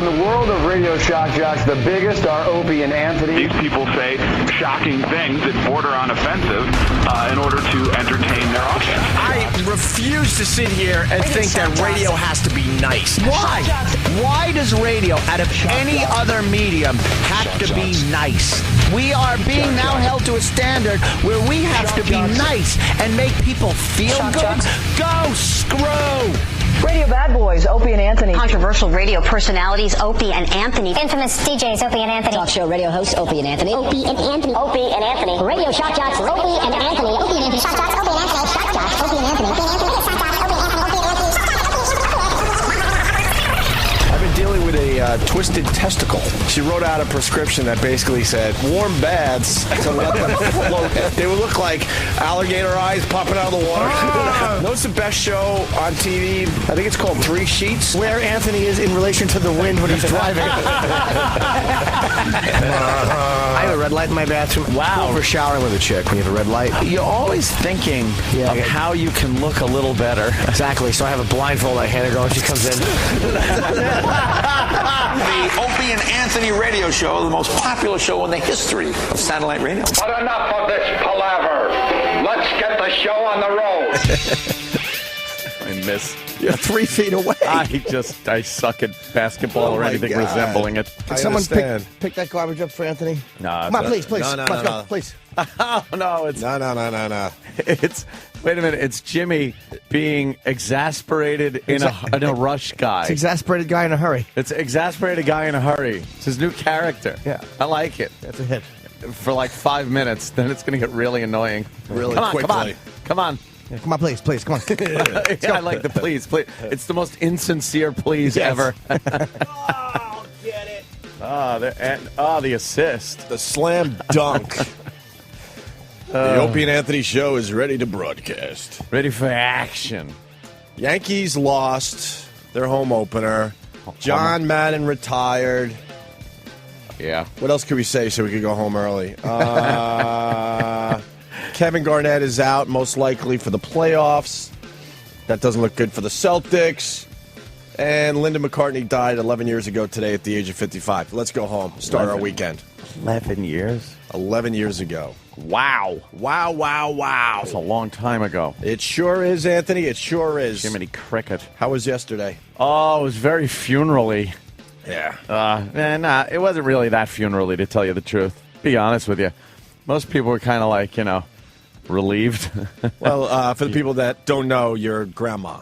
in the world of radio shock jocks, the biggest are Opie and Anthony. These people say shocking things that border on offensive in order to entertain their audience. I refuse to sit here and think that radio has to be nice. Why? Why does radio, out of any other medium, have to be nice? We are being now held to a standard where we have to be nice and make people feel good. Go screw! Radio bad boys, Opie and Anthony. Controversial radio personalities, Opie and Anthony. Infamous DJs, Opie and Anthony. Talk show radio hosts, Opie and Anthony. Opie and Anthony. Opie and Anthony. Radio shock jocks, Opie and Anthony. Opie and Anthony. Shock jocks, Opie and Anthony. Shock jocks, Opie and Anthony. Opie and Anthony. Shock jocks, Opie and Anthony. Opie and Anthony. I've been dealing with a twisted testicle. She wrote out a prescription that basically said warm baths to let them float. They would look like alligator eyes popping out of the water. What's the best show on TV? I think it's called Three Sheets. Where Anthony is in relation to the wind when he's driving. I have a red light in my bathroom. Wow. For showering with a chick when you have a red light. You're always thinking of how you can look a little better. Exactly. So I have a blindfold. I hand her girl and she comes in. The Opie and Anthony radio show, the most popular show in the history of satellite radio. But enough of this palaver. Let's get the show on the road. I miss. You're 3 feet away. I suck at basketball or anything God. resembling it. Can Someone pick that garbage up for Anthony? No, come on, please. No. Let's go, please. Oh, no, it's No. It's wait a minute. It's Jimmy being exasperated in a rush guy. It's exasperated guy in a hurry. It's exasperated guy in a hurry. It's his new character. Yeah, I like it. That's a hit. For like 5 minutes, then it's going to get really annoying. Really quickly. Come on. Yeah, come on, please, come on. Yeah, I like the please. It's the most insincere please ever. Oh, get it. The assist. The slam dunk. The Opie and Anthony show is ready to broadcast. Ready for action. Yankees lost their home opener. John Madden retired. Yeah. What else could we say so we could go home early? Kevin Garnett is out, most likely for the playoffs. That doesn't look good for the Celtics. And Linda McCartney died 11 years ago today at the age of 55. Let's go home. Start our weekend. 11 years? 11 years ago. Wow. That's a long time ago. It sure is, Anthony. It sure is. Jiminy Cricket. How was yesterday? Oh, it was very funeral-y. Yeah. It wasn't really that funeral-y, to tell you the truth. Be honest with you. Most people were kind of like, relieved. Well, for the people that don't know, your grandma.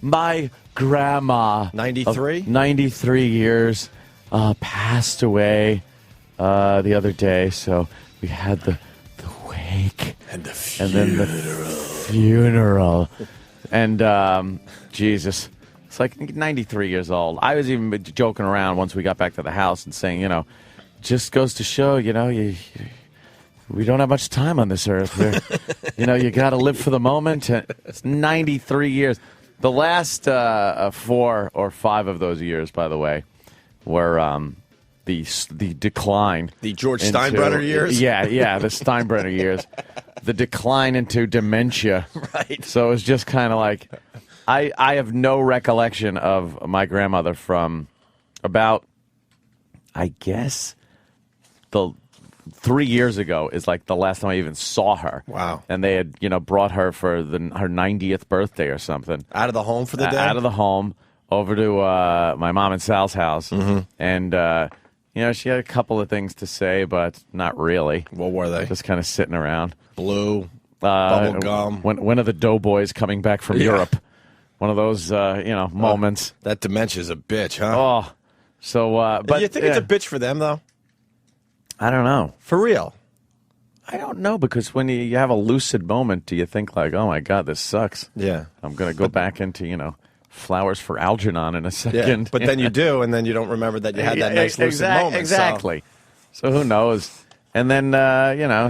My grandma. 93? 93 years. Passed away the other day. So we had the wake. And the funeral. And then the funeral. And, Jesus. It's like 93 years old. I was even joking around once we got back to the house and saying, just goes to show, we don't have much time on this earth. You got to live for the moment. It's 93 years. The last 4 or 5 of those years, by the way, were the decline. The George Steinbrenner years? Yeah, the Steinbrenner years. The decline into dementia. Right. So it was just kind of like, I have no recollection of my grandmother from about, I guess, the 3 years ago is like the last time I even saw her. Wow. And they had, brought her for her 90th birthday or something. Out of the home for the day? Out of the home, over to my mom and Sal's house. Mm-hmm. And, she had a couple of things to say, but not really. What were they? Just kind of sitting around. Blue, bubble gum. When are the doughboys coming back from Europe? One of those, moments. That dementia's a bitch, huh? Oh, so, but... you think it's a bitch for them, though? I don't know. For real? I don't know, because when you have a lucid moment, do you think like, oh, my God, this sucks? Yeah. I'm going to go back into, flowers for Algernon in a second. Yeah, but then you do, and then you don't remember that you had that nice lucid moment. Exactly. So who knows? And then,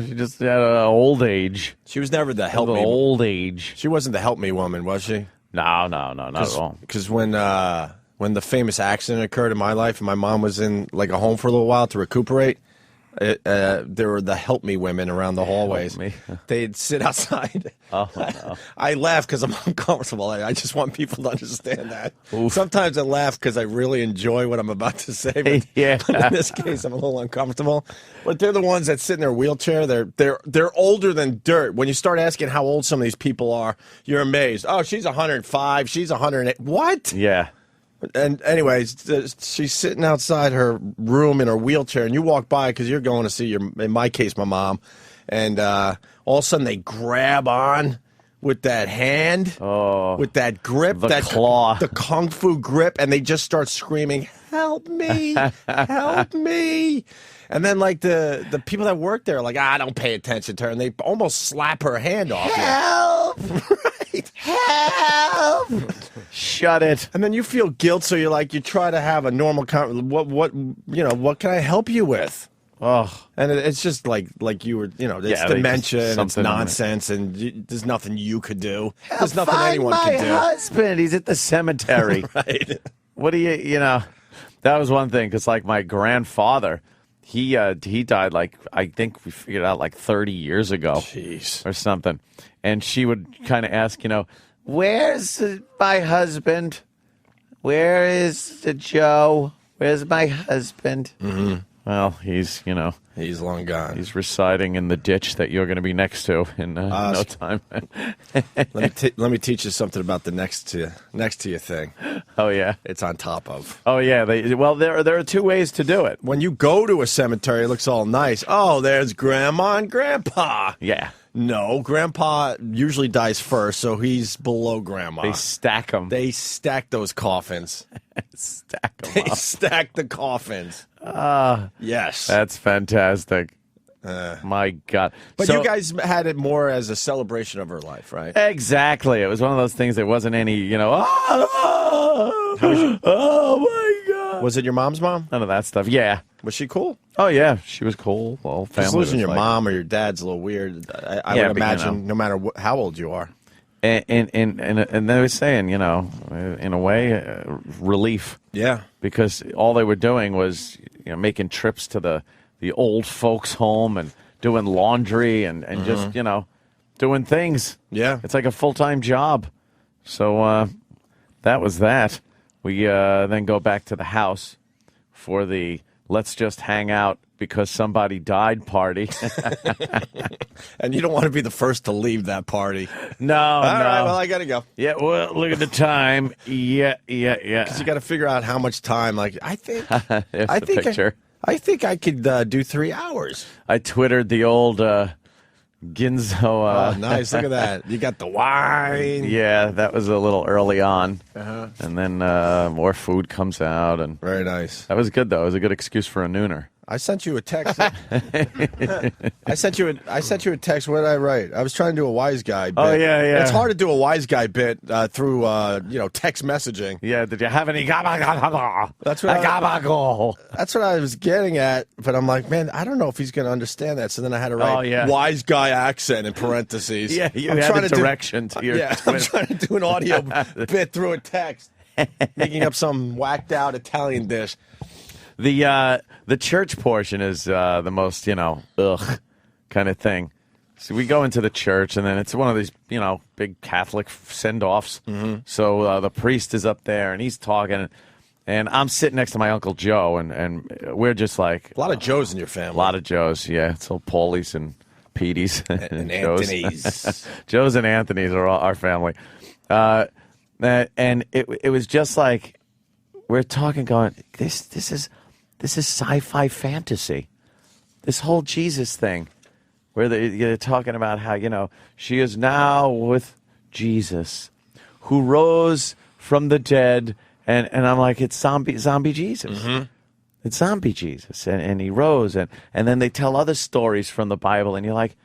she just had an old age. She was never the help me. Old age. She wasn't the help me woman, was she? No, not at all. Because when the famous accident occurred in my life, and my mom was in like a home for a little while to recuperate, There were the help me women around the hallways. Me. They'd sit outside. Oh, no. I laugh because I'm uncomfortable. I just want people to understand that. Oof. Sometimes I laugh because I really enjoy what I'm about to say. But, Yeah. but in this case, I'm a little uncomfortable. But they're the ones that sit in their wheelchair. They're older than dirt. When you start asking how old some of these people are, you're amazed. Oh, she's 105. She's 108. What? Yeah. And anyways, she's sitting outside her room in her wheelchair, and you walk by because you're going to see in my case, my mom, and all of a sudden they grab on with that hand, with that grip, the claw, the kung fu grip, and they just start screaming, "Help me! Help me!" And then like the people that work there are like, don't pay attention to her, and they almost slap her hand off. Help! Right? Help! Shut it. And then you feel guilt, so you try to have a normal what can I help you with? Oh, and it's just like you were, it's dementia and it's nonsense, and there's nothing you could do. There's nothing anyone could do. My husband, he's at the cemetery. Right. What do that was one thing, because like my grandfather, he died I think we figured out 30 years ago. Jeez. Or something. And she would kind of ask, where's my husband? Where is Joe? Where's my husband? Mm-hmm. Well, he's long gone. He's residing in the ditch that you're going to be next to in no time. let me teach you something about the next to you thing. Oh yeah, it's on top of. Oh yeah, there are two ways to do it. When you go to a cemetery, it looks all nice. Oh, there's Grandma and Grandpa. Yeah. No, Grandpa usually dies first, so he's below Grandma. They stack them. They stack those coffins. Stack them They up. stack the coffins. Yes. That's fantastic. My God. But you guys had it more as a celebration of her life, right? Exactly. It was one of those things that wasn't any, oh my God. Was it your mom's mom? None of that stuff. Yeah. Was she cool? Oh, yeah. She was cool. The whole family. Just losing your was mom or your dad's a little weird. I would imagine, no matter how old you are. And they were saying, in a way, relief. Yeah. Because all they were doing was, making trips to the old folks' home and doing laundry and just, doing things. Yeah. It's like a full-time job. So that was that. We then go back to the house for the let's just hang out because somebody died party. And you don't want to be the first to leave that party. No, All no. right, well, I got to go. Yeah, well, look at the time. Yeah. Because you got to figure out how much time. Like, I think picture. I think I could do 3 hours. I twittered the old Ginzo. Oh, nice. Look at that. You got the wine. Yeah, that was a little early on. Uh-huh. And then more food comes out. And very nice. That was good, though. It was a good excuse for a nooner. I sent you a text. I sent you a text. What did I write? I was trying to do a wise guy bit. Oh, yeah. It's hard to do a wise guy bit through text messaging. Yeah, did you have any That's what I was getting at, but I'm like, man, I don't know if he's going to understand that. So then I had to write wise guy accent in parentheses. Yeah, you had a direction to your Twitter. I'm trying to do an audio bit through a text, making up some whacked out Italian dish. The church portion is the most, ugh kind of thing. So we go into the church, and then it's one of these, big Catholic send-offs. Mm-hmm. So the priest is up there, and he's talking, and I'm sitting next to my Uncle Joe, and we're just like... A lot of Joes in your family. A lot of Joes, yeah. So Paulies and Petey's. And Anthony's. Joes and Anthony's are all our family. And it was just like, we're talking, going, this is sci-fi fantasy. This whole Jesus thing, where they're talking about how, she is now with Jesus, who rose from the dead, and I'm like, it's zombie Jesus. Mm-hmm. It's zombie Jesus, and he rose, and then they tell other stories from the Bible, and you're like,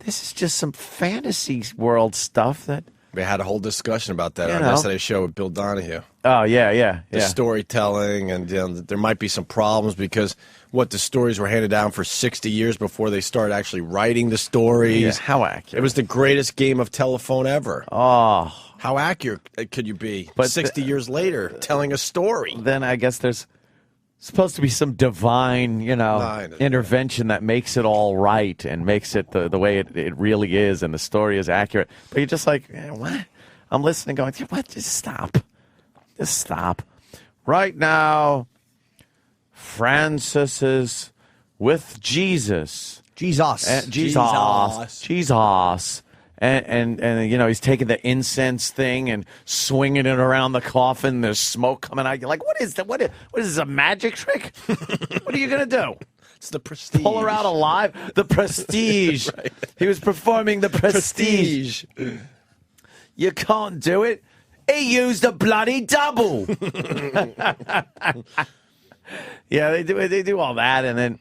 this is just some fantasy world stuff that... We had a whole discussion about that on yesterday's show with Bill Donahue. Oh, yeah. The storytelling, and there might be some problems because the stories were handed down for 60 years before they started actually writing the stories. Yeah, how accurate. It was the greatest game of telephone ever. Oh. How accurate could you be 60 years later telling a story? Then I guess there's supposed to be some divine, intervention that makes it all right and makes it the way it really is, and the story is accurate. But you're just like, what? I'm listening, going, what? Just stop. Just stop. Right now, Francis is with Jesus. Jesus. Jesus. And he's taking the incense thing and swinging it around the coffin. There's smoke coming out. You're like, what is that? What is this, a magic trick? What are you going to do? It's the Prestige. Pull her out alive? The Prestige. Right. He was performing the Prestige. You can't do it. He used a bloody double. Yeah, they do all that, and then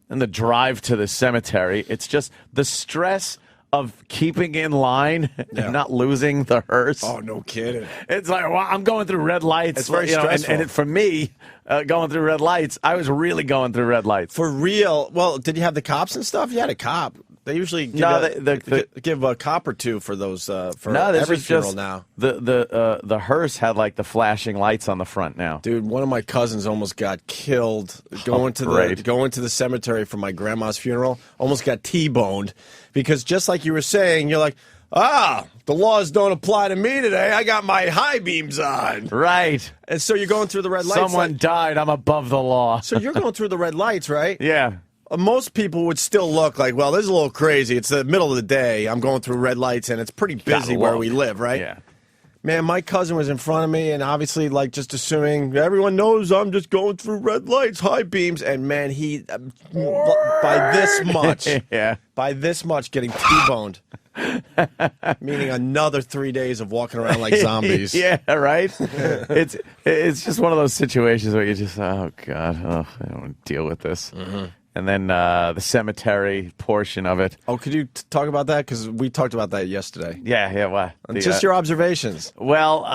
the drive to the cemetery. It's just the stress of keeping in line and not losing the hearse. Oh, no kidding. It's like, well, I'm going through red lights. It's very stressful. And for me, going through red lights, I was really going through red lights. For real. Well, did you have the cops and stuff? You had a cop. They usually give a cop or two for those every funeral now. The hearse had like the flashing lights on the front now. Dude, one of my cousins almost got killed going to the cemetery for my grandma's funeral. Almost got T-boned because just like you were saying, you're like, the laws don't apply to me today. I got my high beams on. Right. And so you're going through the red lights. Someone died. I'm above the law. So you're going through the red lights, right? Yeah. Most people would still look like, well, this is a little crazy. It's the middle of the day. I'm going through red lights, and it's pretty busy where we live, right? Yeah. Man, my cousin was in front of me, and obviously, like, just assuming everyone knows I'm just going through red lights, high beams, and man, he by this much, getting T-boned. Meaning another 3 days of walking around like zombies. Yeah, right? It's just one of those situations where you just, oh, God, I don't want to deal with this. Mm-hmm. And then the cemetery portion of it. Oh, could you talk about that? Because we talked about that yesterday. Yeah, what? Just your observations. Well,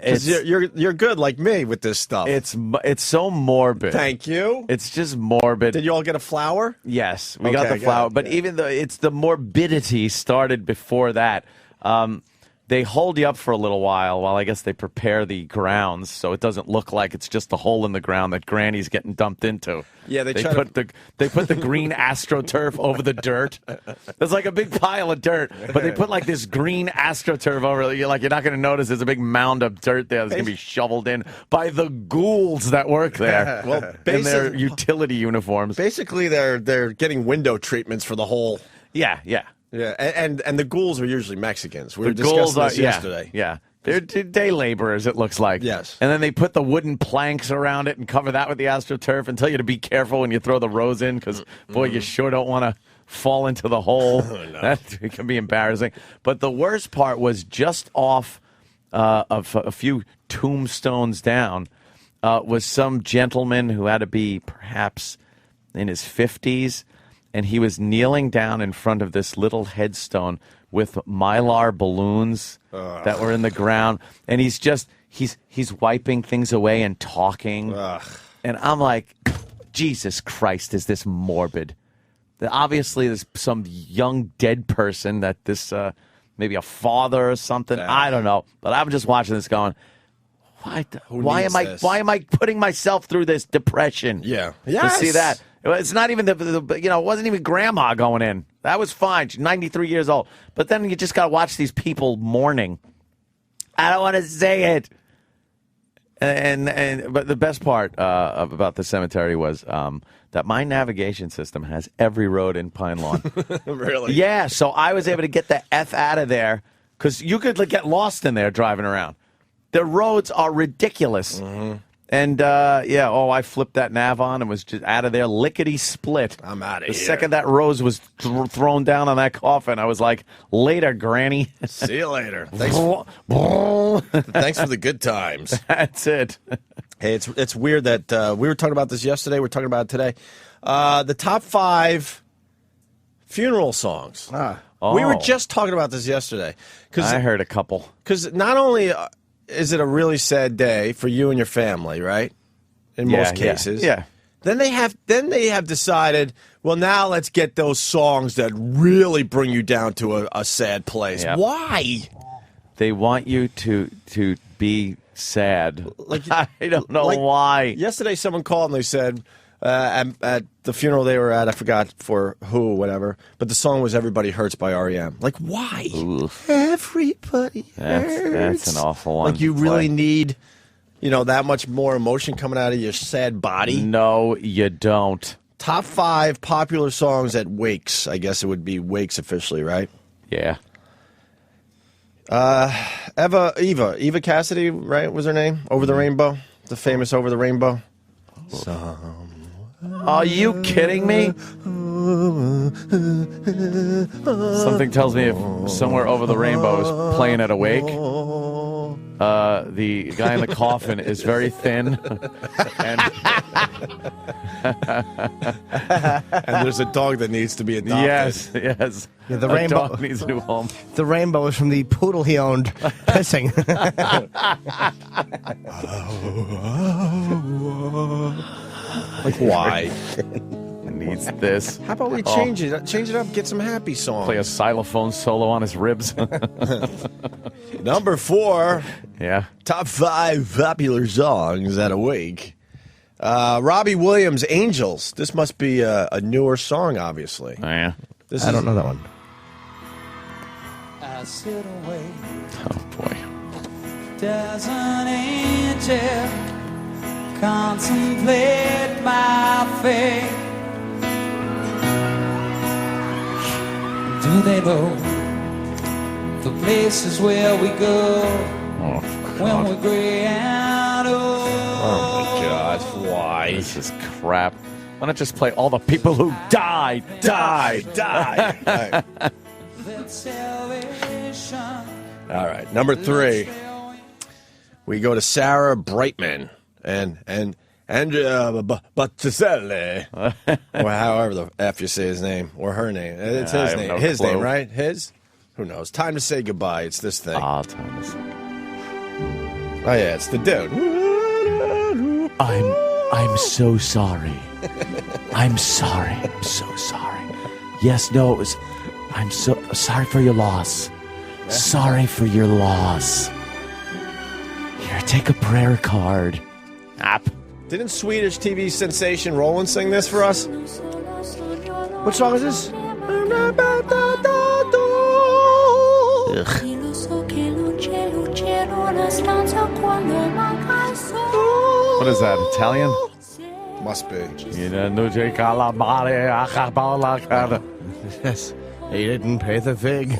you're good like me with this stuff. It's so morbid. Thank you. It's just morbid. Did you all get a flower? Yes, we got the flower. But even though it's the morbidity started before that, they hold you up for a little while I guess they prepare the grounds so it doesn't look like it's just a hole in the ground that Granny's getting dumped into. Yeah, they put the green AstroTurf over the dirt. There's like a big pile of dirt, but they put like this green AstroTurf over it. You're not going to notice there's a big mound of dirt there that's going to be shoveled in by the ghouls that work there. Well, in their utility uniforms. Basically, they're getting window treatments for the hole. Yeah. Yeah, and the ghouls are usually Mexicans. We were discussing this yesterday. Yeah. They're day laborers, it looks like. Yes. And then they put the wooden planks around it and cover that with the AstroTurf and tell you to be careful when you throw the rows in because, boy, you sure don't want to fall into the hole. No. That can be embarrassing. But the worst part was just off of a few tombstones down was some gentleman who had to be perhaps in his 50s. And he was kneeling down in front of this little headstone with Mylar balloons that were in the ground. And he's wiping things away and talking. And I'm like, Jesus Christ, is this morbid? Obviously, there's some young dead person that this, maybe a father or something. I don't know. But I'm just watching this going, why am I putting myself through this depression? Yeah. To see that. It's not even it wasn't even grandma going in. That was fine. She's 93 years old. But then you just got to watch these people mourning. I don't want to say it. But the best part about the cemetery was that my navigation system has every road in Pine Lawn. Really? Yeah. So I was able to get the F out of there because you could get lost in there driving around. The roads are ridiculous. Mm-hmm. And, I flipped that nav on and was just out of there, lickety-split. I'm out of here. The second that rose was thrown down on that coffin, I was like, later, Granny. See you later. Thanks for the good times. That's it. Hey, it's weird that we were talking about this yesterday. We're talking about it today. The top 5 funeral songs. We were just talking about this yesterday. I heard a couple. Because not only... is it a really sad day for you and your family, right? In most cases. Yeah. Then they have decided, well, now let's get those songs that really bring you down to a sad place. Yep. Why? They want you to be sad. I don't know why. Yesterday, someone called and they said at the funeral they were at, I forgot for who, whatever, but the song was "Everybody Hurts" by REM. Like, why? Oof. Everybody hurts. That's an awful one. Like, you really need, that much more emotion coming out of your sad body? No, you don't. Top 5 popular songs at wakes. I guess it would be wakes officially, right? Yeah. Eva Cassidy, right, was her name? Over the Rainbow? The famous Over the Rainbow? Are you kidding me? Something tells me if Somewhere Over the Rainbow is playing at a wake, the guy in the coffin is very thin. And there's a dog that needs to be adopted. Yes. Yeah, the rainbow dog needs a new home. The rainbow is from the poodle he owned pissing. Like, why? Needs this. How about we change it? Change it up. Get some happy songs. Play a xylophone solo on his ribs. Number 4. Yeah. Top 5 popular songs at a wake. Robbie Williams, "Angels." This must be a newer song, obviously. Oh, yeah. I don't know that one. I sit away. Oh, boy. Does an angel contemplate my fate? Do they know the places where we go when we're gray and old? Oh, my God. Why? This is crap. Why not just play all the people who died? All right, number 3. We go to Sarah Brightman and Botticelli, or however the F you say his name, or her name. It's his name. No his clue. name, right? His? Who knows? Time to say goodbye. It's this thing. Time to say. Oh, yeah, it's the dude. I'm so sorry. I'm sorry. I'm so sorry. Yes, no, it was. I'm so sorry for your loss. Sorry for your loss. Here, take a prayer card. Didn't Swedish TV sensation Roland sing this for us? What song is this? What is that, Italian? Must be. Yes. He didn't pay the fig.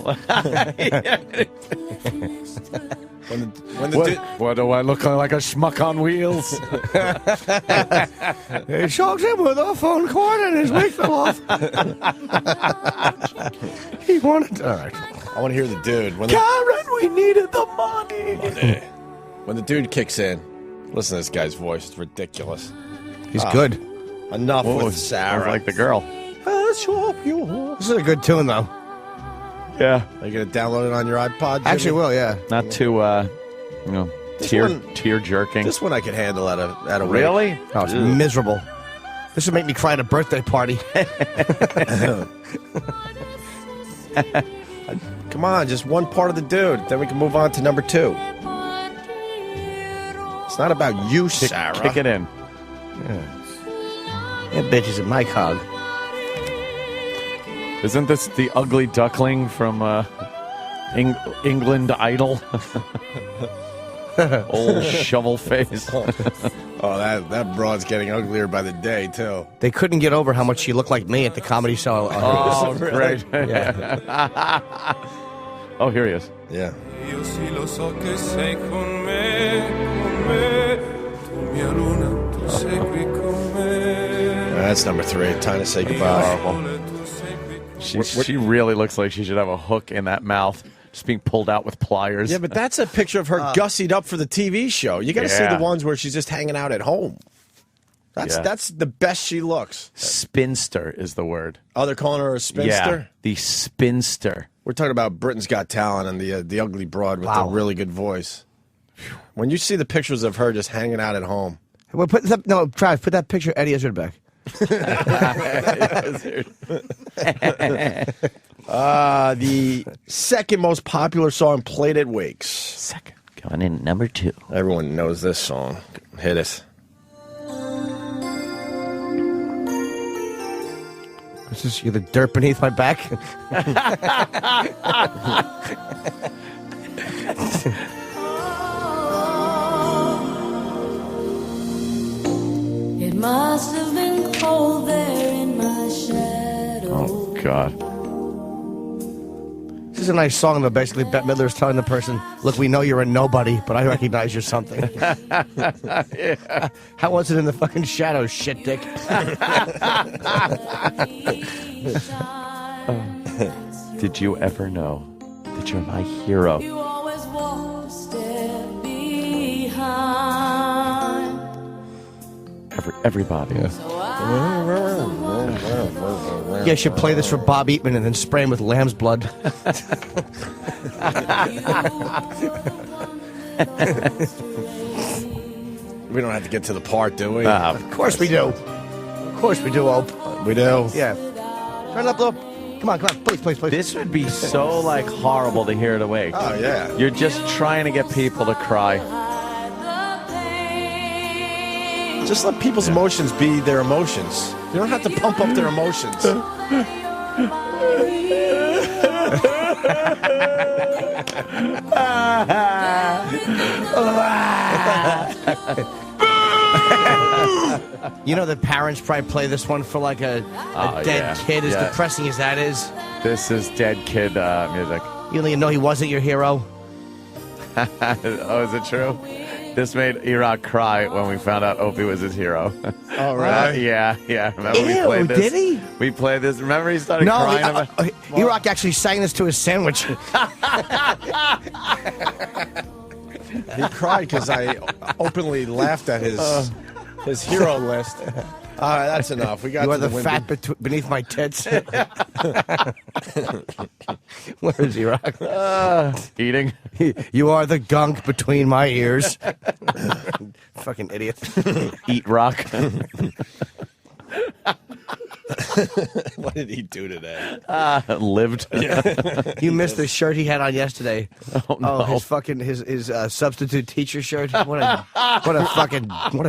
What do I look like, a schmuck on wheels? He choked him with a phone cord and his wig fell off. He wanted. All right. I want to hear the dude. Karen, we needed the money. When the dude kicks in, listen to this guy's voice. It's ridiculous. He's good. Enough with Sounds Sarah. like the girl. This is a good tune, though. Yeah. Are you going to download it on your iPod, Jimmy? Actually, will, yeah. Not too, tear jerking. This one I could handle at a wake. Really? Oh, it's miserable. This would make me cry at a birthday party. Come on, just one part of the dude. Then we can move on to number 2. It's not about you, Sarah. Kick it in. That bitch is in my cog. Isn't this the ugly duckling from England Idol? Old shovel face. Oh, that broad's getting uglier by the day, too. They couldn't get over how much she looked like me at the comedy show. Oh, great. Yeah. Oh, here he is. Yeah. That's number 3. Time to say goodbye. She really looks like she should have a hook in that mouth, just being pulled out with pliers. Yeah, but that's a picture of her gussied up for the TV show. You got to see the ones where she's just hanging out at home. That's the best she looks. Spinster is the word. Oh, they're calling her a spinster? Yeah, the spinster. We're talking about Britain's Got Talent and the ugly broad with the really good voice. When you see the pictures of her just hanging out at home. Well, put that picture of Eddie Izzard back. The second most popular song played at wakes. Second. Coming in number 2. Everyone knows this song. Hit it. Is this you, the dirt beneath my back? It must have been cold there in my shadow. Oh, God. This is a nice song, though. Basically, Bette Midler is telling the person, look, we know you're a nobody, but I recognize you're something. Yeah. How was it in the fucking shadows, shit dick? Did you ever know that you're my hero? You always walk a step behind. Everybody. Yeah, I should play this for Bob Eatman and then spray him with lamb's blood. We don't have to get to the part, do we? Of course we do. Of course we do, Ope. We do? Yeah. Turn it up, Ope. Come on, please. This would be so, like, horrible to hear it awake. Oh, yeah. You're just trying to get people to cry. Just let people's emotions be their emotions. You don't have to pump up their emotions. You know the parents probably play this one for like a dead kid, as depressing as that is. This is dead kid music. You don't even know he wasn't your hero. Oh, is it true? This made Iraq cry when we found out Opie was his hero. Oh, really? Yeah. Remember we played this? Did he? We played this. Remember he started crying about Iraq actually sang this to his sandwich. He cried because I openly laughed at his hero list. All right, that's enough. We got You are to the fat beneath my tits. Where is Iraq? eating. You are the gunk between my ears. Fucking idiot. Eat rock. What did he do today? Lived. You missed the shirt he had on yesterday. Oh, no. His fucking his substitute teacher shirt. What a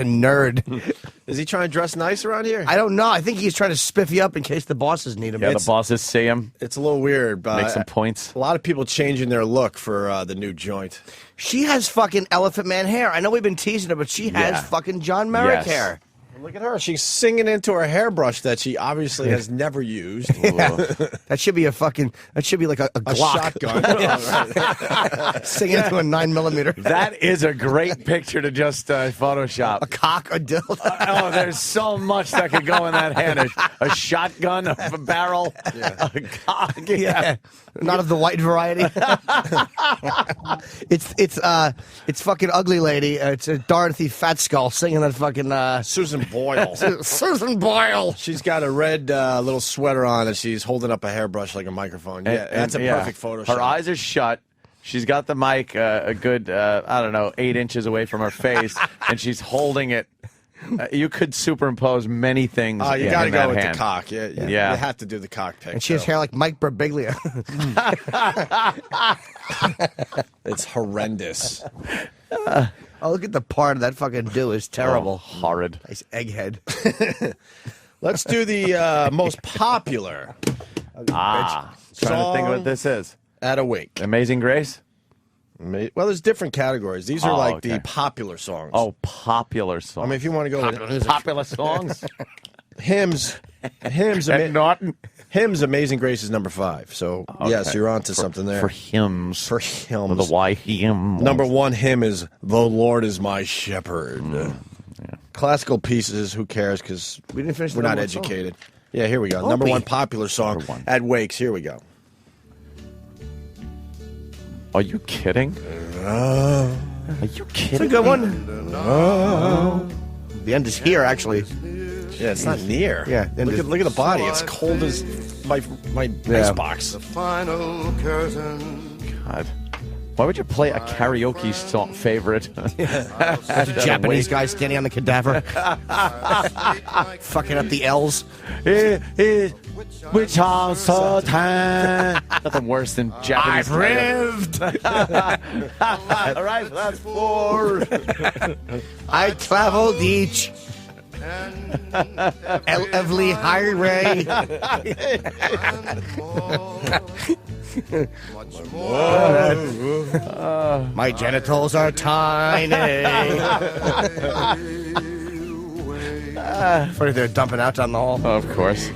nerd. Is he trying to dress nice around here? I don't know. I think he's trying to spiff you up in case the bosses need him. Yeah, the bosses see him. It's a little weird, but Make some points. A lot of people changing their look for the new joint. She has fucking Elephant Man hair. I know we've been teasing her, but she has fucking John Merrick hair. Look at her. She's singing into her hairbrush that she obviously has never used. Yeah. That should be a fucking, that should be like a Glock. Shotgun. Singing into a 9mm. That is a great picture to just Photoshop. A cock, a dildo. Oh, there's so much that could go in that hand. A shotgun, a barrel, a cock. Yeah. Not of the white variety. It's fucking ugly lady. It's a Dorothy Fat Skull singing that fucking Susan Boyle. Susan Boyle. She's got a red little sweater on and she's holding up a hairbrush like a microphone. Yeah, that's a perfect Photoshop. Her eyes are shut. She's got the mic a good, 8 inches away from her face, and she's holding it. You could superimpose many things. You got to go with hand. the cock. Yeah. You have to do the cock pic. And she has hair like Mike Birbiglia. It's horrendous. Oh, look at the part of that fucking do is terrible. Oh, horrid. Nice egghead. Let's do the most popular Trying to think what this is. at a wake. Amazing Grace? Well, there's different categories. These are like the popular songs. Oh, popular songs. I mean, if you want to go with popular songs. hymns, And Norton. hymns, Amazing Grace is number 5. So yes, you're on to something there. For hymns. For hymns. With a Y, hymn. Number 1 hymn is "The Lord Is My Shepherd." Classical pieces, who cares? Because We didn't finish the we're not number one song. educated. Yeah, here we go. Opie. Number 1 popular song Number 1. at wakes. Here we go. Are you kidding? Are you kidding? It's a good one. The end is here, actually. Yeah, it's not near. Yeah, and look at the body. It's cold as my icebox. Final curtain. God. Why would you play a karaoke song favorite? There's a Japanese guy standing on the cadaver. Fucking up the L's. Which are so time. Nothing worse than Japanese. I've lived. All right, that's 4. I traveled each. Everly Highway. My genitals are tiny. Funny they're dumping out down the hall. Oh, of course.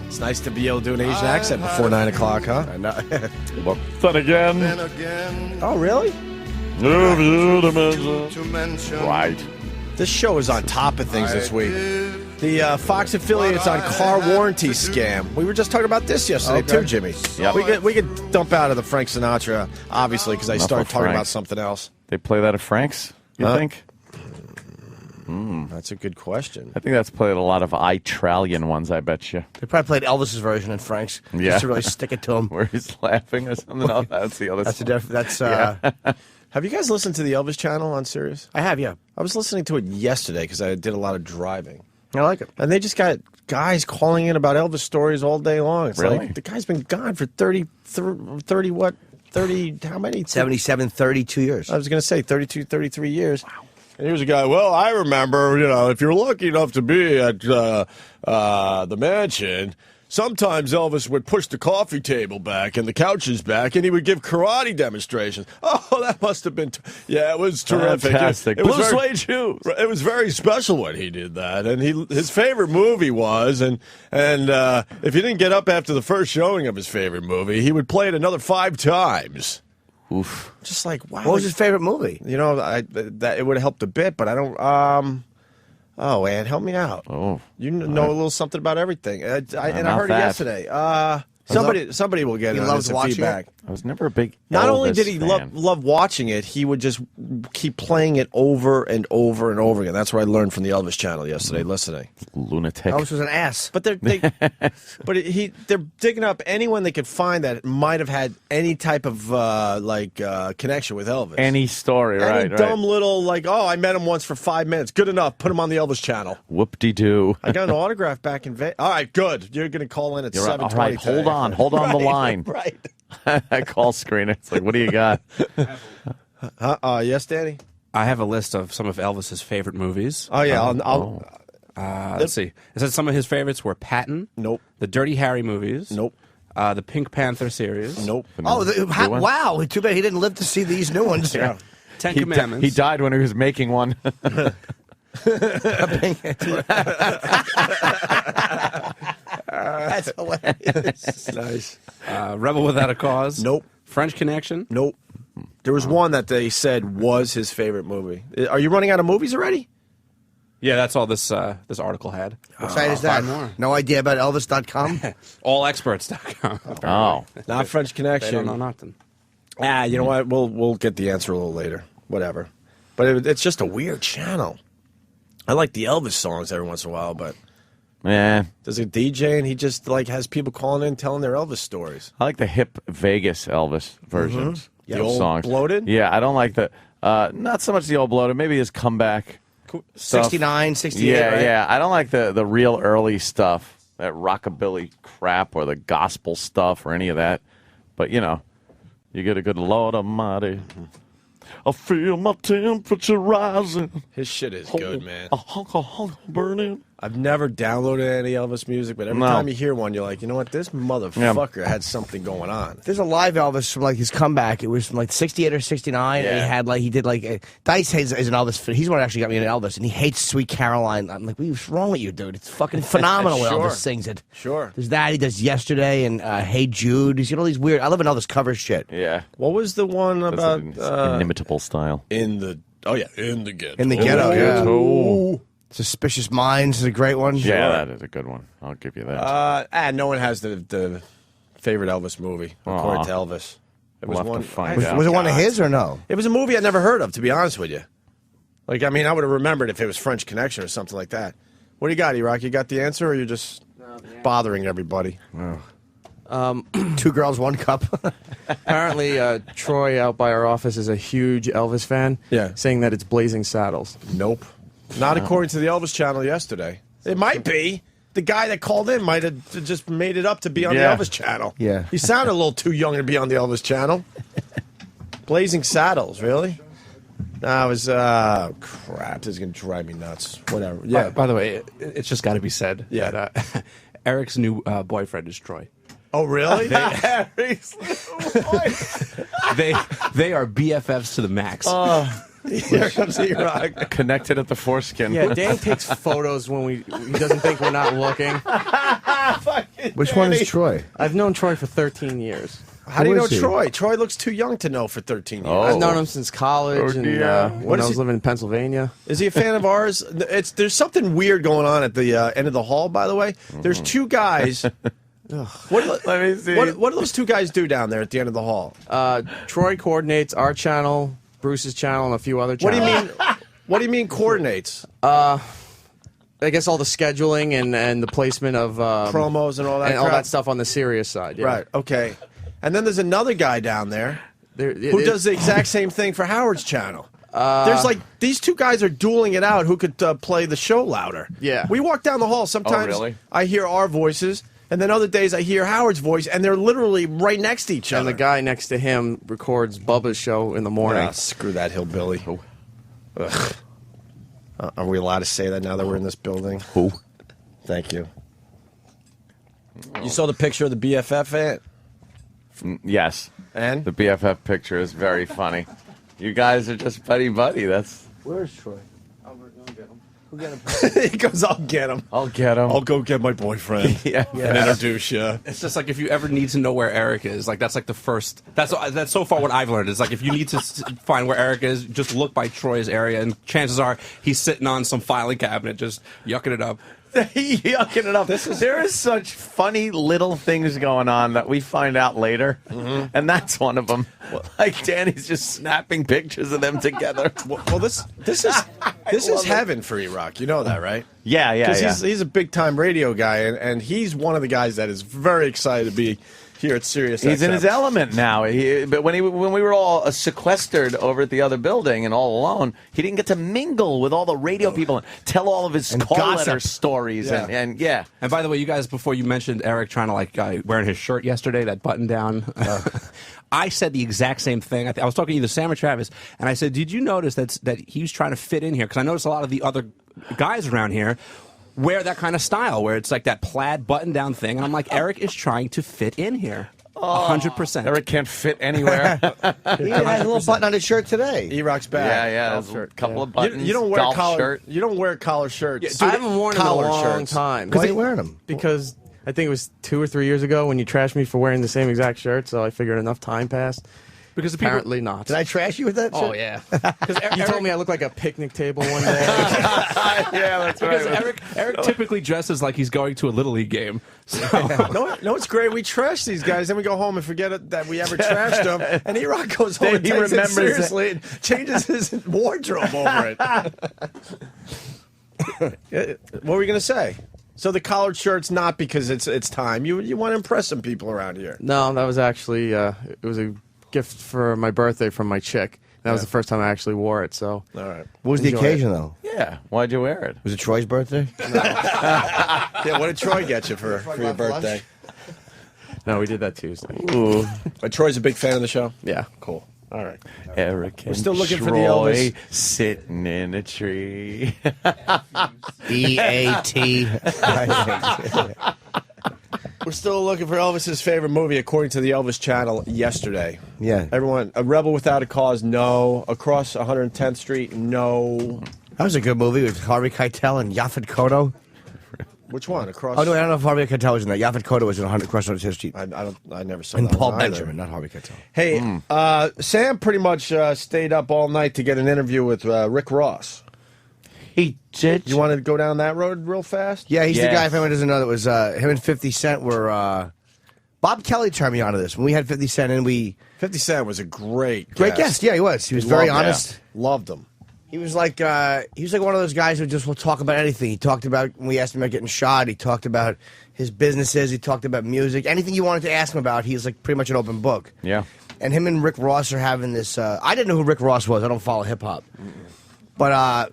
It's nice to be able to do an Asian accent before 9 o'clock, huh? I know. Well, then again. Oh, really? Right. This show is on top of things this week. The Fox affiliates on car warranty scam. We were just talking about this yesterday, too, Jimmy. Yep. We could dump out of the Frank Sinatra, obviously, because I started talking about something else. They play that at Frank's, you think? That's a good question. I think that's played a lot of Itralian ones, I bet you. They probably played Elvis's version in Frank's. Yeah. Just to really stick it to him. Where he's laughing or something. Oh, that's the other Have you guys listened to the Elvis channel on Sirius? I have, yeah. I was listening to it yesterday because I did a lot of driving. I like it. And they just got guys calling in about Elvis stories all day long. It's Really? like, the guy's been gone for 30 what? 30, how many? 77, 32 years. I was going to say 32, 33 years. Wow. And here's a guy, well, I remember, if you're lucky enough to be at the mansion, sometimes Elvis would push the coffee table back and the couches back, and he would give karate demonstrations. Oh, that must have been, it was terrific. Fantastic. It was Blue very, suede shoes. It was very special when he did that, and his favorite movie was, and if he didn't get up after the first showing of his favorite movie, he would play it another 5 times. Oof. Just like, wow. What was his favorite movie? That it would have helped a bit, but I don't. Oh, Ann, help me out. Oh, you know a little something about everything. I heard it yesterday. Somebody will get it. Loves watching feedback. I was never a big Not Elvis only did he fan. love watching it, he would just keep playing it over and over and over again. That's what I learned from the Elvis channel yesterday, listening. Lunatic. Elvis was an ass. But they're digging up anyone they could find that might have had any type of connection with Elvis. Any story, Any right? dumb little I met him once for 5 minutes. Good enough. Put him on the Elvis channel. Whoop-de-doo. I got an autograph back in Vegas. All right, good. You're going to call in at 7:20. All right, hold on the line. Right. Call screener. It's like, what do you got? Yes, Danny? I have a list of some of Elvis's favorite movies. Oh, yeah. Let's see. It said some of his favorites were Patton. Nope. The Dirty Harry movies. Nope. The Pink Panther series. Nope. Wow. Too bad he didn't live to see these new ones. Yeah. Ten Commandments. He died when he was making one. That's hilarious. Nice. Rebel Without a Cause. Nope. French Connection. Nope. There was one that they said was his favorite movie. Are you running out of movies already? Yeah, that's all this article had. What site is that? 5 more. No idea about Elvis.com? Allexperts.com. Oh. Not French Connection. They don't know nothing. You know what? We'll get the answer a little later. Whatever. But it's just a weird channel. I like the Elvis songs every once in a while, but Yeah. there's a DJ and he just has people calling in telling their Elvis stories. I like the hip Vegas Elvis versions. The of old songs. bloated? Yeah, I don't like the not so much the old bloated, maybe his comeback stuff. 69, 68, Yeah, right? yeah. I don't like the real early stuff, that rockabilly crap or the gospel stuff or any of that. But you get a good Lord Almighty. I feel my temperature rising. His shit is good, man. A hunk burning. I've never downloaded any Elvis music, but every time you hear one, you're like, you know what? This motherfucker had something going on. There's a live Elvis from his comeback. It was from 68 or 69. Yeah. And he did Dice is an Elvis. He's the one who actually got me into Elvis, and he hates Sweet Caroline. I'm like, what's wrong with you, dude? It's fucking phenomenal when Sure. Elvis sings it. Sure. There's that. He does Yesterday and Hey Jude. He's got all these weird. I love when Elvis covers shit. Yeah. What was the one That's about inimitable style. in the ghetto? In the ghetto, yeah. Oh. Suspicious Minds is a great one. Yeah, that is a good one. I'll give you that. No one has the favorite Elvis movie according to Elvis. It was We'll have to one. find out. Was it one of his or no? It was a movie I'd never heard of, to be honest with you. I would have remembered if it was French Connection or something like that. What do you got, E-Rock? You got the answer, or you're just bothering everybody? Two Girls, One Cup. Apparently, Troy out by our office is a huge Elvis fan. Yeah. Saying that it's Blazing Saddles. Nope. Not according to the Elvis channel yesterday. It might be. the guy that called in might have just made it up to be on the Elvis channel. Yeah. He sounded a little too young to be on the Elvis channel. Blazing Saddles, really? No, I was, crap, this is going to drive me nuts. Whatever. Yeah. By the way, it's just got to be said that Eric's new boyfriend is Troy. Oh, really? They are BFFs to the max. Here comes E-Rock. Connected at the foreskin. Yeah, Dan takes photos when he doesn't think we're not looking. Which one is Troy? I've known Troy for 13 years. How do you know is he? Troy? Troy looks too young to know for 13 years. I've known him since college and when I was he- living in Pennsylvania. Is he a fan of ours? There's something weird going on at the end of the hall, by the way. There's two guys. Let me see. What do those two guys do down there at the end of the hall? Troy coordinates our channel, Bruce's channel, and a few other What channels. do you mean? What do you mean coordinates? I guess all the scheduling and the placement of Promos and all that and all crap? that stuff on the serious side. Yeah. Right. Okay. And then there's another guy down there who does the exact same thing for Howard's channel. There's like these two guys are dueling it out. Who could play the show louder? Yeah. We walk down the hall. Sometimes really? I hear our voices, and then other days I hear Howard's voice, and they're literally right next to each And other. the guy next to him records Bubba's show in the morning. Ah, screw that hillbilly. Ugh. Are we allowed to say that now that we're in this building? Who? Thank you. You saw the picture of the BFF ant? Yes. And? The BFF picture is very funny. You guys are just buddy-buddy. That's. Where's Troy? He goes, I'll get him. I'll get him. I'll go get my boyfriend Yeah. and introduce you. It's just like if you ever need to know where Eric is, like that's like the first. That's so far what I've learned is like if you need to find where Eric is, just look by Troy's area, and chances are he's sitting on some filing cabinet just yucking it up. Yucking it up. There is such funny little things going on that we find out later, and that's one of them. Like Danny's just snapping pictures of them together. Well, this is heaven for E-Rock. You know that, right? Yeah. Because he's a big time radio guy, and he's one of the guys that is very excited to be here at Sirius. He's in XM. his element now. But when we were all sequestered over at the other building and all alone, he didn't get to mingle with all the radio people and tell all of his call letter stories. Yeah. And And by the way, you guys, before you mentioned Eric trying to wearing his shirt yesterday, that button down. I said the exact same thing. I was talking to either Sam or Travis, and I said, "Did you notice that he was trying to fit in here?" Because I noticed a lot of the other guys around here wear that kind of style, where it's like that plaid button-down thing, and I'm like, Eric is trying to fit in here, 100%. Eric can't fit anywhere. He has a little button on his shirt today. E-Rock's back. There's a couple of buttons. You don't wear golf collar. shirt. You don't wear collar shirts. I haven't worn them in a Collared long shirts. time. Why are you wearing them? Because I think it was 2 or 3 years ago when you trashed me for wearing the same exact shirt, so I figured enough time passed. Because the people, Apparently not. Did I trash you with that? Oh, shirt? yeah. You told me I look like a picnic table one day. Yeah, that's because right. Eric typically dresses like he's going to a Little League game. So. No, it's great. We trash these guys, then we go home and forget that we ever trashed them. And E-Rock goes home and He takes it remembers it. seriously and changes his wardrobe over it. What were you going to say? So the collared shirt's not because it's time. You want to impress some people around here. No, that was actually it was a gift for my birthday from my chick. That was the first time I actually wore it. So, all right. What was the Enjoy occasion, though? Yeah. Why'd you wear it? Was it Troy's birthday? Yeah, what did Troy get you for your birthday? No, we did that Tuesday. Ooh. But Troy's a big fan of the show? Yeah. Cool. All right. Eric and We're still looking Troy for the Elvis. sitting in a tree. E-A-T. We're still looking for Elvis's favorite movie, according to the Elvis Channel yesterday. Yeah. Everyone, A Rebel Without a Cause, no. Across 110th Street, no. That was a good movie with Harvey Keitel and Yaphet Kotto. Which one? Across? Oh, no, I don't know if Harvey Keitel was in that. Yaphet Kotto was in 100 Across 110th Street. I never saw And that Paul one either. Benjamin, not Harvey Keitel. Hey, Sam pretty much stayed up all night to get an interview with Rick Ross. He did. You want to go down that road real fast? Yeah, he's the Yes. guy, if anyone doesn't know, that was him and 50 Cent were... Bob Kelly turned me on to this. When we had 50 Cent in, 50 Cent was a great guest. Yeah, he was. He was very Loved him. honest. Loved him. He was like one of those guys who just will talk about anything. He talked about, when we asked him about getting shot, he talked about his businesses, he talked about music. Anything you wanted to ask him about, he's like pretty much an open book. Yeah. And him and Rick Ross are having this... I didn't know who Rick Ross was. I don't follow hip-hop. But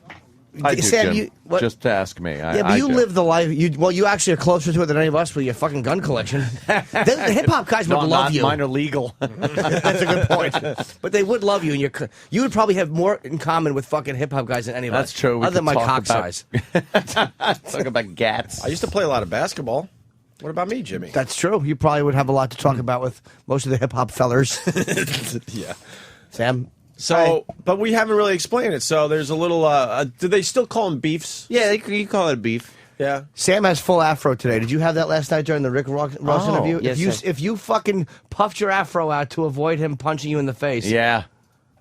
I do, Sam, Jim. Just ask me. Yeah, but you live the life. You actually are closer to it than any of us with your fucking gun collection. The hip hop guys would love you. Mine are legal. That's a good point. But they would love you, and you would probably have more in common with fucking hip hop guys than any of us. That's true. Other than my cock size. Talk about gats. I used to play a lot of basketball. What about me, Jimmy? That's true. You probably would have a lot to talk about with most of the hip hop fellers. Yeah. Sam. So, but we haven't really explained it. So there's a little. Do they still call them beefs? Yeah, you call it a beef. Yeah. Sam has full afro today. Did you have that last night during the Rick Ross interview? Yes, if you fucking puffed your afro out to avoid him punching you in the face. Yeah.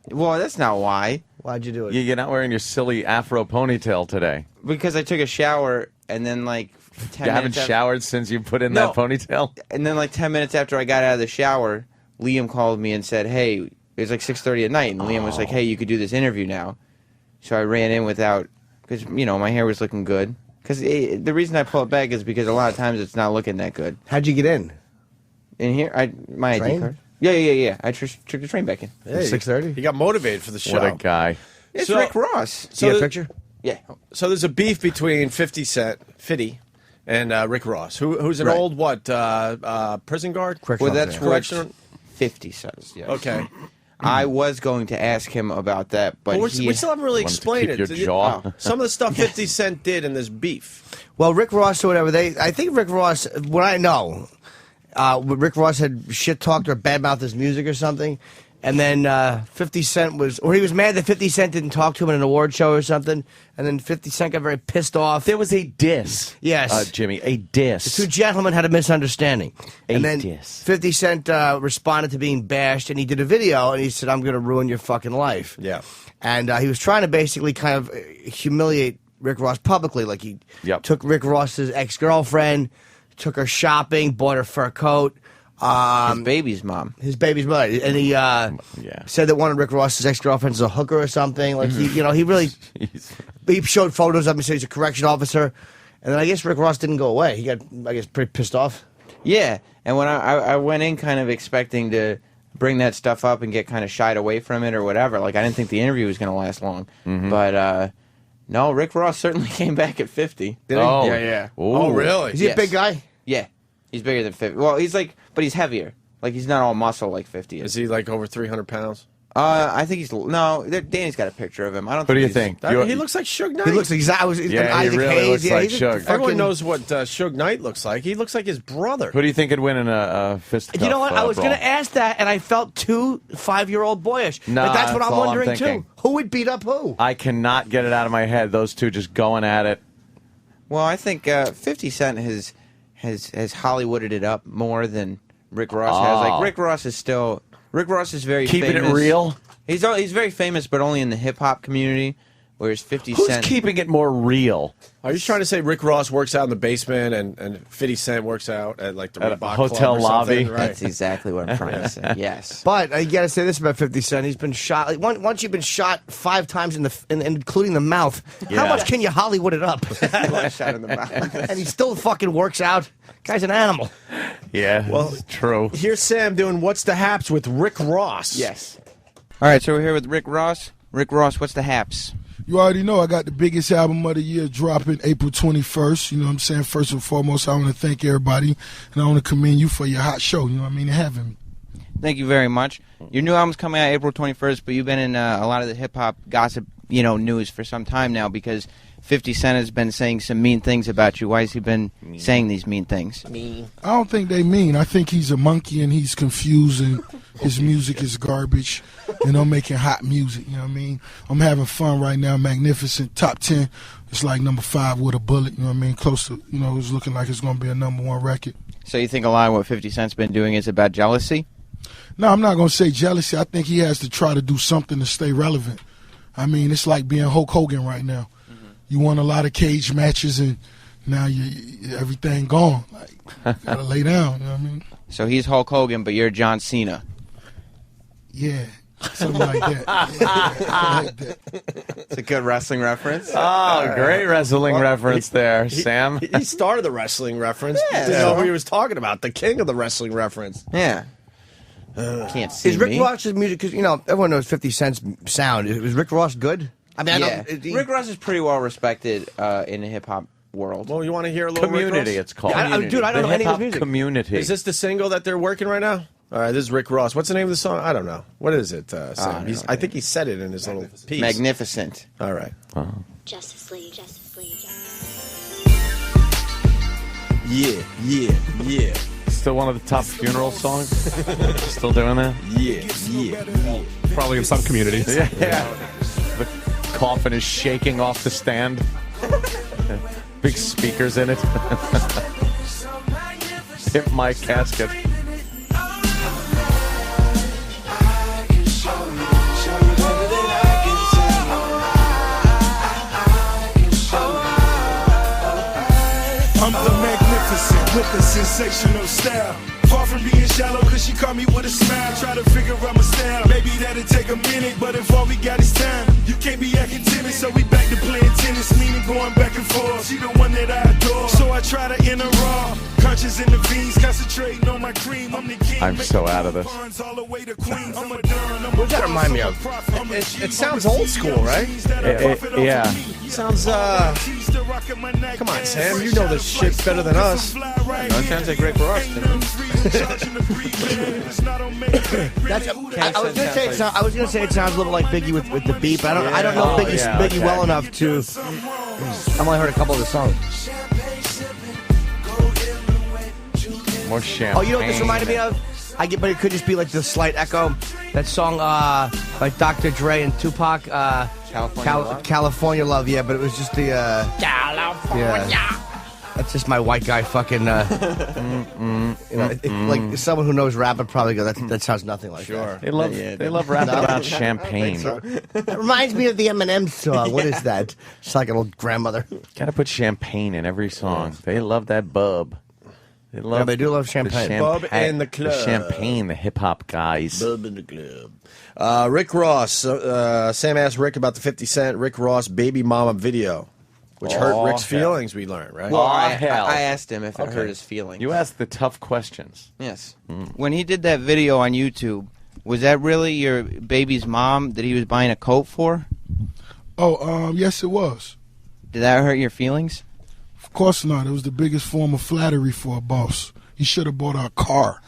Well, that's not why. Why'd you do it? You're not wearing your silly afro ponytail today. Because I took a shower and then like 10 You haven't minutes showered since you put in No. that ponytail? And then like 10 minutes after I got out of the shower, Liam called me and said, hey, it was like 6:30 at night, and Liam was like, hey, you could do this interview now. So I ran in without, because, my hair was looking good. Because the reason I pull it back is because a lot of times it's not looking that good. How'd you get in? In here? My Train? ID card. Yeah. I took the train back in. Hey, 6:30? He got motivated for the show. What a guy. It's So- Rick Ross. So You got a the- picture? Yeah. So there's a beef between 50 Cent, and Rick Ross, who's an Right. old prison guard? Well, that's what Correctional. 50 says. Yes. Okay. I was going to ask him about that, but But we still haven't really Wanted to explained keep it. your jaw. Some of the stuff 50 Cent did in this beef. Well, Rick Ross or whatever, I think Rick Ross, what I know, Rick Ross had shit-talked or bad-mouthed his music or something, and then 50 Cent he was mad that 50 Cent didn't talk to him at an award show or something, and then 50 Cent got very pissed off. There was a diss. Yes. Jimmy, a diss. The two gentlemen had a misunderstanding. And then diss. 50 Cent responded to being bashed, and he did a video, and he said, I'm going to ruin your fucking life. Yeah. And he was trying to basically kind of humiliate Rick Ross publicly. Like he took Rick Ross's ex-girlfriend, took her shopping, bought her fur coat. his baby's mom. His baby's mother. And he said that one of Rick Ross's ex-girlfriends is a hooker or something. Like, he really... He showed photos of him, said he's a correction officer. And then I guess Rick Ross didn't go away. He got, I guess, pretty pissed off. Yeah, and when I went in kind of expecting to bring that stuff up and get kind of shied away from it or whatever. Like, I didn't think the interview was going to last long. But, no, Rick Ross certainly came back at 50. Did he? Oh. Yeah. Oh, really? Is he a big guy? Yeah. He's bigger than 50. Well, but he's heavier. Like, he's not all muscle like 50 is. Is he like over 300 pounds? I think Danny's got a picture of him. I don't. What do you think? think? He looks like Suge Knight. He looks exactly. Yeah, he really looks like Suge. Everyone knows what Suge Knight looks like. He looks like his brother. Who do you think could win in a fisticuff? You know what? I was brawl? going to ask that, and I felt too 5-year-old boyish. Nah, but that's what that's I'm all I'm wondering, thinking. too. Who would beat up who? I cannot get it out of my head. Those two just going at it. Well, I think 50 Cent has Hollywooded it up more than Rick Ross has. Like, Rick Ross is very Keeping famous. it real? He's very famous, but only in the hip hop community. Whereas 50 Who's Cent keeping it more real? Are you trying to say Rick Ross works out in the basement and 50 Cent works out at like the At a Reebok hotel Club or lobby? something? Right. That's exactly what I'm trying to say. Yes. But I got to say this about 50 Cent. He's been shot. Like, once you've been shot 5 times, including the mouth, how Yeah. much can you Hollywood it up? Shot in the mouth. And he still fucking works out. Guy's an animal. Yeah, well, true. Here's Sam doing What's the Haps with Rick Ross. Yes. All right, so we're here with Rick Ross. Rick Ross, what's the haps? You already know I got the biggest album of the year dropping April 21st. You know what I'm saying? First and foremost, I want to thank everybody, and I want to commend you for your hot show. You know what I mean? Having me. Thank you very much. Your new album's coming out April 21st, but you've been in a lot of the hip-hop gossip, news for some time now because 50 Cent has been saying some mean things about you. Why has he been saying these mean things? I don't think they mean. I think he's a monkey and he's confused and his music is garbage and I'm making hot music, you know what I mean? I'm having fun right now, magnificent, top 10. It's like number 5 with a bullet, you know what I mean? Close to, it's looking like it's going to be a number 1 record. So you think a lot of what 50 Cent's been doing is about jealousy? No, I'm not going to say jealousy. I think he has to try to do something to stay relevant. I mean, it's like being Hulk Hogan right now. You won a lot of cage matches, and now everything gone. Like, you gotta lay down. You know what I mean? So he's Hulk Hogan, but you're John Cena. Yeah, something like that. Yeah, like that. It's a good wrestling reference. Oh, great wrestling reference there, Sam. He started the wrestling reference. Yeah. Didn't know who he was talking about. The king of the wrestling reference. Yeah. Can't see Is Rick me. Ross's music, because, everyone knows 50 Cent's sound. Is Rick Ross good? I mean, Yeah. Rick Ross is pretty well respected in the hip hop world. Well, you want to hear a little Community, Rick Ross? it's called. Dude, I don't know any of his music. Community. Is this the single that they're working right now? All right, this is Rick Ross. What's the name of the song? I don't know. What is it, Sam? I think he said it in his little piece. Magnificent. All right. Justice League, Justice League. Yeah. Still one of the top funeral songs? Still doing that? Yeah. Probably in some communities. Yeah. The coffin is shaking off the stand. Big speakers in it. Hit my casket. I'm the magnificent with the sensational style. Far from being shallow, cause she caught me with a smile. Try to figure out my style. Maybe that'll take a minute, but if all we got is time, you can't be acting timid, so we back to playing tennis, meaning going back and forth. She the one that I adore, so I try to enter raw. Conscious in the veins, concentrating on my cream. I'm the king. I'm so out of this. What does that remind me of? It sounds old school, right? Yeah. Sounds, come on, Sam. You know this shit better than us. No, it sounds like Rick Ross to me. I was gonna say it sounds a little like Biggie with the beep. I don't know Biggie well enough to. I've only heard a couple of the songs. More champagne. Oh, you know what this reminded me of? But it could just be like the slight echo. That song by Dr. Dre and Tupac, California Love. Yeah, but it was just the California. Yeah. That's just my white guy fucking. Like someone who knows rap would probably go. That sounds nothing like that. They love rapping about champagne. That reminds me of the Eminem song. What is that? It's like an old grandmother. Gotta put champagne in every song. They love that bub. They do love champagne. Bub in the club. The champagne, the hip hop guys. Bub in the club. Rick Ross. Sam asked Rick about the 50 Cent Rick Ross Baby Mama video, which hurt Rick's feelings, we learned, right? Well, I asked him if it hurt his feelings. You asked the tough questions. Yes. When he did that video on YouTube, was that really your baby's mom that he was buying a coat for? Oh, yes, it was. Did that hurt your feelings? Of course not. It was the biggest form of flattery for a boss. He should have bought our car.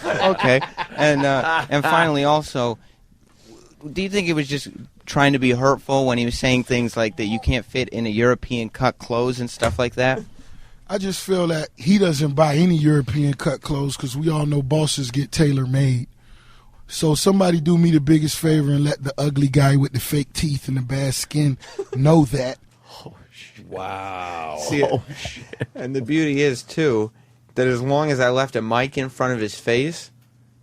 Okay. And finally, also, do you think it was just trying to be hurtful when he was saying things like that you can't fit in a European cut clothes and stuff like that? I just feel that he doesn't buy any European cut clothes because we all know bosses get tailor-made. So somebody do me the biggest favor and let the ugly guy with the fake teeth and the bad skin know that. Wow. See, shit. And the beauty is, too, that as long as I left a mic in front of his face,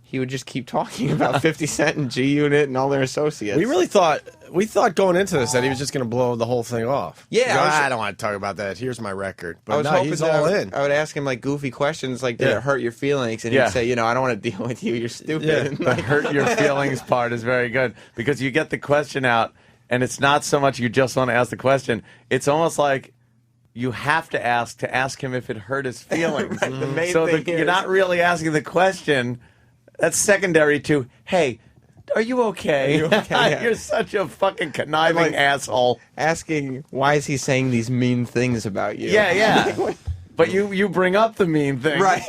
he would just keep talking about 50 Cent and G-Unit and all their associates. We thought going into this that he was just going to blow the whole thing off. Yeah. I don't want to talk about that. Here's my record. But I was hoping he's all in. I would ask him, like, goofy questions like, did it hurt your feelings? And he'd say, I don't want to deal with you. You're stupid. Yeah, and the hurt your feelings part is very good because you get the question out, and it's not so much you just want to ask the question. It's almost like you have to ask him if it hurt his feelings. Right, the main so thing you're not really asking the question. That's secondary to, hey, are you okay? Are you okay? Yeah. You're such a fucking conniving asshole. Asking, why is he saying these mean things about you? Yeah. But you bring up the mean thing. Right.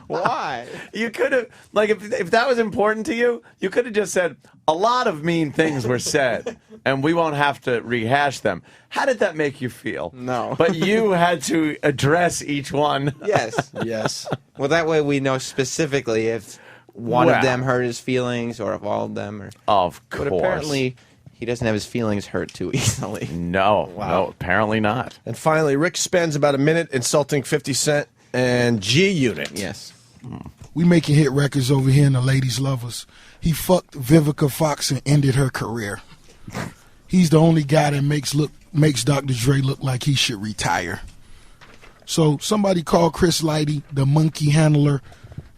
Why? You could have, like, if that was important to you, you could have just said, a lot of mean things were said, and we won't have to rehash them. How did that make you feel? No. But you had to address each one. Yes. Yes. Well, that way we know specifically if one of them hurt his feelings or if all of them. Of course. But apparently, he doesn't have his feelings hurt too easily. No, apparently not. And finally, Rick spends about a minute insulting 50 Cent and G-Unit. Yes. We making hit records over here and the ladies love us. He fucked Vivica Fox and ended her career. He's the only guy that makes Dr. Dre look like he should retire. So somebody call Chris Lighty, the monkey handler,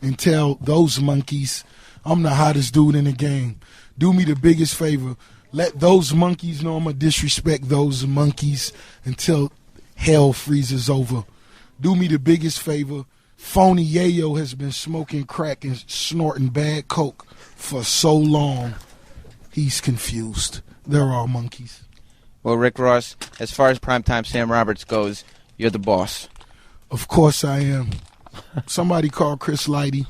and tell those monkeys I'm the hottest dude in the game. Do me the biggest favor. Let those monkeys know I'm going to disrespect those monkeys until hell freezes over. Do me the biggest favor. Phony Yayo has been smoking crack and snorting bad coke for so long. He's confused. they're all monkeys. Well, Rick Ross, as far as primetime Sam Roberts goes, you're the boss. Of course I am. Somebody call Chris Lighty,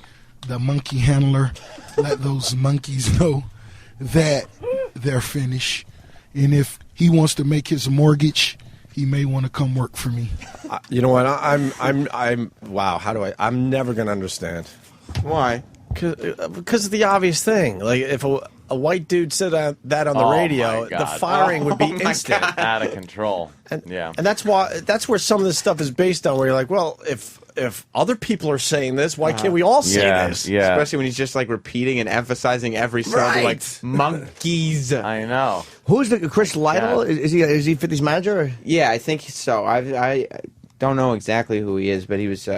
the monkey handler. Let those monkeys know that they're finished. And if he wants to make his mortgage, he may want to come work for me. You know what? I'm. Wow. How do I? I'm never gonna understand. Why? Because of the obvious thing. Like if a white dude said that on the radio, the firing would be instant, out of control. And that's where some of this stuff is based on. Where you're like, well, if other people are saying this, why can't we all say this? Yeah. Especially when he's just like repeating and emphasizing every syllable, like monkeys. I know. Who's the Chris Lytle? Is he 50's manager? Or? Yeah, I think so. I don't know exactly who he is, but he was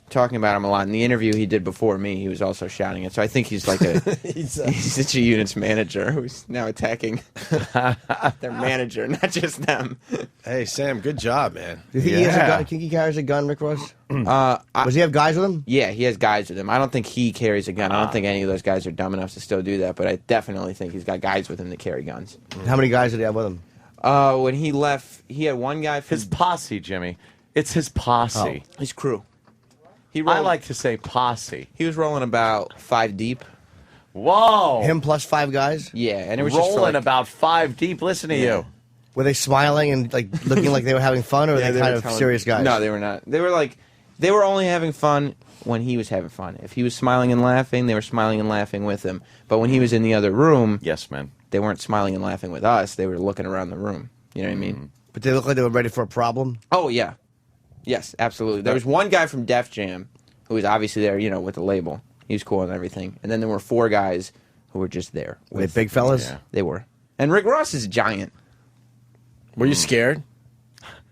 talking about him a lot. In the interview he did before me, he was also shouting it. So I think he's like he's such a unit's manager who's now attacking their manager, not just them. Hey, Sam, good job, man. Do you think he has a gun? Think he carries a gun, Rick Ross? Does he have guys with him? Yeah, he has guys with him. I don't think he carries a gun. I don't think any of those guys are dumb enough to still do that, but I definitely think he's got guys with him that carry guns. How many guys did he have with him? When he left, he had one guy from his posse, Jimmy. It's his posse. His crew. I like to say posse. He was rolling about 5 deep. Whoa! Him plus 5 guys? Yeah, and it was rolling just for, like, about 5 deep. Listen to you. Were they smiling and like looking like they were having fun, or were they kind of serious guys? No, they were not. They were only having fun when he was having fun. If he was smiling and laughing, they were smiling and laughing with him. But when he was in the other room, yes, man, they weren't smiling and laughing with us. They were looking around the room. You know what I mean? But they looked like they were ready for a problem. Oh yeah, yes, absolutely. There was one guy from Def Jam who was obviously there, with the label. He was cool and everything. And then there were 4 guys who were just there. Were they big fellas? Yeah, they were. And Rick Ross is a giant. Were you scared?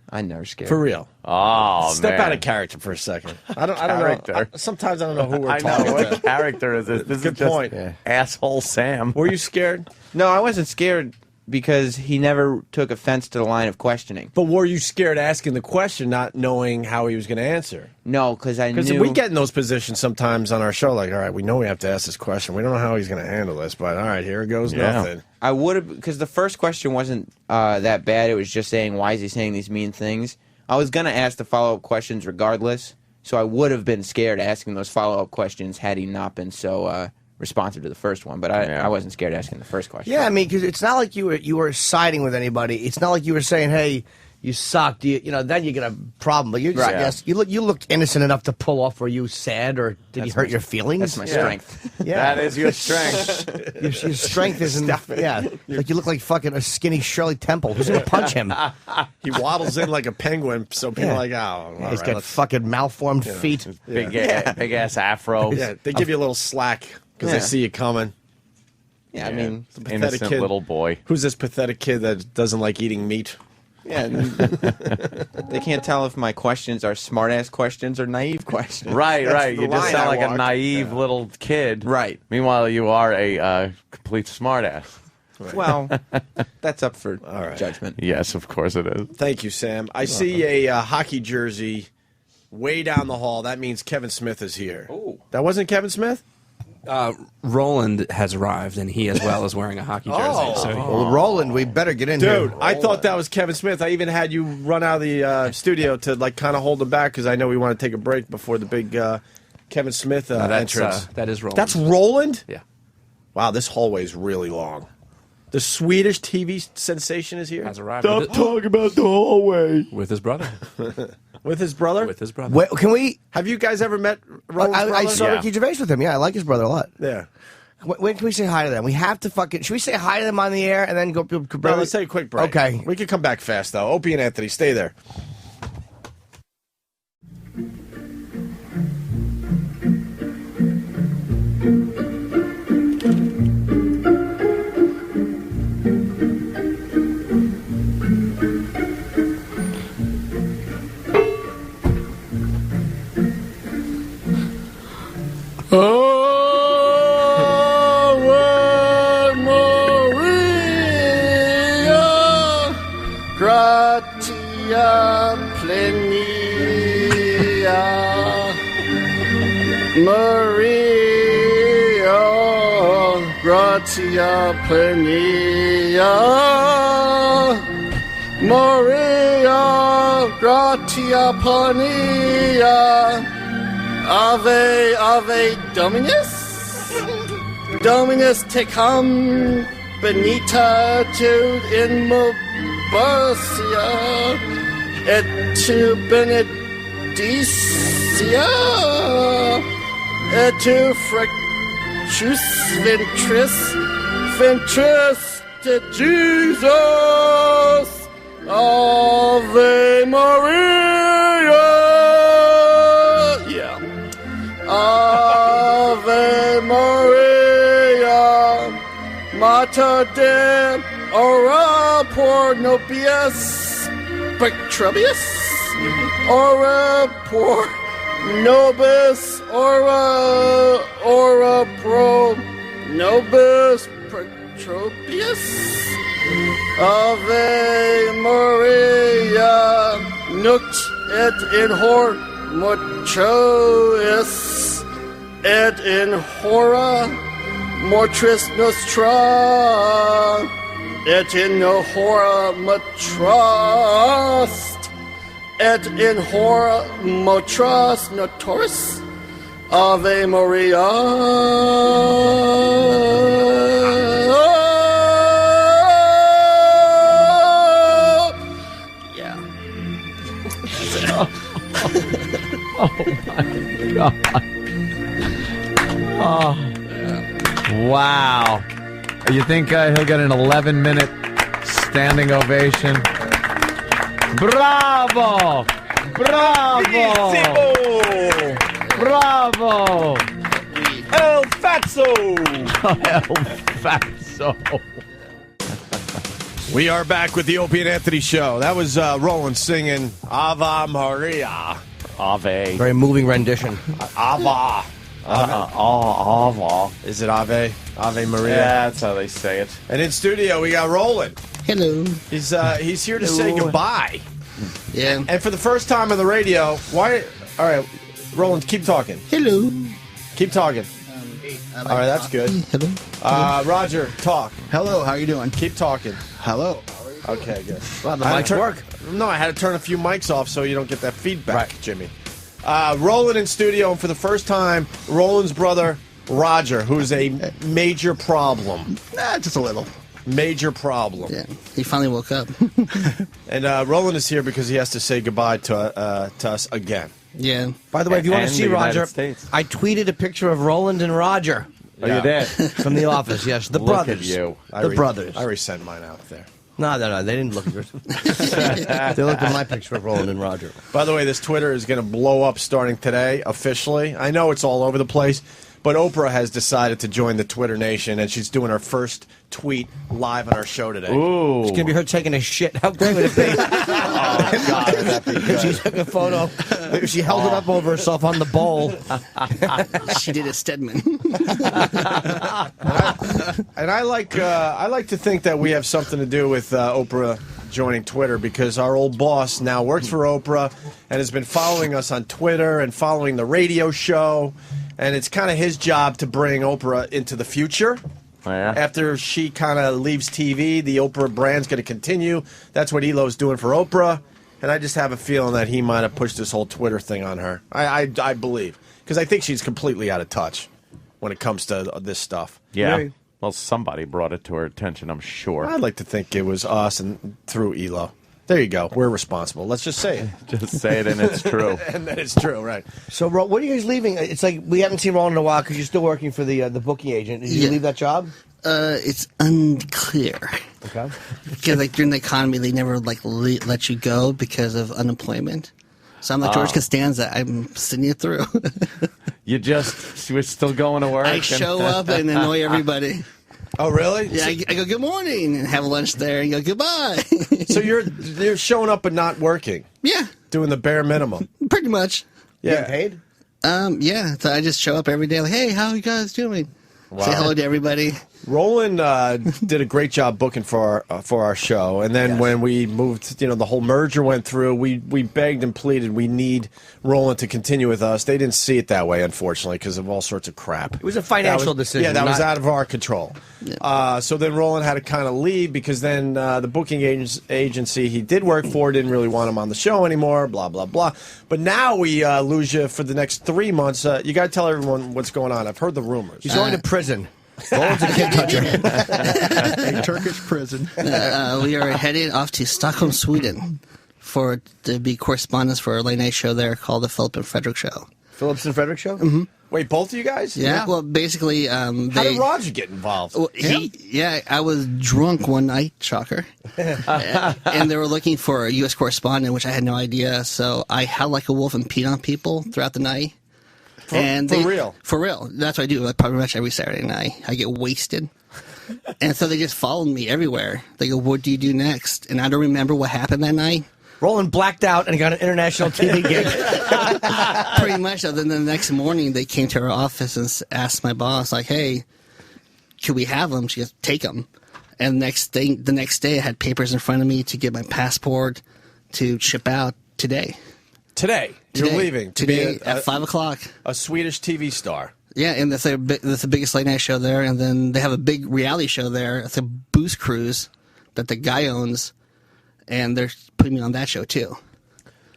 I never scared. For real? Oh, Step man. out of character for a second. I don't know. Sometimes I don't know who we're I talking know what to. character is this. This Good is just point. asshole Sam. Were you scared? No, I wasn't scared because he never took offense to the line of questioning. But were you scared asking the question, not knowing how he was going to answer? No, because I knew... Because we get in those positions sometimes on our show, like, all right, we know we have to ask this question. We don't know how he's going to handle this, but all right, here it goes, nothing. I would have... Because the first question wasn't that bad. It was just saying, why is he saying these mean things? I was going to ask the follow-up questions regardless, so I would have been scared asking those follow-up questions had he not been so... responsive to the first one, but I wasn't scared asking the first question. Yeah, I mean, because it's not like you were siding with anybody. It's not like you were saying, "Hey, you suck." Then you get a problem. But you looked innocent enough to pull off. Were you sad or did he hurt your feelings? That's my strength. Yeah, that is your strength. your strength isn't. Yeah, like you look like fucking a skinny Shirley Temple. Who's gonna punch him? He waddles in like a penguin, so people are like, oh, all he's right, got fucking malformed feet. Big ass afro. Yeah, they give you a little slack. Because they see you coming. Yeah, I mean, it's a pathetic innocent kid. little boy. Who's this pathetic kid that doesn't like eating meat? Yeah, they can't tell if my questions are smart-ass questions or naive questions. Right. You just line sound I like a walk. naive little kid. Right. Meanwhile, you are a complete smartass. Right. Well, that's up for judgment. Yes, of course it is. Thank you, Sam. I see a hockey jersey way down the hall. That means Kevin Smith is here. Oh. That wasn't Kevin Smith? Roland has arrived, and he as well is wearing a hockey jersey. Well, Roland, we better get in Dude, here. I thought that was Kevin Smith. I even had you run out of the studio to like kind of hold him back because I know we want to take a break before the big Kevin Smith entrance. That is Roland. That's Roland? Yeah. Wow, this hallway is really long. The Swedish TV sensation is here. Has arrived. Stop talking about the hallway. With his brother. With his brother? With his brother. Wait, can we? Have you guys ever met Roland's I brother? saw Ricky Gervais with him. Yeah, I like his brother a lot. Yeah. When can we say hi to them? We have to fucking. Should we say hi to them on the air and then go? No, let's take a quick break. Okay. We can come back fast, though. Opie and Anthony, stay there. Gratia plenia Maria Gratia gratia plenia. Maria gratia plenia. Ave, ave Dominus. Dominus tecum benita tu in mobasia et tu benedicia et tu fractus ventris de Jesus. Ave Maria. Yeah. Ave Maria, Mater Dei, ora por nobis pectrobis, ora por nobis, ora pro nobis pectrobis. Ave Maria, nunc et in hor mortuis et in hora mortis nostra et in hora mortrust et in hora mortras notoris. Ave Maria. Oh my God. Oh. Wow. You think he'll get an 11-minute standing ovation? Bravo! Bravo! Bravo! El Fatso! El Fatso. We are back with the Opie and Anthony show. That was Roland singing Ave Maria. Ave. Very moving rendition. Ave. Ave. Is it Ave? Ave Maria? Yeah, that's how they say it. And in studio, we got Roland. Hello. He's here to say goodbye. Yeah. And for the first time on the radio, why? All right, Roland, keep talking. Hello. Keep talking. All right, that's good. Hello. Roger, talk. Hello, how you doing? Keep talking. Hello. Okay, good. Wow, the mics work. No, I had to turn a few mics off so you don't get that feedback, Jimmy. Roland in studio, and for the first time, Roland's brother, Roger, who's a major problem. Just a little. Major problem. Yeah, he finally woke up. And Roland is here because he has to say goodbye to us again. Yeah. By the way, if you want to see Roger, States. I tweeted a picture of Roland and Roger. Oh, you did? From The Office, yes. The Look brothers. at you. The brothers. I already sent mine out there. No, they didn't look at yours. They looked at my picture of Roland and Roger. By the way, this Twitter is going to blow up starting today, officially. I know it's all over the place, but Oprah has decided to join the Twitter nation, and she's doing her first tweet live on our show today. Ooh. It's going to be her taking a shit. How great would it be? Oh, God, would that be good. If she took a photo, if she held it up over herself on the bowl. She did a Stedman. And I like to think that we have something to do with Oprah joining Twitter, because our old boss now works for Oprah and has been following us on Twitter and following the radio show, and it's kind of his job to bring Oprah into the future. Oh, yeah? After she kind of leaves TV, the Oprah brand's going to continue. That's what Elo's doing for Oprah, and I just have a feeling that he might have pushed this whole Twitter thing on her. I believe, because I think she's completely out of touch when it comes to this stuff. Yeah. Maybe. Well, somebody brought it to her attention, I'm sure. I'd like to think it was us and through Elo. There you go. We're responsible. Let's just say it. Just say it, and it's true. And then it's true, right? So, what are you guys leaving? It's like we haven't seen Roland in a while because you're still working for the booking agent. Did you leave that job? It's unclear. Okay. Because like during the economy, they never like let you go because of unemployment. So I'm like George Costanza. I'm sitting it through. She was still going to work. I show up and annoy everybody. Oh, really? Yeah, I go, good morning, and have lunch there, and go, goodbye. So you're showing up but not working? Yeah. Doing the bare minimum? Pretty much. Yeah. Getting paid? Yeah. So I just show up every day like, hey, how you guys doing? Wow. Say hello to everybody. Roland did a great job booking for our show, and then when we moved, the whole merger went through. We begged and pleaded. We need Roland to continue with us. They didn't see it that way, unfortunately, because of all sorts of crap. It was a financial decision. Yeah, that was out of our control. Yeah. So then Roland had to kind of leave because then the booking agency he did work for didn't really want him on the show anymore. Blah blah blah. But now we lose you for the next 3 months. You got to tell everyone what's going on. I've heard the rumors. He's going to prison. Roland's a kid toucher. A Turkish prison. We are headed off to Stockholm, Sweden, to be correspondents for a late night show there called the Philip and Frederick Show. Phillips and Frederick Show? Mm-hmm. Wait, both of you guys? Yeah. Well, basically, How did Roger get involved? Well, I was drunk one night, shocker, and they were looking for a U.S. correspondent, which I had no idea. So I howled like a wolf and peed on people throughout the night. For real? For real. That's what I do pretty much every Saturday night. I get wasted. And so they just followed me everywhere. They go, what do you do next? And I don't remember what happened that night. Roland blacked out and got an international TV gig. Pretty much. Then the next morning, they came to our office and asked my boss, like, hey, could we have them? She goes, take them. And the next day, I had papers in front of me to get my passport to ship out today. Today? You're leaving? Today at 5 o'clock. A Swedish TV star. Yeah, and that's the biggest late night show there. And then they have a big reality show there. It's a booze cruise that the guy owns. And they're putting me on that show, too.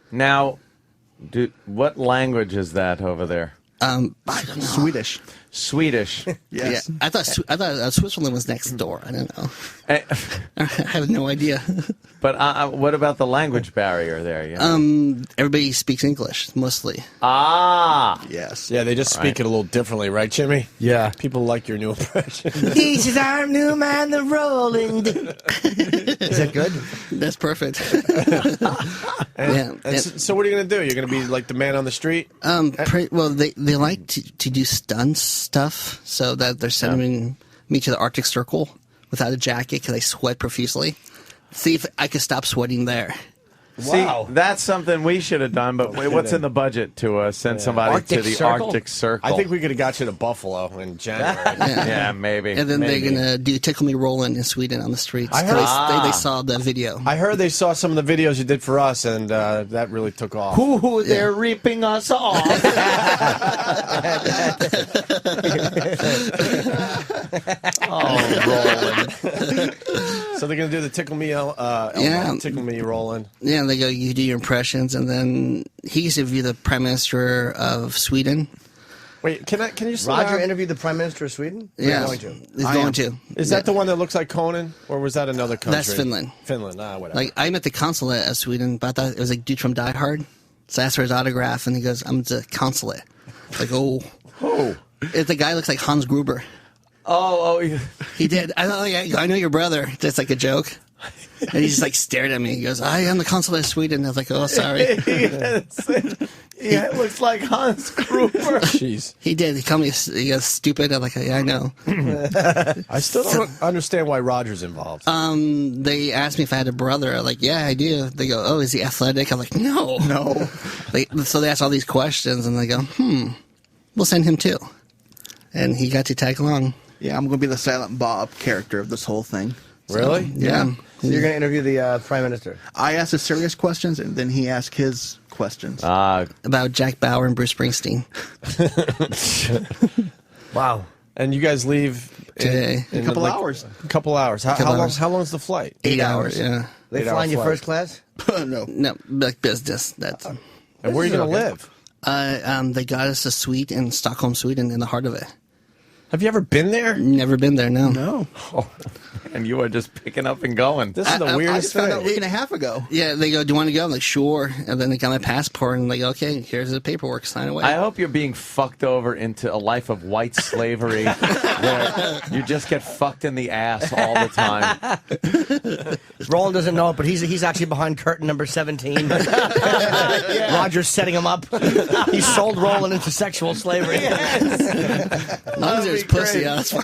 Now, what language is that over there? I don't know. Swedish. Swedish. Yes. Yeah, I thought Switzerland was next door. I don't know. I have no idea. But what about the language barrier there? You know? Everybody speaks English, mostly. Ah. Yes. Yeah, they just speak it a little differently, right, Jimmy? Yeah. People like your new impression. This is our new man, the Roland. Is that good? That's perfect. So what are you going to do? You're going to be like the man on the street? Well, they like to do stunt stuff, so that they're sending me to the Arctic Circle without a jacket because I sweat profusely. See if I could stop sweating there. Wow. See, that's something we should have done, but what's in the budget to send somebody to the Arctic Circle? I think we could have got you to Buffalo in January. Yeah, maybe. And then they're going to do Tickle Me Rollin' in Sweden on the streets. I heard they saw the video. I heard they saw some of the videos you did for us, and that really took off. Ooh, they're reaping us off. Roland. So they're going to do the Tickle Me Tickle Me Rollin'. Yeah, and they go, you do your impressions, and then he's interviewed the Prime Minister of Sweden. Wait, can you slow Roger down? interviewed the Prime Minister of Sweden? Yeah. He's going to. He's going to. Is that the one that looks like Conan, or was that another country? That's Finland. Finland, whatever. Like, I'm at the consulate of Sweden, but I thought it was like dude from Die Hard. So I asked for his autograph, and he goes, I'm at the consulate. Like, oh. The guy looks like Hans Gruber. Oh, he did. I know your brother. That's like a joke. And he just like stared at me. He goes, I am the consulate of Sweden. I was like, oh, sorry. Yeah, it looks like Hans Gruber. Jeez. He did. He called me stupid. I'm like, yeah, I know. I still don't understand why Roger's involved. They asked me if I had a brother. I'm like, yeah, I do. They go, oh, is he athletic? I'm like, no. So they asked all these questions, and they go, we'll send him too. And he got to tag along. Yeah, I'm going to be the Silent Bob character of this whole thing. Really? Yeah. So you're going to interview the Prime Minister? I asked the serious questions, and then he asked his questions. About Jack Bauer and Bruce Springsteen. Wow. And you guys leave today. In a couple hours. A couple hours. How long is the flight? 8 hours, yeah. They flying you first class? No. No, like business. That's. And where are you going to live? They got us a suite in Stockholm, Sweden, in the heart of it. Have you ever been there? Never been there, no. No. Oh, and you are just picking up and going. This is the I weirdest just found out a thing. week and a half ago. Yeah, they go, do you want to go? I'm like, sure. And then they got my passport, and they go, okay, here's the paperwork, sign away. I hope you're being fucked over into a life of white slavery where you just get fucked in the ass all the time. Roland doesn't know it, but he's actually behind curtain number 17. Roger's setting him up. He sold Roland into sexual slavery. As long as there's pussy, yeah, that's fine.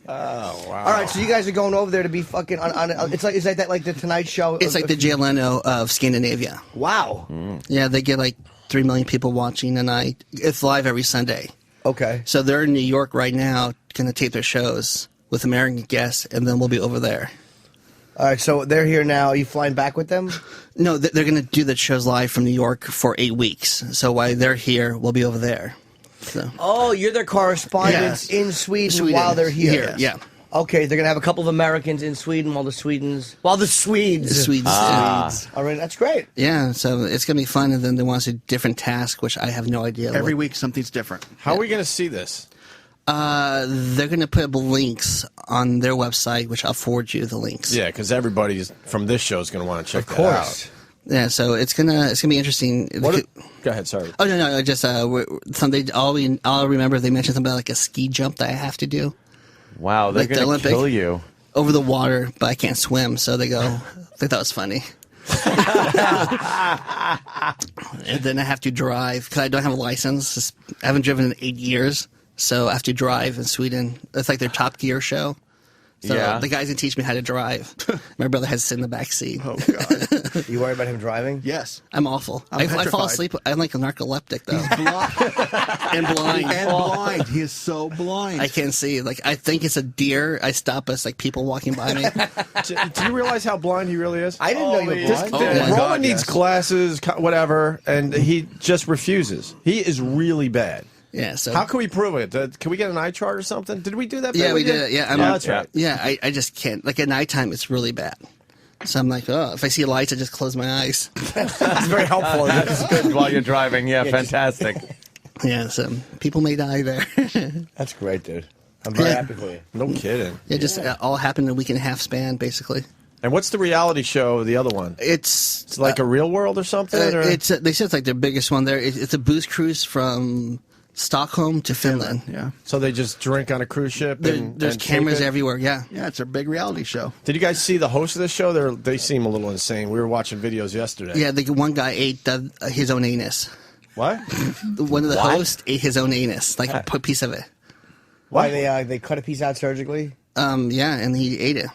Oh, wow. All right, so you guys are going over there to be fucking on it's like that like the Tonight Show? It's like the Jay Leno of Scandinavia. Wow. Yeah, they get like 3 million people watching a night. It's live every Sunday. Okay. So they're in New York right now, going to tape their shows with American guests, and then we'll be over there. All right, so they're here now. Are you flying back with them? No, they're going to do the shows live from New York for 8 weeks. So while they're here, we'll be over there. So. Oh, you're their correspondents in Sweden while they're here. Yeah. Okay, they're going to have a couple of Americans in Sweden while the Swedes. The Swedes. All right, that's great. Yeah, so it's going to be fun, and then they want to do different tasks, which I have no idea. Every week something's different. How are we going to see this? They're going to put up links on their website, which I'll forward you the links. Yeah, because everybody from this show is going to want to check that out. Yeah, so it's gonna be interesting. Go ahead, sorry. Oh no, just someday I'll remember they mentioned something about like a ski jump that I have to do. Wow, they're Like the going to Olympic. kill you. Over the water, but I can't swim, so they go. They thought it was funny. And then I have to drive because I don't have a license. I haven't driven in 8 years, so I have to drive in Sweden. It's like their Top Gear show. So Yeah. the guys can teach me how to drive. My brother has to sit in the back seat. Oh, God. You worry about him driving? Yes. I'm awful. I fall petrified. asleep. I'm like a narcoleptic, though. He's And blind. And blind. He is so blind. I can't see. Like, I think it's a deer. I stop us, like, people walking by me. Do you realize how blind he really is? I didn't know you were blind. my Roland God, needs yes. glasses, whatever, and he just refuses. He is really bad. Yeah, so... How can we prove it? Can we get an eye chart or something? Did we do that? Yeah, Ben? we did it. Yeah, that's right. Yeah, I just can't. Like, at nighttime, it's really bad. So I'm like, oh, if I see lights, I just close my eyes. It's very helpful. That's good while you're driving. Yeah, fantastic. Yeah, so people may die there. That's great, dude. I'm very happy for you. No kidding. It just all happened in a week and a half span, basically. And what's the reality show, the other one? It's like a real world or something? Or? It's they said it's like their biggest one there. It's a booze cruise from Stockholm to Finland. Yeah. So they just drink on a cruise ship? There's and cameras tape it? everywhere, yeah. Yeah, it's a big reality show. Did you guys see the host of the show? They seem a little insane. We were watching videos yesterday. Yeah, one guy ate his own anus. What? One of the hosts ate his own anus, like a piece of it. Why they cut a piece out surgically? Yeah, and he ate it.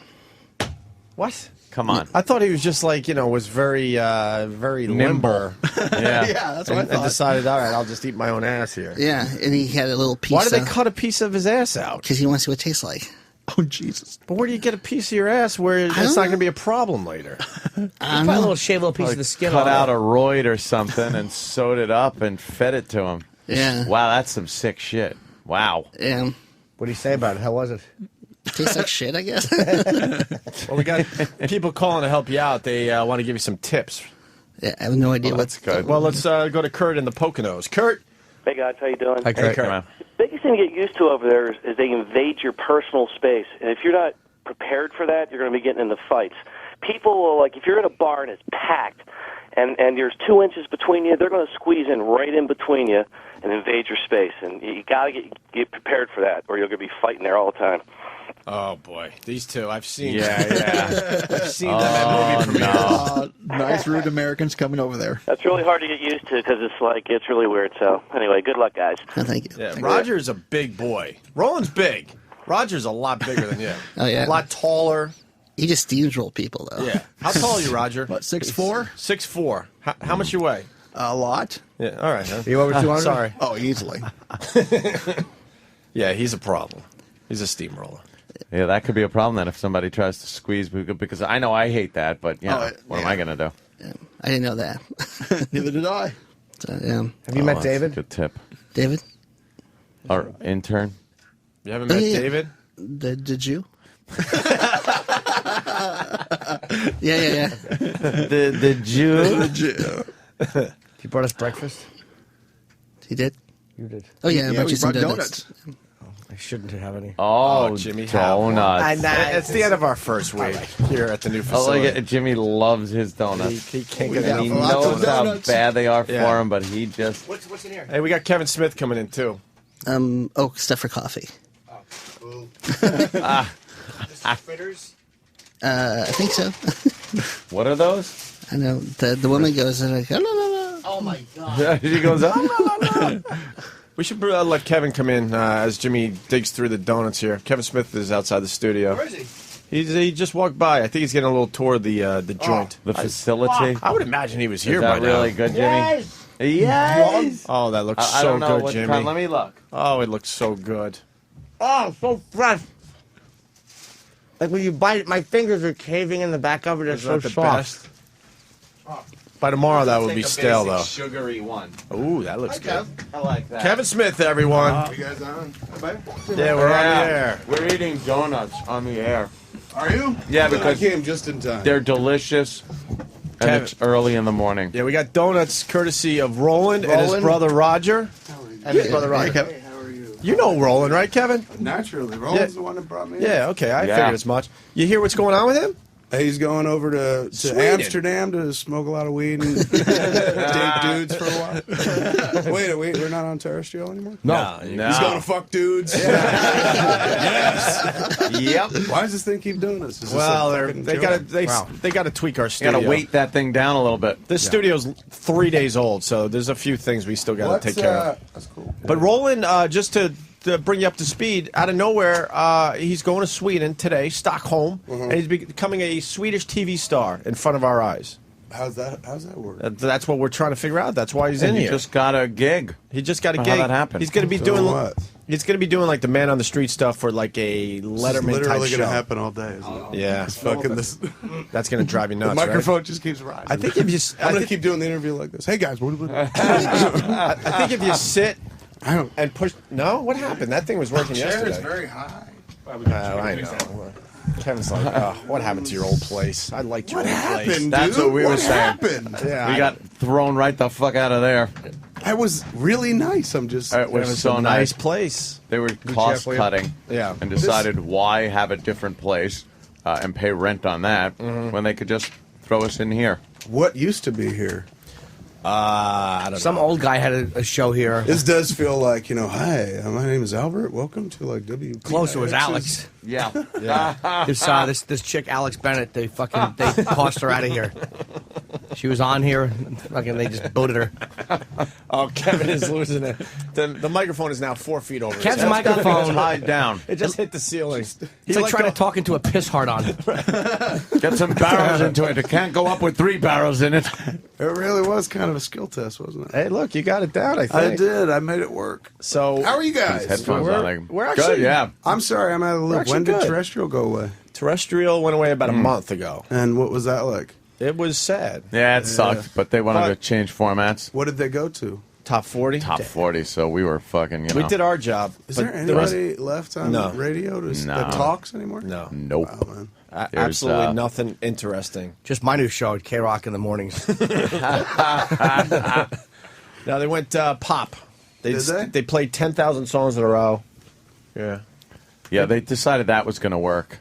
What? Come on. I thought he was just like, was very very Nimble. limber. Yeah. Yeah, that's what I And thought. decided, all right, I'll just eat my own ass here. Yeah, and he had a little piece. Why did they cut a piece of his ass out? Because he wants to see what it tastes like. Oh, Jesus. But where do you get a piece of your ass where it's not going to be a problem later? Probably a little shave a little piece of the skin Cut off. out a roid or something and sewed it up and fed it to him. Yeah. Wow, that's some sick shit. Wow. Yeah. What do you say about it? How was it? Tastes like shit, I guess. Well, we got people calling to help you out. They want to give you some tips. Yeah, I have no idea That's good. Well, let's go to Kurt in the Poconos. Kurt. Hey guys, how you doing? Hi, Kurt. man. The biggest thing to get used to over there is they invade your personal space, and if you're not prepared for that, you're going to be getting into fights. People will, like, if you're in a bar and it's packed, and there's 2 inches between you, they're going to squeeze in right in between you and invade your space, and you got to get prepared for that, or you're going to be fighting there all the time. Oh boy, these two I've seen. Yeah. I've seen them at movie premieres. Nice rude Americans coming over there. That's really hard to get used to because it's really weird. So anyway, good luck, guys. Oh, thank you. Yeah, Roger's a big boy. Roland's big. Roger's a lot bigger than you. Oh, yeah. A lot taller. He just steamroll people, though. Yeah. How tall are you, Roger? What, 6'4"? 6'4". How much you weigh? A lot. Yeah. All right. Huh? You over 200? Sorry. Oh, easily. Yeah, he's a problem. He's a steamroller. Yeah, that could be a problem then if somebody tries to squeeze, because I know I hate that, but what am I going to do? Yeah, I didn't know that. Neither did I. So, yeah. Have you met that's David? a good tip. David? Our intern? You haven't met yeah. David? The Jew? Yeah. The Jew? He brought us breakfast? He did? You did. Oh, yeah, I Yeah, brought we you some brought donuts. I shouldn't have any. Oh, Jimmy, have one. donuts. It's the end of our first week here at the new Oh, facility. look at Jimmy loves his donuts. He can't We get got And he enough. lots of knows how donuts. bad they are Yeah. for him, but he just... What's in here? Hey, we got Kevin Smith coming in too. Stuff for coffee. Fritters? I think so. What are those? I know. The woman goes, like, oh, no. Oh, my God. He goes, We should let Kevin come in as Jimmy digs through the donuts here. Kevin Smith is outside the studio. Where is he? He just walked by. I think he's getting a little tour of the joint. The facility? I would imagine he was here Is by that really now. good, Jimmy? Yes! Yes. Oh, that looks I so don't know good, what Jimmy. kind. Let me look. Oh, it looks so good. Oh, so fresh. Like when you bite it, my fingers are caving in the back of it. It's so Isn't that the soft. best? By tomorrow, that will be stale, though. Sugary one. Ooh, that looks good. I like that. Kevin Smith, everyone. You guys on? Yeah, we're on the air. We're eating donuts on the air. Are you? Yeah, I because came just in time. they're delicious, and Kevin. it's early in the morning. Yeah, we got donuts courtesy of Roland and his brother Roger. And his brother Roger. Kevin. You know Roland, right, Kevin? Naturally. Roland's the one that brought me in. Yeah, okay, I Yeah. figured as much. You hear what's going on with him? He's going over to Sweden. Amsterdam to smoke a lot of weed and date dudes for a while. Wait, we're not on terrestrial anymore? No. He's going to fuck dudes? Yes. Yep. Why does this thing keep doing this? Is this Well, a fucking they joke? got to tweak our You studio. gotta weight that thing down a little bit. This studio's 3 days old, so there's a few things we still got to take care of. That's cool. But Roland, just to bring you up to speed, out of nowhere, he's going to Sweden today, Stockholm, and he's becoming a Swedish TV star in front of our eyes. How's that work? That's what we're trying to figure out. That's why he's And in you here. just got a gig. He just got a How gig. that happened? He's going to be Doing doing what? He's going to be doing like the man on the street stuff for like a This is Letterman literally type going show. to happen all day, isn't it? Yeah, It's fucking this. that's going to drive you The nuts. microphone right? just keeps rising. I think if you, I'm going to keep doing the interview like this. Hey guys, what? I think if you sit I don't. and push. No, what happened? That thing was working Chair is yesterday. very high. I know. Kevin's like, oh, what happened to your old place? I liked your What old place. happened, That's dude? what we were saying. Happened? Yeah, We got thrown right the fuck out of there. I was really nice. I'm just. It was so a nice. nice place. They were cost cutting, Yeah. and decided why have a different place and pay rent on that when they could just throw us in here. What used to be here? I don't Some old guy had a show here. This does feel like, hi, my name is Albert. Welcome to like W. Close, it was Alex. Yeah. This chick Alex Bennett, they tossed her out of here. She was on here, fucking they just booted her. Oh, Kevin is losing it. The microphone is now 4 feet over. his Kev's head. microphone Tied down. It just hit the ceiling. It's like trying to talk into a piss heart on. Get some barrels into it. It can't go up with 3 barrels in it. It really was kind of a skill test, wasn't it? Hey, look, you got it down. I think I did. I made it work. So, How are you guys? Headphones on. Like, we're actually- good, yeah. I'm sorry, I'm out of the We're loop. When actually did good. terrestrial go away? terrestrial went away about a month ago. And what was that like? It was sad. Yeah, it sucked, but they wanted to But- change formats. What did they go to? Top 40? Top 40, so we were fucking, We did our job. Is but there the rest- anybody left on No. radio that No. talks anymore? No. Nope. Wow, man. There's, Absolutely nothing interesting. Just my new show at K-Rock in the mornings. No, they went pop. Did they? They played 10,000 songs in a row. Yeah. Yeah, they decided that was going to work.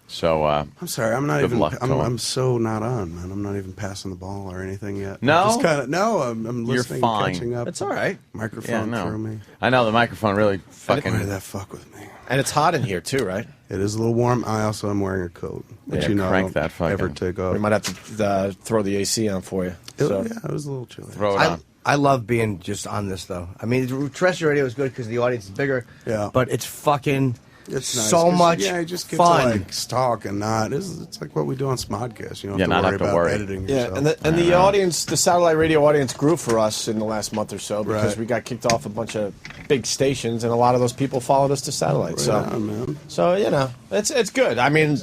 So, I'm sorry, I'm not good even. luck to 'em. I'm so not on, man. I'm not even passing the ball or anything yet. No? I'm just kind of no. I'm You're listening, fine. catching up. It's all right. Microphone Yeah, no. through me. I know the microphone really fucking. Why did that fuck with me? And it's hot in here, too, right? It is a little warm. I also am wearing a coat, but Yeah, you know, I crank don't that fucking- ever take off. We might have to throw the AC on for you. So. Yeah, it was a little chilly. Throw it on. I love being just on this though. I mean, terrestrial radio is good because the audience is bigger. Yeah. But it's fucking It's nice, so 'cause, much Yeah, you just get fun. to like talk and not. It's like what we do on Smodcast. You don't Yeah, have not to worry have to about worry. editing Yeah, yourself. and the audience, the satellite radio audience grew for us in the last month or so because Right. we got kicked off a bunch of big stations, and a lot of those people followed us to satellite. Right So, on, man. so it's good. I mean,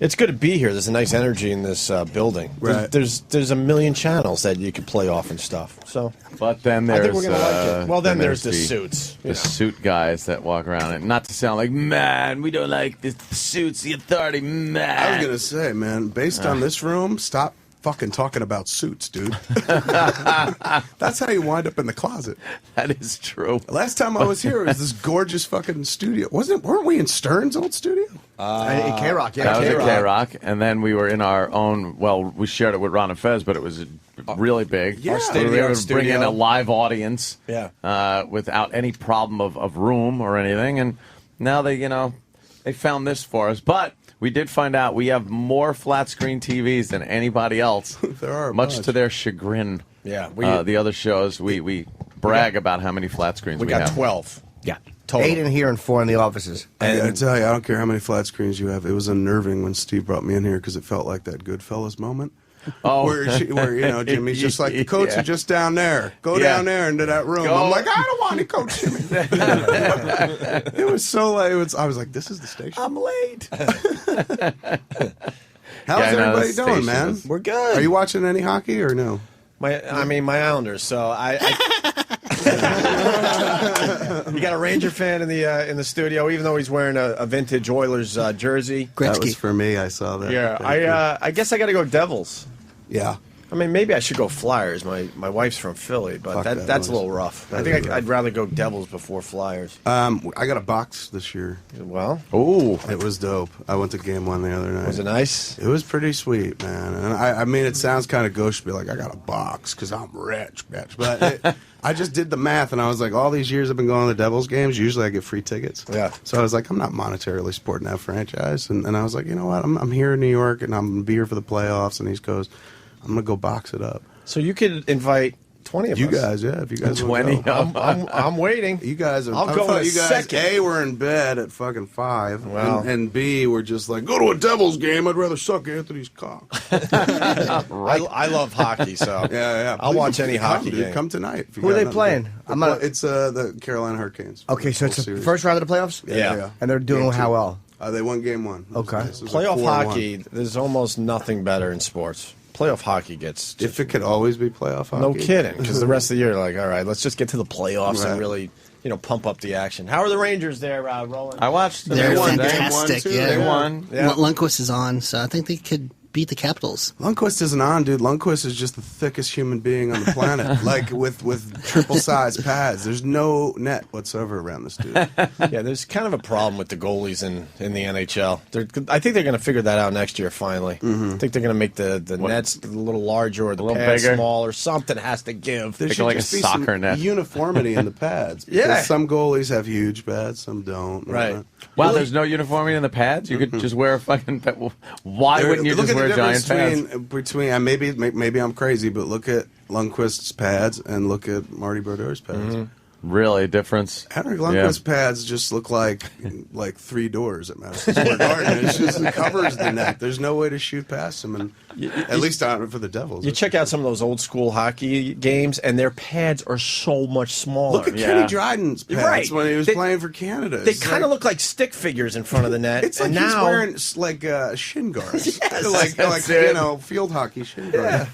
it's good to be here. There's a nice energy in this building. Right. There's a million channels that you can play off and stuff. So, But then I there's. think we're gonna like it. Well, then there's the the suits. The suit guys that walk around, and not to sound like, man, we don't like the suits, the authority, man. I was gonna say, man, based on this room, stop fucking talking about suits, dude. That's how you wind up in the closet. That is true. Last time I was here, it was this gorgeous fucking studio. Weren't we in Stern's old studio? K-Rock, yeah. That was at K-Rock. K-Rock, and then we were in our own. Well, we shared it with Ron and Fez, but it was really big. Yeah. Our we were state-of-the-art able to bring in studio. a live audience, Yeah. without any problem of room or anything. And now they found this for us. But we did find out we have more flat screen TVs than anybody else. There are a much bunch. to their chagrin. Yeah, The other shows we brag about how many flat screens we we got have. 12. Yeah. Total. 8 in here and 4 in the offices. I gotta tell you, I don't care how many flat screens you have. It was unnerving when Steve brought me in here because it felt like that Goodfellas moment. where Jimmy's just like, the coats are just down there. Go down there into that room. I'm like, I don't want to coach Jimmy. It was so like, I was like, this is the station. I'm late. How's everybody doing, man? We're good. Are you watching any hockey or no? My Islanders. So you got a Ranger fan in the studio, even though he's wearing a vintage Oilers jersey. That was for me. I saw that. Yeah, I guess I got to go Devils. Yeah. I mean, maybe I should go Flyers. My wife's from Philly, but that's a little rough. I think I'd rather go Devils before Flyers. I got a box this year. Well, it was dope. I went to game 1 the other night. Was it nice? It was pretty sweet, man. And I mean, it sounds kind of gauche to be like, I got a box because I'm rich, bitch. But I just did the math, and I was like, all these years I've been going to the Devils games, usually I get free tickets. Yeah. So I was like, I'm not monetarily supporting that franchise. And I was like, you know what? I'm here in New York, and I'm going to be here for the playoffs and East Coast. I'm going to go box it up. So you could invite 20 of you us. guys, yeah, if you guys 20. want to go. I'm waiting. You guys are. I'll go in a you guys, second. A, we're in bed at fucking 5, Wow. and B, we're just like, go to a Devils game. I'd rather suck Anthony's cock. I love hockey, so yeah. I'll watch any hockey dude. game. Come tonight. if you Who are got they nothing playing? to do. It's the Carolina Hurricanes. Okay, so it's the Series. first round of the playoffs? Yeah. And they're doing Game how 2. well? They won game 1. It was Okay. nice. It was like Playoff 4-1. hockey, there's almost nothing better in sports. Playoff hockey gets... If it could always be playoff hockey. No kidding, because the rest of the year, you're like, all right, let's just get to the playoffs Right. and really, pump up the action. How are the Rangers there, Roland? I watched them. They're They won. fantastic. They won. Yeah. Lundqvist is on, so I think they could beat the Capitals. Lundqvist isn't on, dude. Lundqvist is just the thickest human being on the planet. Like with triple size pads. There's no net whatsoever around this dude. Yeah, there's kind of a problem with the goalies in the NHL. I think they're going to figure that out next year, finally. I think they're going to make the nets a little larger or the little pads bigger? smaller. Something has to give. There Think should like a just be soccer some net. uniformity in the pads. Yeah. Because some goalies have huge pads, some don't. Right. Wow, there's no uniformity in the pads? You could just wear a fucking... Why wouldn't you Look just at the wear giant difference pads? between maybe I'm crazy, but look at Lundqvist's pads and look at Marty Brodeur's pads. Really, difference? Henrik Lundqvist's pads just look like 3 doors at Madison Square Garden. It covers the net. There's no way to shoot past them, and at least for the Devils. You check out some of those old school hockey games, and their pads are so much smaller. Look at Kenny Dryden's pads when he was playing for Canada. They kind of look like stick figures in front of the net. It's like and he's now, wearing shin guards, Yes, like field hockey shin guards.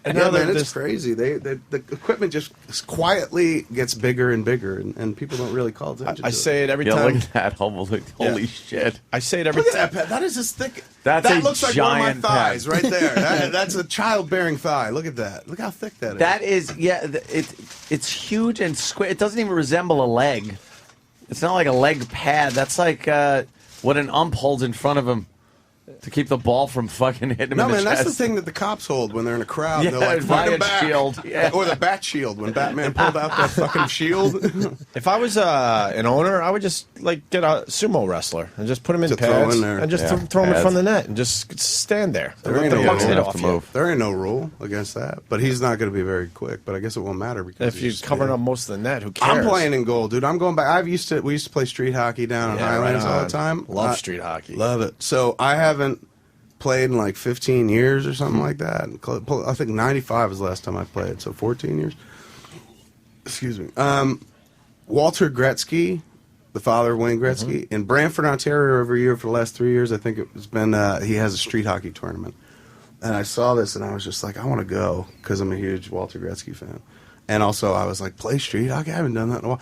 And Yeah, now man, they're it's crazy. The equipment just quietly gets bigger and bigger, and people don't really call attention. I to say it every Yeah, time. look at that. Holy shit. I say it every Look at time. that. That is as thick. That's that a looks like one of my giant thighs pad. right there. That's a childbearing thigh. Look at that. Look how thick that is. That is, it's huge and square. It doesn't even resemble a leg. It's not like a leg pad. That's like what an ump holds in front of him to keep the ball from fucking hitting him No, in the man, chest. that's the thing that the cops hold when they're in a crowd. Yeah, They're like, fight him riot back. shield. Yeah. Or the bat shield when Batman pulled out that fucking shield. If I was an owner, I would just get a sumo wrestler and just put him in To throw pads in there. and just Yeah, throw him in pads. front of the net and just stand there. There Let ain't the no pucks rule. hit Have off to you. move. There ain't no rule against that, but he's not going to be very quick. But I guess it won't matter because If you're he's covering big. up most of the net, who cares? I'm playing in goal, dude. I'm going back. We used to play street hockey down in Yeah, Highlands right all on. the time. Love street hockey. Love it. So I haven't played in like 15 years or something like that. I think 95 was the last time I played, so 14 years. Excuse me. Walter Gretzky, the father of Wayne Gretzky, in Brantford, Ontario every year for the last 3 years, I think it's been, he has a street hockey tournament. And I saw this and I was just like, I want to go because I'm a huge Walter Gretzky fan. And also I was like, play street hockey? I haven't done that in a while.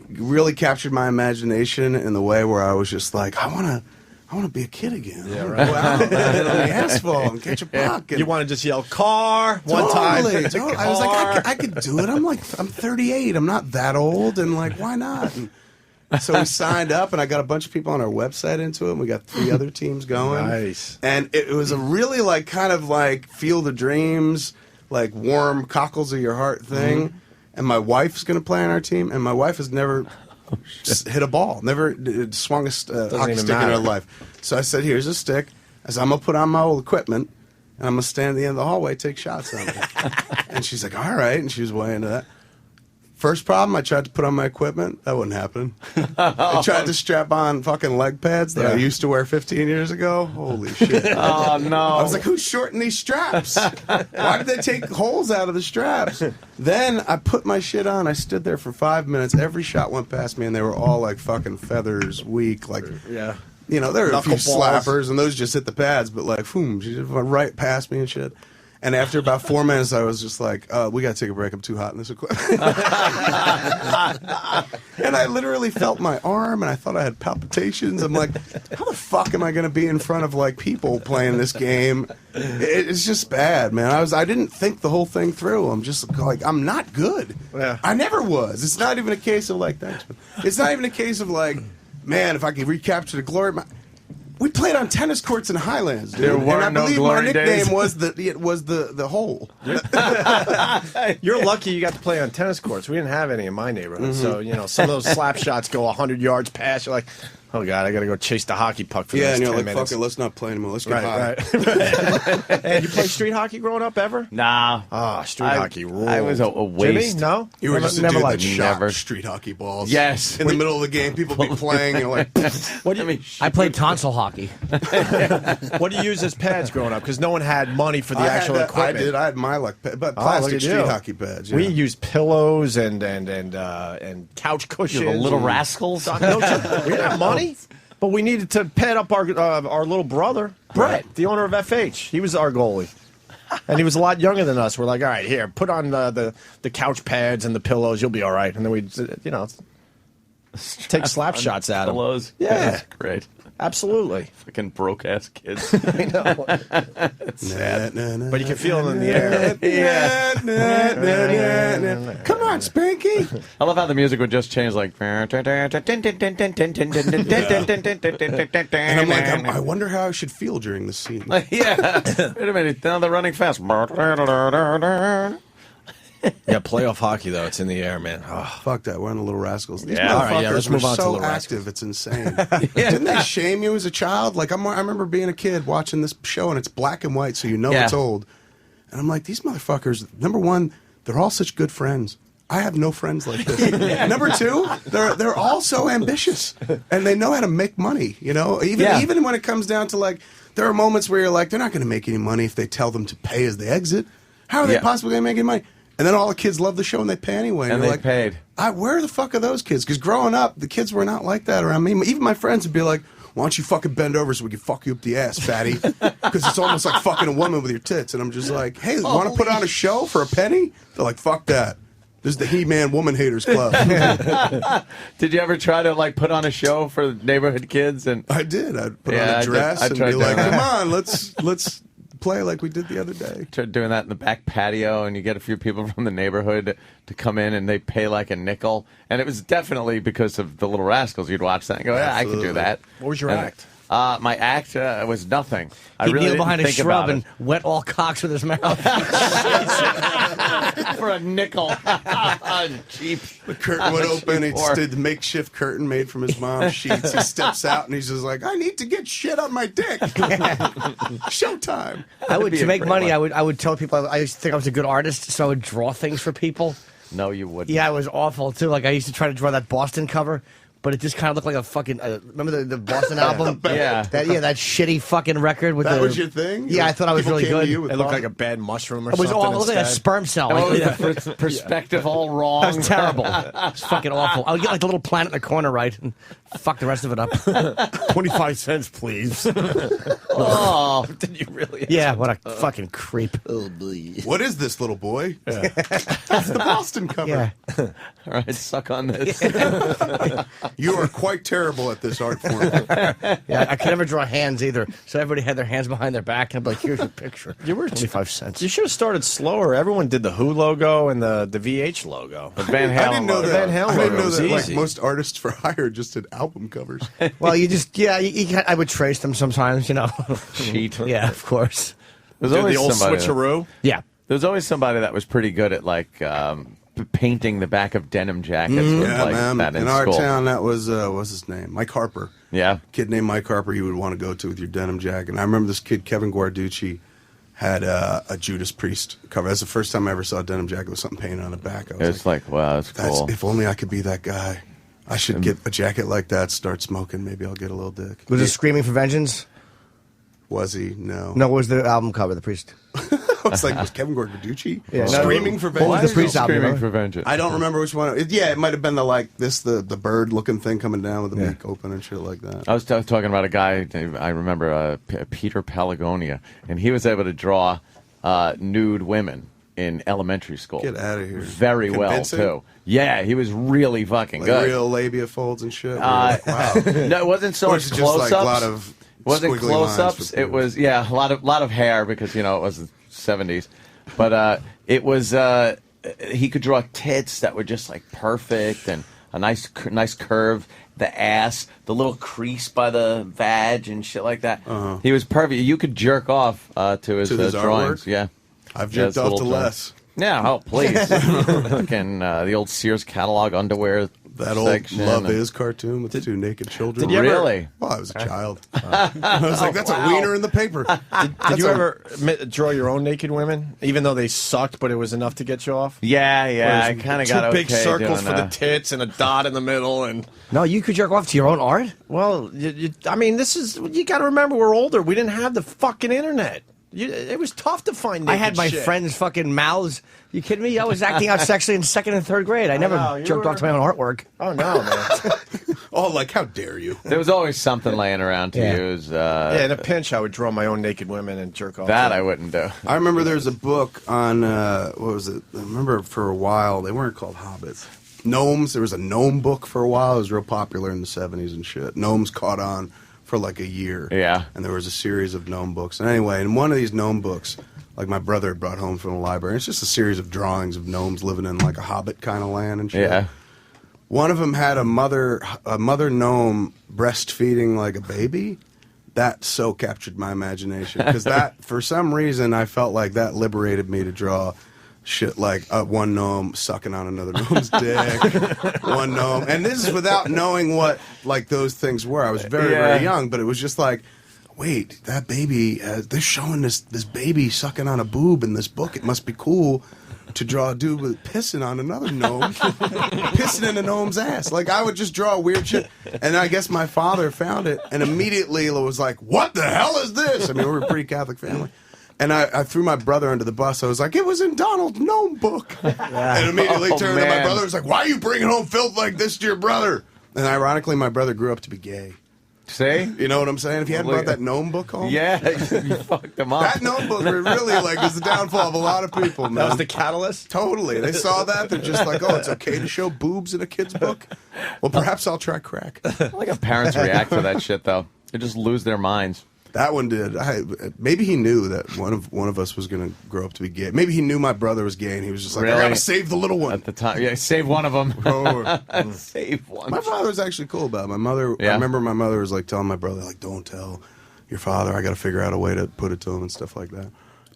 Really captured my imagination in the way where I was just like, I want to be a kid again. Yeah, right. Go out on the asphalt and catch a puck. And You want to just yell "car" one time? Totally. It's a Totally. I was like, car. I could do it. I'm 38. I'm not that old, and like, why not? And so we signed up, and I got a bunch of people on our website into it. And we got 3 other teams going. Nice. And it was a really kind of Field of Dreams, like warm cockles of your heart thing. And my wife's going to play on our team, and my wife has never hit a ball, never swung a hockey even stick in her matter. life. So I said, here's a stick. I said, I'm going to put on my old equipment, and I'm going to stand at the end of the hallway, take shots on it. And she's like, all right. And she was way into that. First problem, I tried to put on my equipment. That wouldn't happen. I tried to strap on fucking leg pads that I used to wear 15 years ago. Holy shit. Oh, no. I was like, who's shorting these straps? Why did they take holes out of the straps? Then I put my shit on. I stood there for 5 minutes. Every shot went past me, and they were all like fucking feathers, weak. Like, you know, there were a few slappers, and those just hit the pads, but like, boom, she just went right past me and shit. And after about 4 minutes, I was just like, we got to take a break. I'm too hot in this equipment. And I literally felt my arm, and I thought I had palpitations. I'm like, how the fuck am I going to be in front of, like, people playing this game? It's just bad, man. I didn't think the whole thing through. I'm just like, I'm not good. Yeah. I never was. It's not even a case of, like, thanks. It's not even a case of, like, man, if I could recapture the glory. We played on tennis courts in Highlands, dude. There were and I believe no my glory days. nickname was the hole. You're lucky you got to play on tennis courts. We didn't have any in my neighborhood. So, you know, some of those slap shots go 100 yards past. You're like, oh, God, I got to go chase the hockey puck for the next and you're 10 like, minutes. fuck it, let's not play anymore. Let's get high. Right. Hey, you play street hockey growing up ever? Nah. Oh, street hockey rules. I was a waste. Jimmy, no? You were just a never dude liked that shot street hockey balls. Yes. In the middle of the game, people be playing, and you're like, What do you, I played tonsil hockey. what do you use as pads growing up? Because no one had money for the I actual had equipment. I did. I had my like, but look plastic at street you. hockey pads. We yeah. used pillows and couch cushions. The little and- rascals. No, we didn't have money, but we needed to pad up our little brother, Brett, the owner of FH. He was our goalie, and he was a lot younger than us. We're like, all right, here, put on the couch pads and the pillows. You'll be all right. And then we, you know, take slap shots at him. Pillows. Yeah, That's great. Absolutely. Fucking broke ass kids. I know. It's sad. But you can feel them in the air. Yeah. Come on, Spanky. I love how the music would just change, like. And I'm like, I wonder how I should feel during this scene. Yeah. Wait a minute. Now they're running fast. Yeah, playoff hockey, though. It's in the air, man. Oh. Fuck that. We're on the Little Rascals. These Yeah. All right, yeah, motherfuckers let's move were on to so Little active. It's insane. Didn't they shame you as a child? Like, I remember being a kid watching this show, and it's black and white, so you know it's old. And I'm like, these motherfuckers, number one, they're all such good friends. I have no friends like this. Number two, they're all so ambitious, and they know how to make money. You know, even when it comes down to like, there are moments where you're like, they're not going to make any money if they tell them to pay as they exit. How are they possibly going to make any money? And then all the kids love the show and they pay anyway. And you're they like, paid. Where the fuck are those kids? Because growing up, the kids were not like that around me. Even my friends would be like, why don't you fucking bend over so we can fuck you up the ass, fatty? Because it's almost like fucking a woman with your tits. And I'm just like, hey, want to put on a show for a penny? They're like, fuck that. This is the He-Man Woman Haters Club. Did you ever try to like put on a show for neighborhood kids? And I did. I'd put on a dress and be like, come on, let's play like we did the other day. Tried doing that in the back patio, and you get a few people from the neighborhood to come in, and they pay like a nickel. And it was definitely because of the Little Rascals. You'd watch that and go, yeah, I could do that. What was your act? My act was nothing. He'd really kneel didn't behind a think shrub about and wet all cocks with his mouth. for a nickel. Cheap. The curtain would open. He did the makeshift curtain made from his mom's sheets. He steps out and he's just like, I need to get shit on my dick. Showtime. I would, to make money, I would tell people, I used to think I was a good artist, so I would draw things for people. No, you wouldn't. Yeah, it was awful, too. Like, I used to try to draw that Boston cover, but it just kind of looked like a fucking... remember the Boston album? Yeah. That shitty fucking record with That the... was your thing? Yeah, I thought I was People really came to good. you with It looked like a bad mushroom or It was something. awful. It looked like a sperm cell. Oh, Like, the perspective all wrong. that was terrible. It was fucking awful. I would get like the little planet in the corner right and fuck the rest of it up. 25 cents, please. Oh, Did you really? Yeah, what a fucking creep. Oh, boy. What is this, little boy? That's the Boston cover. Yeah. all right, suck on this. You are quite terrible at this art form. Yeah, I could never draw hands either. So everybody had their hands behind their back, and I'm like, here's your picture. You were 25 cents. You should have started slower. Everyone did the Who logo and the VH logo. The Van Halen I didn't know logo. that. Van Halen I didn't logo know was that. Like easy. most artists for hire just did album covers. Well, you just, I would trace them sometimes, you know. Cheat. Yeah, of course. There's Did always the old somebody switcheroo. Yeah. There was always somebody that was pretty good at like painting the back of denim jackets with Yeah, like man. that In in our school. town, that was what's his name? Mike Harper. Yeah. Kid named Mike Harper. You would want to go to with your denim jacket. And I remember this kid, Kevin Guarducci, had a Judas Priest cover. That's the first time I ever saw a denim jacket with something painted on the back. I was It's like, wow, that's cool. If only I could be that guy. I should get a jacket like that, start smoking. Maybe I'll get a little dick. Was it Screaming for Vengeance? Was he? No. No, it was the album cover, The Priest. It's like, was Kevin Gorgaducci Yeah, Screaming for Vengeance? What was the Priest album? Screaming for Vengeance. I don't remember which one. It might have been the bird-looking thing coming down with the beak open and shit like that. I was talking about a guy, I remember, Peter Pelagonia, and he was able to draw nude women in elementary school. Get out of here. Very Convincing? well, too. Yeah, he was really fucking Like good. real labia folds and shit. Wow. Wow. No, it wasn't so Or much is it just close-ups. like a lot of wasn't squiggly lines close-ups. for It was, a lot of hair because, it was the 70s. But it was, he could draw tits that were just like perfect and a nice curve, the ass, the little crease by the vag and shit like that. Uh-huh. He was perfect. You could jerk off to his artwork? drawings. Yeah. I've Yeah, jerked his off little to drawings. less. Yeah, oh, please. Fucking the old Sears catalog underwear That old section. Love Is cartoon with the two naked children. Did you really? Well, I was a child. I was like, that's a wiener in the paper. Did you ever draw your own naked women, even though they sucked, but it was enough to get you off? Yeah, I Whereas kind of two got big okay circles doing for the tits and a dot in the middle, and No, you could jerk off to your own art? well, I mean, you got to remember we're older. We didn't have the fucking internet. It was tough to find naked I had my shit. friends' fucking mouths. You kidding me? I was acting out sexually in 2nd and 3rd grade. I never know, you jerked off to my own artwork. Oh, no, man. Oh, like, how dare you? There was always something laying around to Yeah. use. Yeah, in a pinch, I would draw my own naked women and jerk off. That to I them. wouldn't do. I remember there was a book on, what was it? I remember for a while, they weren't called hobbits. Gnomes. There was a gnome book for a while. It was real popular in the 70s and shit. Gnomes caught on for like a year. Yeah. And there was a series of gnome books. And anyway, in one of these gnome books, like my brother had brought home from the library, it's just a series of drawings of gnomes living in like a hobbit kind of land and shit. Yeah. One of them had a mother gnome breastfeeding like a baby. That so captured my imagination because that, for some reason, I felt like that liberated me to draw shit like one gnome sucking on another gnome's dick, one gnome, and this is without knowing what like those things were. I was very young, but it was just like, wait, that baby, they're showing this baby sucking on a boob in this book. It must be cool to draw a dude with pissing on another gnome, pissing in a gnome's ass. Like, I would just draw weird shit. And I guess my father found it and immediately was like, what the hell is this? I mean, we're a pretty Catholic family. And I threw my brother under the bus. I was like, it was in Donald's gnome book. And immediately turned to my brother and was like, why are you bringing home filth like this to your brother? And ironically, my brother grew up to be gay. See? You know what I'm saying? If you hadn't brought that gnome book home. Yeah, you fucked them up. That gnome book really like was the downfall of a lot of people, man. That was the catalyst? Totally. They saw that. They're just like, oh, it's okay to show boobs in a kid's book? Well, perhaps I'll try crack. I like how parents react to that shit, though. They just lose their minds. That one did. Maybe he knew that one of us was going to grow up to be gay. Maybe he knew my brother was gay, and he was just like, Really? I got to save the little one. At the time. Yeah, save one of them. Oh. Save one. My father was actually cool about it. My mother, I remember my mother was like telling my brother, like, don't tell your father. I got to figure out a way to put it to him and stuff like that.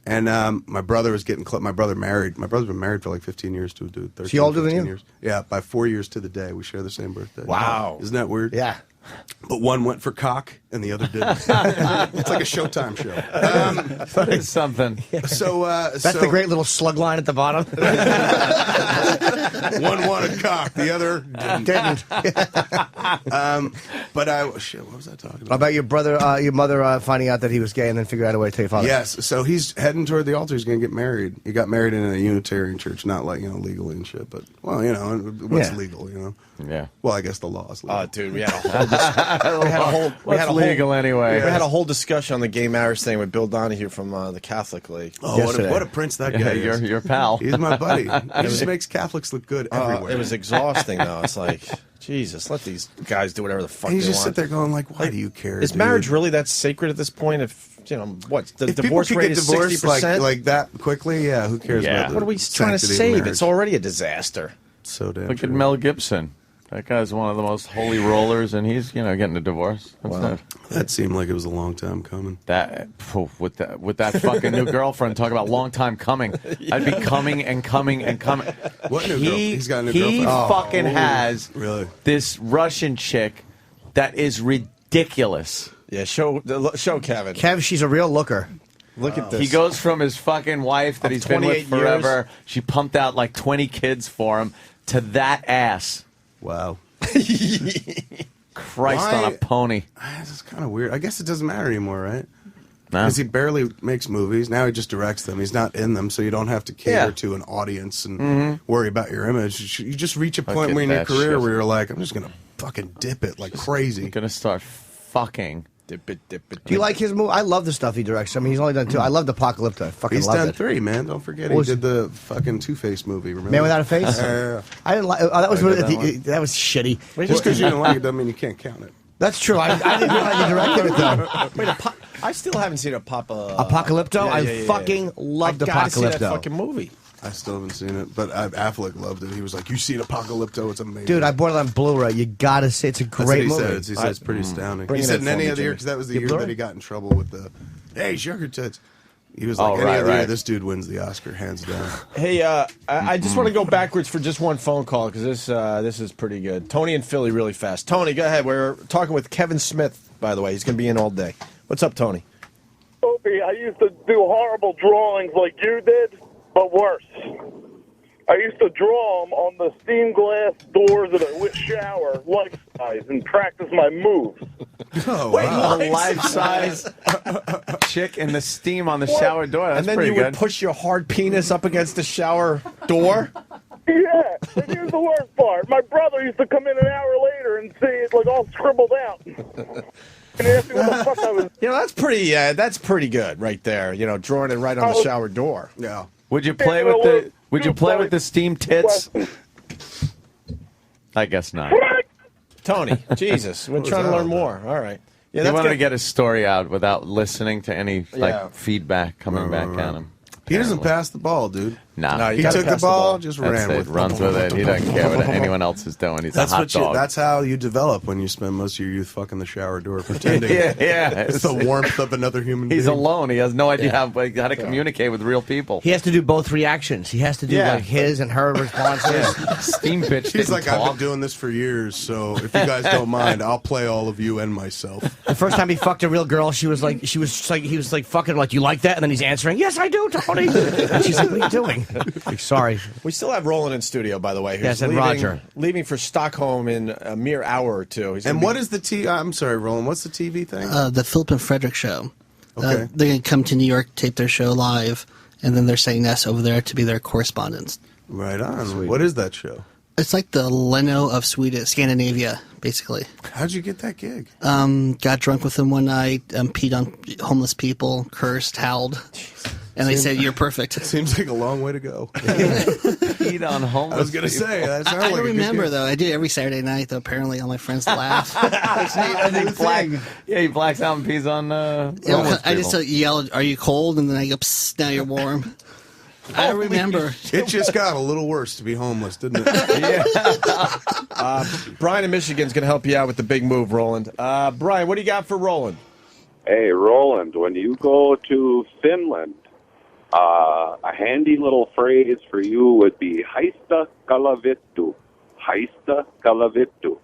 And my brother was getting my brother married. My brother's been married for like 15 years to a dude. 13, Is he older than 15 you? Years. Yeah, by 4 years to the day. We share the same birthday. Wow. Isn't that weird? Yeah. But one went for cock and the other didn't. It's like a Showtime show. That is something. So That's the great little slug line at the bottom. One wanted cock, the other Didn't. but what was I talking about? About your brother, your mother finding out that he was gay and then figure out a way to tell your father. Yes, so he's heading toward the altar. He's going to get married. He got married in a Unitarian church, not like, legally and shit, but, well, what's legal, Yeah. Well, I guess the law is legal. Oh, dude, we had a whole What's legal anyway? We had a whole discussion on the gay marriage thing with Bill Donahue from the Catholic League. Oh, what a prince that guy is. Your pal. He's my buddy. He just makes Catholics look good everywhere. It was exhausting, though. It's like, Jesus, let these guys do whatever the fuck And you they just want. sit there going, like, why do you care? Is dude? marriage really that sacred at this point? If, what, the If divorce people rate could get is divorced 60%? like that quickly, yeah, who cares about the What are we trying to sanctity of save? marriage? It's already a disaster. So damn Look true. at Mel Gibson. That guy's one of the most holy rollers, and he's getting a divorce. That seemed like it was a long time coming. With that fucking new girlfriend, talk about long time coming. I'd be coming and coming and coming. What new girl? He's got a new He girlfriend. fucking has really this Russian chick that is ridiculous. Yeah, show Kevin. Kev, she's a real looker. Look at this. He goes from his fucking wife that he's been with 28 years. forever. She pumped out like 20 kids for him to that ass. Wow. Christ on a pony. This is kind of weird. I guess it doesn't matter anymore, right? No. Because he barely makes movies. Now he just directs them. He's not in them, so you don't have to cater to an audience and worry about your image. You just reach a point in your career where you're like, I'm just going to fucking dip it like crazy. I'm going to start fucking. Dip it. Do you like his movie? I love the stuff he directs. I mean, he's only done 2. I loved Apocalypto. I fucking He's loved done it. 3, man. Don't forget What he was did the fucking Two-Face movie. Remember? Man Without a Face? Yeah. I didn't like. That was I did that one. that was shitty. Just because you don't like it doesn't mean you can't count it. That's true. I didn't realize he directed it though. Wait, I still haven't seen Apocalypto? I fucking loved I gotta see that Apocalypto. fucking movie. I still haven't seen it, but Affleck loved it. He was like, "You seen Apocalypto? It's amazing." Dude, I bought it on Blu-ray. You gotta see. It's a That's what great he movie. said. He said it's pretty astounding. Bring He it said in in for any me, other year, Jimmy. because that was the Your year Blu-ray? that he got in trouble with the, hey, sugar tits. He was like, Oh, any right, other year, right. this dude wins the Oscar, hands down. Hey, I just want to go backwards for just one phone call because this is pretty good. Tony in Philly, really fast. Tony, go ahead. We're talking with Kevin Smith, by the way. He's going to be in all day. What's up, Tony? Opie, I used to do horrible drawings like you did, but worse. I used to draw them on the steam glass doors of the shower, life size, and practice my moves. Oh, Wait, a life-size chick in the steam on the shower door. That's and then pretty you good. would push your hard penis up against the shower door? Yeah, and here's the worst part. My brother used to come in an hour later and see it like all scribbled out. And he asked me what the fuck I was... You know, that's pretty good right there. You know, drawing it right on the shower door. Yeah. Would you play with the steam tits? I guess not. Tony, Jesus, we're trying to learn more. All right. Yeah, He that's wanted good. to get his story out without listening to any Yeah. feedback coming back at him. He doesn't pass the ball, dude. Nah. No, you He gotta took the pass the ball, ball. just That's ran it. with Runs with it. He doesn't care what anyone else is doing. He's That's a hot what dog. that's how you develop when you spend most of your youth fucking the shower door, pretending Yeah. it's the warmth of another human being. He's alone. He has no idea how to communicate with real people. He has to do both reactions. He has to do Yeah. like his and her responses. Steam bitch. He's didn't like, I've talk. been doing this for years, so if you guys don't mind, I'll play all of you and myself. The first time he fucked a real girl, he was like fucking like, you like that? And then he's answering, yes, I do, Tony. And she's like, what are you doing? Like, sorry. We still have Roland in studio, by the way. Who's Yes, and Roger. leaving for Stockholm in a mere hour or two. He's And gonna what be- is the I'm sorry, Roland. What's the TV thing? The Philip and Frederick show. Okay. They're going to come to New York, tape their show live, and then they're sending us over there to be their correspondents. Right on. What is that show? It's like the Leno of Scandinavia, basically. How'd you get that gig? Got drunk with them one night, peed on homeless people, cursed, howled, and they said, "You're perfect." Seems like a long way to go. Eat on homeless. I was gonna say that sounded I like don't a good remember gig. though. I do it every Saturday night. Though apparently all my friends laugh. He blacks out and pees on homeless I just people. yell, "Are you cold?" And then I go, "Psst, now you're warm." I don't remember. It just got a little worse to be homeless, didn't it? Brian in Michigan's going to help you out with the big move, Roland. Brian, what do you got for Roland? Hey, Roland, when you go to Finland, a handy little phrase for you would be haista kalavittu. Haista kalavittu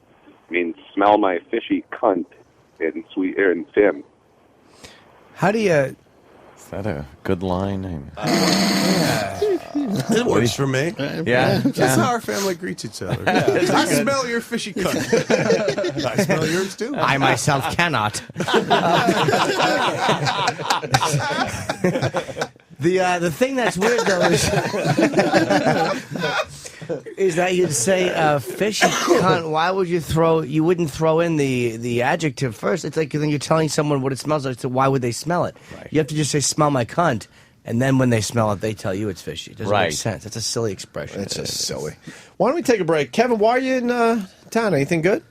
means smell my fishy cunt in Finn. How do you... Is that a good line? It works for me. Yeah. That's how our family greets each other. I smell your fishy cunt. I smell yours too. I myself cannot. The thing that's weird though is that you'd say fishy cunt. Why would you you wouldn't throw in the adjective first? It's like then you're telling someone what it smells like, so why would they smell it? Right. You have to just say smell my cunt, and then when they smell it, they tell you it's fishy. It doesn't make sense. It's a silly expression. It's just silly. Why don't we take a break? Kevin, why are you in town? Anything good?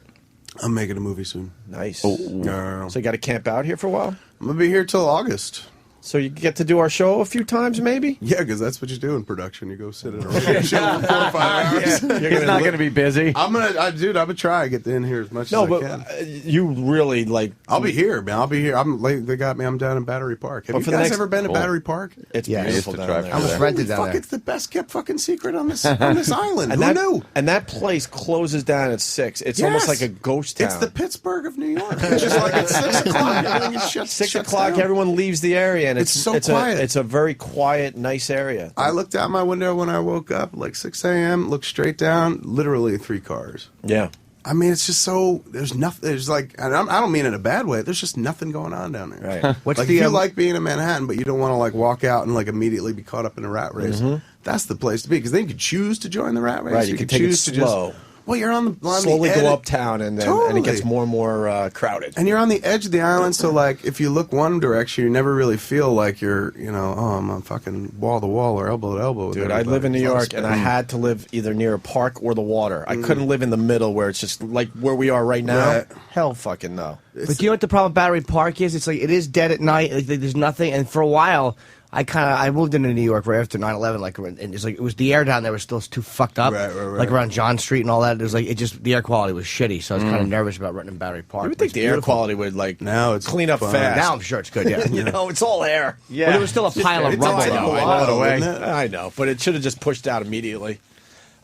I'm making a movie soon. Nice. So you got to camp out here for a while? I'm gonna be here till August. So you get to do our show a few times, maybe? Yeah, because that's what you do in production. You go sit in a radio show for 4 or 5 hours. He's not going to be busy. I'm gonna try to get in here as much as I can. You really like. I'll be here, man. I'll be here. They got me. I'm down in Battery Park. Have But you for the guys next- ever been to Cool. Battery Park? It's Yeah, I beautiful used to down drive there. I was rented down Fuck, there. it's the best kept fucking secret on this island. And Who that, knew? and that place closes down at 6. It's almost like a ghost town. It's the Pittsburgh of New York. It's just like at 6 o'clock. Everything is shut 6 shuts o'clock, down. everyone leaves the area, and It's so quiet. It's a very quiet, nice area. I looked out my window when I woke up, like 6 a.m., looked straight down, literally 3 cars. Yeah. I mean, it's just so, there's nothing, there's like, and I don't mean it in a bad way, there's just nothing going on down there. Right. What's Like, the, if you like being in Manhattan, but you don't want to, like, walk out and, like, immediately be caught up in a rat race, that's the place to be, because then you could choose to join the rat race. Right, you can take it choose to slow. just, well, you're on the Slowly edge. go uptown, and then and it gets more and more crowded. And you're on the edge of the island, so like if you look one direction, you never really feel like you're, I'm on fucking wall to wall or elbow to elbow. Dude, I live in New York, and I had to live either near a park or the water. I couldn't live in the middle where it's just like where we are right now. Right. Hell fucking no. But do you know what the problem with Battery Park is? It's like it is dead at night. Like, there's nothing. And for a while, I moved into New York right after 9/11. Like, and it's like it was the air down there was still too fucked up. Right. Like around John Street and all that. It was like the air quality was shitty. So I was kind of nervous about renting Battery Park. You would But think it's the air beautiful. quality would like now it's clean up fine. fast. Now I'm sure it's good. Yeah. It's all air. Yeah, But there was still a pile of rubble. I know, though. I know, isn't it? I know, but it should have just pushed out immediately.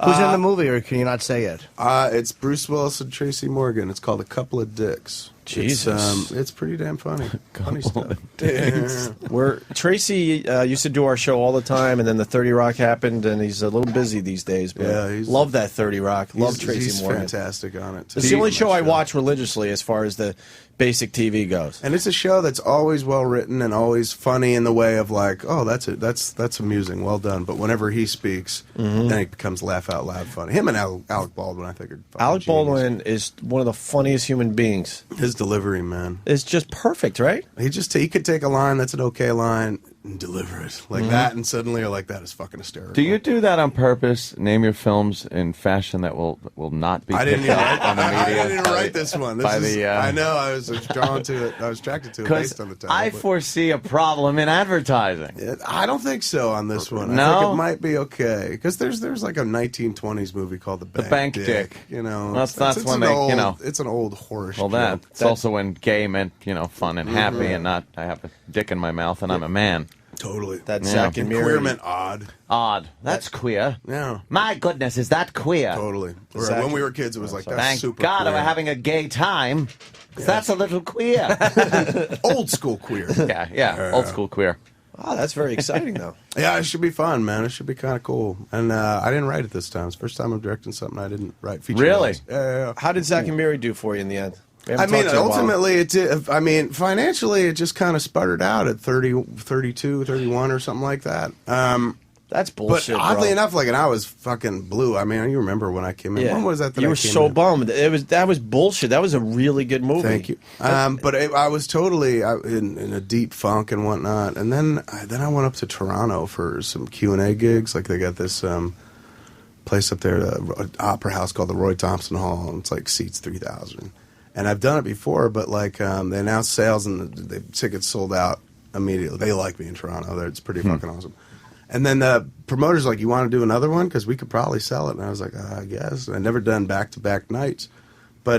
Who's in the movie, or can you not say it? It's Bruce Willis and Tracy Morgan. It's called A Couple of Dicks. Jesus. It's pretty damn funny. Funny stuff. Where Tracy used to do our show all the time, and then the 30 Rock happened, and he's a little busy these days. But Yeah, he's- love that 30 Rock. Love He's Tracy Morgan. fantastic on it. It's the only show I watch religiously as far as the basic TV goes. And it's a show that's always well written and always funny in the way of like, oh, that's amusing, well done. But whenever he speaks, then it becomes laugh out loud funny. Him and Alec Baldwin, I think, are fucking Alec genius. Baldwin is one of the funniest human beings. His delivery, man, It's just perfect, right? he could take a line that's an okay line and deliver it like that, and suddenly you're like, that is fucking hysterical. Do you do that on purpose? Name your films in fashion that will not be I didn't picked even up write, on the media. I didn't even write this one. I know I was drawn to it. I was attracted to it based on the title. I but- foresee a problem in advertising. I don't think so on this one. I No? think it might be okay because there's like a 1920s movie called The Bank Dick. Dick. You know, That's it's when an they, old, it's an old horror. Well, that's also when gay meant, fun and happy, and not I have a dick in my mouth and I'm a man. Totally. That Yeah. Zack and Queer Miri. meant odd. Odd. That's queer. Yeah. My goodness, is that queer? Totally. Or Zack- when we were kids, it was like that's Thank super. God queer. we're having a gay time. 'Cause that's a little queer. old school queer. yeah, old school queer. Oh, that's very exciting, though. Yeah, it should be fun, man. It should be kind of cool. And I didn't write it this time. It's the first time I'm directing something I didn't write. Really? Yeah. How did Zack and Miri do for you in the end? We I haven't mean, talked to you in a while. ultimately, it did. I mean, financially, it just kind of sputtered out at 30, 32, 31 or something like that. That's bullshit, But oddly bro. enough, like, and I was fucking blue. I mean, you remember when I came in? Yeah. When was that? You I were came so in? bummed. That was bullshit. That was a really good movie. Thank you. But I was totally in a deep funk and whatnot. And then I went up to Toronto for some Q&A gigs. Like they got this place up there, an opera house called the Roy Thompson Hall. And it's like seats 3,000. And I've done it before, but like they announced sales and the tickets sold out immediately. They like me in Toronto. It's pretty fucking awesome. And then the promoter's like, you want to do another one? Because we could probably sell it. And I was like, I guess. I'd never done back-to-back nights. But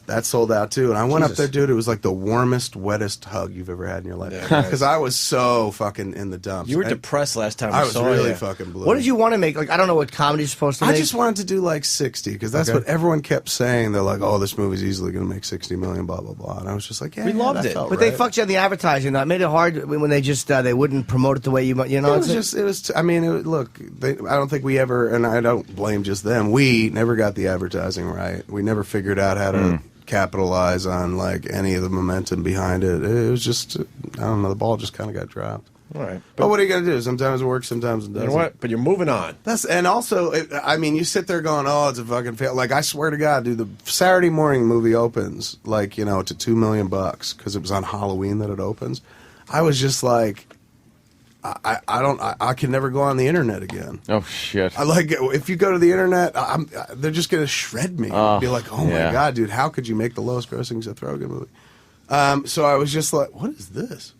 that sold out, too. And I went up there, dude. It was like the warmest, wettest hug you've ever had in your life. Because I was so fucking in the dumps. You were And depressed last time I we was saw really you. fucking blue. What did you want to make? Like, I don't know what comedy's supposed to I make. just wanted to do like 60 because that's what everyone kept saying. They're like, "Oh, this movie's easily going to make 60 million." Blah blah blah. And I was just like, "Yeah, We loved that it. felt But right. they fucked you on the advertising. Though. It made it hard when they just they wouldn't promote it the way you know. It was just, it was. I mean, look, I don't think we ever, and I don't blame just them. We never got the advertising right. We never figured out how to capitalize on like any of the momentum behind it. It was just, I don't know. The ball just kind of got dropped. All right. But what are you gonna do? Sometimes it works, sometimes it doesn't. You know what? But you're moving on. And also, I mean, you sit there going, "Oh, it's a fucking fail." Like, I swear to God, dude, the Saturday morning movie opens like to $2 million because it was on Halloween that it opens. I was just like, I can never go on the internet again. Oh shit! I like if you go to the internet, they're just gonna shred me. Be like, "Oh my God, dude, how could you make the lowest grossing Seth Rogen movie?" So I was just like, "What is this?"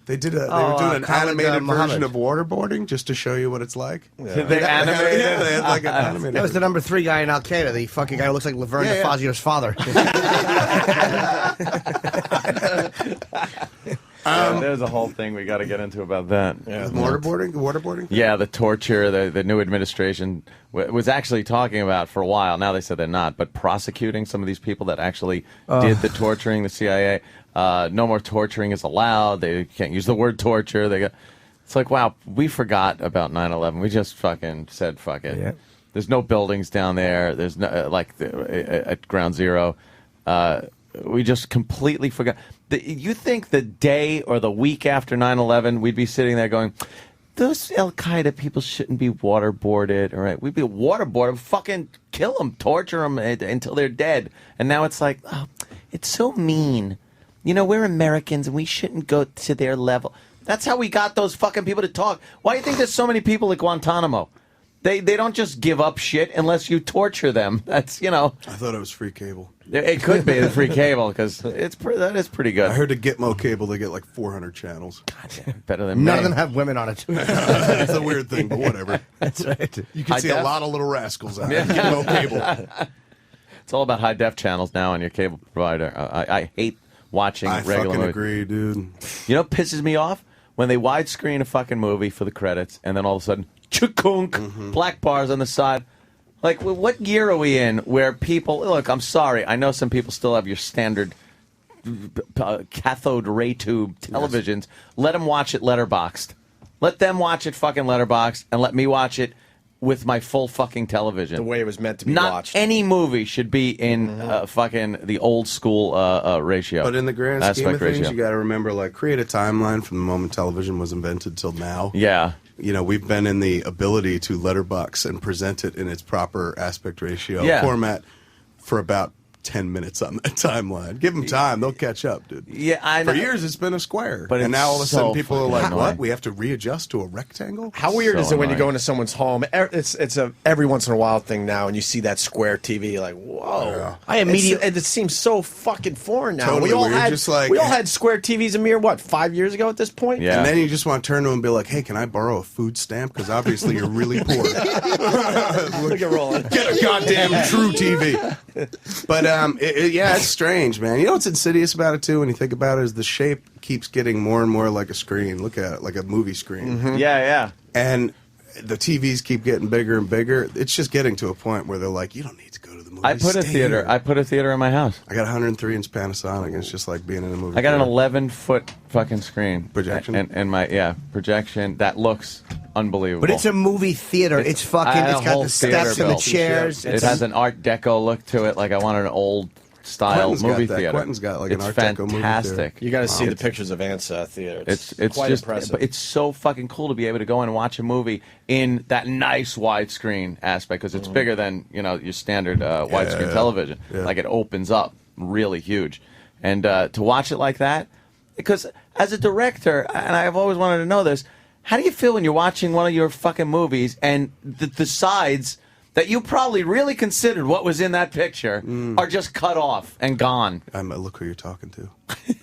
They were doing an animated version of waterboarding just to show you what it's like. Yeah. They animated it? Yeah, they had like an animated. That was the number 3 guy in Al Qaeda, the fucking guy who looks like Laverne DeFazio's father. There's a whole thing we got to get into about that. Yeah. Waterboarding? Yeah, the torture, the new administration was actually talking about for a while. Now they said they're not, but prosecuting some of these people that actually did the torturing, the CIA. No more torturing is allowed. They can't use the word torture. It's like, wow, we forgot about 9/11. We just fucking said fuck it. Yeah. There's no buildings down there. There's no at Ground Zero. We just completely forgot. You think the day or the week after 9/11, we'd be sitting there going, those Al Qaeda people shouldn't be waterboarded, all right? We'd be waterboarded, fucking kill them, torture them until they're dead. And now it's like, oh, it's so mean. You know, we're Americans and we shouldn't go to their level. That's how we got those fucking people to talk. Why do you think there's so many people at Guantanamo? They don't just give up shit unless you torture them. That's, I thought it was free cable. It could be the free cable because that is pretty good. I heard the Gitmo cable they get like 400 channels. Better than None me. of them have women on it. That's a weird thing, but whatever. That's right. You can see a lot of little rascals out there. Gitmo cable. It's all about high def channels now on your cable provider. I hate watching regular fucking movies. agree, dude. You know what pisses me off? When they widescreen a fucking movie for the credits and then all of a sudden, chukunk, black bars on the side. Like, what year are we in where people, look, I'm sorry, I know some people still have your standard cathode ray tube televisions. Yes. Let them watch it letterboxed. Let them watch it fucking letterboxed and let me watch it with my full fucking television. The way it was meant to be Not watched. any movie should be in fucking the old school ratio. But in the grand scheme of things, ratio. you got to remember, like, create a timeline from the moment television was invented till now. Yeah. We've been in the ability to letterbox and present it in its proper aspect ratio format for about 10 minutes on that timeline. Give them time. They'll catch up, dude. Yeah, I know. For years, it's been a square. But now all of a sudden, people are like, annoying. what? We have to readjust to a rectangle? How weird is it when you annoying. go into someone's home? It's a every once in a while thing now, and you see that square TV. You're like, whoa! Yeah. I immediately. It seems so fucking foreign now. Totally, we all where you're had just like- we all had square TVs a mere 5 years ago at this point. Yeah. And then you just want to turn to them and be like, hey, can I borrow a food stamp? Because obviously you're really poor. Look at Roland. Get a goddamn true TV. But yeah, it's strange, man. You know what's insidious about it too, when you think about it, is the shape keeps getting more and more like a screen. Look at it, like a movie screen. Yeah. And the TVs keep getting bigger and bigger. It's just getting to a point where they're like, you don't need to go to the movie. I put a theater in my house. I got a 103-inch Panasonic, and it's just like being in a movie. I got an theater. 11-foot fucking screen. Projection? And my projection that looks unbelievable. But it's a movie theater. It's fucking. I had It's a got whole the steps theater and the built. chairs. It has an Art Deco look to it. Like I wanted an old style Quentin's movie got that. theater. Quentin's got, like, an it's Art Deco movie fantastic. You got to see the It's- pictures of Ant's theater. It's quite just impressive. but it's so fucking cool to be able to go in and watch a movie in that nice widescreen aspect because it's bigger than your standard widescreen television. Yeah. Like it opens up really huge, and to watch it like that, because as a director, and I've always wanted to know this, how do you feel when you're watching one of your fucking movies and the sides that you probably really considered what was in that picture are just cut off and gone? Look who you're talking to.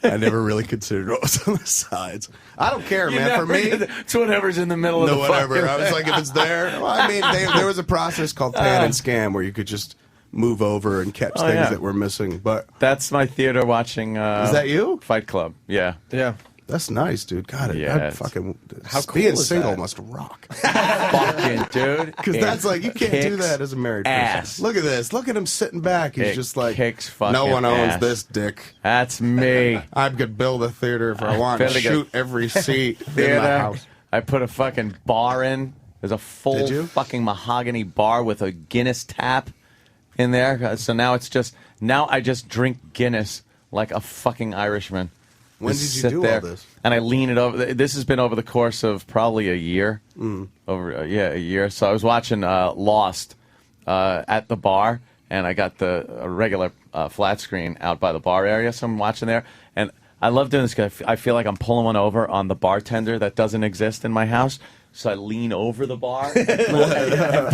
I never really considered what was on the sides. I don't care, man. For me, it's whatever's in the middle of the whatever. fucking- I was like, if it's there. Well, I mean, there was a process called pan and scan where you could just move over and catch things yeah. that were missing. But That's my theater watching. Is that you? Fight Club. Yeah. Yeah. That's nice, dude. God, Yeah, how cool being is single that? must rock. Fucking dude. Because that's like, you can't do that as a married ass. person. Look at this. Look at him sitting back. He's It just like, kicks fucking no one owns ass. this dick. That's me. I could build a theater if I want and Building a shoot every seat in Theater. my house. I put a fucking bar in. There's a full Did you? fucking mahogany bar with a Guinness tap in there. So now I just drink Guinness like a fucking Irishman. When Just did you sit do there, all this? And I lean it over. This has been over the course of probably a year. A year. So I was watching Lost at the bar, and I got the regular flat screen out by the bar area, so I'm watching there. And I love doing this because I feel like I'm pulling one over on the bartender that doesn't exist in my house. So I lean over the bar and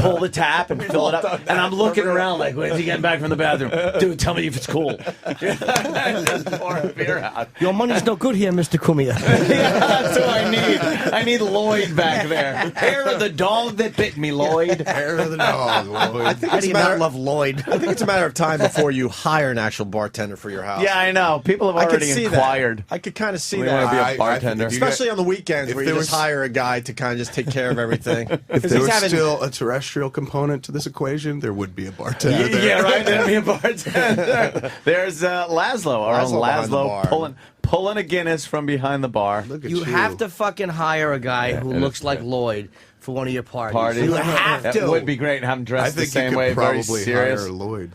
pull the tap and fill it up. And I'm looking around like, when's he getting back from the bathroom? Dude, tell me if it's cool. Just pour a beer out. Your money's no good here, Mr. Cumia. Yeah, that's what I need. I need Lloyd back there. Hair of the dog that bit me, Lloyd. Hair of the dog, Lloyd. I think How it's do a you not matter. love Lloyd? I think it's a matter of time before you hire an actual bartender for your house. Yeah, I know. People have I could already see inquired. that. I could kind of see They that. want to be I a bartender. think if you Especially on the weekends if where you there just was- hire a guy to kind of just take care of everything. If there was still a terrestrial component to this equation, there would be a bartender. there. Yeah, right. There'd be a bartender. There's Laszlo, our own behind the bar. Laszlo, pulling a Guinness from behind the bar. Look at You have to fucking hire a guy who it looks is like good. Lloyd for one of your parties. You Parties. have That to. would be great. And have him I dressed the think same you way, could very probably serious. hire Lloyd.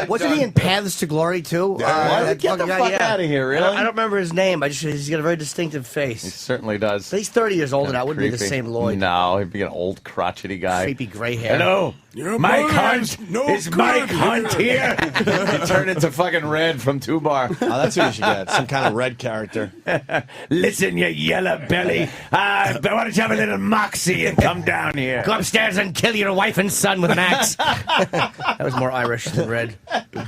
Wasn't he in Paths to Glory too? Get the fucking fuck out of here, really? I don't remember his name. He's got a very distinctive face. He certainly does. He's 30 years old, and I wouldn't be the Creepy. same Lloyd. No, he'd be an old crotchety guy. Creepy gray hair. Hello, Mike Hunt. Is Mike Hunt here? He turned into fucking Red from Two Bar. Oh, that's who you should get. Some kind of red character. Listen, you yellow belly. Why don't you have a little moxie and come down here? Go upstairs and kill your wife and son with an axe. That was more Irish than Red.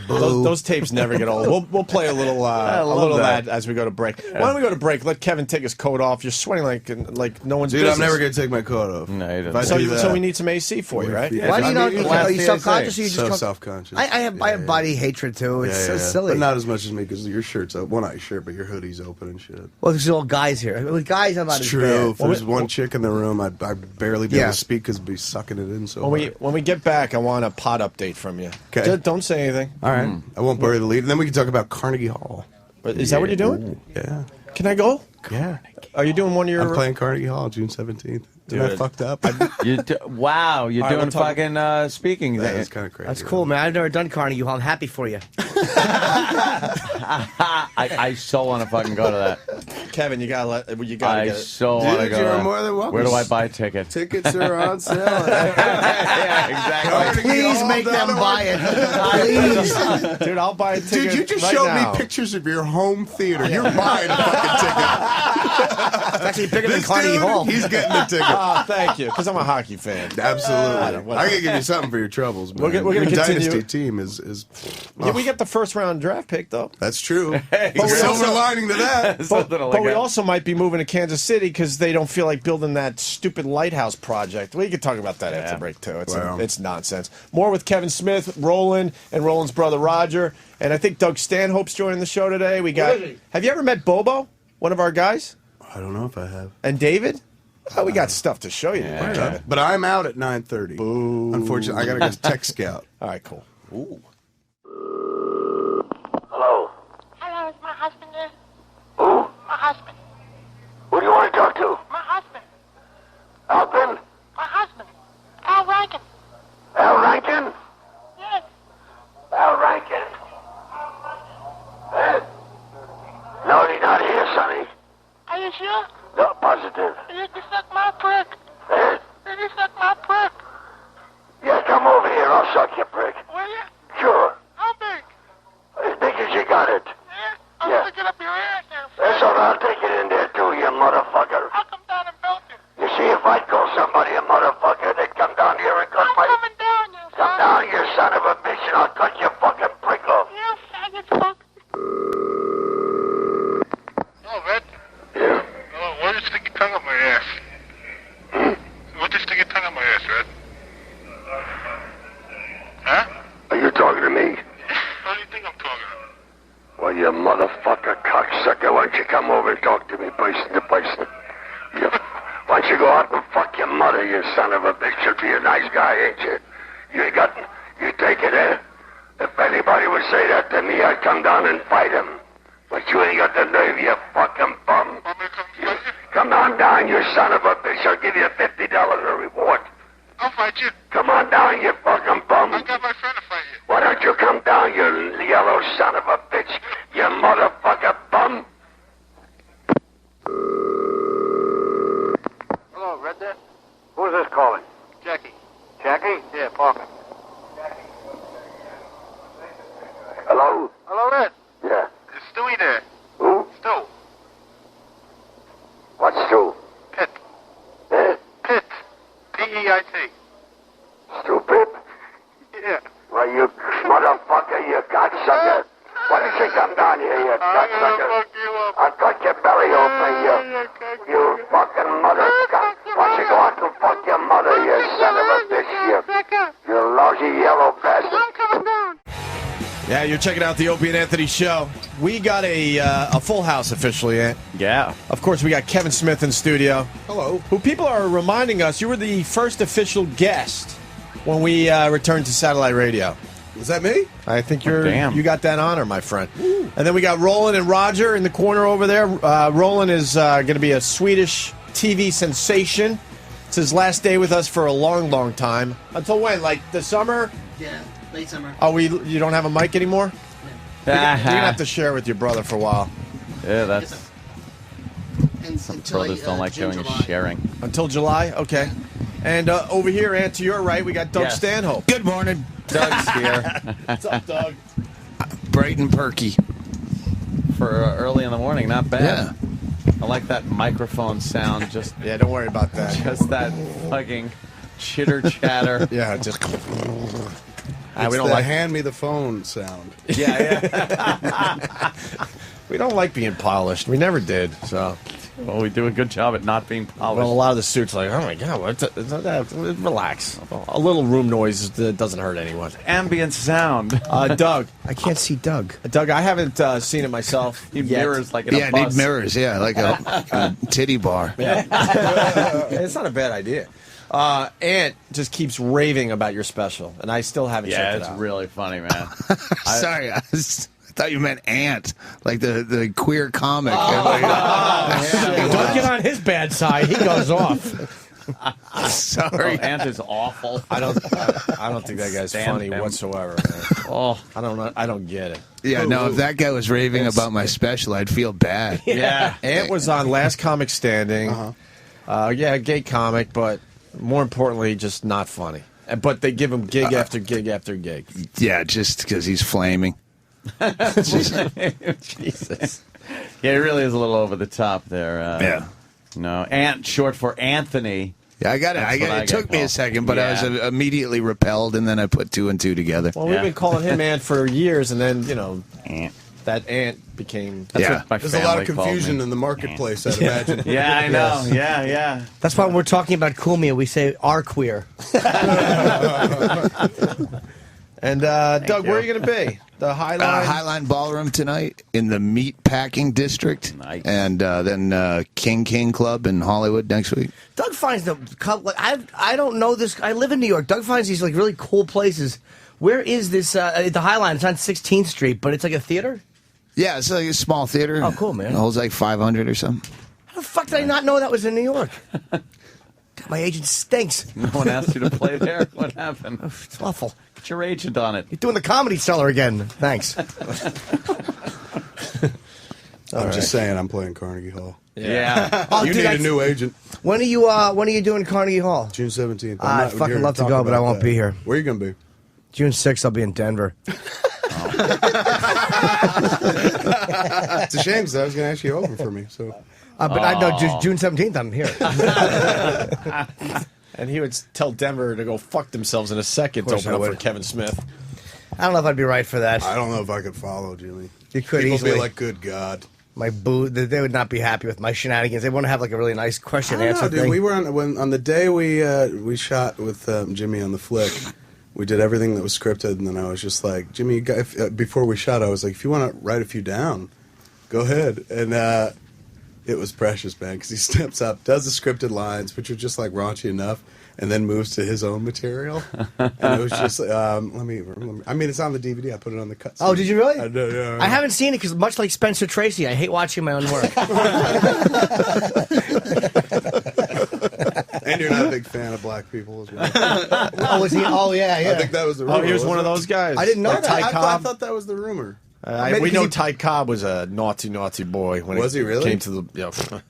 Those tapes never get old. We'll play a little of that. that as we go to break. Why don't we go to break? Let Kevin take his coat off. You're sweating like no one's Dude, business. I'm never going to take my coat off. No, you If I don't. do that, So we need some AC for you, right? Yeah. Why do you not? I Are you mean, self-conscious? Or you just so come- self-conscious. I have body hatred too. It's so silly. But not as much as me because your shirt's up. One eye shirt, but your hoodie's open and shit. Well, there's all guys here. With guys, I'm not It's as true. If bad. there's one chick in the room, I'd barely be Yeah. able to speak because I'd be sucking it in so When we get back, I want a pod update from you. 'Kay. Just don't say anything. All right. I won't bury the lead. And then we can talk about Carnegie Hall. Is that what you're doing? Yeah. Can I go? Yeah. Are you doing one of your? I'm playing Carnegie Hall June 17th. Dude, I fucked up. Wow, you're All right, doing we'll talk- fucking speaking. That's kind of crazy. That's cool, man. I've never done Carnegie Hall. I'm happy for you. I so want to fucking go to that. Kevin, you gotta get it. So want to Dude, go. you're to that. more than welcome. Where do I buy a ticket? Tickets are on sale. Yeah, exactly. Please make them buy it. Please. Dude, I'll buy a ticket. Dude, you just right showed now. me pictures of your home theater. You're buying a fucking ticket. It's actually bigger than This Carnegie dude, Hall. he's getting the ticket. Oh, thank you, because I'm a hockey fan. Absolutely. I can give you something for your troubles, man. We're gonna Your continue. dynasty team is Yeah, we get the first round draft pick though. That's true. Hey, But silver also- lining to that. But we also might be moving to Kansas City because they don't feel like building that stupid lighthouse project. We could talk about that after break too. It's nonsense. More with Kevin Smith, Roland, and Roland's brother Roger, and I think Doug Stanhope's joining the show today. We got. Have you ever met Bobo, one of our guys, I don't know if I have. and David? Oh, we got stuff to show you, today, Kevin. But I'm out at 9:30. Boo. Unfortunately, I got to go to Tech Scout. All right, cool. Ooh. Hello. Hello, is my husband there? Who? My husband. Who do you want to talk to? My husband. Alvin? My husband. Al Rankin. Al Rankin? Yes. Al Rankin? No, he's not here, Sonny. Are you sure? No, positive. You can suck my prick. Eh? You can suck my prick. Yeah, come over here. I'll suck your prick. Will you? Sure. How big? As big as you got it. Yeah. I'm Yeah. gonna get up your ass now. That's all right. I'll take it in there, too, you motherfucker. I'll come down and belt you. You see, if I'd call somebody a motherfucker, they'd come down here and cut I'm my... coming down, you Come down, you son of a bitch, and I'll cut your fucking prick off. You faggot fuck. Oh, Red. Yeah? Oh, why did you stick your tongue up my ass? Why'd you stick your tongue up my ass, Red? Huh? Are you talking to me? What do you think I'm talking about? Well, you motherfucker cocksucker, why don't you come over and talk to me person to person? Why don't you go out and fuck your mother, you son of a bitch? You'll be a nice guy, ain't you? You take it, eh? If anybody would say that to me, I'd come down and fight him. But you ain't got the nerve, you fucking bum. Come on down, you son of a bitch. I'll give you $50 a reward. I'll fight you. Come on down, you fucking bum. I got my friend to fight you. Why don't you come down, you yellow son of a bitch? You motherfucker bum. Hello, Red there? Who's this calling? Jackie. Jackie? Yeah, Parker. Hello? Hello, Red. Yeah. Is Stewie there? Who? Stu. What's Stu? Pitt. Eh? Pitt. P-E-I-T. Stupid? Yeah. Well, you motherfucker, you cocksucker. Why don't you come down here, you cocksucker? I'll cut your belly open, you fucking mother cock. Why don't you go out and fuck your mother, you son of a bitch, you lousy yellow bastard. I'm coming down. Yeah, Yeah, you're checking out the Opie and Anthony show. We got a full house officially, Ant. Yeah. Of course, we got Kevin Smith in studio. Hello. Who people are reminding us you were the first official guest when we returned to satellite radio. Was that me? I think damn. you got that honor, my friend. And then we got Roland and Roger in the corner over there. Roland is going to be a Swedish TV sensation. It's his last day with us for a long, long time. Until when? Like the summer? Yeah, late summer. Oh, you don't have a mic anymore? You're going to have to share with your brother for a while. Yeah, that's... Some brothers don't like doing sharing. Until July? Okay. And over here, and to your right, we got Doug Stanhope. Good morning. Doug's here. What's up, Doug? Bright and perky. For early in the morning, not bad. Yeah. I like that microphone sound. Just yeah, don't worry about that. Just that fucking chitter chatter. Yeah, just... we don't like hand me the phone sound. Yeah. We don't like being polished. We never did, so... Well, we do a good job at not being polished. Well, a lot of the suits are like, oh my God, relax. A little room noise doesn't hurt anyone. Ambient sound. Doug. I can't see Doug. Doug, I haven't seen it myself. He mirrors like in Yeah, a bus. need mirrors. Yeah, like a titty bar. Yeah. It's not a bad idea. Ant just keeps raving about your special, and I still haven't checked it out. Yeah, it's really funny, man. Sorry, I thought you meant Ant, like the queer comic. Don't get on his bad side. He goes off. Sorry, Ant is awful. I don't think that guy's funny whatsoever. Man. I don't get it. Yeah, no. If that guy was raving about my special, I'd feel bad. Yeah, Ant was on Last Comic Standing. Yeah, gay comic, but more importantly, just not funny. But they give him gig after gig after gig. Yeah, just because he's flaming. Jesus. Yeah, he really is a little over the top there. Yeah. No, Ant, short for Anthony. Yeah, I got it. It took me a second, but I was immediately repelled, and then I put two and two together. Well, we've been calling him Ant for years, and then, Ant. That Ant became... That's what my There's a lot of confusion in the marketplace, I'd imagine. Yeah, I know. Yeah. That's why when we're talking about Kumia, we say are queer. And Doug, where are you going to be? The Highline? Highline Ballroom tonight in the Meat Packing District. Nice. And then King Club in Hollywood next week. Doug finds I don't know this. I live in New York. Doug finds these like really cool places. Where is this? The Highline. It's on 16th Street, but it's like a theater. Yeah, it's like a small theater. Oh, cool, man. It holds like 500 or something. How the fuck did I not know that was in New York? God, my agent stinks. No one asked you to play there? What happened? It's awful. Get your agent on it. You're doing the Comedy Cellar again. Thanks. I'm just saying, I'm playing Carnegie Hall. Yeah. You need a new agent. When are you doing Carnegie Hall? June 17th. I'd fucking love to go, but I won't be here. Where are you going to be? June 6th, I'll be in Denver. It's a shame because I was going to ask you to open for me. So, but I know June 17th, I'm here. And he would tell Denver to go fuck themselves in a second to open up for Kevin Smith. I don't know if I'd be right for that. I don't know if I could follow, Jimmy. You could People easily. be like, good God. My boo, they would not be happy with my shenanigans. They want to have like a really nice question answer dude. thing. We were on the day we shot with Jimmy on the flick. We did everything that was scripted, and then I was just like, Jimmy, before we shot, I was like, if you want to write a few down, go ahead. And it was precious, man, because he steps up, does the scripted lines, which are just like raunchy enough, and then moves to his own material. And it was just, let me, I mean, it's on the DVD. I put it on the cut. Oh, did you really? I did, yeah. I haven't seen it because, much like Spencer Tracy, I hate watching my own work. And you're not a big fan of black people as well. Oh, was he? Oh, yeah. I think that was the rumor. Oh, he was one of those guys. I didn't know like that. Ty I Cobb. thought that was the rumor. We know Ty Cobb was a naughty boy. When Was he really? Came to the... Yeah.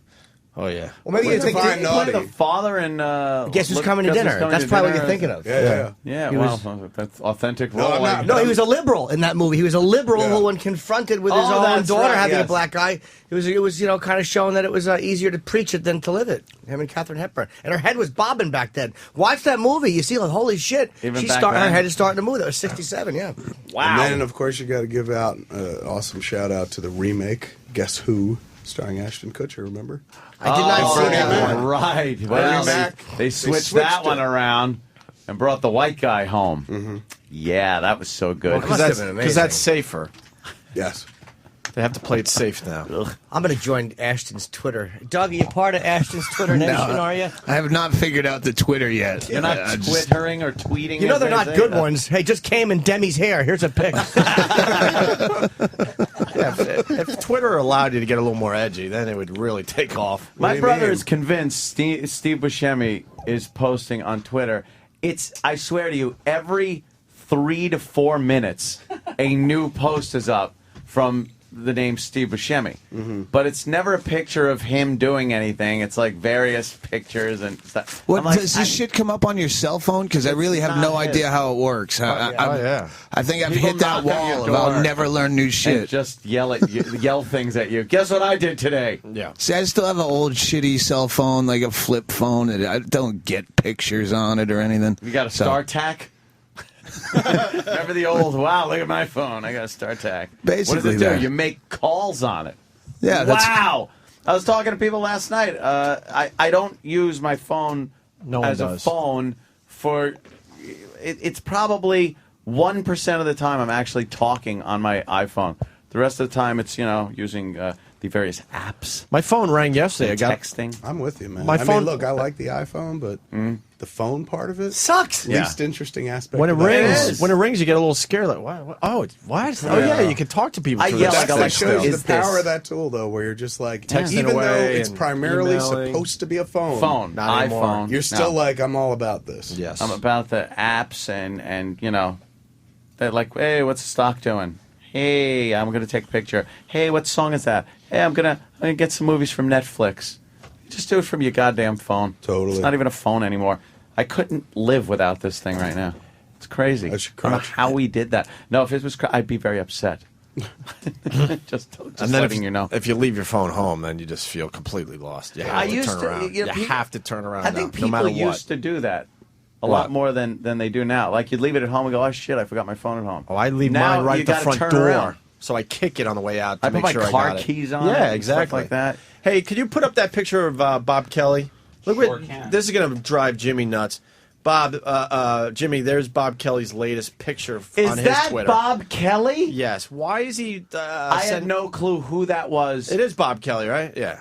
Oh, yeah. Well, maybe you think Define naughty. The father in... Guess Who's Coming to Dinner. That's probably what you're thinking of. Yeah. Yeah, He well, that's authentic No, role. I'm not. No, he was a liberal in that movie. He was a liberal Yeah. who, when confronted with his Oh, own that's daughter right, having yes. a black guy, it was kind of showing that it was easier to preach it than to live it. Him and Katharine Hepburn, and her head was bobbing back then. Watch that movie, you see, like, holy shit, Even back then? her head is starting to move. That was 67, yeah. Wow. And then, of course, you got to give out an awesome shout out to the remake, Guess Who, starring Ashton Kutcher, remember? I did not see that one. Right. Well, Back. they switched that it. one around and brought the white guy home. Yeah, that was so good. Because that's safer. Yes. They have to play it safe now. I'm going to join Ashton's Twitter. Doug, are you part of Ashton's Twitter Nation, are you? I have not figured out the Twitter yet. You're not twittering or tweeting. You know they're not good ones. Hey, just came in Demi's hair. Here's a pic. If Twitter allowed you to get a little more edgy, then it would really take off. My brother is convinced Steve Buscemi is posting on Twitter. I swear to you, every 3 to 4 minutes, a new post is up from the name Steve Buscemi. But it's never a picture of him doing anything. It's like various pictures and stuff. Does this shit come up on your cell phone? Because I really have no idea how it works. I think I've hit that wall of I'll never learn new shit. And just yell things at you. Guess what I did today? Yeah. See, I still have an old shitty cell phone, like a flip phone, and I don't get pictures on it or anything. You got a StarTAC? Remember the old, wow, look at my phone. I got a StarTAC. Basically, what does it do? that. You make calls on it. Yeah. Wow. I was talking to people last night. I don't use my phone as a phone for... It's probably 1% of the time I'm actually talking on my iPhone. The rest of the time it's, using the various apps. My phone rang yesterday. I got texting. I'm with you, man. My phone. Look, I like the iPhone, but the phone part of it sucks. Least interesting aspect. When it of that. rings, you get a little scared. Like, what? Oh, what? Oh, yeah, you can talk to people. I through yell this like thing That shows still. the power of that tool, though, where you're just like, Texting even though away it's and primarily emailing. supposed to be a phone, Not anymore. iPhone. you're still like, I'm all about this. Yes. I'm about the apps and they're like, hey, what's the stock doing? Hey, I'm going to take a picture. Hey, what song is that? Hey, I'm gonna get some movies from Netflix. Just do it from your goddamn phone. Totally. It's not even a phone anymore. I couldn't live without this thing right now. It's crazy. I don't know how we did that. No, if it was, I'd be very upset. just and then letting you know. If you leave your phone home, then you just feel completely lost. You have to turn around. You have to turn around. I think no matter people what. used to do that a lot more than they do now. Like you'd leave it at home and go, oh shit, I forgot my phone at home. Oh, I leave now, mine right you at the gotta front turn door. around. So I kick it on the way out to I make put sure my I car got it. keys on it Yeah, and exactly. stuff like that. Hey, could you put up that picture of Bob Kelly? Look, this is going to drive Jimmy nuts. Bob, Jimmy, there's Bob Kelly's latest picture on his Twitter. Is that Bob Kelly? Yes. Why is he? I had no clue who that was. It is Bob Kelly, right? Yeah.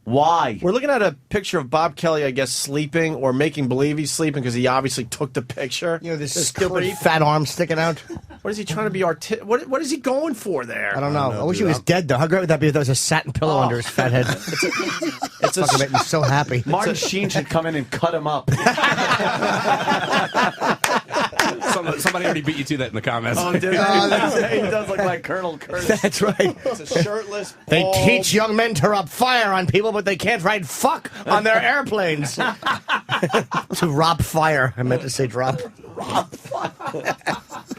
Why? We're looking at a picture of Bob Kelly, I guess, sleeping or making believe he's sleeping because he obviously took the picture. This stupid fat arm sticking out. What is he trying to be What is he going for there? I don't know. I wish he was dead, though. How great would that be if there was a satin pillow under his fat head? It's fucking make me so happy. Martin Sheen should come in and cut him up. Somebody already beat you to that in the comments. Oh, dude. He does look like Colonel Curtis. That's right. It's a shirtless. They bald- teach young men to rub fire on people, but they can't write fuck on their airplanes. To rob fire. I meant to say drop.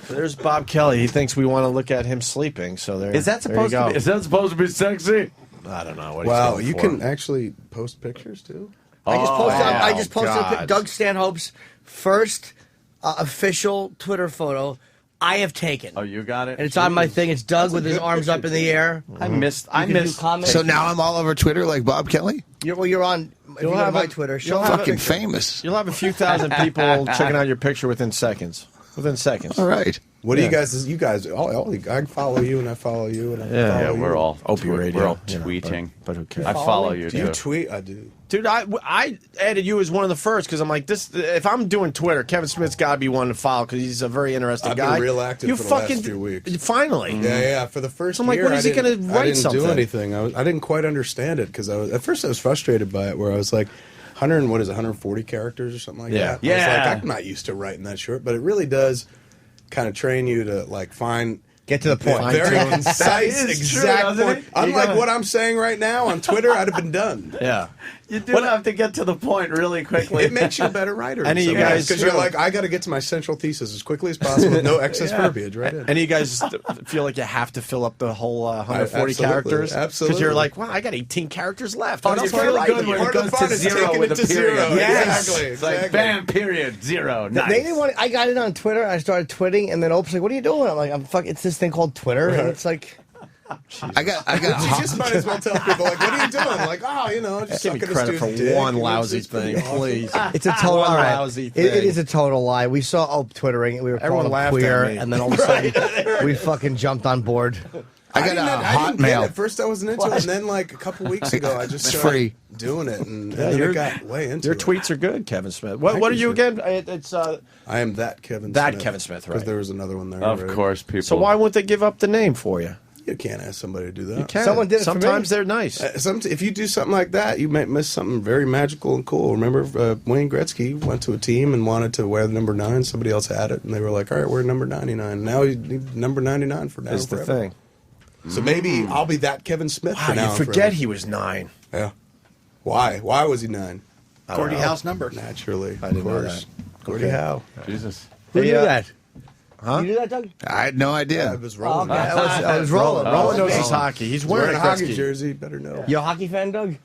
There's Bob Kelly. He thinks we want to look at him sleeping. So there. Is that supposed to be? Is that supposed to be sexy? I don't know. What Wow, he's you going can for. actually post pictures too. I just posted God. Doug Stanhope's first official Twitter photo I have taken. Oh, you got it? And it's on my thing. It's Doug with his arms up in the air. I missed. So now I'm all over Twitter like Bob Kelly? You're on. If you go to my Twitter. Fucking famous. You'll have a few thousand people checking out your picture within seconds. All right. What do you guys? You guys, I follow you and I follow you and I follow you. We're all Opie Radio. We're all you know, tweeting. but who cares? I follow you. Do you too. tweet? I do. Dude, I added you as one of the first because I'm like, this. If I'm doing Twitter, Kevin Smith's got to be one to follow because he's a very interesting I've guy. been real active you for the fucking, last few weeks. Finally. Yeah. For the first I'm like, year, when is he going to write I didn't something? do anything. I didn't quite understand it because at first I was frustrated by it. Where I was like, 140 characters or something like that. Yeah. I was like, I'm not used to writing that short, but it really does kind of train you to like get to the point. Very concise, That is exact true, point. isn't it? Unlike what I'm saying right now on Twitter, I'd have been done. Yeah. You do have to get to the point really quickly. It makes you a better writer. Any of you guys- because you're like, I got to get to my central thesis as quickly as possible with no excess verbiage. Right. Any of you guys feel like you have to fill up the whole 140 Absolutely, characters? absolutely. Because you're like, well, I got 18 characters left. Oh, What you're else do I feeling write good here? when it goes to zero with a period. Yes. Exactly. It's like bam, period, zero. They Nice. didn't want. I got it on Twitter. I started twitting, and then Oprah's like, "What are you doing?" I'm like, "I'm fuck. It's this thing called Twitter," and it's like, I got. You just might as well tell people, like, what are you doing? Like, oh, you know, just Give me sucking credit this for dude's dick. one You know, lousy it's pretty thing, awesome. please. It's a total One all right. lousy It thing. is a total lie. We saw twittering it. We were Everyone calling him laughed queer, at me. and then all of a sudden we fucking jumped on board. I got a hot mail. At first, I wasn't into it, and then like a couple weeks ago, I just It's started free. doing it, and Yeah, then I got way into your it. tweets are good, Kevin Smith. Thank What are you, you sir. again? It's I am that Kevin that Smith. Kevin Smith, right? Because there was another one there. Of already. course, people. So why wouldn't they give up the name for you? You can't ask somebody to do that. You can. Someone did it for me. Sometimes they're nice. If you do something like that, you might miss something very magical and cool. Remember, Wayne Gretzky went to a team and wanted to wear the number 9. Somebody else had it, and they were like, "All right, we're number 99." Now you need number 99 for now. Is the forever. thing. So maybe I'll be that Kevin Smith. Wow, for now you and forget forever. he was 9. Yeah. Why? Why was he 9? Gordie Howe's number. Naturally. I didn't know of course. that. Gordie Okay. Howe. Jesus. Who Hey, knew that? Huh? You knew that, Doug? I had no idea. I was rolling. Okay. I was rolling. Roland knows Okay. his hockey. He's Wearing wearing a hockey Gretzky. jersey. Better know. You a hockey fan, Doug?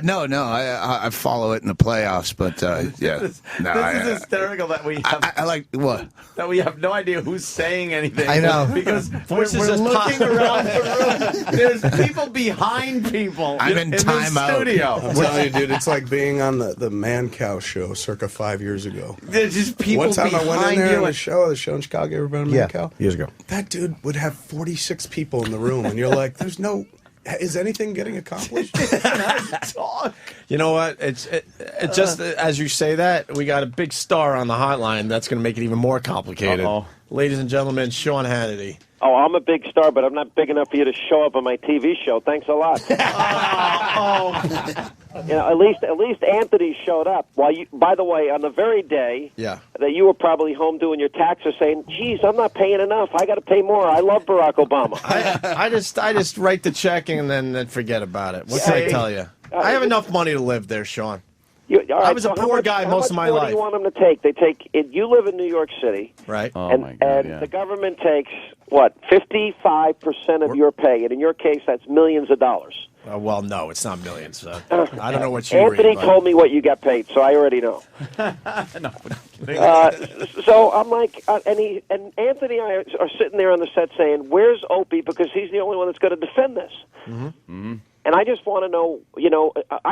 No. I follow it in the playoffs, but yeah. No, This is hysterical that we have I like what? that we have no idea who's saying anything. I know. Because Voices we're is looking pop- around the room. There's people behind people. I'm in the timeout. studio. I'm telling you, dude, it's like being on the Man Cow show circa 5 years ago. There's just people One time I behind went in there you. on the show in Chicago. Ever been on Man Yeah. Cow? Years ago. That dude would have 46 people in the room, and you're like, there's no... Is anything getting accomplished? You know what? It's just as you say that, we got a big star on the hotline. That's going to make it even more complicated. Uh-oh. Ladies and gentlemen, Sean Hannity. Oh, I'm a big star, but I'm not big enough for you to show up on my TV show. Thanks a lot. You know, at least Anthony showed up. By the way, on the very day Yeah. that you were probably home doing your taxes, saying, "Geez, I'm not paying enough. I got to pay more. I love Barack Obama." I just write the check and then forget about it. What can I tell you? I have enough money to live there, Sean. I was a poor guy most of my What life. do you want them to take? They take. You live in New York City, Right? Oh and, my God! and Yeah. the government takes what 55% of your pay, and in your case, that's millions of dollars. Well, no, it's not millions. I don't know what you Anthony read. but- told me what you got paid, so I already know. No, So I'm like, and Anthony and I are sitting there on the set saying, "Where's Opie?" Because he's the only one that's going to defend this. Mm-hmm. And I just want to know,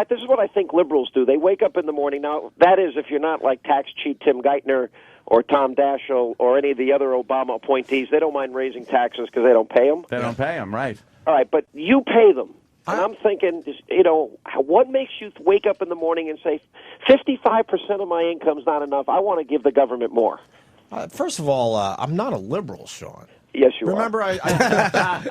this is what I think liberals do. They wake up in the morning. Now, that is if you're not like tax cheat Tim Geithner or Tom Daschle or any of the other Obama appointees. They don't mind raising taxes because they don't pay them. They don't pay them, right? All right, but you pay them. And I'm thinking, what makes you wake up in the morning and say, 55% of my income's not enough. I want to give the government more. First of all, I'm not a liberal, Sean. Yes, you remember I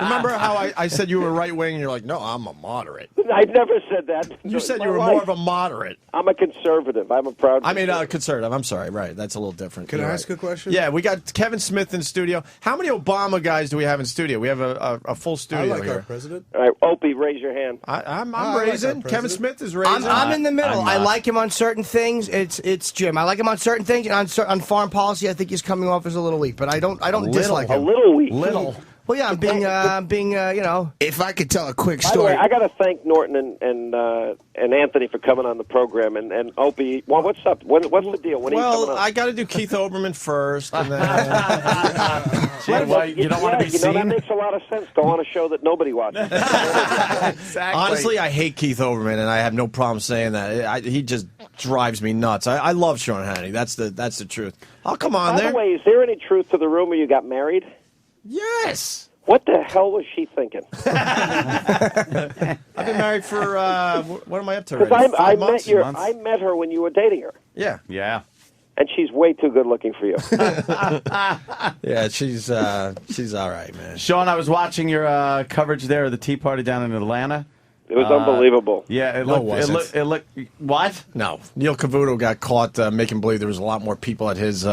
remember how I said you were right wing, and you're like, no, I'm a moderate. I never said that. You said My you were life. more of a moderate. I'm a conservative. I'm a proud. I mean, conservative. I'm sorry. Right, that's a little different. Can I You're ask right. a question? Yeah, we got Kevin Smith in studio. How many Obama guys do we have in studio? We have a full I studio like here. our president. All right, Opie, raise your hand. I'm I like raising. our Kevin president. Smith is raising. I'm in the middle. I'm I not. like him on certain things. It's Jim. I like him on certain things, and on foreign policy, I think he's coming off as a little weak. But I don't dislike A him. little weak. Little. Well, yeah, I'm being If I could tell a quick By the way, story. I got to thank Norton and Anthony for coming on the program. And Opie, well, what's up? What's the deal? When are you Well, coming on? I got to do Keith Oberman first, and then Gee, well, you don't want to be that seen. makes a lot of sense. Go on a show that nobody watches. Exactly. honestly, I hate Keith Oberman, and I have no problem saying that. He just drives me nuts. I love Sean Hannity. That's the truth. I'll come on By there. the way, is there any truth to the rumor you got married? Yes. What the hell was she thinking? I've been married for what am I up to? Because Already? I 5 months? I met her when you were dating her, Yeah. Yeah. and she's way too good looking for you. Yeah, she's all right, man. Sean, I was watching your coverage there of the Tea Party down in Atlanta. It was unbelievable. Yeah, No, it wasn't. It looked. What? No, Neil Cavuto got caught making believe there was a lot more people at his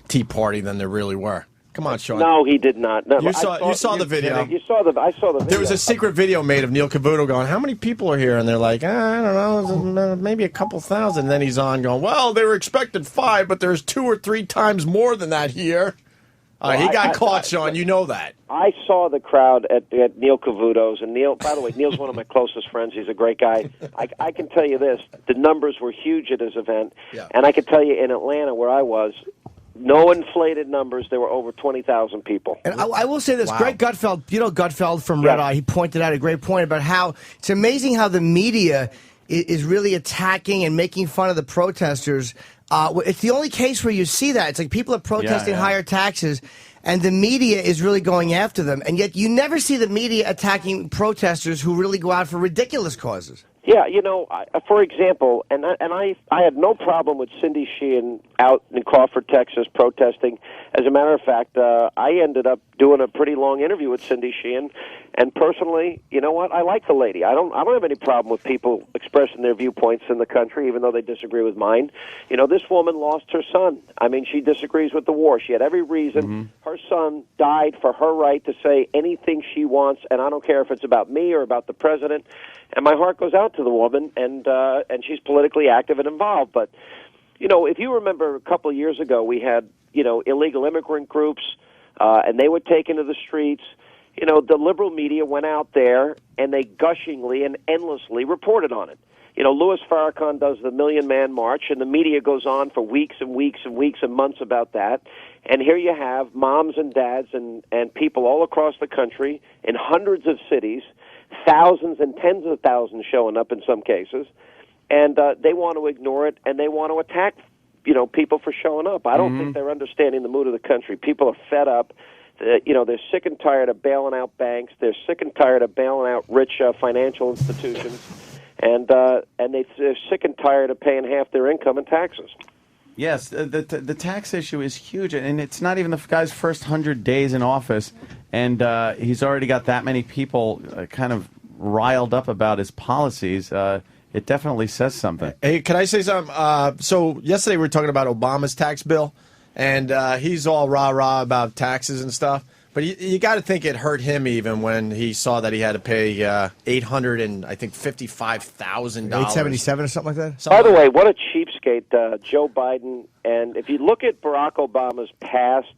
tea party than there really were. Come on, Sean. No, he did not. No, You saw the video. I saw the video. There was a secret video made of Neil Cavuto going, how many people are here? And they're like, I don't know, maybe a couple thousand. And then he's on going, well, they were expected 5, but there's 2 or 3 times more than that here. He got caught, Sean. You know that. I saw the crowd at Neil Cavuto's, and Neil. By the way, Neil's one of my closest friends. He's a great guy. I can tell you this: the numbers were huge at his event, and I can tell you in Atlanta, where I was, No inflated numbers. There were over 20,000 people. And I will say this, Wow. Greg Gutfeld, you know Gutfeld from Red Eye, he pointed out a great point about how it's amazing how the media is really attacking and making fun of the protesters. It's the only case where you see that. It's like people are protesting higher taxes, and the media is really going after them. And yet you never see the media attacking protesters who really go out for ridiculous causes. Yeah, you know, for example, I had no problem with Cindy Sheehan out in Crawford, Texas, protesting. As a matter of fact, I ended up doing a pretty long interview with Cindy Sheehan, and personally, you know what? I like the lady. I don't have any problem with people expressing their viewpoints in the country, even though they disagree with mine. You know, this woman lost her son. I mean, she disagrees with the war. She had every reason. Her son died for her right to say anything she wants, and I don't care if it's about me or about the president. And my heart goes out to the woman, and she's politically active and involved. But, you know, if you remember a couple of years ago, we had, you know, illegal immigrant groups, and they were taken to the streets. You know, the liberal media went out there, and they gushingly and endlessly reported on it. You know, Louis Farrakhan does the Million Man March, and the media goes on for weeks and weeks and weeks and months about that. And here you have moms and dads and people all across the country in hundreds of cities, thousands and tens of thousands showing up in some cases, and they want to ignore it, and they want to attack, you know, people for showing up. I don't think they're understanding the mood of the country. People are fed up. You know, they're sick and tired of bailing out banks. They're sick and tired of bailing out rich financial institutions, and they're sick and tired of paying half their income in taxes. Yes, the tax issue is huge, and it's not even the guy's first 100 days in office, and he's already got that many people kind of riled up about his policies. It definitely says something. Hey, can I say something? So yesterday we were talking about Obama's tax bill, and he's all rah-rah about taxes and stuff. But you got to think it hurt him even when he saw that he had to pay $855,000. $877 or something like that? By the way, what a cheapskate Joe Biden. And if you look at Barack Obama's past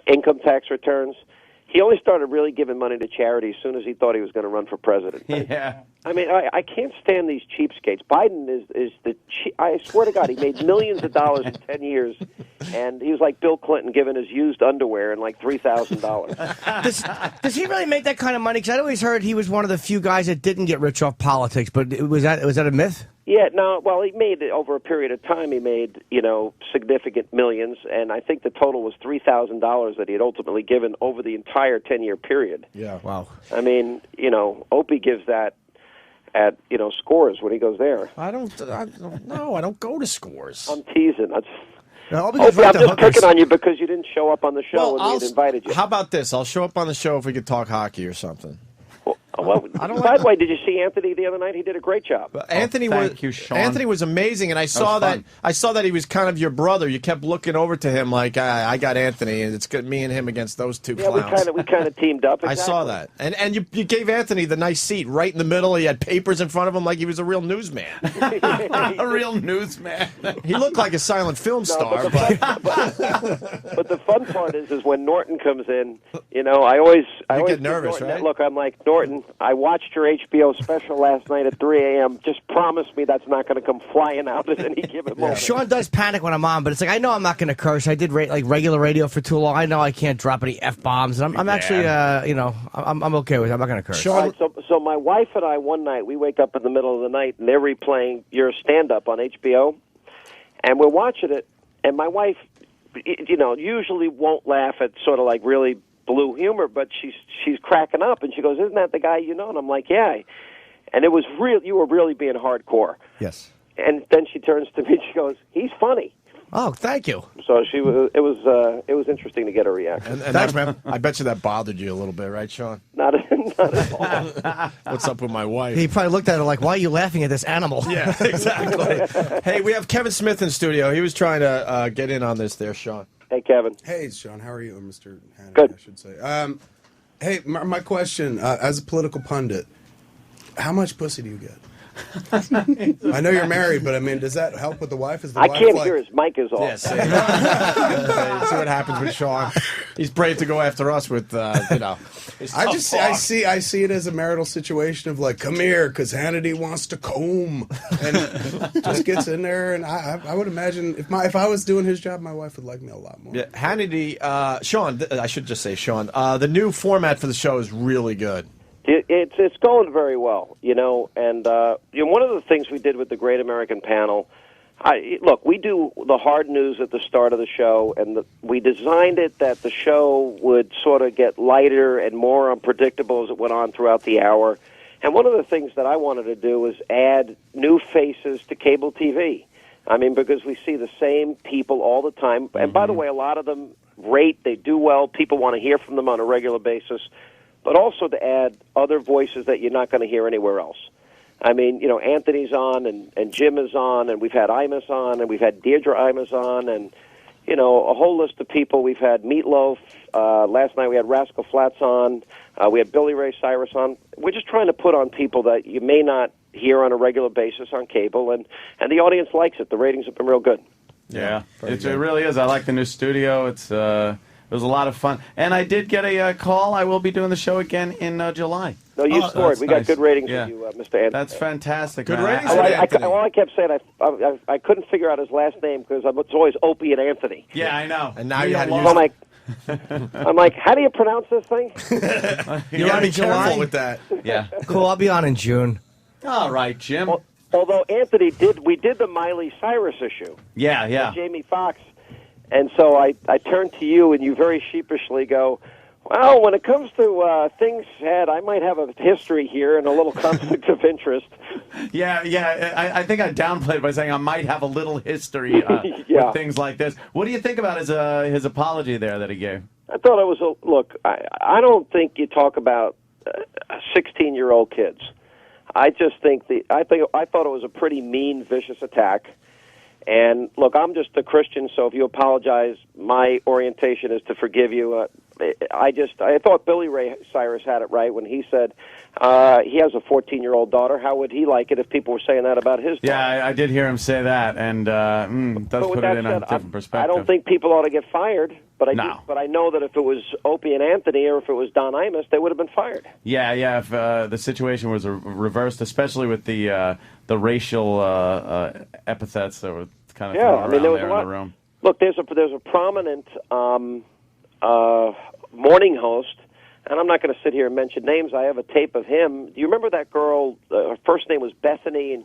income tax returns, he only started really giving money to charity as soon as he thought he was going to run for president. Yeah. I mean, I can't stand these cheapskates. Biden is I swear to God, he made millions of dollars in 10 years, and he was like Bill Clinton giving his used underwear in like $3,000. Does he really make that kind of money? Because I always heard he was one of the few guys that didn't get rich off politics, but was that a myth? Yeah, no, well, he made it over a period of time. He made, you know, significant millions, and I think the total was $3,000 that he had ultimately given over the entire 10-year period. Yeah. Wow. I mean, you know, Opie gives that at, you know, Scores when he goes there. I don't go to Scores. I'm teasing. Opie I'm goes right to just hookers. picking on you because you didn't show up on the show when we had invited you. How about this? I'll show up on the show if we could talk hockey or something. Well, by the way, did you see Anthony the other night? He did a great job. Anthony was amazing, and I saw that he was kind of your brother. You kept looking over to him like I got Anthony, and it's good me and him against those two clowns. we kind of teamed up. I saw that, and you gave Anthony the nice seat right in the middle. He had papers in front of him like he was a real newsman. A real newsman. He looked like a silent film star. But the fun part is when Norton comes in. You know, I always get nervous, Norton, right? Look, I'm like, Norton, I watched your HBO special last night at 3 a.m. Just promise me that's not going to come flying out at any given moment. Sean does panic when I'm on, but it's like I know I'm not going to curse. I did regular radio for too long. I know I can't drop any F-bombs. I'm actually, you know, I'm okay with it. I'm not going to curse. All right, so my wife and I, one night, we wake up in the middle of the night, and they're replaying your stand-up on HBO, and we're watching it, and my wife, you know, usually won't laugh at sort of like really blue humor, but she's cracking up, and she goes, "Isn't that the guy you know?" And I'm like, "Yeah." And it was real. You were really being hardcore. Yes. And then she turns to me and she goes, "He's funny." Oh, thank you. So it was interesting to get her reaction. And thanks, man. I bet you that bothered you a little bit, right, Sean? Not at all. What's up with my wife? He probably looked at her like, "Why are you laughing at this animal?" Yeah, exactly. Hey, we have Kevin Smith in studio. He was trying to get in on this there, Sean. Hey, Kevin. Hey, Sean. How are you, Mr. Hannon? Good. I should say. Hey, my question, as a political pundit, how much pussy do you get? I know you're married, but I mean, does that help with the wife? Is the I wife can't like, hear his mic is off. Yeah, see. See what happens with Sean. He's brave to go after us with, his I tough just talk. I see it as a marital situation of like, come here, because Hannity wants to comb, and just gets in there. And I would imagine if I was doing his job, my wife would like me a lot more. Yeah, Hannity, Sean. I should just say Sean. The new format for the show is really good. It's going very well, and one of the things we did with the Great American Panel, look, we do the hard news at the start of the show, and we designed it that the show would sort of get lighter and more unpredictable as it went on throughout the hour. And one of the things that I wanted to do was add new faces to cable TV. I mean, because we see the same people all the time. And by the way, a lot of them rate, they do well. People want to hear from them on a regular basis. But also to add other voices that you're not going to hear anywhere else. I mean, Anthony's on, and Jim is on, and we've had Imus on, and we've had Deirdre Imus on, and, a whole list of people. We've had Meatloaf. Last night we had Rascal Flatts on. We had Billy Ray Cyrus on. We're just trying to put on people that you may not hear on a regular basis on cable, and the audience likes it. The ratings have been real good. Yeah, it really is. I like the new studio. It was a lot of fun. And I did get a call. I will be doing the show again in July. No, you scored. We got good ratings yeah. with you, Mr. Anthony. That's fantastic. Good man. ratings with Anthony. All I kept saying, I couldn't figure out his last name because it's always Opie and Anthony. Yeah, I know. And now you had to use I'm like, how do you pronounce this thing? You gotta be careful with that. Yeah. Cool, I'll be on in June. All right, Jim. Well, although Anthony we did the Miley Cyrus issue. Yeah. With Jamie Foxx. And so I turned to you, and you very sheepishly go, well, when it comes to things said, I might have a history here and a little conflict of interest. Yeah. I think I downplayed by saying I might have a little history with things like this. What do you think about his apology there that he gave? I thought it was look. I don't think you talk about 16-year-old kids. I just think I thought it was a pretty mean, vicious attack. And look, I'm just a Christian, so if you apologize, my orientation is to forgive you. I thought Billy Ray Cyrus had it right when he said he has a 14-year-old daughter. How would he like it if people were saying that about his daughter? Yeah, I did hear him say that, and does put it in a different perspective. I don't think people ought to get fired, but I know that if it was Opie and Anthony or if it was Don Imus, they would have been fired. Yeah. If the situation was reversed, especially with the racial epithets that were kind of thrown around there in the room. Look, there's a prominent morning host, and I'm not going to sit here and mention names. I have a tape of him. Do you remember that girl? Her first name was Bethany,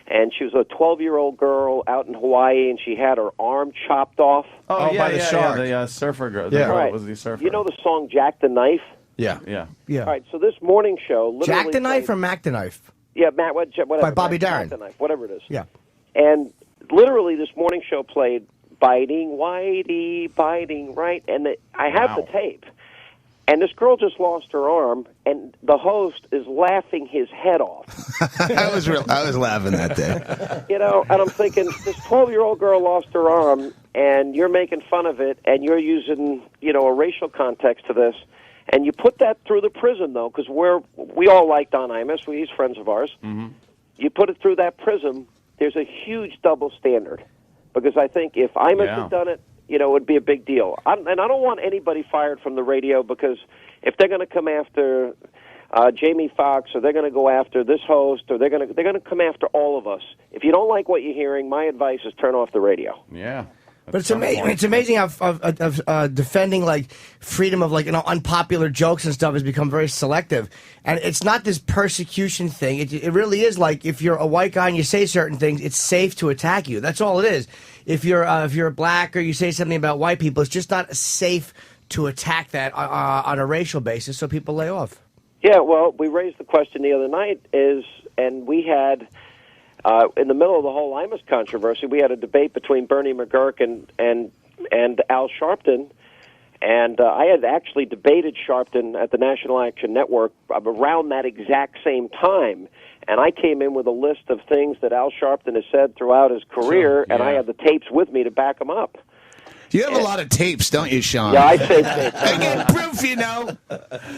and she was a 12-year-old girl out in Hawaii, and she had her arm chopped off. Oh, by the shark. The surfer girl. Yeah. Girl Right. was the surfer. You know the song Jack the Knife? Yeah. All right, so this morning show literally Jack the Knife or Mac the Knife? Yeah, Matt, whatever. By Bobby Jack Darin. the Knife, whatever it is. Yeah. And literally this morning show played Biting, Whitey, Biting, right? And I have the tape. And this girl just lost her arm, and the host is laughing his head off. I was laughing that day. And I'm thinking, this 12-year-old girl lost her arm, and you're making fun of it, and you're using, a racial context to this. And you put that through the prism, though, because we all like Don Imus. He's friends of ours. Mm-hmm. You put it through that prism, there's a huge double standard. Because I think if Imus had done it, it would be a big deal. And I don't want anybody fired from the radio, because if they're going to come after Jamie Foxx, or they're going to go after this host, or they're going to come after all of us. If you don't like what you're hearing, my advice is turn off the radio. Yeah. But it's amazing. It's amazing how defending freedom of unpopular jokes and stuff has become very selective, and it's not this persecution thing. It really is if you're a white guy and you say certain things, it's safe to attack you. That's all it is. If you're black or you say something about white people, it's just not safe to attack that on a racial basis. So people lay off. Yeah, well, we raised the question the other night, and we had. In the middle of the whole Imus controversy, we had a debate between Bernie McGurk and Al Sharpton, and I had actually debated Sharpton at the National Action Network around that exact same time, and I came in with a list of things that Al Sharpton has said throughout his career, and I had the tapes with me to back him up. You have a lot of tapes, don't you, Sean? Yeah, I say tapes. I get proof, you know.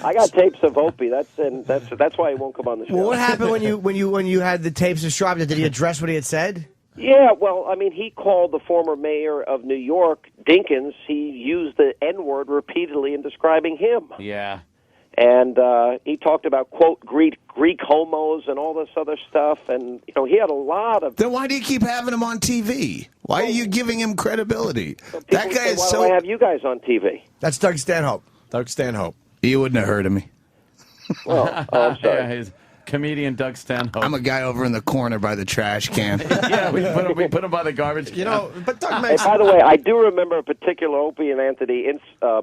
I got tapes of Opie. That's why he won't come on the show. Well, what happened when you had the tapes of Sharp? Did he address what he had said? Yeah, well, I mean, he called the former mayor of New York, Dinkins. He used the N-word repeatedly in describing him. Yeah. And he talked about, quote, Greek homos and all this other stuff. And, you know, he had a lot of... Then why do you keep having him on TV? Why are you giving him credibility? That guy is why so... do I have you guys on TV? That's Doug Stanhope. Doug Stanhope. You wouldn't have heard of me. Well, I'm sorry. Yeah, he's comedian Doug Stanhope. I'm a guy over in the corner by the trash can. Yeah, we put him by the garbage can. You know, but Doug Hey, makes... by the way, I do remember a particular Opie and Anthony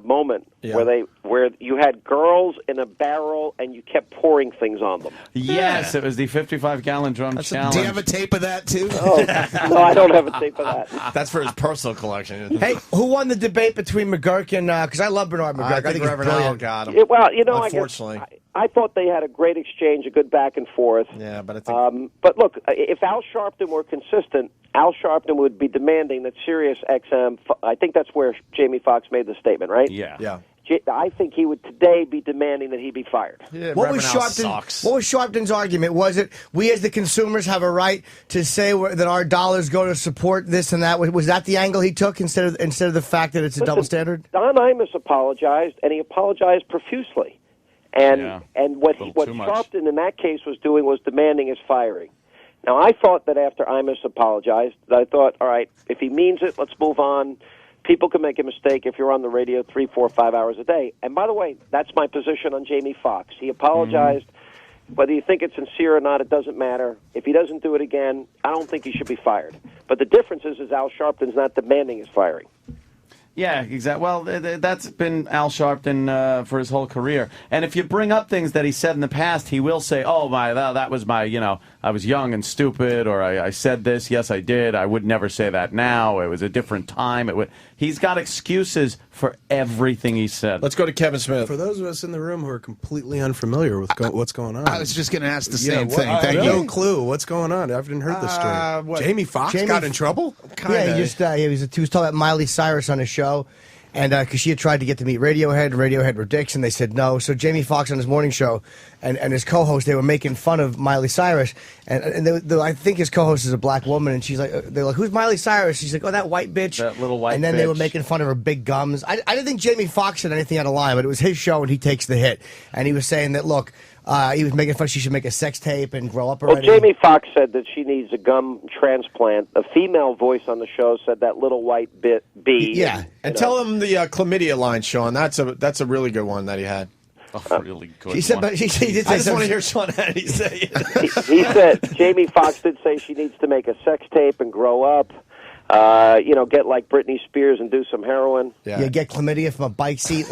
moment where you had girls in a barrel and you kept pouring things on them. Yes, it was the 55-gallon drum challenge. Do you have a tape of that, too? Oh, no, I don't have a tape of that. That's for his personal collection. Hey, who won the debate between McGurk and... Because I love Bernard McGurk. I think he's Reverend Al brilliant. got him. Yeah, well, you know, Unfortunately. I thought they had a great exchange, a good back and forth. Yeah, but I think... But look, if Al Sharpton were consistent, Al Sharpton would be demanding that Sirius XM... I think that's where Jamie Foxx made the statement, right? Yeah. I think he would today be demanding that he be fired. Yeah, What was Sharpton's argument? Was it we as the consumers have a right to say that our dollars go to support this and that? Was that the angle he took instead of the fact that it's a double standard? Don Imus apologized, and he apologized profusely. And what Sharpton in that case was doing was demanding his firing. Now, I thought that after Imus apologized, I thought, all right, if he means it, let's move on. People can make a mistake if you're on the radio 3, 4, 5 hours a day. And by the way, that's my position on Jamie Foxx. He apologized. Whether you think it's sincere or not, it doesn't matter. If he doesn't do it again, I don't think he should be fired. But the difference is Al Sharpton's not demanding his firing. Yeah, exactly. Well, that's been Al Sharpton for his whole career. And if you bring up things that he said in the past, he will say, "Oh, that was my, I was young and stupid, or I said this. Yes, I did. I would never say that now. It was a different time." He's got excuses for everything he said. Let's go to Kevin Smith. For those of us in the room who are completely unfamiliar with what's going on, I was just going to ask the same thing. Thank you. No clue what's going on. I haven't heard the story. Jamie Foxx got in trouble. Yeah, he was talking about Miley Cyrus on his show. And because she had tried to get to meet Radiohead were dicks, and they said no. So Jamie Foxx on his morning show and his co-host, they were making fun of Miley Cyrus. And I think his co-host is a black woman, and she's like, they're like, "Who's Miley Cyrus?" She's like, "Oh, that white bitch." That little white bitch. And then they were making fun of her big gums. I didn't think Jamie Foxx said anything out of line, but it was his show, and he takes the hit. And he was saying that, look, he was making fun she should make a sex tape and grow up already. Well, Jamie Foxx said that she needs a gum transplant. A female voice on the show said that little white bee. Yeah, and tell him the chlamydia line, Sean. That's a really good one that he had. A really good She said, but she did say I just want to hear Sean Hannity say it. He said, Jamie Foxx did say she needs to make a sex tape and grow up. Get like Britney Spears and do some heroin. Yeah, get chlamydia from a bike seat,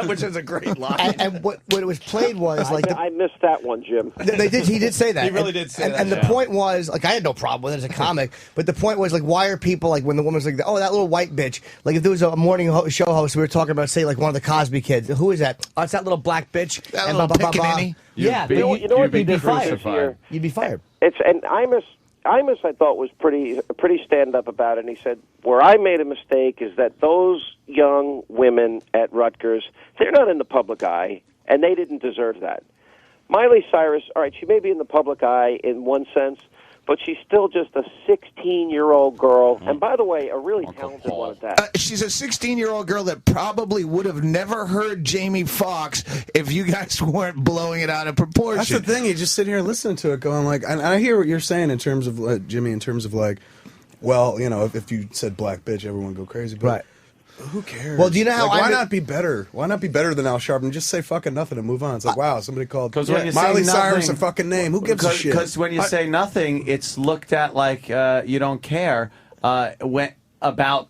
which is a great line. And what it was played was like I missed that one, Jim. He did say that. He really did say that. And the point was like I had no problem with it as a comic, but the point was like why are people like when the woman's like, "Oh, that little white bitch." Like if there was a morning show host, we were talking about say like one of the Cosby kids. Who is that? Oh, it's that little black bitch. That and little pickaninny. Yeah, you know what? You'd be fired. You'd be fired. And Imus, I thought, was pretty stand-up about it, and he said, where I made a mistake is that those young women at Rutgers, they're not in the public eye, and they didn't deserve that. Miley Cyrus, all right, she may be in the public eye in one sense, but she's still just a 16-year-old girl, and by the way, a really talented one at that. She's a 16-year-old girl that probably would have never heard Jamie Foxx if you guys weren't blowing it out of proportion. That's the thing. You just sit here and listen to it, going like, and I hear what you're saying in terms of Jimmy, in terms of like, well, if you said black bitch, everyone would go crazy, but. Right. Who cares? Well, do you know how why not be better? Why not be better than Al Sharpton? Just say fucking nothing and move on. It's like, wow, somebody called Miley Cyrus a fucking name. Who gives a shit? Because when you say nothing, it's looked at like you don't care about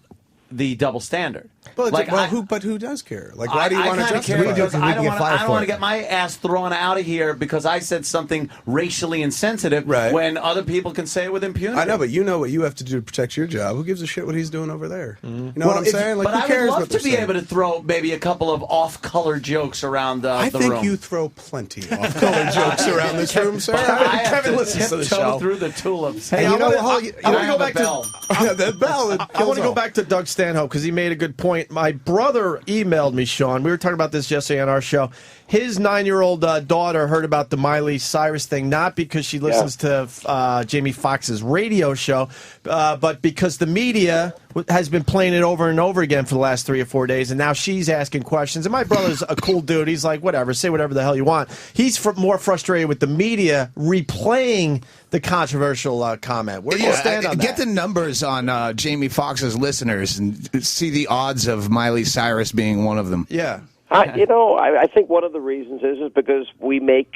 the double standard. But, Like, but who does care? Like, why do you want to justify care because it? I don't want to get my ass thrown out of here because I said something racially insensitive when other people can say it with impunity. I know, but you know what you have to do to protect your job. Who gives a shit what he's doing over there? You know Well, what I'm saying? Like, but who I cares would love what to they're be saying? able to throw maybe a couple of off-color jokes around the I think room. you throw plenty off-color jokes around this room, sir. Kevin listens to the show. Through the tulips. Hey, I want to go back to that bell. I want to go back to Doug Stanhope because he made a good point. My brother emailed me, Sean. We were talking about this yesterday on our show. His 9-year-old daughter heard about the Miley Cyrus thing, not because she listens to Jamie Foxx's radio show, but because the media has been playing it over and over again for the last 3 or 4 days, and now she's asking questions. And my brother's a cool dude. He's like, whatever, say whatever the hell you want. He's more frustrated with the media replaying the controversial comment. Where do you stand on that? Get the numbers on Jamie Foxx's listeners and see the odds of Miley Cyrus being one of them. Yeah. I think one of the reasons is because we make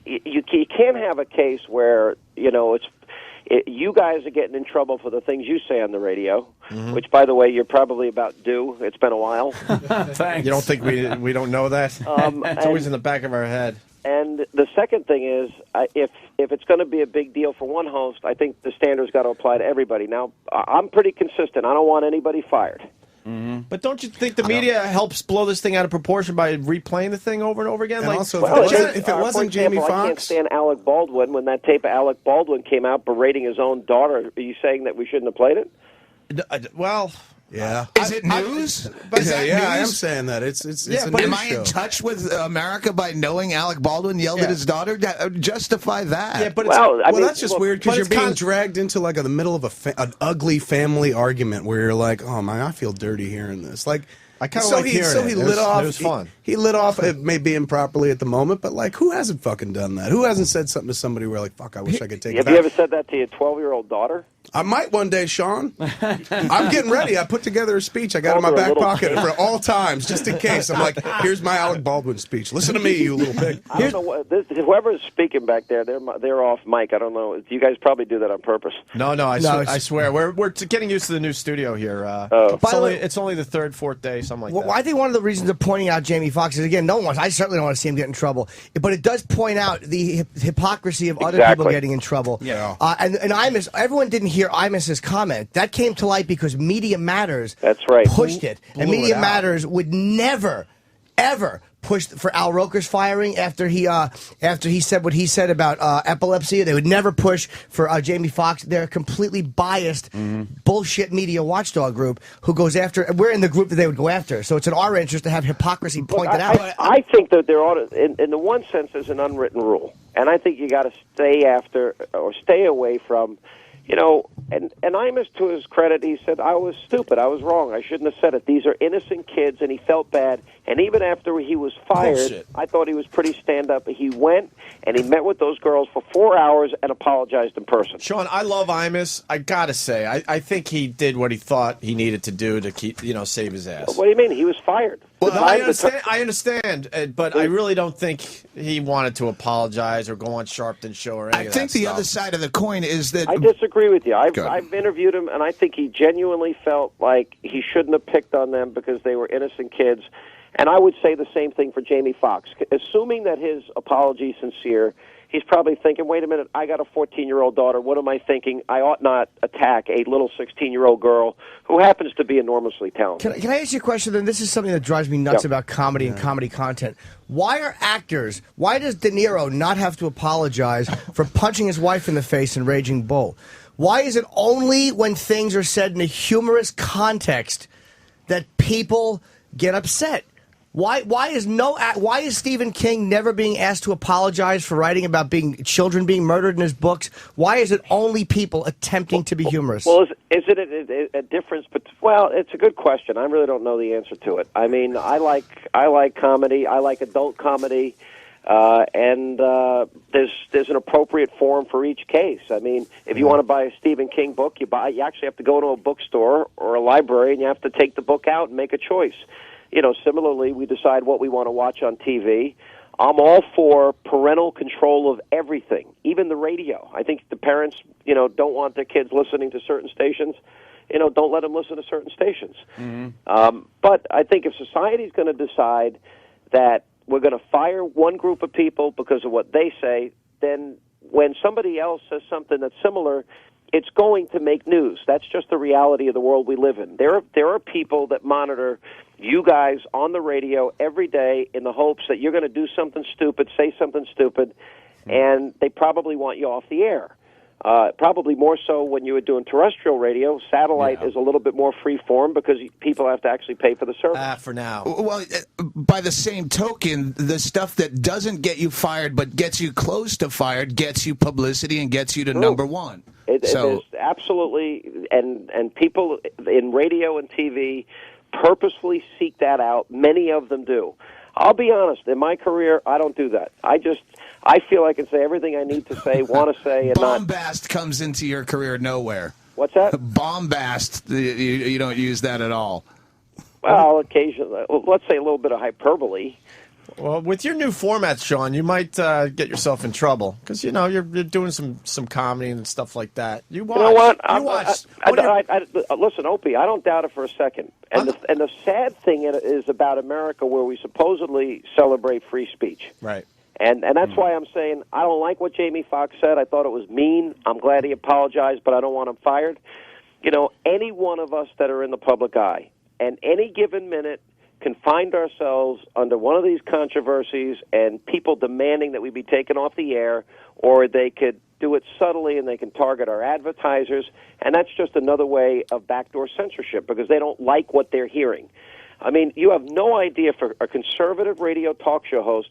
you can't have a case where you guys are getting in trouble for the things you say on the radio, which, by the way, you're probably about due. It's been a while. Thanks. You don't think we don't know that? It's always in the back of our head. And the second thing is, if it's going to be a big deal for one host, I think the standard's got to apply to everybody. Now, I'm pretty consistent. I don't want anybody fired. But don't you think the media helps blow this thing out of proportion by replaying the thing over and over again? And like, also, if it wasn't Jamie I can't Foxx, stand Alec Baldwin. When that tape of Alec Baldwin came out berating his own daughter, are you saying that we shouldn't have played it? Well, yeah. Is it news? Is that yeah, news? I am saying that. It's a but news am I show. in touch with America by knowing Alec Baldwin yelled at his daughter? Justify that. Yeah, but that's just weird because you're being dragged into like the middle of an ugly family argument where you're like, oh man, I feel dirty hearing this. Like, I kind of like hearing it. He lit off. It was fun. He lit off. It may be improperly at the moment, but like, who hasn't fucking done that? Who hasn't said something to somebody where like, fuck, I wish I could take it Have back? you ever said that to your 12-year-old daughter? I might one day, Sean. I'm getting ready. I put together a speech I got in my Called her a back little pocket pig. for all times, just in case. I'm like, here's my Alec Baldwin speech. Listen to me, you little pig. I don't know whoever's speaking back there, they're off mic. I don't know. You guys probably do that on purpose. No, I swear. We're getting used to the new studio here. It's only the third, fourth day, something like that. I think one of the reasons of pointing out Jamie Foxx is, again, I certainly don't want to see him get in trouble, but it does point out the hypocrisy of other people getting in trouble. Yeah. And Imus, everyone didn't hear Imus's comment. That came to light because Media Matters pushed it. And Media Matters would never, ever push for Al Roker's firing after he said what he said about epilepsy. They would never push for Jamie Foxx. They're a completely biased bullshit media watchdog group who goes after. We're in the group that they would go after. So it's in our interest to have hypocrisy pointed out. I think that there ought to, in the one sense, there's an unwritten rule, and I think you got to stay after or stay away from. And Imus, to his credit, he said, I was stupid. I was wrong. I shouldn't have said it. These are innocent kids, and he felt bad. And even after he was fired, Bullshit. I thought he was pretty stand-up. He went, and he met with those girls for 4 hours and apologized in person. Sean, I love Imus. I got to say, I think he did what he thought he needed to do to keep, save his ass. What do you mean? He was fired. Well, I understand, but I really don't think he wanted to apologize or go on Sharpton's show or anything. I think the other side of the coin is that I disagree with you. I've interviewed him, and I think he genuinely felt like he shouldn't have picked on them because they were innocent kids. And I would say the same thing for Jamie Foxx. Assuming that his apology is sincere, he's probably thinking, wait a minute, I got a 14-year-old daughter. What am I thinking? I ought not attack a little 16-year-old girl who happens to be enormously talented. Can I ask you a question, then? This is something that drives me nuts about comedy and comedy content. Why does De Niro not have to apologize for punching his wife in the face in Raging Bull? Why is it only when things are said in a humorous context that people get upset? Why is Stephen King never being asked to apologize for writing about children being murdered in his books? Why is it only people attempting to be humorous? Well, is it a difference? But it's a good question. I really don't know the answer to it. I mean, I like comedy. I like adult comedy. And there's an appropriate forum for each case. I mean, if you want to buy a Stephen King book, you actually have to go to a bookstore or a library, and you have to take the book out and make a choice. Similarly, we decide what we want to watch on TV. I'm all for parental control of everything, even the radio. I think the parents, don't want their kids listening to certain stations. don't let them listen to certain stations. But I think if society's going to decide that we're going to fire one group of people because of what they say, then when somebody else says something that's similar, it's going to make news. That's just the reality of the world we live in. There are people that monitor you guys on the radio every day in the hopes that you're going to do something stupid, say something stupid, and they probably want you off the air. Probably more so when you were doing terrestrial radio. Satellite is a little bit more free form because people have to actually pay for the service. For now. Well, by the same token, the stuff that doesn't get you fired but gets you close to fired gets you publicity and gets you to number one. It is absolutely, and people in radio and TV purposefully seek that out. Many of them do. I'll be honest, in my career, I don't do that. I feel I can say everything I need to say, want to say, and Bombast comes into your career nowhere. What's that? Bombast. You don't use that at all. Well, occasionally. Let's say a little bit of hyperbole. Well, with your new format, Sean, you might get yourself in trouble because you're doing some comedy and stuff like that. You know what? Listen, Opie, I don't doubt it for a second. And the sad thing is about America, where we supposedly celebrate free speech. Right. And that's why I'm saying I don't like what Jamie Foxx said. I thought it was mean. I'm glad he apologized, but I don't want him fired. Any one of us that are in the public eye, and any given minute, can find ourselves under one of these controversies and people demanding that we be taken off the air, or they could do it subtly and they can target our advertisers, and that's just another way of backdoor censorship because they don't like what they're hearing. I mean, you have no idea, for a conservative radio talk show host,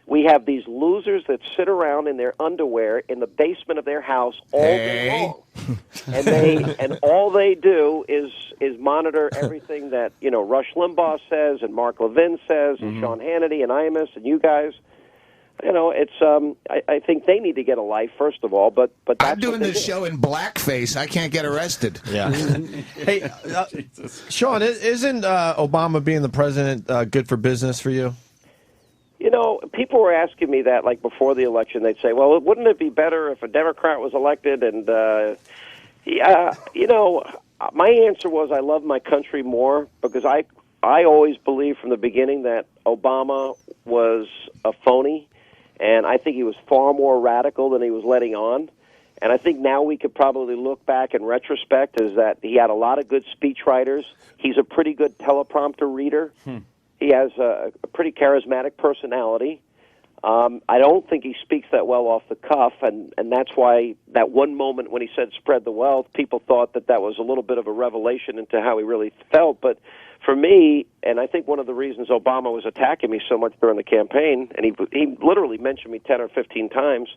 we have these losers that sit around in their underwear in the basement of their house all day long, and all they do is monitor everything that Rush Limbaugh says and Mark Levin says and Sean Hannity and Imus and you guys. It's I think they need to get a life first of all. But that's I'm doing this show in blackface. I can't get arrested. Yeah. Hey, Sean, isn't Obama being the president good for business for you? People were asking me that, like, before the election. They'd say, well, wouldn't it be better if a Democrat was elected? And, my answer was I love my country more because I always believed from the beginning that Obama was a phony, and I think he was far more radical than he was letting on. And I think now we could probably look back in retrospect is that he had a lot of good speechwriters. He's a pretty good teleprompter reader. He has a pretty charismatic personality. I don't think he speaks that well off the cuff, and that's why that one moment when he said spread the wealth, people thought that was a little bit of a revelation into how he really felt. But for me, and I think one of the reasons Obama was attacking me so much during the campaign, and he literally mentioned me 10 or 15 times,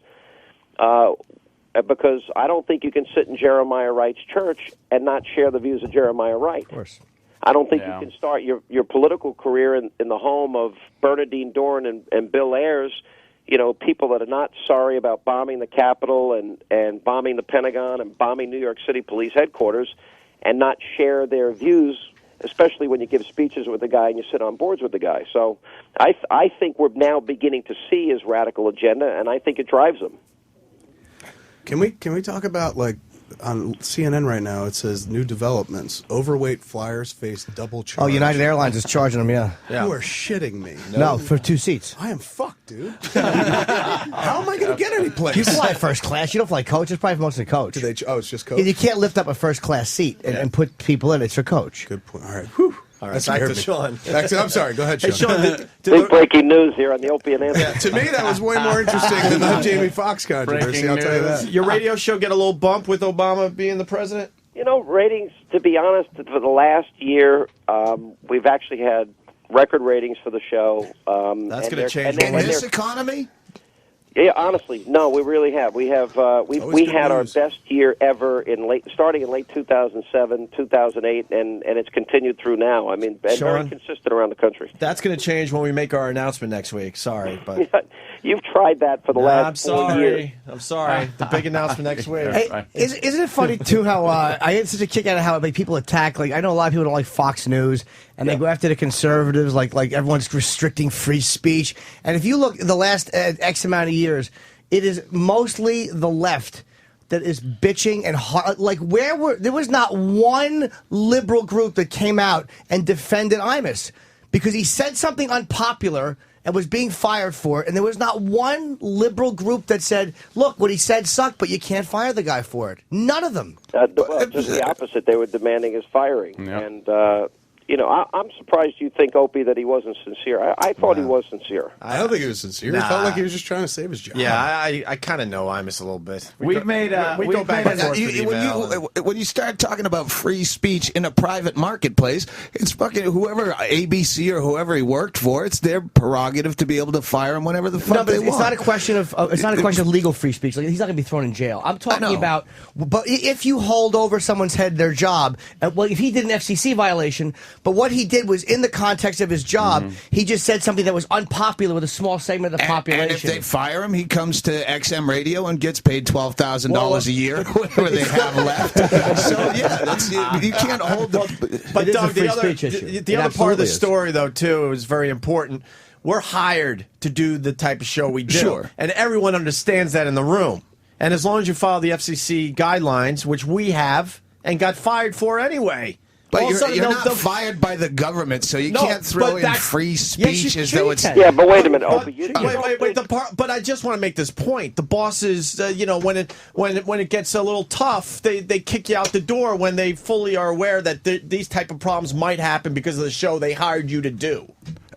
because I don't think you can sit in Jeremiah Wright's church and not share the views of Jeremiah Wright. Of course. I don't think you can start your political career in the home of Bernadine Dohrn and Bill Ayers, people that are not sorry about bombing the Capitol and bombing the Pentagon and bombing New York City police headquarters, and not share their views, especially when you give speeches with the guy and you sit on boards with the guy. So I think we're now beginning to see his radical agenda, and I think it drives him. Can we talk about, like, on CNN right now, it says new developments. Overweight flyers face double charge. Oh, United Airlines is charging them, yeah. You are shitting me. No, for 2 seats. I am fucked, dude. How am I going to get any place? You fly first class. You don't fly coach. It's probably mostly coach. It's just coach? You can't lift up a first class seat and put people in. It's for coach. Good point. All right. Whew. All right, back to Sean. I'm sorry. Go ahead, Sean. Hey, Sean, big breaking news here on the Opie and Anthony. Yeah, to me, that was way more interesting than the Jamie Foxx controversy. I'll tell you that. Your radio show get a little bump with Obama being the president? Ratings, to be honest, for the last year, we've actually had record ratings for the show. That's going to change. In this economy? Yeah, honestly, no, we really have. We have we had our best year ever starting in late 2007, 2008, and it's continued through now. I mean, and Sean, very consistent around the country. That's going to change when we make our announcement next week. Sorry, but you've tried that for the last 4 years. I'm sorry. The big announcement next week. Hey, isn't it funny too how I had such a kick out of how people attack? Like, I know a lot of people don't like Fox News, and they go after the conservatives, like everyone's restricting free speech. And if you look the last X amount of years, it is mostly the left that is bitching and like there was not one liberal group that came out and defended Imus because he said something unpopular and was being fired for it, and there was not one liberal group that said, look, what he said sucked, but you can't fire the guy for it. None of them. Well, just the opposite. They were demanding his firing. Yep. And, I'm surprised you think, Opie, that he wasn't sincere. I thought he was sincere. I don't think he was sincere. He felt like he was just trying to save his job. Yeah, I kind of know Imus a little bit. We go back and forth. When you start talking about free speech in a private marketplace, it's fucking whoever ABC or whoever he worked for. It's their prerogative to be able to fire him whenever the fuck they want. It's not a question of legal free speech. Like, he's not going to be thrown in jail. I'm talking about, but if you hold over someone's head their job, well, if he did an FCC violation. But what he did was in the context of his job, he just said something that was unpopular with a small segment of the population. And if they fire him, he comes to XM Radio and gets paid $12,000 a year, whatever they have left. So, yeah, you can't hold the... But, Doug, the other part of the story, though, too, is very important. We're hired to do the type of show we do. Sure. And everyone understands that in the room. And as long as you follow the FCC guidelines, which we have, and got fired for anyway... But you're not fired by the government, so you can't throw in free speech as though it's... Yeah, but wait a minute, Opie. Wait. But I just want to make this point. The bosses, when it gets a little tough, they kick you out the door when they fully are aware that these type of problems might happen because of the show they hired you to do.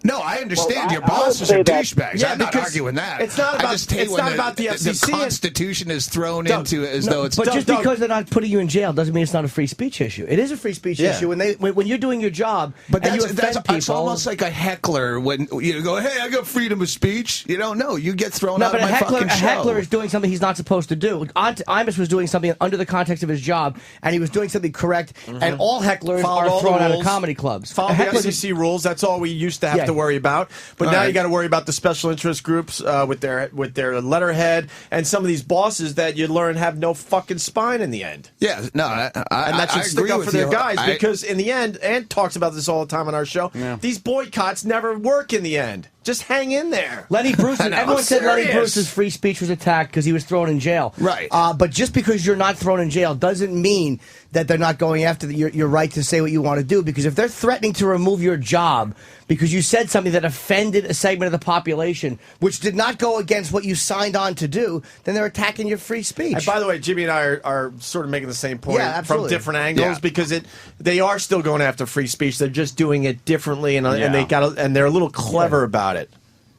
No, I understand your bosses are douchebags. Yeah, I'm not arguing that. It's not about, the FCC. The Constitution is thrown into as though it's... But just because they're not putting you in jail doesn't mean it's not a free speech issue. It is a free speech issue when you're doing your job. But and you offend people. It's almost like a heckler when you go, hey, I got freedom of speech. You don't know. You get thrown out of my fucking show. A heckler is doing something he's not supposed to do. Imus was doing something under the context of his job, and he was doing something correct, and all hecklers are thrown out of comedy clubs. Follow the FCC rules. That's all we used to have to worry about. But now you got to worry about the special interest groups with their letterhead and some of these bosses that you learn have no fucking spine in the end. Yeah, no, and that should stick up for their guys because in the end, and talks about this all the time on our show. Yeah. These boycotts never work in the end. Just hang in there. Lenny Bruce. Everyone said Lenny Bruce's free speech was attacked because he was thrown in jail. Right. But just because you're not thrown in jail doesn't mean that they're not going after your right to say what you want to do. Because if they're threatening to remove your job because you said something that offended a segment of the population, which did not go against what you signed on to do, then they're attacking your free speech. And by the way, Jimmy and I are sort of making the same point from different angles because they are still going after free speech. They're just doing it differently, and they're a little clever about it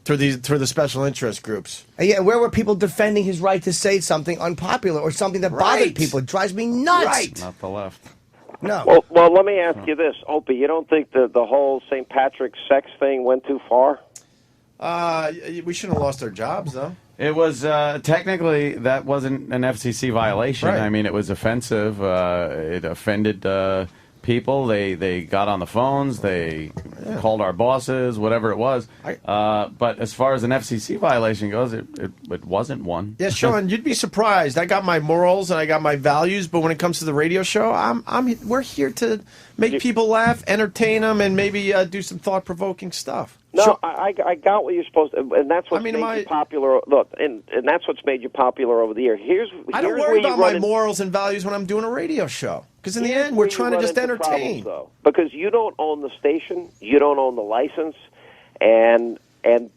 through the special interest groups. Yeah, where were people defending his right to say something unpopular or something that bothered people? It drives me nuts. Right. Not the left. No. Well, let me ask you this, Opie. You don't think the whole St. Patrick's sex thing went too far? We shouldn't have lost our jobs, though. It was technically that wasn't an FCC violation. Right. I mean, it was offensive. It offended people. They got on the phones. They called our bosses, whatever it was. But as far as an FCC violation goes, it wasn't one. Yeah, Sean, you'd be surprised. I got my morals and I got my values, but when it comes to the radio show, we're here to make people laugh, entertain them, and maybe do some thought-provoking stuff. No, I got what you're supposed to, and that's what's made you popular. Look, and that's what's made you popular over the year. I don't worry about my morals and values when I'm doing a radio show, because in the end, we're trying to just entertain. Problems, because you don't own the station, you don't own the license, and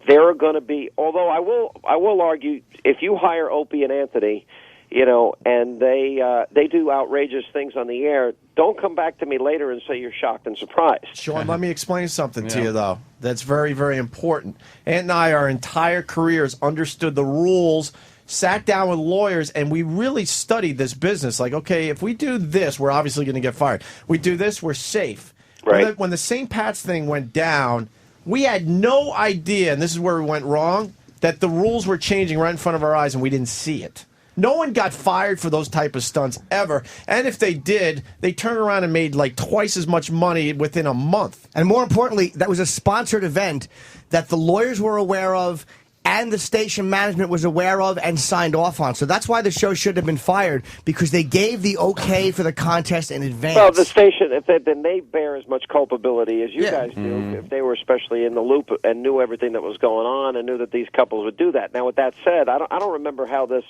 there are going to be. Although I will argue, if you hire Opie and Anthony, and they do outrageous things on the air, don't come back to me later and say you're shocked and surprised. Sean, let me explain something to you, though. That's very, very important. Ant and I, our entire careers, understood the rules, sat down with lawyers, and we really studied this business. Like, okay, if we do this, we're obviously going to get fired. We do this, we're safe. Right. When the St. Pat's thing went down, we had no idea, and this is where we went wrong, that the rules were changing right in front of our eyes, and we didn't see it. No one got fired for those type of stunts ever. And if they did, they turned around and made like twice as much money within a month. And more importantly, that was a sponsored event that the lawyers were aware of and the station management was aware of and signed off on. So that's why the show should have been fired, because they gave the okay for the contest in advance. Well, the station, then they bear as much culpability as you guys do, if they were especially in the loop and knew everything that was going on and knew that these couples would do that. Now, with that said, I don't remember how this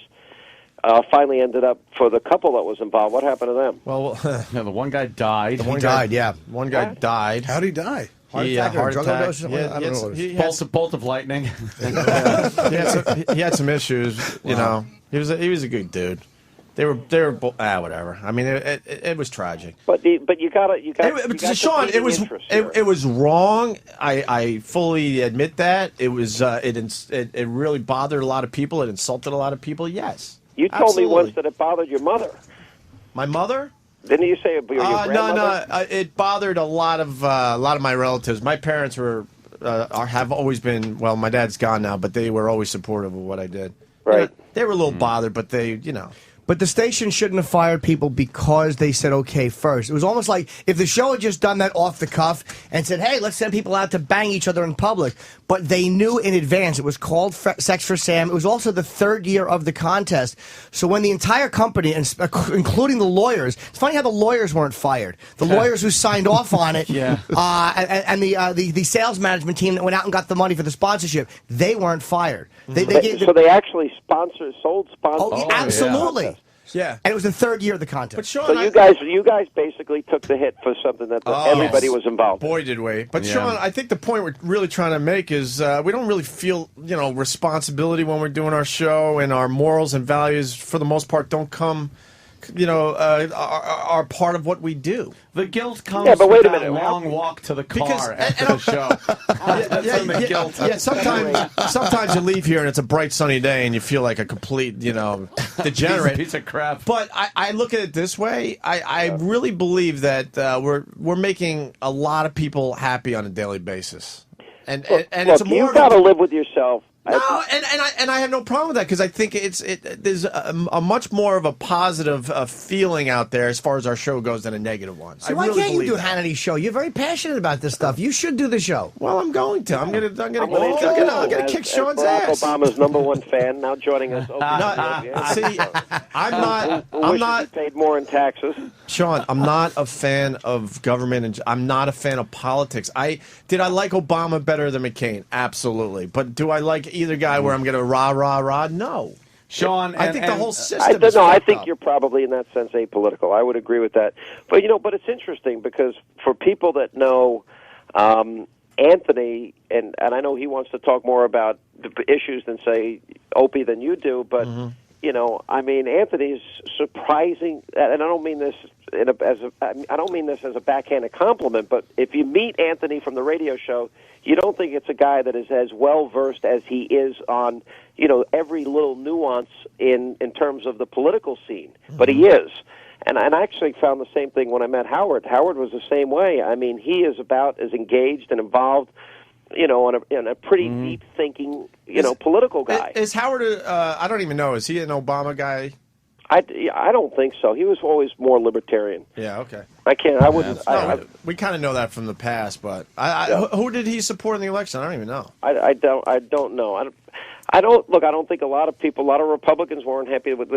finally ended up for the couple that was involved. What happened to them? Well, yeah, the one guy died. One guy died. How'd he die? Heart attack or a drug overdose? Yeah, I don't know what it was. Bolt of lightning. he had some issues. You know, he was a good dude. They were whatever. I mean, it was tragic. But you got Sean, it was wrong. I fully admit that. It was it really bothered a lot of people. It insulted a lot of people. Yes. You told me once that it bothered your mother. My mother? Didn't you say your grandmother? No. It bothered a lot of my relatives. My parents have always been. Well, my dad's gone now, but they were always supportive of what I did. Right. You know, they were a little bothered, but they. But the station shouldn't have fired people because they said okay first. It was almost like if the show had just done that off the cuff and said, hey, let's send people out to bang each other in public. But they knew in advance. It was called Sex for Sam. It was also the third year of the contest. So when the entire company, including the lawyers, it's funny how the lawyers weren't fired. The lawyers who signed off on it and the sales management team that went out and got the money for the sponsorship, they weren't fired. So they actually sold sponsors. Oh, absolutely. Yeah, and it was the third year of the contest. But Sean, so you guys basically took the hit for something that everybody was involved in. Boy, did we. But Sean, I think the point we're really trying to make is we don't really feel responsibility when we're doing our show, and our morals and values for the most part don't come are part of what we do. The guilt comes but wait with a minute. that long walk to the car after the show. Sometimes you leave here and it's a bright sunny day and you feel like a complete, degenerate. Piece of crap. But I look at it this way. I really believe that we're making a lot of people happy on a daily basis. And it's more. You've got to live with yourself. No, and I have no problem with that because I think there's a much more of a positive feeling out there as far as our show goes than a negative one. So why can't you do Hannity's show? You're very passionate about this stuff. You should do the show. Well, I'm going to. I'm gonna kick Sean's ass. Obama's #1 fan now joining us. See, I'm not paid more in taxes. Sean, I'm not a fan of government, and I'm not a fan of politics. Did I like Obama better than McCain? Absolutely. But do I like either guy where I'm going to rah? No. Sean, I think the whole system I think you're probably in that sense apolitical. I would agree with that. But but it's interesting because for people that know Anthony, and I know he wants to talk more about the issues than say Opie than you do, but Anthony's surprising, and I don't mean this as a backhanded compliment, but if you meet Anthony from the radio show, you don't think it's a guy that is as well versed as he is on, every little nuance in terms of the political scene. But he is. And I actually found the same thing when I met Howard. Howard was the same way. I mean, he is about as engaged and involved, in a pretty deep thinking, political guy. Is Howard? I don't even know. Is he an Obama guy? I don't think so. He was always more libertarian. Yeah. Okay. I wouldn't. We kind of know that from the past, but who did he support in the election? I don't even know. I don't know. I don't think a lot of Republicans weren't happy with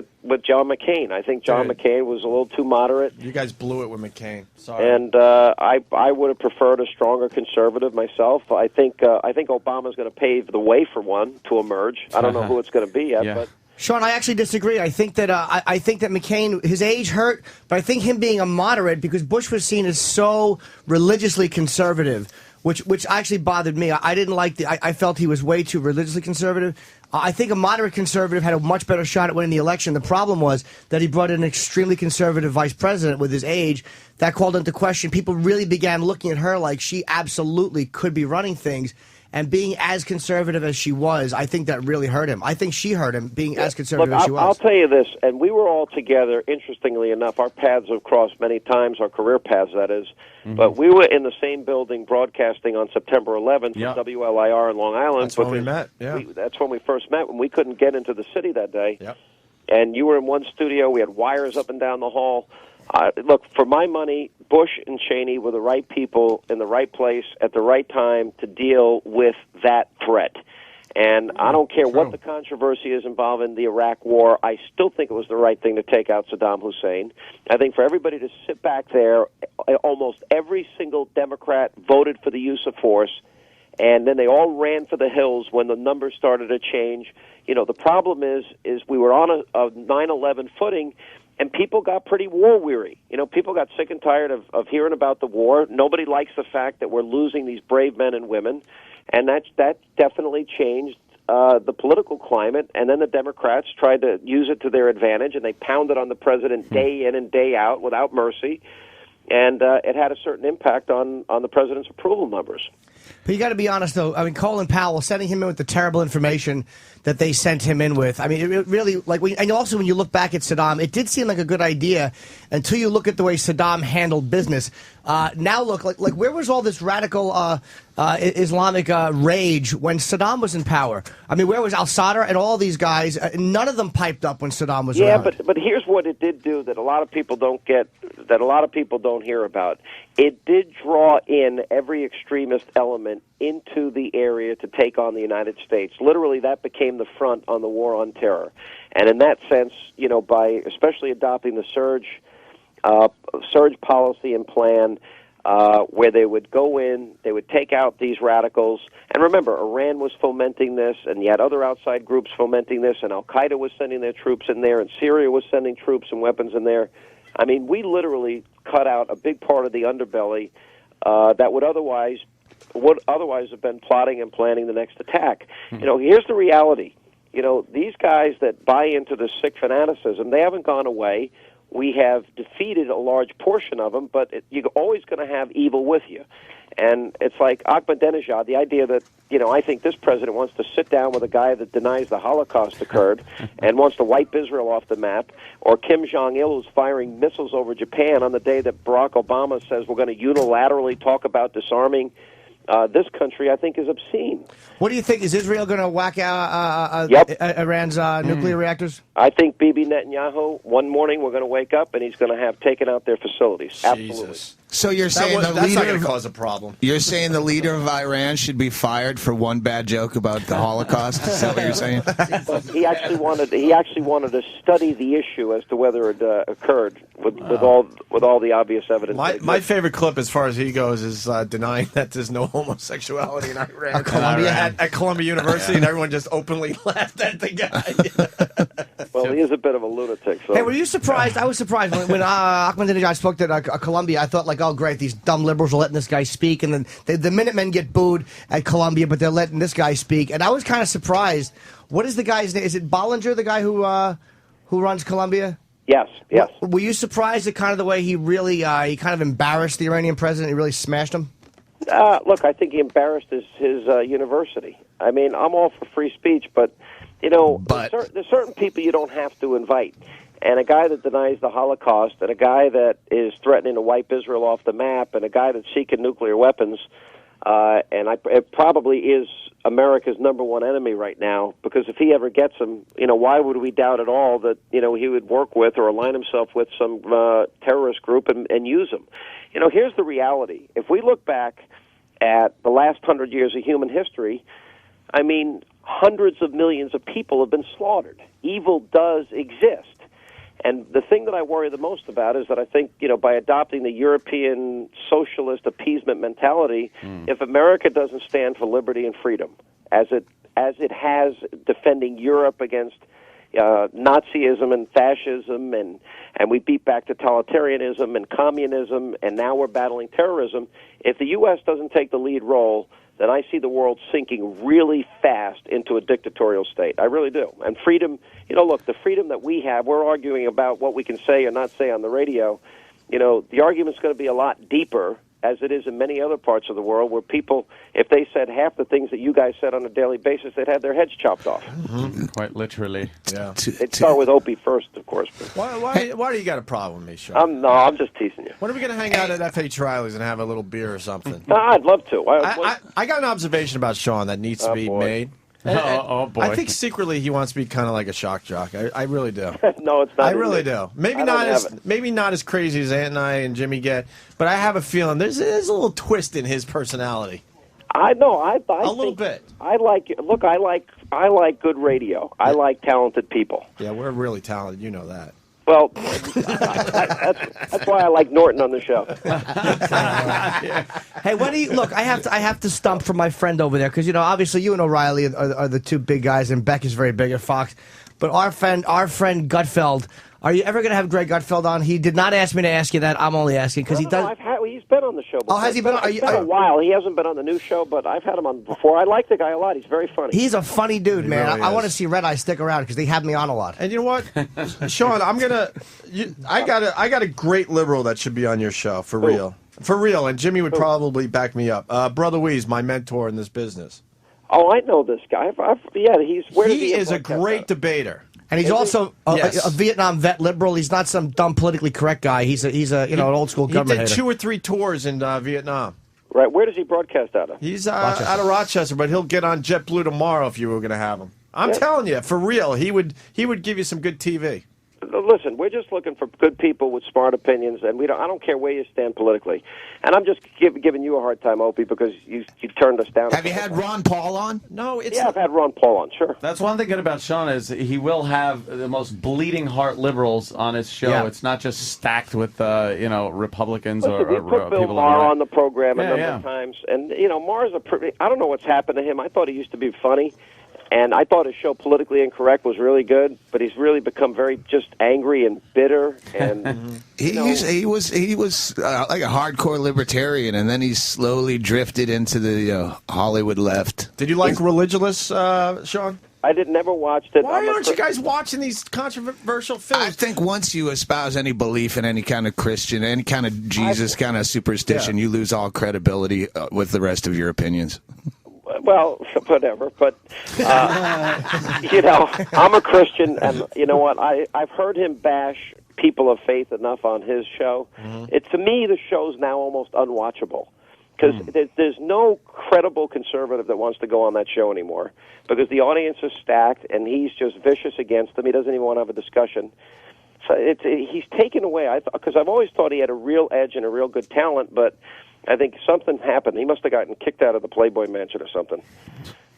John McCain. I think John McCain was a little too moderate. You guys blew it with McCain. Sorry. And I would have preferred a stronger conservative myself. I think Obama's going to pave the way for one to emerge. I don't know who it's going to be yet, but. Sean, I actually disagree. I think that McCain, his age hurt, but I think him being a moderate, because Bush was seen as so religiously conservative, which actually bothered me. I didn't like I felt he was way too religiously conservative. I think a moderate conservative had a much better shot at winning the election. The problem was that he brought in an extremely conservative vice president with his age. That called into question. People really began looking at her like she absolutely could be running things. And being as conservative as she was, I think that really hurt him. I think she hurt him, being as conservative as she was. I'll tell you this, and we were all together, interestingly enough. Our paths have crossed many times, our career paths, that is. Mm-hmm. But we were in the same building broadcasting on September 11th for WLIR in Long Island. That's when we met, that's when we first met, when we couldn't get into the city that day. Yep. And you were in one studio. We had wires up and down the hall. Look, for my money, Bush and Cheney were the right people in the right place at the right time to deal with that threat. And I don't care what the controversy is involving the Iraq War, I still think it was the right thing to take out Saddam Hussein. I think for everybody to sit back there, almost every single Democrat voted for the use of force. and then they all ran for the hills when the numbers started to change. You know, the problem is we were on a 9/11 footing, and people got pretty war weary. You know, people got sick and tired of hearing about the war. Nobody likes the fact that we're losing these brave men and women, and that definitely changed the political climate. And then the Democrats tried to use it to their advantage, and they pounded on the president day in and day out without mercy. And it had a certain impact on the president's approval numbers. But you got to be honest, though. I mean, Colin Powell sending him in with the terrible information that they sent him in with. I mean, it really, like, and also when you look back at Saddam, it did seem like a good idea until you look at the way Saddam handled business. Now look, like where was all this radical Islamic rage when Saddam was in power? I mean, where was al-Sadr and all these guys? None of them piped up when Saddam was around. Yeah, but here's what it did do that a lot of people don't get, that a lot of people don't hear about. It did draw in every extremist element into the area to take on the United States. Literally, that became the front on the war on terror. And in that sense, you know, by especially adopting the surge policy and plan, where they would go in, they would take out these radicals. And remember, Iran was fomenting this, and you had other outside groups fomenting this, and Al-Qaeda was sending their troops in there, and Syria was sending troops and weapons in there. I mean, we literally cut out a big part of the underbelly that would otherwise have been plotting and planning the next attack. You know, here's the reality. You know, these guys that buy into the sick fanaticism, they haven't gone away. We have defeated a large portion of them, but you're always going to have evil with you. And it's like Ahmadinejad, the idea that, you know, I think this president wants to sit down with a guy that denies the Holocaust occurred and wants to wipe Israel off the map, or Kim Jong-il who's firing missiles over Japan on the day that Barack Obama says we're going to unilaterally talk about disarming this country, I think, is obscene. What do you think? Is Israel going to whack out Iran's nuclear reactors? I think Bibi Netanyahu, one morning we're going to wake up and he's going to have taken out their facilities. Absolutely. So you're saying that's not going to cause a problem. You're saying the leader of Iran should be fired for one bad joke about the Holocaust? Is that what you're saying? He actually wanted to study the issue as to whether it occurred with all the obvious evidence. My favorite clip, as far as he goes, is denying that there's no homosexuality in Iran at Columbia University, and everyone just openly laughed at the guy. Well, he is a bit of a lunatic. So. Hey, were you surprised? I was surprised when Ahmadinejad spoke at Columbia. I thought, like, oh, great, these dumb liberals are letting this guy speak, and then the Minutemen get booed at Columbia, but they're letting this guy speak. And I was kind of surprised. What is the guy's name? Is it Bollinger, the guy who runs Columbia? Yes. Were you surprised at kind of the way he really he kind of embarrassed the Iranian president? He really smashed him. Look, I think he embarrassed his university. I mean, I'm all for free speech, but you know, there's certain people you don't have to invite. And a guy that denies the Holocaust, and a guy that is threatening to wipe Israel off the map, and a guy that's seeking nuclear weapons, it probably is America's number one enemy right now, because if he ever gets them, you know, why would we doubt at all that, you know, he would work with or align himself with some terrorist group and use them? You know, here's the reality. If we look back at the last 100 years of human history, I mean, hundreds of millions of people have been slaughtered. Evil does exist. And the thing that I worry the most about is that I think, you know, by adopting the European socialist appeasement mentality, if America doesn't stand for liberty and freedom, as it has defending Europe against Nazism and fascism, and we beat back totalitarianism and communism, and now we're battling terrorism, if the U.S. doesn't take the lead role, then I see the world sinking really fast into a dictatorial state. I really do. And freedom, you know, look, the freedom that we have, we're arguing about what we can say or not say on the radio. You know, the argument's going to be a lot deeper, as it is in many other parts of the world, where people, if they said half the things that you guys said on a daily basis, they'd have their heads chopped off. Quite literally. Yeah. They'd start with Opie first, of course. But. Why do you got a problem with me, Sean? I'm just teasing you. When are we going to hang out at F.H. Riley's and have a little beer or something? I'd love to. I got an observation about Sean that needs to be made. Oh, boy. I think secretly he wants to be kind of like a shock jock. I really do. No, it's not. I really do. Maybe not as crazy as Ant and I and Jimmy get, but I have a feeling there's a little twist in his personality. I know. I a little bit. I like. Look, I like good radio. I like talented people. Yeah, we're really talented. You know that. Well, that's why I like Norton on the show. Hey, what do you look? I have to stump for my friend over there because obviously you and O'Reilly are the two big guys, and Beck is very big at Fox. But our friend Gutfeld. Are you ever going to have Greg Gutfeld on? He did not ask me to ask you that. I'm only asking because he does. He's been on the show before. Oh, has he been? It's been a while. He hasn't been on the new show, but I've had him on before. I like the guy a lot. He's very funny. He's a funny dude, man. really I is. want to see Red Eye stick around because they have me on a lot. And you know what, Sean, I got a great liberal that should be on your show for real, and Jimmy would probably back me up. Brother Wee's my mentor in this business. Oh, I know this guy. He is a great debater. And he's also a Vietnam vet liberal. He's not some dumb politically correct guy. He's an old school government He did hater. 2 or 3 tours in Vietnam. Right. Where does he broadcast out of? He's out of Rochester, but he'll get on JetBlue tomorrow if you were going to have him. I'm telling you, for real, he would give you some good TV. Listen, we're just looking for good people with smart opinions, and I don't care where you stand politically. And I'm just giving you a hard time, Opie, because you turned us down. Have you had Ron Paul on? No, I've had Ron Paul on, sure. That's one thing good about Sean is he will have the most bleeding heart liberals on his show. Yeah. It's not just stacked with Republicans Listen, we or put Bill people Maher on on the program a Yeah, number yeah. of times, and Maher's I don't know what's happened to him. I thought he used to be funny, and I thought his show Politically Incorrect was really good, but he's really become very just angry and bitter. And He was like a hardcore libertarian, and then he slowly drifted into the Hollywood left. Did you like Religulous, Sean? I never watched it. Why aren't you guys watching these controversial films? I think once you espouse any belief in any kind of Christian, any kind of Jesus kind of superstition, you lose all credibility with the rest of your opinions. Well, whatever, but I'm a Christian, and you know what? I've heard him bash people of faith enough on his show. To me, the show's now almost unwatchable because there's no credible conservative that wants to go on that show anymore because the audience is stacked, and he's just vicious against them. He doesn't even want to have a discussion. So he's taken away. Because I've always thought he had a real edge and a real good talent, but I think something happened. He must have gotten kicked out of the Playboy Mansion or something.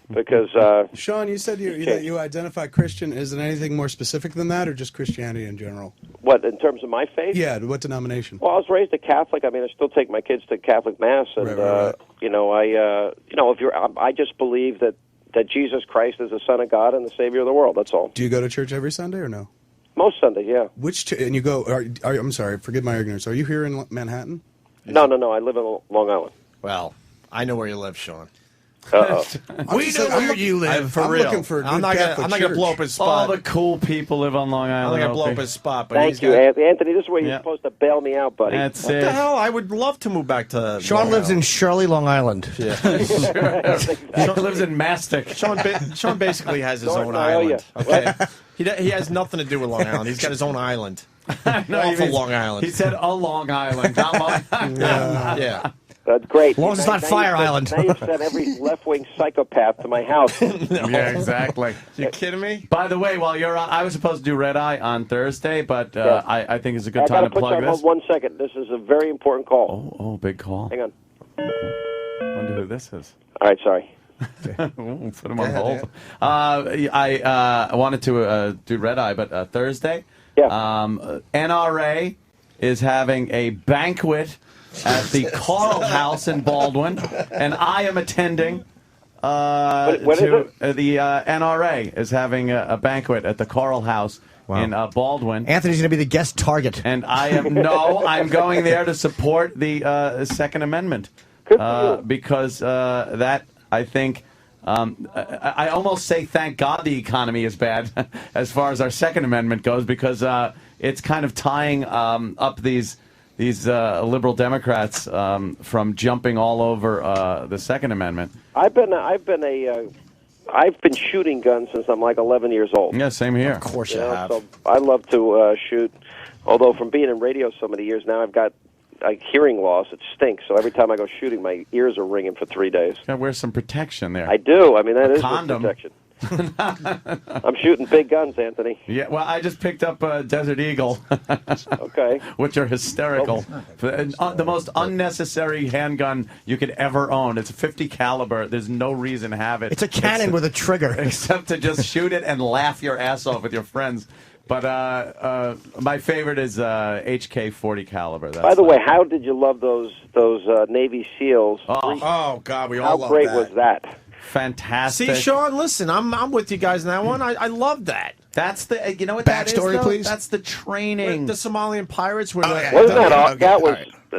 Because Sean, you said that you identify Christian. Is it anything more specific than that, or just Christianity in general? What, in terms of my faith? Yeah, what denomination? Well, I was raised a Catholic. I mean, I still take my kids to Catholic Mass, and Right. I just believe that Jesus Christ is the Son of God and the Savior of the world. That's all. Do you go to church every Sunday or no? Most Sundays, yeah. And you go? I'm sorry, forgive my ignorance. Are you here in Manhattan? No. I live in Long Island. Well, I know where you live, Sean. Uh-oh. We know where you live. For I'm real. looking for a I'm good not Catholic gonna church. blow up his spot. All the cool people live on Long I'm Island. not gonna blow up Opie. his spot. But Thank you, Anthony. This is where you're supposed to bail me out, buddy. That's What the hell? I would love to move back to. Sean lives in Shirley, Long Island. Yeah. He lives in Mastic. Sean basically has his Northern own Ireland. island. Okay, he has nothing to do with Long Island. He's got his own island. No, Awful Long Island. He said a Long Island, not Long Island. Yeah. That's great. As long as it's not Now Fire you've sent- Island. Now you've sent every left-wing psychopath to my house. Yeah, exactly. You kidding me? By the way, while you're on, I was supposed to do Red Eye on Thursday, but I think it's a good I time gotta to put plug you on this. hold 1 second. This is a very important call. Oh, big call. Hang on. Wonder who this is. All right, sorry. Ooh, put him on hold. I wanted to do Red Eye, but Thursday, NRA is having a banquet at the Coral House in Baldwin, and I am attending. What is it? The NRA is having a banquet at the Coral House in Baldwin. Anthony's going to be the guest target. And I'm going there to support the Second Amendment because that, I think, I almost say thank God the economy is bad as far as our Second Amendment goes, because it's kind of tying up these liberal Democrats from jumping all over the Second Amendment. I've been shooting guns since I'm like 11 years old. Yeah, same here. Of course you have. So I love to shoot. Although from being in radio so many years now, I've got hearing loss. It stinks. So every time I go shooting, my ears are ringing for 3 days. Gotta wear some protection there. I do. I mean, that A is condom. protection. I'm shooting big guns, Anthony. Yeah, well, I just picked up a Desert Eagle. Okay. Which are hysterical. The most unnecessary handgun you could ever own. It's a 50 caliber. There's no reason to have it. It's a cannon with a trigger. Except to just shoot it and laugh your ass off with your friends. But my favorite is HK 40 caliber. That's By the way, how did you love those Navy SEALs? Oh God, we all How love great that. was that? Fantastic. See, Sean, listen, I'm with you guys in that one. I love that. That's the you know what that is, Backstory, though? please. That's the training. The Somalian pirates were. Wasn't that that was?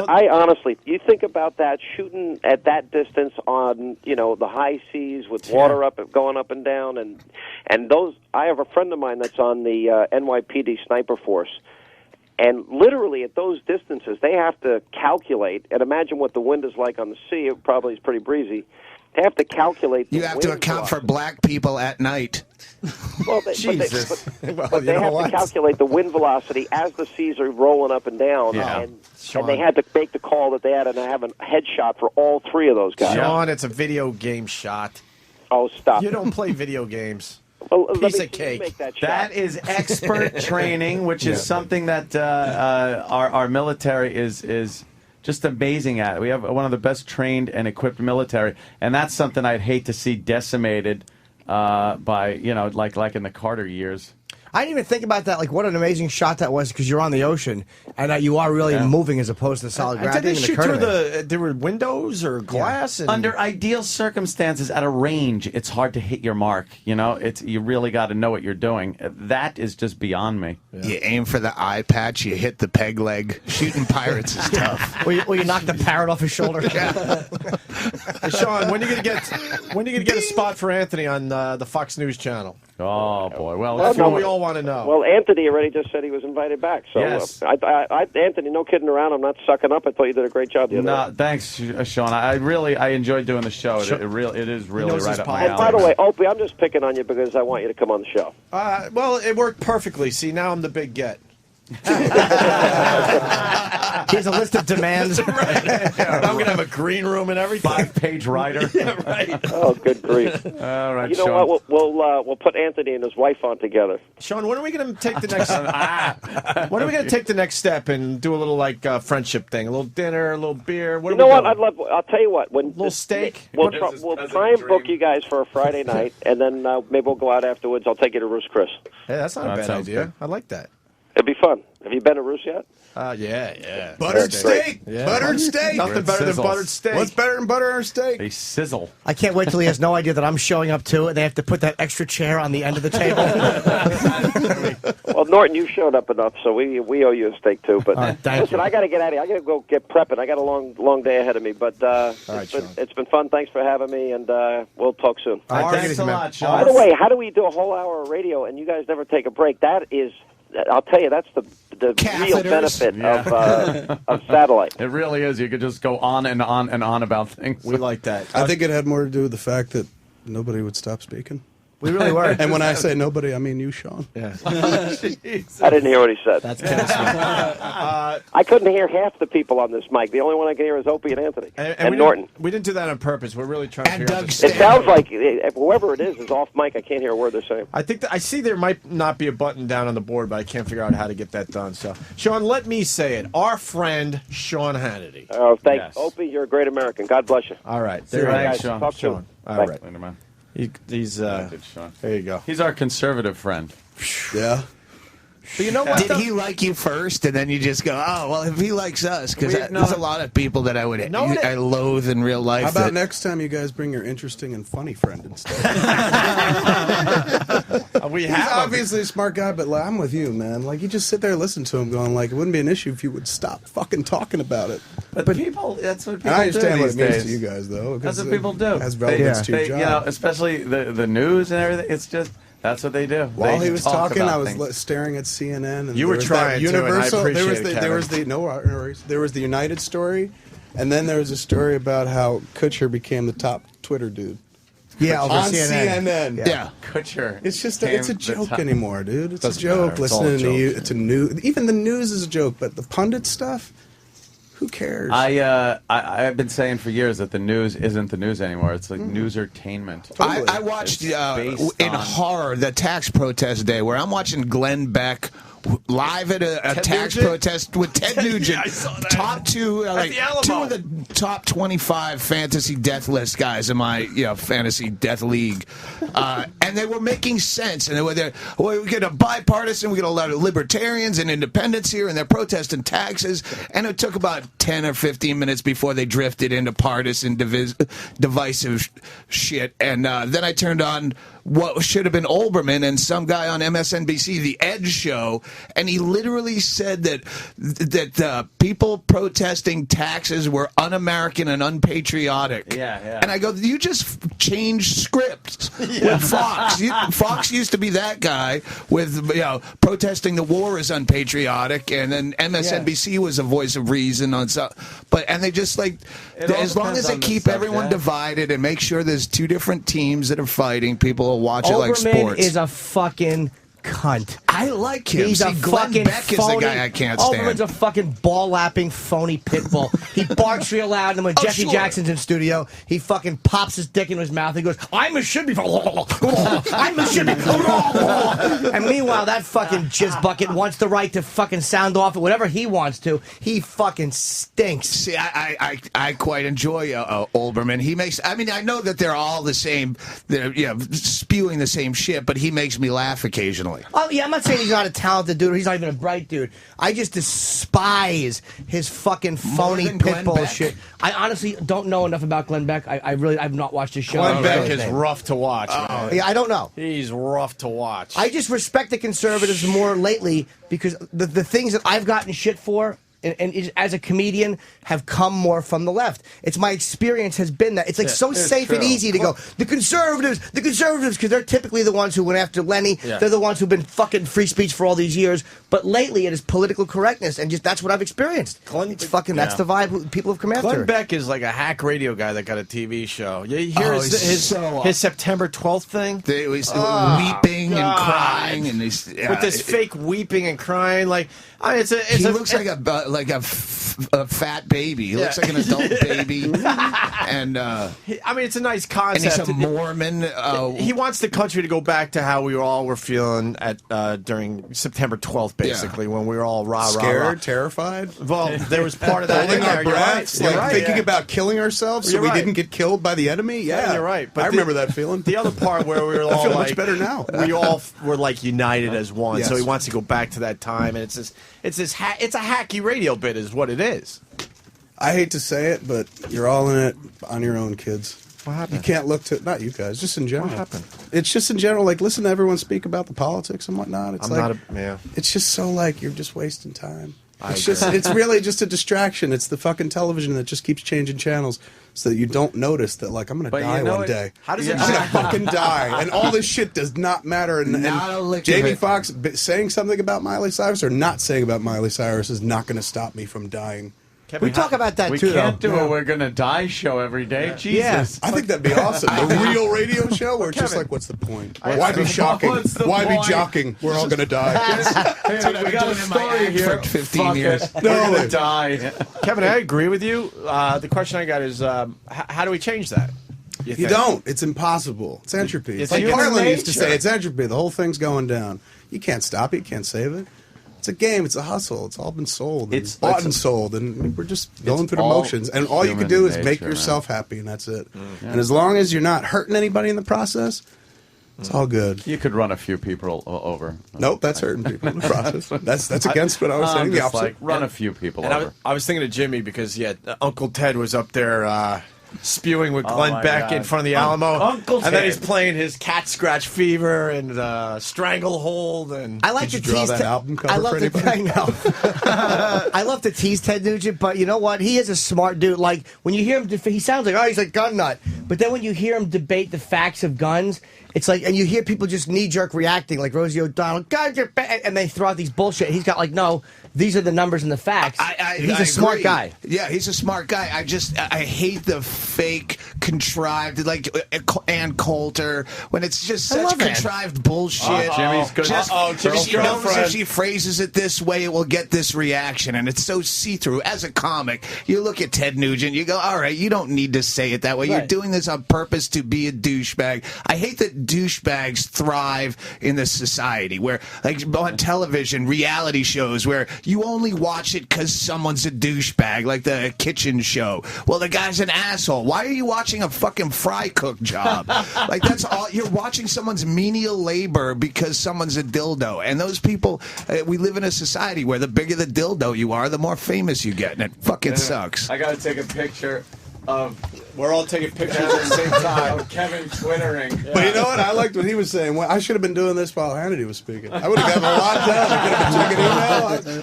I honestly, you think about that shooting at that distance on the high seas with water going up and down, and those. I have a friend of mine that's on the NYPD sniper force, and literally at those distances they have to calculate and imagine what the wind is like on the sea. It probably is pretty breezy. They have to calculate. You have to account for black people at night. Well, Jesus. But they have to calculate the wind velocity as the seas are rolling up and down, and they had to make the call that they had to have a headshot for all three of those guys. Sean, it's a video game shot. Oh, stop! You don't play video games. Well, Piece of cake. That is expert training, which is something that our military is just amazing at. We have one of the best trained and equipped military, and that's something I'd hate to see decimated by like in the Carter years. I didn't even think about that. Like, what an amazing shot that was, because you're on the ocean and you are really moving as opposed to solid ground. Did they shoot through there were windows or glass? And Under ideal circumstances, at a range, it's hard to hit your mark. You really got to know what you're doing. That is just beyond me. You aim for the eye patch, you hit the peg leg. Shooting pirates is tough. Will you knock the parrot off his shoulder? Hey, Sean, when are you gonna get a spot for Anthony on the Fox News channel? Oh boy, well that's what we all want to know. Well, Anthony already just said he was invited back. So, Yes. Anthony, no kidding around. I'm not sucking up. I thought you did a great job the other No, night. thanks, Sean. I enjoyed doing the show. It is really right up my And by alley. the way, Opie, I'm just picking on you because I want you to come on the show. Well, it worked perfectly. See, now I'm the big get. Here's a list of demands. I'm going to have a green room and everything. 5-page writer. Yeah, right. Oh, good grief! All right, You know Sean. what? We'll put Anthony and his wife on together. Sean, when are we going to take the next? When are we going to take the next step and do a little friendship thing? A little dinner, a little beer. What You are know we what? doing? I'll tell you what. When little steak. We'll try and book you guys for a Friday night, and then maybe we'll go out afterwards. I'll take you to Roos Chris. Hey, that's not a bad sounds idea. good. I like that. It'd be fun. Have you been to Roos yet? Yeah. Buttered steak. Yeah. Buttered steak. Nothing better than Sizzles. buttered steak. What's better than butter or steak? They sizzle. I can't wait till he has no idea that I'm showing up too, and they have to put that extra chair on the end of the table. Well, Norton, you showed up enough, so we owe you a steak too. But listen, I got to get out of here. I got to go get prepping. I got a long day ahead of me. But it's been fun. Thanks for having me, and we'll talk soon. All right, thanks a lot, Sean. By the way, how do we do a whole hour of radio and you guys never take a break? That is, I'll tell you, that's the real benefit of satellite. It really is. You could just go on and on and on about things. We like that. I think it had more to do with the fact that nobody would stop speaking. We really were. And when I say nobody, I mean you, Sean. Yeah. I didn't hear what he said. That's kind of sweet. I couldn't hear half the people on this mic. The only one I can hear is Opie and Anthony and Norton. We didn't do that on purpose. We're really trying to figure out. It sounds like whoever it is off mic. I can't hear a word they're saying. I think I see there might not be a button down on the board, but I can't figure out how to get that done. So, Sean, let me say it. Our friend Sean Hannity. Oh, thanks, Opie. You're a great American. God bless you. All right, See you guys. Sean. Talk soon. Sean. All Bye. right. Later, man. He's there you go. He's our conservative friend. Yeah. But you know what? Did he like you first, and then you just go, oh, well, if he likes us, because there's a lot of people that I loathe in real life. How about next time you guys bring your interesting and funny friend instead? He's obviously a smart guy, but I'm with you, man. Like, you just sit there and listen to him going, like, it wouldn't be an issue if you would stop fucking talking about it. But people, that's what people I understand do what these it means days. to you guys, though. That's what people do. Has relevance to your They, job. especially the news and everything. It's just, that's what they do. While They he was talk talking, about I was things. staring at CNN. And You were there was trying that to, and I Universal. appreciate there was it, no worries. There was the United story, and then there was a story about how Kutcher became the top Twitter dude. Yeah, over on CNN. CNN. Yeah, Kutcher. It's just came it's a the joke top. anymore, dude. It's Doesn't a joke. matter. It's all a Listening to joke. you to news, even the news is a joke, but the pundit stuff, who cares? I've been saying for years that the news isn't the news anymore. It's like news-ertainment. I watched It's based in on- horror the tax protest day where I'm watching Glenn Beck live at a tax Nugent? protest with Ted Nugent. I saw that. Top two, At the Alamo. two of the top 25 fantasy death list guys in my fantasy death league, and they were making sense. And we get a bipartisan, we get a lot of libertarians and independents here, and they're protesting taxes. And it took about 10 or 15 minutes before they drifted into partisan divisive shit. And then I turned on what should have been Olbermann and some guy on MSNBC, The Edge Show, and he literally said that people protesting taxes were un-American and unpatriotic. Yeah. And I go, you just changed scripts with Fox. Fox used to be that guy with protesting the war is unpatriotic, and then MSNBC was a voice of reason on some. And they just as long as they keep everyone divided and make sure there's two different teams that are fighting, people will watch it like Olbermann sports. is a fucking cunt. I like him. He's See, a Glenn fucking Beck is the phony. guy I can't stand. Olbermann's a fucking ball-lapping, phony pit bull. He barks real loud, and when Jesse Jackson's in studio, he fucking pops his dick in his mouth. He goes, I'm a should be. I'm a should be. And meanwhile, that fucking jizz bucket wants the right to fucking sound off at whatever he wants to. He fucking stinks. See, I quite enjoy Olbermann. He makes. I mean, I know that they're all the same. They're spewing the same shit, but he makes me laugh occasionally. Oh, yeah, I'm not saying he's not a talented dude or he's not even a bright dude. I just despise his fucking phony pit bull shit. I honestly don't know enough about Glenn Beck. I've not watched his show. Glenn Beck is rough to watch. Man. Yeah, I don't know. He's rough to watch. I just respect the conservatives more lately because the things that I've gotten shit for and as a comedian have come more from the left. It's my experience has been that. It's like so safe and easy to go, the conservatives, because they're typically the ones who went after Lenny. Yeah. They're the ones who've been fucking free speech for all these years. But lately it is political correctness, and just that's what I've experienced. That's the vibe people have come after. Glenn Beck is like a hack radio guy that got a TV show. You hear his September 12th thing? They was weeping and crying, and with this fake weeping and crying. Like, I mean, he looks like a fat baby. He looks like an adult baby. And I mean, it's a nice concept. And he's a Mormon. He wants the country to go back to how we all were feeling at during September 12th, basically, when we were all scared, terrified. Well, there was part of that. Holding our breaths, thinking about killing ourselves so we right. didn't get killed by the enemy. Yeah, you're right. But I remember that feeling. The other part where we were all I feel like, much better now. We all were like united as one. Yes. So he wants to go back to that time, and it's a hacky radio bit, is what it is. I hate to say it, but you're all in it on your own, kids. What happened? You can't look to not you guys, just in general. What happened? It's just in general. Like, listen to everyone speak about the politics and whatnot. It's It's just so like you're just wasting time. It's really just a distraction. It's the fucking television that just keeps changing channels so that you don't notice that, like, I'm going to die one day. How does it? I'm going to fucking die. And all this shit does not matter. And Jamie Foxx saying something about Miley Cyrus or not saying about Miley Cyrus is not going to stop me from dying. We talk about that we too. We can't though. do a We're Gonna Die show every day. Yeah. Jesus. I think that'd be awesome. A real radio show where it's just like, what's the point? Why be shocking? Why be jocking? We're all going to die. Hey, we got a story here. For 15 years. We're gonna die. Kevin, I agree with you. The question I got is, how do we change that? You don't. It's impossible. It's entropy. It's like human Carlin used to nature. say, it's entropy. The whole thing's going down. You can't stop it. You can't save it. It's a game. It's a hustle. It's all been sold. It's bought and sold, and we're just going through the motions. And all you can do is make yourself happy, and that's it. And as long as you're not hurting anybody in the process, it's all good. You could run a few people over. Nope, that's hurting people in the process. That's against what I was saying. The just opposite. like run a few people And over. I was thinking of Jimmy because Uncle Ted was up there spewing with Glenn my Beck God. in front of the Alamo, Uncle and then Ted. he's playing his Cat Scratch Fever and Stranglehold. And I like Did to you draw tease that Ted- album cover I love for to. anybody? I know. I love to tease Ted Nugent, but you know what? He is a smart dude. Like when you hear him, he sounds like he's a gun nut. But then when you hear him debate the facts of guns, it's like, and you hear people just knee jerk reacting, like Rosie O'Donnell, guns are bad, and they throw out these bullshit. He's got like, no, these are the numbers and the facts. He's a smart agree. guy. Yeah, he's a smart guy. I hate the fake, contrived, like Ann Coulter, when it's just such contrived bullshit. Jimmy's good. Jimmy's girlfriend. If she phrases it this way, it will get this reaction, and it's so see-through. As a comic, you look at Ted Nugent, you go, all right, you don't need to say it that way. Right. You're doing this on purpose to be a douchebag. I hate that douchebags thrive in this society where, like on television, reality shows where you only watch it because someone's a douchebag, like the kitchen show. Well, the guy's an asshole. Why are you watching a fucking fry cook job? Like, that's all. You're watching someone's menial labor because someone's a dildo. And those people, we live in a society where the bigger the dildo you are, the more famous you get. And it fucking sucks. I got to take a picture of... We're all taking pictures at the same time. Of Kevin twittering. Yeah. But you know what? I liked what he was saying. Well, I should have been doing this while Hannity was speaking. I would have gotten a lot done. I could have been checking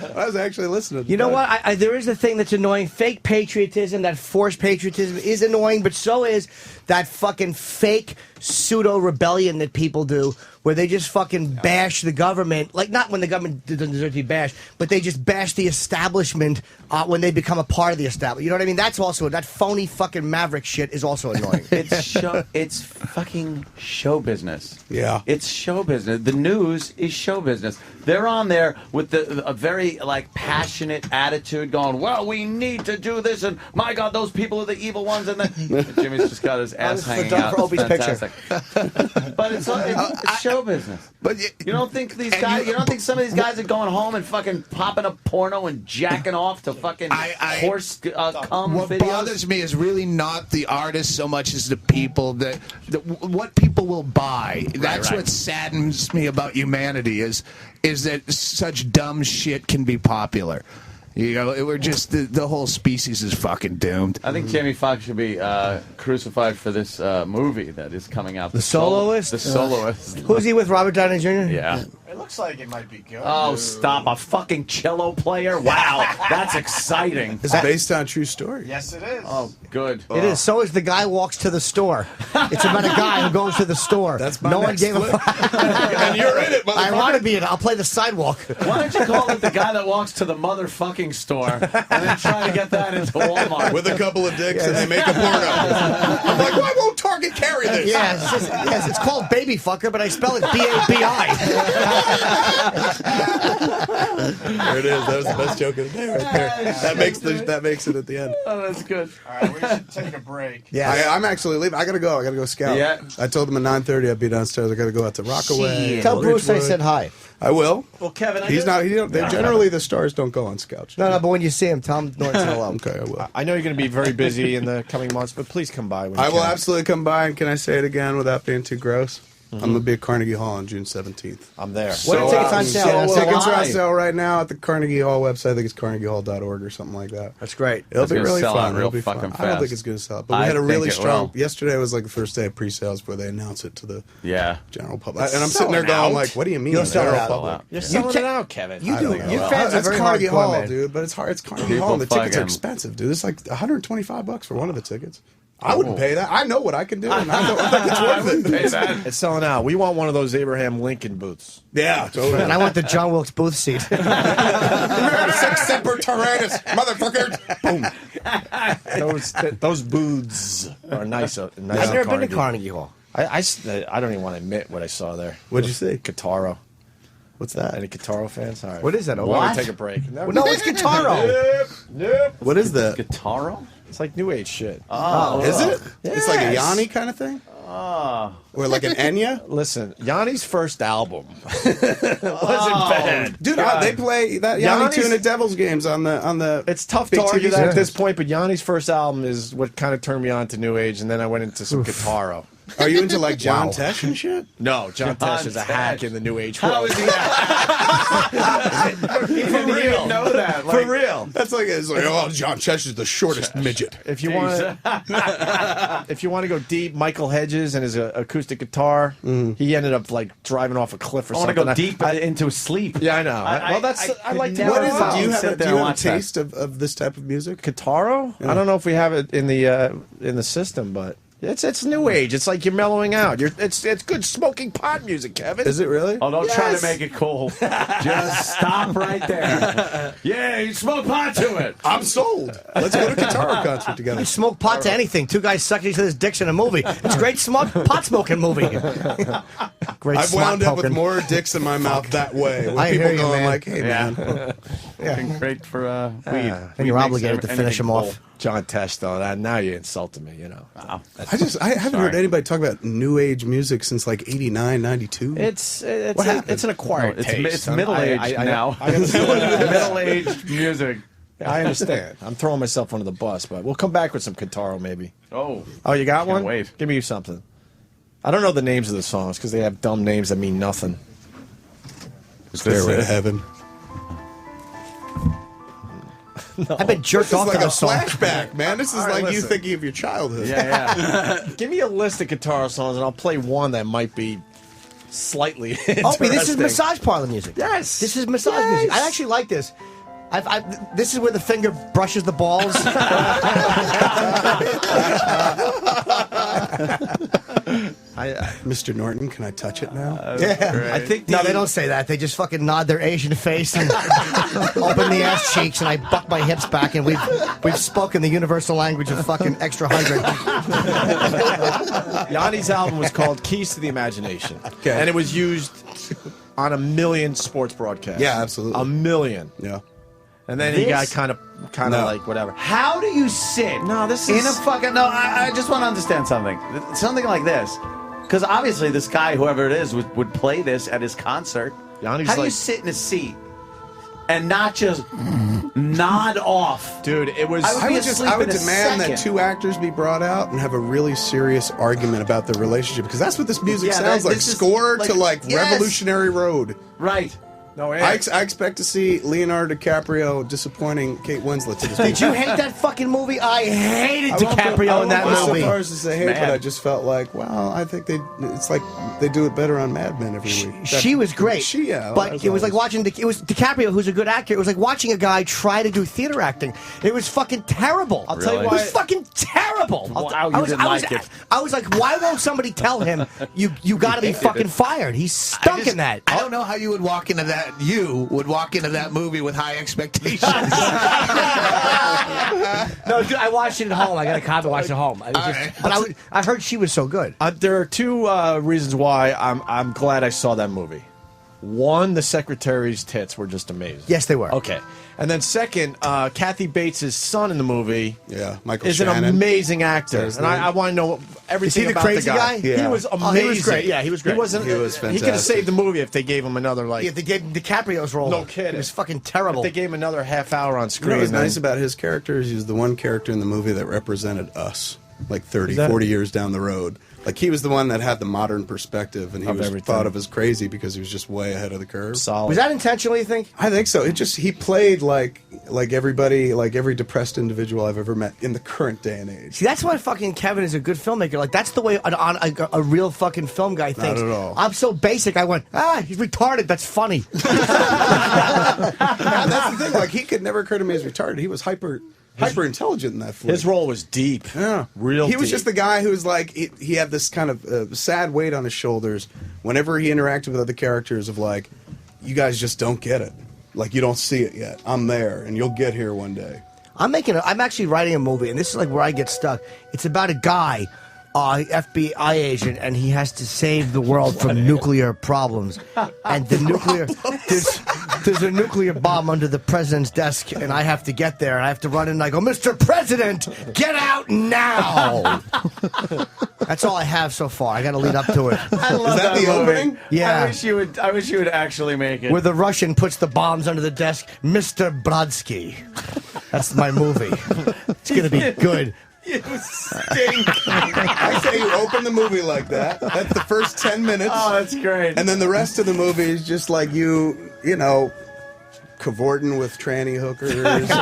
email. I was actually listening. You know what? There is a thing that's annoying. Fake patriotism, that forced patriotism is annoying, but so is that fucking fake pseudo-rebellion that people do, where they just fucking bash the government. Like, not when the government doesn't deserve to be bashed, but they just bash the establishment when they become a part of the establishment. You know what I mean? That's also, that phony fucking maverick shit is also annoying. It's fucking show business. Yeah. It's show business. The news is show business. They're on there with a very, like, passionate attitude going, well, we need to do this, and my God, those people are the evil ones, and then Jimmy's just got his ass hanging out. For Opie's fantastic. But it's show business. But you don't think these guys? You don't think some of these guys are going home and fucking popping a porno and jacking off to fucking horse cum What videos? bothers me is really not the artists so much as the people that what people will buy. That's what saddens me about humanity is that such dumb shit can be popular. You know, we're just the whole species is fucking doomed. I think Jamie Foxx should be crucified for this movie that is coming out. The Soloist? The Soloist. Who's he with, Robert Downey Jr.? Yeah. It looks like it might be good. Oh, stop. A fucking cello player? Wow. That's exciting. It's based on a true story. Yes, it is. Oh, good. It is. So is The Guy Walks to the Store. It's about a guy who goes to the store. That's my no one next gave flip. And you're in it, motherfucker. I want to be in it. I'll play the sidewalk. Why don't you call it The Guy That Walks to the Motherfucking Store and then try to get that into Walmart? With a couple of dicks and they make a porno. I'm like, why won't Target carry this? Yes, it's called Baby Fucker, but I spell it B-A-B-I. There it is. That was the best joke of the day right there. That makes it at the end. Oh, that's good. All right, we should take a break. Yeah, I'm actually leaving. I gotta go scout. Yeah. I told them at 9:30 I'd be downstairs. I gotta go out to Rockaway. Tell Bruce I said hi. I will. Well, Kevin, He's not. Generally, the stars don't go on scouts. No, but when you see him, tell him Norton said hello. Okay, I will. I know you're going to be very busy in the coming months, but please come by. When you I will can. absolutely come by. And can I say it again without being too gross? I'm going to be at Carnegie Hall on June 17th. I'm there. What are tickets on sale? Tickets are on sale right now at the Carnegie Hall website. I think it's carnegiehall.org or something like that. That's great. It'll be really sell fun. out real It'll be fucking fun. I don't fast. think it's going to sell out, but we had a really strong. Yesterday was like the first day of pre-sales before they announced it to the general public. And I'm sitting there going like, "What do you mean?" You'll sell it out. Public? You're selling it out, Kevin. You do. Your fans are That's very Carnegie hardcore, Hall, man. dude. But it's hard. It's Carnegie Hall. And the tickets are expensive, dude. It's like $125 for one of the tickets. I wouldn't pay that. I know what I can do, and I think it's worth it. Pay that. It's selling out. We want one of those Abraham Lincoln booths. Yeah, totally. And I want the John Wilkes Booth seat. Sex Semper Tyrannis, motherfuckers. Boom. Those booths are nice. I've never been to Carnegie Hall. I don't even want to admit what I saw there. What'd you see? Guitaro. What's that? Any Guitaro fans? All right. What is that? We're going to take a break. No, it's Guitaro. Nope. What is that? Guitaro? It's like new age shit. Oh, is it? Yes. It's like a Yanni kind of thing? Oh. Or like an Enya? Listen, Yanni's first album wasn't bad. Dude, they play that Yanni tune at Devils games on the It's tough Big to argue TV that at stations. this point, but Yanni's first album is what kind of turned me on to new age, and then I went into some Guitaro. Are you into like John Tesh and shit? No, John Tesh is a hack in the new age world. How is he For real. Know that. For real. That's like, it's like, oh, John Tesh is the shortest midget. If you want to go deep, Michael Hedges and his acoustic guitar, he ended up like driving off a cliff or I want something. to go deep into sleep. Yeah, I know. I like to. What is it? Do you have sit there and a watch that. taste of this type of music? Guitaro? Yeah. I don't know if we have it in the system, but It's new age. It's like you're mellowing out. It's good smoking pot music, Kevin. Is it really? Oh, don't try to make it cool. Just stop right there. Yeah, you smoke pot to it. I'm sold. Let's go to a guitar concert together. You smoke pot to anything. Two guys sucking each other's dicks in a movie. It's a great pot smoking movie. Great. I've wound up with more dicks in my mouth that way. With I people hear you, going man. like, "Hey, man." Been great for weed. And Weed you're makes obligated to finish anything them off. cool. John Tesh, though. Now you insulted me. You know. Wow. I haven't heard anybody talk about new age music since like 89, 92. It's happened? an acquired It's taste. middle aged now. Middle aged music. I understand. I'm throwing myself under the bus, but we'll come back with some Kintaro maybe. Oh, you got can't one? wait. Give me something. I don't know the names of the songs because they have dumb names that mean nothing. Stairway to Heaven. No. I've been jerked This off is to like a this song. flashback, man. This is All right, like you listen. thinking of your childhood. Give me a list of guitar songs, and I'll play one that might be slightly Opie, interesting. this is massage parlor music. Yes. This is massage music. I actually like this. This is where the finger brushes the balls. Mr. Norton, can I touch it now? I think no, they don't say that. They just fucking nod their Asian face and open the ass cheeks, and I buck my hips back, and we've spoken the universal language of fucking extra 100. Yanni's album was called Keys to the Imagination, and it was used on 1 million sports broadcasts. Yeah, absolutely. 1 million. Yeah. And then he got kind of like whatever. How do you sit? No, this in is a fucking. No, I just want to understand something. Something like this, because obviously this guy, whoever it is, would play this at his concert. Yanni's How do you like- sit in a seat and not just nod off, dude? It was. I would demand that two actors be brought out and have a really serious argument about their relationship, because that's what this music sounds like. Score to like Revolutionary Road. Right. No, I expect to see Leonardo DiCaprio disappointing Kate Winslet to this Did you hate that fucking movie? I hated DiCaprio in that I won't go movie. so far as to say hate, but I just felt like, well, I think it's like they do it better on Mad Men every week. She was great. But it was like watching it was DiCaprio, who's a good actor. It was like watching a guy try to do theater acting. It was fucking terrible. I'll tell you It why. was fucking terrible. Wow, I you was, didn't like it. I was like, why won't somebody tell him you got to be fucking fired? He's stunk in that. I don't know how you would walk into that. You would walk into that movie with high expectations. No, dude, I watched it at home. I got a copy. Watched it at home. I heard she was so good. There are two reasons why I'm glad I saw that movie. One, the secretary's tits were just amazing. Yes, they were. Okay. And then second, Kathy Bates' son in the movie Michael is Shannon. an amazing actor. And I want to know everything Is he the about crazy the guy. guy? He was amazing. Oh, he was great. Yeah, he was great. He was fantastic. He could have saved the movie if they gave him another, like... Yeah, they gave DiCaprio's role. No kidding. It was fucking terrible. If they gave him another half hour on You screen. know what's then- nice about his character is he was the one character in the movie that represented us, like 30, Is that- 40 years down the road. Like, he was the one that had the modern perspective, and he Of was everything. thought of as crazy because he was just way ahead of the curve. Solid. Was that intentional, you think? I think so. He played like everybody, like every depressed individual I've ever met in the current day and age. See, that's why fucking Kevin is a good filmmaker. Like, that's the way a real fucking film guy thinks. at all. I'm so basic. I went, he's retarded. That's funny. That's the thing. Like, he could never occur to me as retarded. He was hyper intelligent in that flick. His role was deep. Yeah. Real He was deep. just the guy who was like, he had this kind of sad weight on his shoulders whenever he interacted with other characters of like, you guys just don't get it. Like, you don't see it yet. I'm there, and you'll get here one day. I'm actually writing a movie, and this is like where I get stuck. It's about a guy, FBI agent, and he has to save the world from nuclear problems. And the nuclear, there's a nuclear bomb under the president's desk, and I have to get there, and I have to run in and I go, Mr. President, get out now! That's all I have so far. I got to lead up to it. I love that the movie. opening? Yeah. I wish you would actually make it. Where the Russian puts the bombs under the desk, Mr. Brodsky. That's my movie. It's going to be good. You stink. I say you open the movie like that. That's the first 10 minutes. Oh, that's great. And then the rest of the movie is just like you know, cavorting with tranny hookers,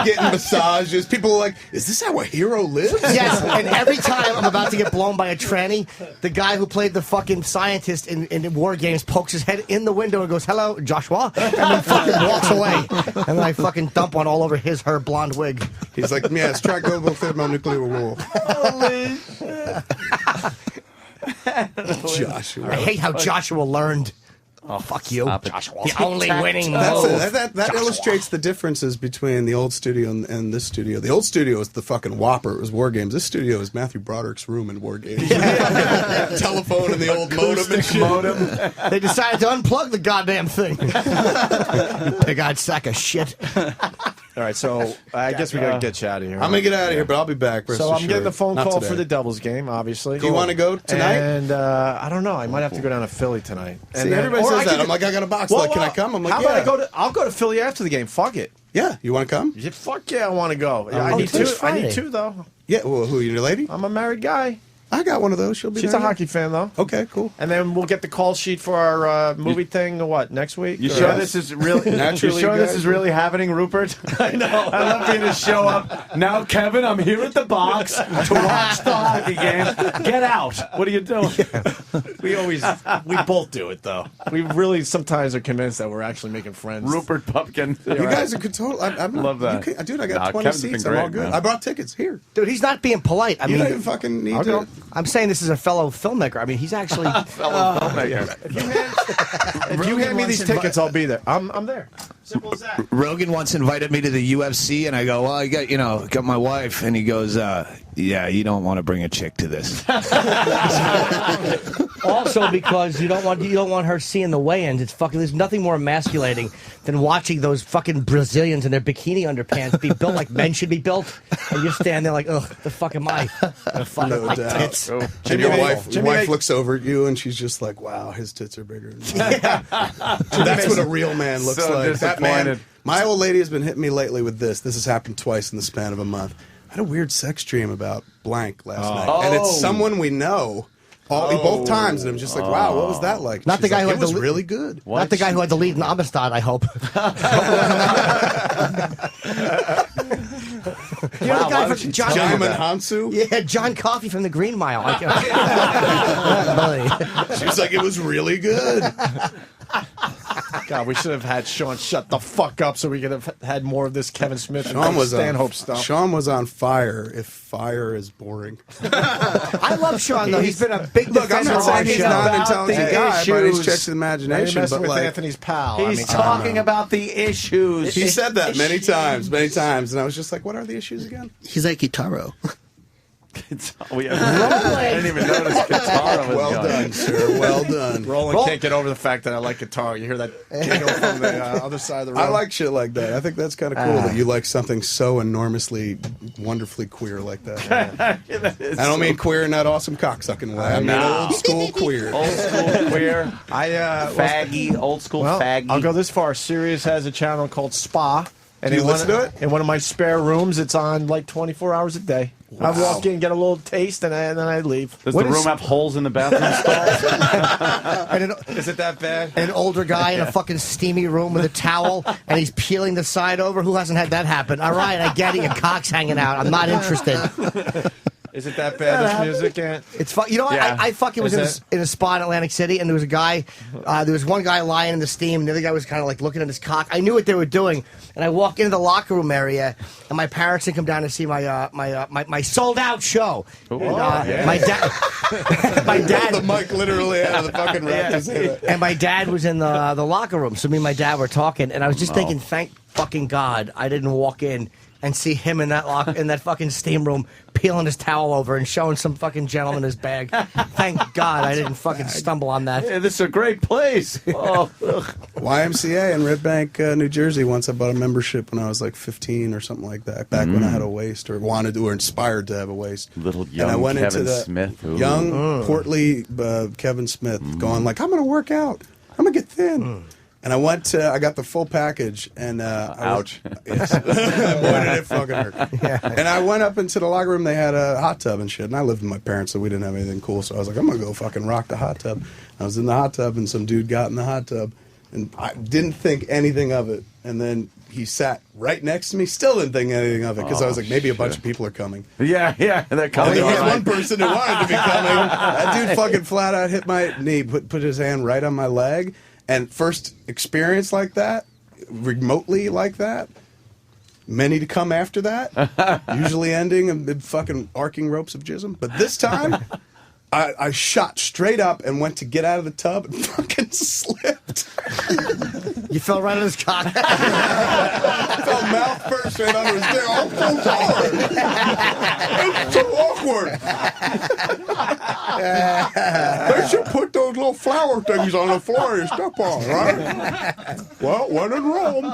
getting massages. People are like, is this how a hero lives? Yes, and every time I'm about to get blown by a tranny, the guy who played the fucking scientist in War Games pokes his head in the window and goes, "Hello, Joshua," and then fucking walks away. And then I fucking dump one all over her blonde wig. He's like, yes, try global thermonuclear war. Holy shit. Joshua. I hate how Joshua learned. Oh, fuck you. Joshua. The only winning That illustrates the differences between the old studio and this studio. The old studio was the fucking whopper. It was War Games. This studio is Matthew Broderick's room in War Games. Telephone and the old modem and shit. They decided to unplug the goddamn thing. You pig-eyed sack of shit. All right, so I guess we got to get you out of here. I'm going to get out of here, but I'll be back. So I'm getting the phone call for the Devils game, obviously. Do you want to go tonight? And I don't know. I might have to go down to Philly tonight. See, everybody says that. I'm like, I got a box. Like, can I come? I'm like, how about I'll go to Philly after the game. Fuck it. Yeah, you want to come? Yeah, fuck yeah, I want to go. I need two, though. Yeah, well, who, your lady? I'm a married guy. I got one of those. She'll be She's there. a hockey fan, though. Okay, cool. And then we'll get the call sheet for our movie thing, next week? You sure this is really this is really happening, Rupert? I know. I love for you to show up. Now, Kevin, I'm here at the box to watch the hockey game. Get out. What are you doing? Yeah. We both do it, though. We really sometimes are convinced that we're actually making friends. Rupert Pumpkin. You guys are total. I'm love that. Dude, I got 20 Kevin's seats. been I'm all great, good. man. I brought tickets. Here. Dude, he's not being polite. I You mean, don't even fucking need I'll to. go. I'm saying this is a fellow filmmaker. I mean, he's actually fellow filmmaker. If you hand me these tickets, I'll be there. I'm there. Simple as that. Rogan once invited me to the UFC, and I go, well, I got my wife, and he goes, yeah, you don't want to bring a chick to this. also because you don't want her seeing the weigh-ins. It's fucking. There's nothing more emasculating than watching those fucking Brazilians in their bikini underpants be built like men should be built, and you stand there like, ugh, the fuck am I? No like doubt. tits. And your wife looks over at you and she's just like, wow, his tits are bigger. That's what a real man looks So like. That man. disappointed. My old lady has been hitting me lately with this. This has happened twice in the span of a month. I had a weird sex dream about blank last night. And it's someone we know. Both times, and I'm just like, wow, what was that like? Not the guy who it had was the really good. Not the guy who had the lead in Amistad, I hope. You know the guy from John Hansu? Yeah, John Coffey from the Green Mile. She was like, it was really good. God, we should have had Sean shut the fuck up so we could have had more of this Kevin Smith and Stanhope stuff. Sean was on fire. If fire is boring, I love Sean though. He's been a big defender I'm not of our saying he's show. not an intelligent guy, but he's stretched the Now you're imagination. messing But with like, Anthony's pal. He's talking about the issues. he said that many times, and I was just like, what are the issues again? He's like Guitarro. I didn't even notice guitar was Well going. done, sir. Well done. Roland can't get over the fact that I like guitar. You hear that giggle from the other side of the room. I like shit like that. I think that's kind of cool that you like something so enormously, wonderfully queer like that. I don't mean queer in that awesome cocksucking way. I mean old school queer. Old school queer. Faggy, old school faggy. I'll go this far. Sirius has a channel called Spa. And Do you listen to it? In one of my spare rooms, it's on like 24 hours a day. Wow. I walk in, get a little taste, and then I leave. Does the room have holes in the bathroom stalls? Is it that bad? An older guy in a fucking steamy room with a towel, and he's peeling the side over. Who hasn't had that happen? All right, I get it. Your cock's hanging out. I'm not interested. Is it that bad, this music? It's fun. You know, Yeah. I fucking was in a spa in Atlantic City, and there was a guy. There was one guy lying in the steam, and the other guy was kind of like looking at his cock. I knew what they were doing, and I walk into the locker room area, and my parents had come down to see my sold out show. And, my dad, the mic literally out of the fucking rack. and my dad was in the locker room. So me and my dad were talking, and I was just thinking, thank fucking God I didn't walk in and see him in that fucking steam room peeling his towel over and showing some fucking gentleman his bag. Thank God I didn't fucking stumble on that. Hey, this is a great place. Oh, YMCA in Red Bank, New Jersey. Once I bought a membership when I was like 15 or something like that. Back when I had a waist or wanted to or inspired to have a waist. Little young and I went Kevin into the Smith. Ooh. Young, portly Kevin Smith going like, I'm going to work out. I'm going to get thin. And I got the full package, and ouch. Yes. Boy, did it fucking hurt. Yeah. And I went up into the locker room. They had a hot tub and shit. And I lived with my parents, so we didn't have anything cool. So I was like, I'm gonna go fucking rock the hot tub. I was in the hot tub, and some dude got in the hot tub, and I didn't think anything of it. And then he sat right next to me, still didn't think anything of it because I was like, maybe a bunch of people are coming. Yeah, they're coming. Only one person who wanted to be coming. That dude fucking flat out hit my knee, put his hand right on my leg. And first experience like that, remotely like that, many to come after that, usually ending in fucking arcing ropes of jism. But this time, I shot straight up and went to get out of the tub and fucking slipped. You fell right on his cock. I fell mouth first right under his dick. I'm so sorry. It's so awkward. They should put those little flower things on the floor you step on, right? Well, when in Rome.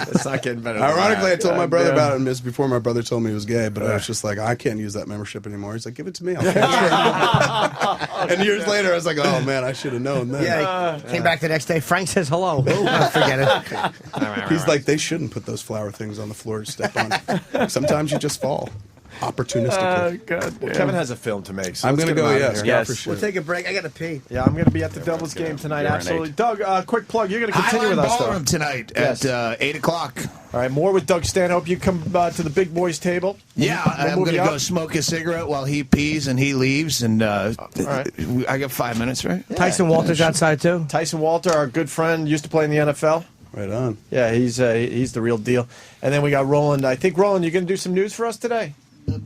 It's not getting better. Ironically, I told my brother about it before my brother told me he was gay, but I was just like, I can't use that membership anymore. He's like, give it to me. I'll transfer it. And years later, I was like, oh man, I should have known then. Yeah, he came back the next day. Frank says hello. Oh, forget it. He's like, they shouldn't put those flower things on the floor to step on. Sometimes you just fall. Opportunistically. Well, Kevin has a film to make. So I'm let's going get to go, him out of yes. here. For sure. We'll take a break. I got to pee. Yeah, I'm going to be at the Devils game tonight. Absolutely. Doug, quick plug. You're going to continue Highline with us, though. Ballroom tonight at 8 o'clock. All right, more with Doug Stanhope. You come to the big boys table. Yeah, I'm going to go smoke a cigarette while he pees and he leaves. And I got 5 minutes, right? Yeah. Tyson Walter's outside, too. Tyson Walter, our good friend, used to play in the NFL. Right on. Yeah, he's the real deal. And then we got Roland. I think, Roland, you're going to do some news for us today? I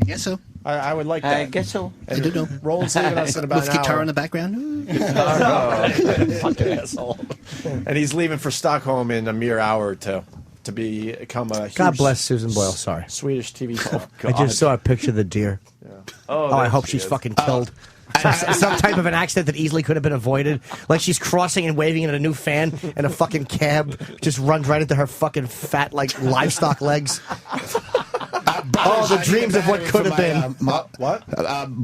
guess so. I would like that. I guess so. And I do know. Roland's leaving us in about With an guitar hour. in the background. Fucking asshole. And he's leaving for Stockholm in a mere hour or two to become a huge God bless Susan Boyle. Sorry. Swedish TV. Oh, I just saw a picture of the deer. Oh, I there hope she she's is. fucking killed. Some type of an accident that easily could have been avoided. Like she's crossing and waving at a new fan, and a fucking cab just runs right into her fucking fat, like, livestock legs. Oh, the dreams of what could have been. What?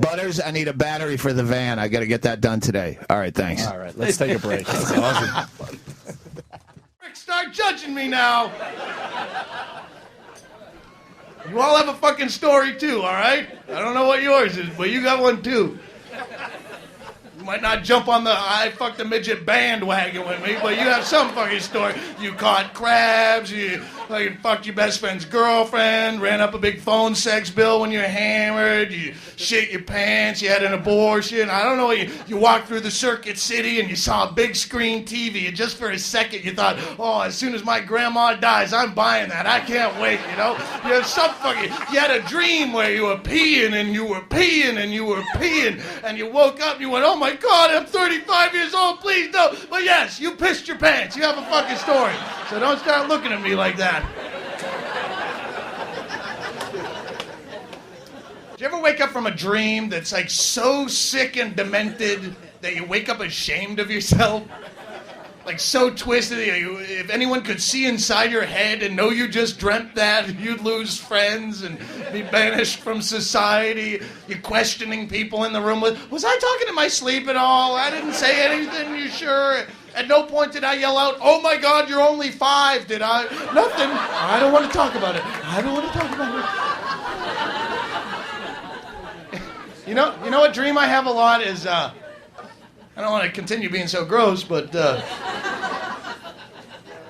Butters, I need a battery for the van. I got to get that done today. All right, thanks. All right, let's take a break. That's awesome. Start judging me now. You all have a fucking story too, all right? I don't know what yours is, but you got one too. You might not jump on the I fucked a midget bandwagon with me, but you have some fucking story. You caught crabs, you fucking fucked your best friend's girlfriend, ran up a big phone sex bill when you're hammered, you shit your pants, you had an abortion, I don't know, you walked through the Circuit City and you saw a big screen TV, and just for a second you thought, oh, as soon as my grandma dies, I'm buying that, I can't wait, you know? You have some fucking, you had a dream where you were peeing and you were peeing and you were peeing, and you woke up and you went, oh my God, I'm 35 years old, please no. But yes, you pissed your pants. You have a fucking story. So don't start looking at me like that. Did you ever wake up from a dream that's like so sick and demented that you wake up ashamed of yourself? Like so twisted, if anyone could see inside your head and know you just dreamt that, you'd lose friends and be banished from society. You're questioning people in the room. Was I talking in my sleep at all? I didn't say anything, you sure? At no point did I yell out, oh my God, you're only 5, did I? Nothing. I don't want to talk about it. I don't want to talk about it. You know what dream I have a lot is, I don't want to continue being so gross, but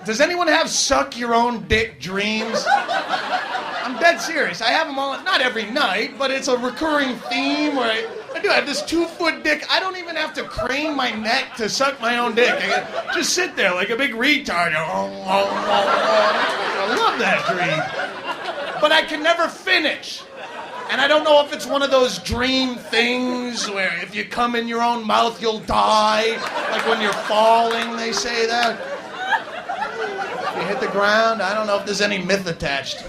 does anyone have suck your own dick dreams? I'm dead serious. I have them all, not every night, but it's a recurring theme where I do have this 2-foot dick. I don't even have to crane my neck to suck my own dick. I can just sit there like a big retard. I love that dream. But I can never finish. And I don't know if it's one of those dream things where if you come in your own mouth, you'll die. Like when you're falling, they say that. If you hit the ground, I don't know if there's any myth attached.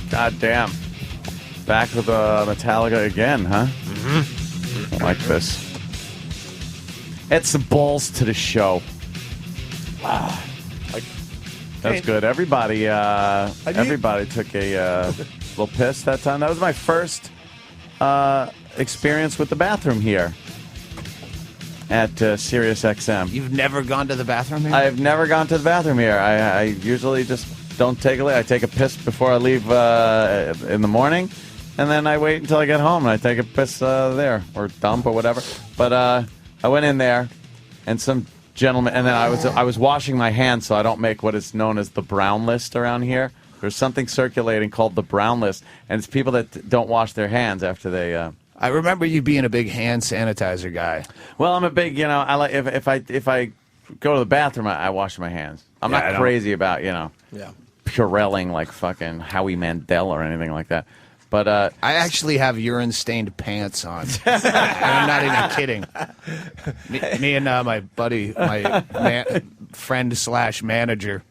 God damn. Back with Metallica again, huh? Mm-hmm. I like this. It's the balls to the show. Wow. That's good. Everybody took a little piss that time. That was my first experience with the bathroom here at Sirius XM. You've never gone to the bathroom here? I've never gone to the bathroom here. I usually just don't take a leak. I take a piss before I leave in the morning, and then I wait until I get home and I take a piss there or dump or whatever. But I went in there, and some gentleman, and then I was washing my hands so I don't make what is known as the brown list around here, There's something circulating called the brown list, and it's people that don't wash their hands after they. I remember you being a big hand sanitizer guy. Well, I'm a big, I like if I go to the bathroom, I wash my hands. I'm not crazy about Purelling like fucking Howie Mandel or anything like that. But I actually have urine-stained pants on. And I'm not even kidding. Me and my buddy, my friend/manager,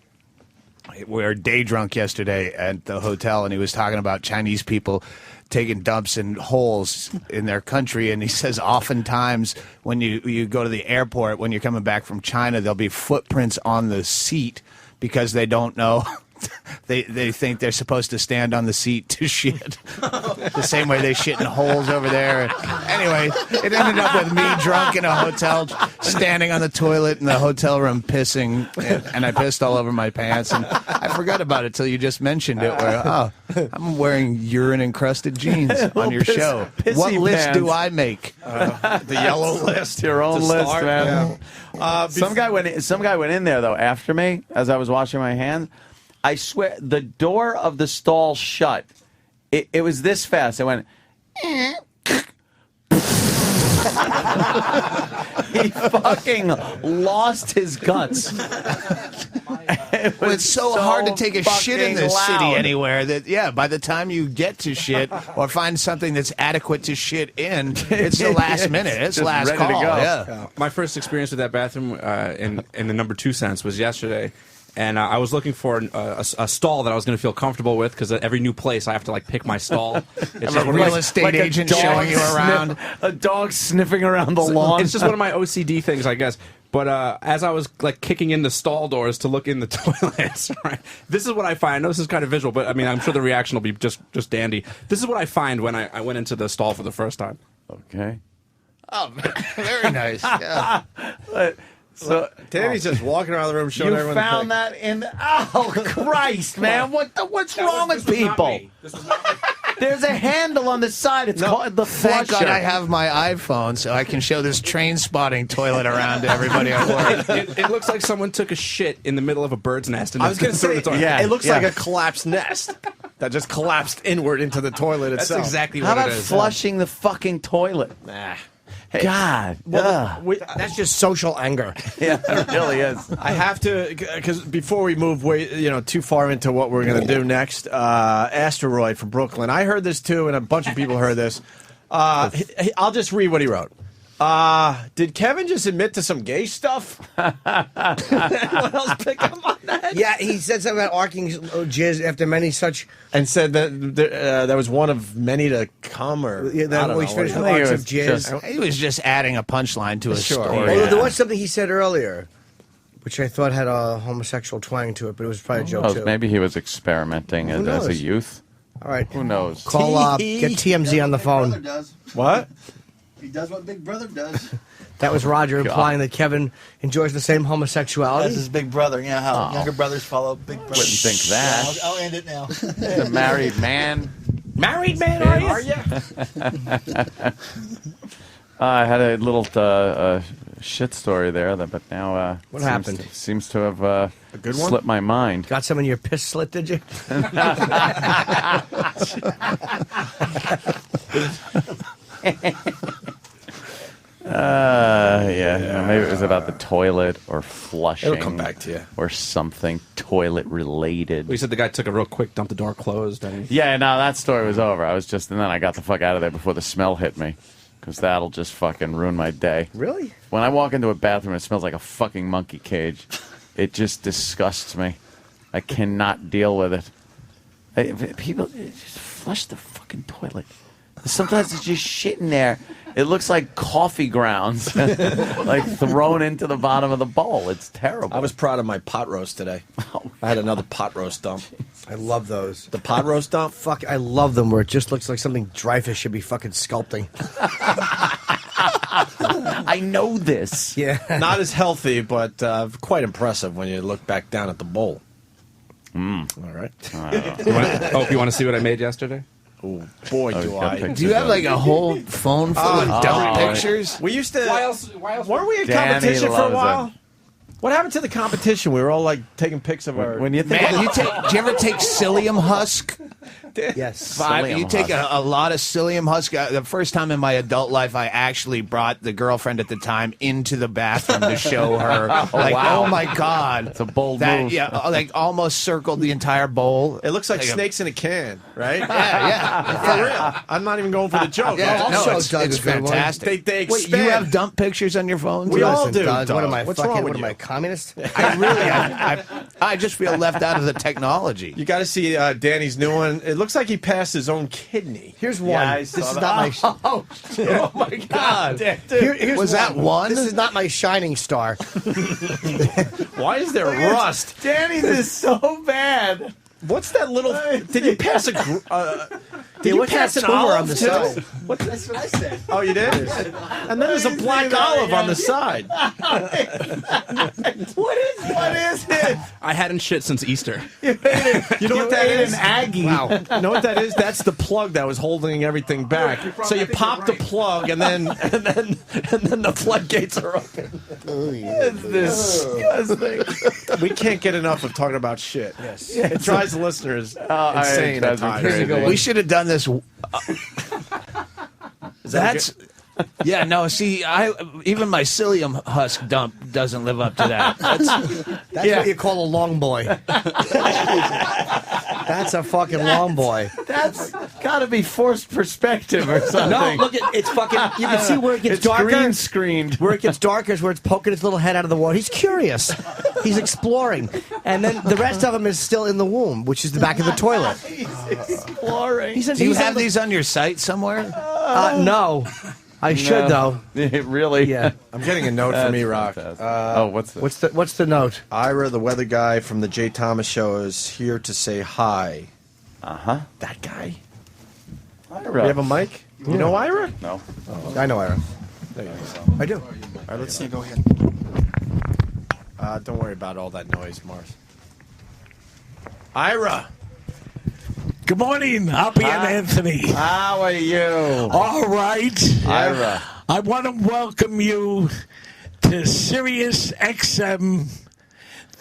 we were day drunk yesterday at the hotel, and he was talking about Chinese people taking dumps in holes in their country, and he says oftentimes when you go to the airport, when you're coming back from China, there'll be footprints on the seat because they don't know. They think they're supposed to stand on the seat to shit. The same way they shit in holes over there. Anyway, it ended up with me drunk in a hotel, standing on the toilet in the hotel room pissing, and I pissed all over my pants. And I forgot about it till you just mentioned it. Where I'm wearing urine-encrusted jeans on your show. What list do I make? The yellow list. Your own list, start, man. Yeah. Some guy went in there though after me as I was washing my hands. I swear, the door of the stall shut. It was this fast. I went. He fucking lost his guts. It's so hard to take a shit in this city loud. anywhere that, by the time you get to shit or find something that's adequate to shit in, it's the last minute. It's just last ready call. to go. Yeah. My first experience with that bathroom in the number 2 sense was yesterday. And I was looking for a stall that I was going to feel comfortable with because at every new place I have to pick my stall. It's a real estate agent showing you around. A dog sniffing around the lawn. It's just one of my OCD things, I guess. But as I was kicking in the stall doors to look in the toilets, right, this is what I find. I know this is kind of visual, but I mean I'm sure the reaction will be just dandy. This is what I find when I went into the stall for the first time. Okay. Oh, very nice. Yeah. So Danny's just walking around the room showing everyone. You found that in. Oh Christ, man! What's wrong with people? There's a handle on the side. It's called the flusher. Thank God I have my iPhone so I can show this train spotting toilet around to everybody at work. It looks like someone took a shit in the middle of a bird's nest. And I was going to say, it looks like a collapsed nest that just collapsed inward into the toilet itself. That's exactly How what about it is. flushing the fucking toilet? Nah. Hey, God. That's just social anger. Yeah, it really is. I have to, because before we move too far into what we're going to do next, Asteroid from Brooklyn. I heard this too, and a bunch of people heard this. I'll just read what he wrote. Did Kevin just admit to some gay stuff? Anyone else pick up on that? Yeah, he said something about arcing jizz after many such... And said that that was one of many to come, or Yeah, that always finished with arcs of jizz. He was just adding a punchline to a story. Well, there was something he said earlier, which I thought had a homosexual twang to it, but it was probably a joke, too. Maybe he was experimenting as a knows? youth. All right. Who knows? Call get TMZ on the phone. Brother does. What? He does what Big Brother does. That was Roger implying that Kevin enjoys the same homosexuality. That's his big brother. Yeah, how younger brothers follow big brothers. Wouldn't think that. Yeah, I'll end it now. He's a married man. Married man, are you? I had a little shit story there, but now What happened? Seems to have a good one? slipped my mind. Got some in your piss slit, did you? Maybe it was about the toilet or flushing. It'll come back to you. Or something toilet related. We said the guy took a real quick dump, the door closed. Yeah, no, that story was over. And then I got the fuck out of there before the smell hit me. Because that'll just fucking ruin my day. Really? When I walk into a bathroom, it smells like a fucking monkey cage. It just disgusts me. I cannot deal with it. People just flush the fucking toilet. Sometimes it's just shit in there. It looks like coffee grounds, like thrown into the bottom of the bowl. It's terrible. I was proud of my pot roast today. I had another pot roast dump. I love those. The pot roast dump? Fuck, I love them where it just looks like something Dreyfus should be fucking sculpting. I know this. Yeah. Not as healthy, but quite impressive when you look back down at the bowl. All right. You want to see what I made yesterday? Oh, boy, do I. Do you have like a whole phone full of dump pictures? We used to. Why else Weren't we in Danny competition for a loves while? What happened to the competition? We were all like taking pics of our. When you think, do you ever take psyllium husk? Yes. You take a lot of psyllium husk. The first time in my adult life, I actually brought the girlfriend at the time into the bathroom to show her. Wow. Oh my God, it's a bold move. Yeah, like almost circled the entire bowl. It looks like snakes in a can, right? Yeah. For real. I'm not even going for the joke. It's fantastic. They Wait, you have dump pictures on your phones? We all do. Doug, what am I? What's wrong with What am you? I, communist? I just feel left out of the technology. You got to see Danny's new one. It looks like he passed his own kidney. Here's one. Yeah, This is not my. Oh my God! Here's Was that one? This is not my shining star. Why is there rust? Danny's is so bad. What's that little? Did you pass a? Did you what's pass that an tumor olive on the too? side? That's what I said. Oh, you did. And then there's a black olive on the side. What is it? I hadn't shit since Easter. You know what that is? An Aggie. Wow. You know what that is? That's the plug that was holding everything back. So you pop the plug, and then the floodgates are open. It's disgusting. We can't get enough of talking about shit. Yes. It drives the listeners insane at times. We should have done this. That's. Yeah, no. See, even my psyllium husk dump doesn't live up to that. That's what you call a long boy. That's a fucking long boy. That's got to be forced perspective or something. No, look at it's fucking. You can see where it gets darker. Green screened. Where it gets darker is where it's poking its little head out of the water. He's curious. He's exploring, and then the rest of him is still in the womb, which is the back of the toilet. He's exploring. He's Do you have these on your site somewhere? No. I should though. Really? Yeah. I'm getting a note from E-Rock. What's this? What's the note? Ira, the weather guy from the Jay Thomas Show, is here to say hi. That guy. Ira. We have a mic. You know Ira? No. I know Ira. There you go. I do. All right, let's see. Go ahead. Don't worry about all that noise, Mars. Ira. Good morning, Opie and Anthony. How are you? All right. Ira. I want to welcome you to Sirius XM.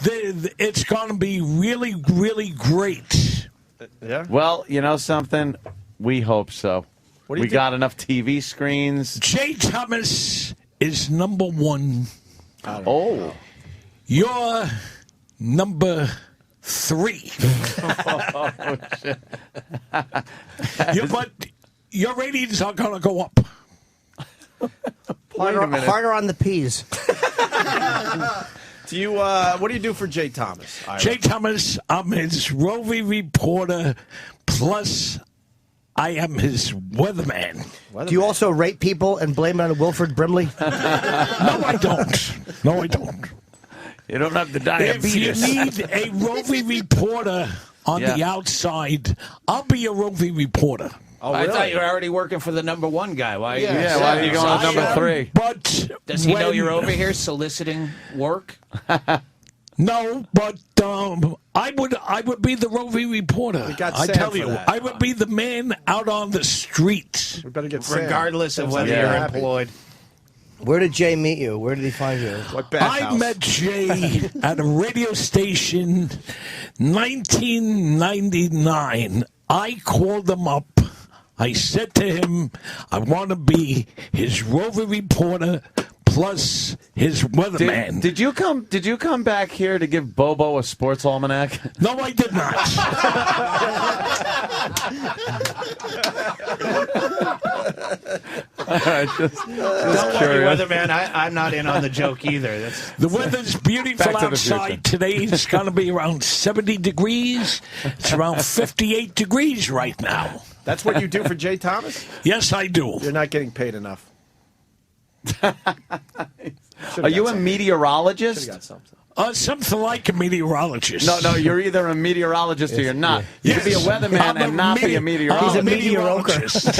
It's going to be really, really great. Yeah. Well, you know something? We hope so. We got enough TV screens. Jay Thomas is number one. Oh. You're number 3. But your ratings are going to go up. Harder on the P's. Do you? What do you do for Jay Thomas? Ira? Jay Thomas, I'm his roving reporter, plus I am his weatherman. Do you also rate people and blame it on Wilford Brimley? No, I don't. No, I don't. You don't have the If diabetes. you need a roving reporter on the outside, I'll be a roving reporter. Oh, I thought you were already working for the number one guy. Why? Yeah, why are you going to number 3? But does he know you're over here soliciting work? No, but I would be the roving reporter. I tell you, I would be the man out on the streets. We better get regardless of whether you're employed. Where did Jay meet you? Where did he find you? What I met Jay at a radio station, 1999. I called him up. I said to him, I want to be his roving reporter plus his weatherman. Did you come back here to give Bobo a sports almanac? No, I did not. Just Don't worry, weatherman. I'm not in on the joke either. The weather's beautiful outside today. It's going to be around 70 degrees. It's around 58 degrees right now. That's what you do for Jay Thomas? Yes, I do. You're not getting paid enough. Are you a meteorologist? Got something. Something like a meteorologist. No, you're either a meteorologist or you're not. You could be a weatherman and not be a meteorologist. He's a meteorologist.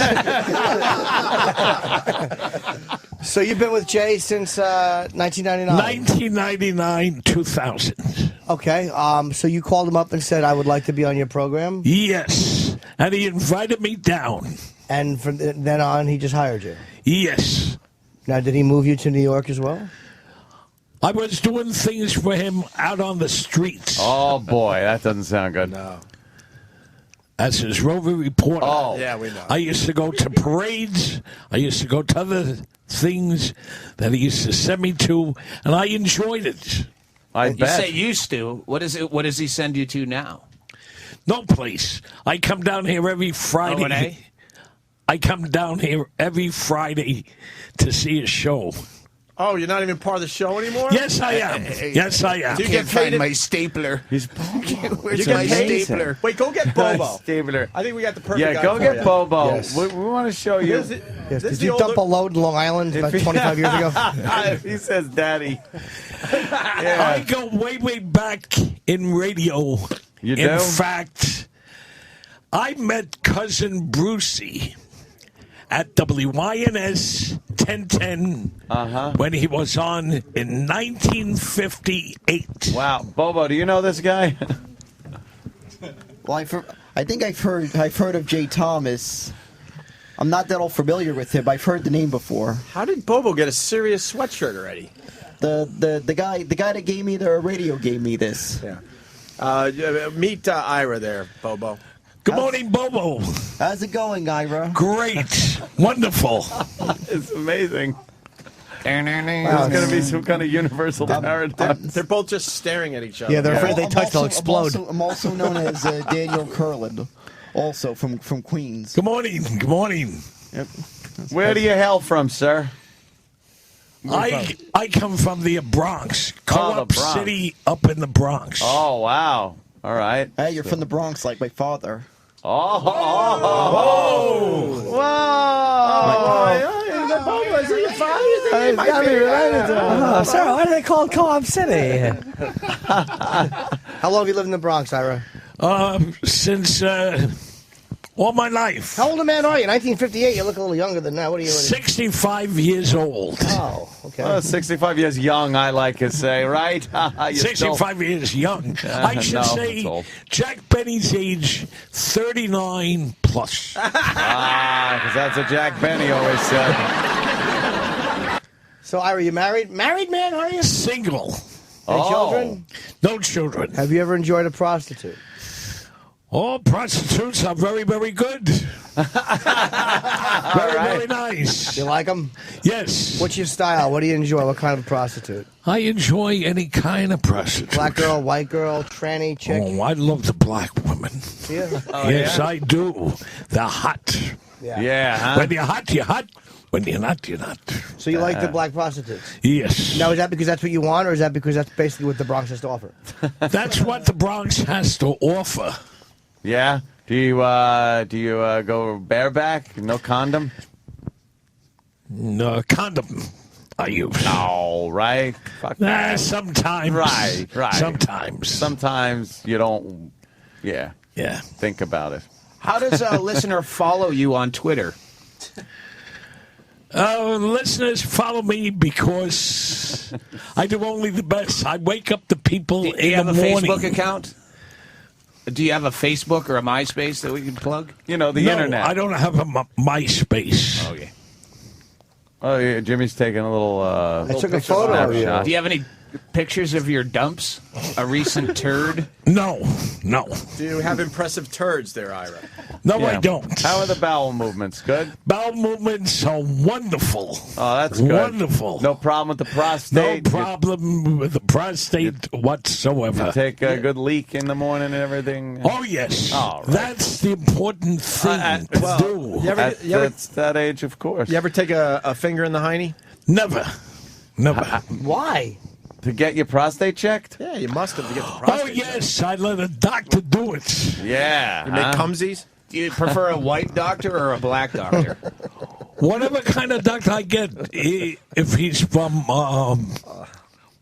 So you've been with Jay since 1999? 1999, 2000. Okay, so you called him up and said, I would like to be on your program? Yes, and he invited me down. And from then on, he just hired you? Yes. Now, did he move you to New York as well? I was doing things for him out on the streets. Oh, boy, that doesn't sound good. No. As his roving reporter. Oh. Yeah, we know. I used to go to parades. I used to go to other things that he used to send me to, and I enjoyed it. You say used to. What is it? What does he send you to now? No place. I come down here every Friday. O&A? I come down here every Friday to see a show. Oh, you're not even part of the show anymore? Yes, I am. Yes, I am. Do you get paid? My stapler. Where's my stapler? Wait, go get Bobo. Stapler. I think we got the perfect guy Yeah, go for get you. Bobo. Yes. We want to show you. Did you dump a load in Long Island about 25 years ago? He says daddy. I go way, way back in radio. You in do? fact, I met Cousin Brucey at WYNS 1010 when he was on in 1958. Wow. Bobo, do you know this guy? Well, I think I've heard of Jay Thomas. I'm not that all familiar with him. I've heard the name before. How did Bobo get a serious sweatshirt already? The guy that gave me the radio gave me this. Yeah. Meet Ira there, Bobo. Good morning, Bobo. How's it going, Ira? Great. Wonderful. It's amazing. There's going to be some kind of universal paradigm. They're both just staring at each other. Yeah, they're afraid they touch, they'll explode. I'm also known as Daniel Curlin, also from Queens. Good morning. Good morning. Yep. Where do you hail from, sir? I come from the Bronx. The Co-op Bronx. City up in the Bronx. Oh, wow. All right. Hey, you're from the Bronx like my father. Oh. Whoa. Is it your father? It might be related to him. Sarah, why do they call it Co-op City? How long have you lived in the Bronx, Ira? Since all my life. How old a man are you? 1958, you look a little younger than that. What are you? 65 years old. Oh, okay. 65 years young, I like to say, right? 65 years young. I should no, say it's old. Jack Benny's age 39 plus. Because that's what Jack Benny always said. So, Ira, you married? Married man, are you? Single. Any children? No children. Have you ever enjoyed a prostitute? All prostitutes are very, very good. Very nice. You like them? Yes. What's your style? What do you enjoy? What kind of prostitute? I enjoy any kind of prostitute. Black girl, white girl, tranny, chick? Oh, I love the black women. Yeah. Yes, I do. They're hot. Yeah, huh? When you're hot, you're hot. When you're not, you're not. So you like the black prostitutes? Yes. Now, is that because that's what you want, or is that because that's basically what the Bronx has to offer? That's what the Bronx has to offer. Yeah? Do you go bareback? No condom? No, condom I use. No, right? Fuck that. Sometimes. Right. Sometimes. Sometimes you don't, Yeah. think about it. How does a listener follow you on Twitter? Listeners follow me because I do only the best. I wake up the people Do in you have the a morning. Facebook account? Do you have a Facebook or a MySpace that we can plug? You know, the No, internet. I don't have a MySpace. Oh, yeah. Oh, yeah, Jimmy's taking a little. I took a photo of you. snapshot. Do you have any pictures of your dumps? A recent turd? No. Do you have impressive turds there, Ira? No, Yeah. I don't. How are the bowel movements? Good? Bowel movements are wonderful. Oh, that's good. Wonderful. No problem with the prostate? No problem with the prostate whatsoever. You take a good leak in the morning and everything? Oh, yes. All right. That's the important thing to do. That's that age, of course. You ever take a finger in the hiney? Never. Why? To get your prostate checked? Yeah, you must have to get the Oh, prostate checked. yes. I let a doctor do it. Yeah. You make cumsies? Do you prefer a white doctor or a black doctor? Whatever kind of doctor I get, if he's from,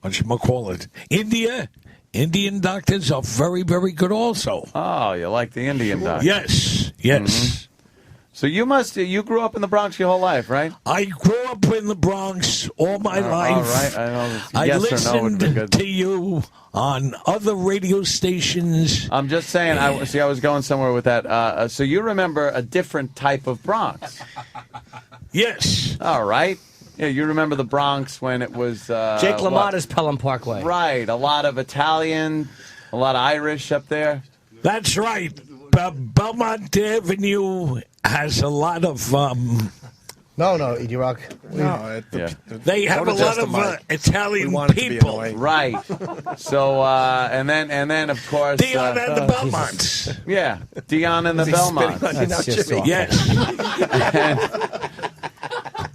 whatchamacallit, India, Indian doctors are very, very good also. Oh, you like the Indian doctor? Yes. So you grew up in the Bronx your whole life, right? I grew up in the Bronx all my life. All right. I know. I Yes or no would be listened good. to you on other radio stations. I'm just saying. I was going somewhere with that. So you remember a different type of Bronx? Yes. All right. Yeah, you remember the Bronx when it was Jake LaMotta's Pelham Parkway. Right, a lot of Italian, a lot of Irish up there. That's right. Belmont Avenue has a lot of. No, E.G. Rock. No, they have a lot of Italian people. Right. So and then of course Dion and the Belmonts. Yeah, Dion and the Belmonts. Yes.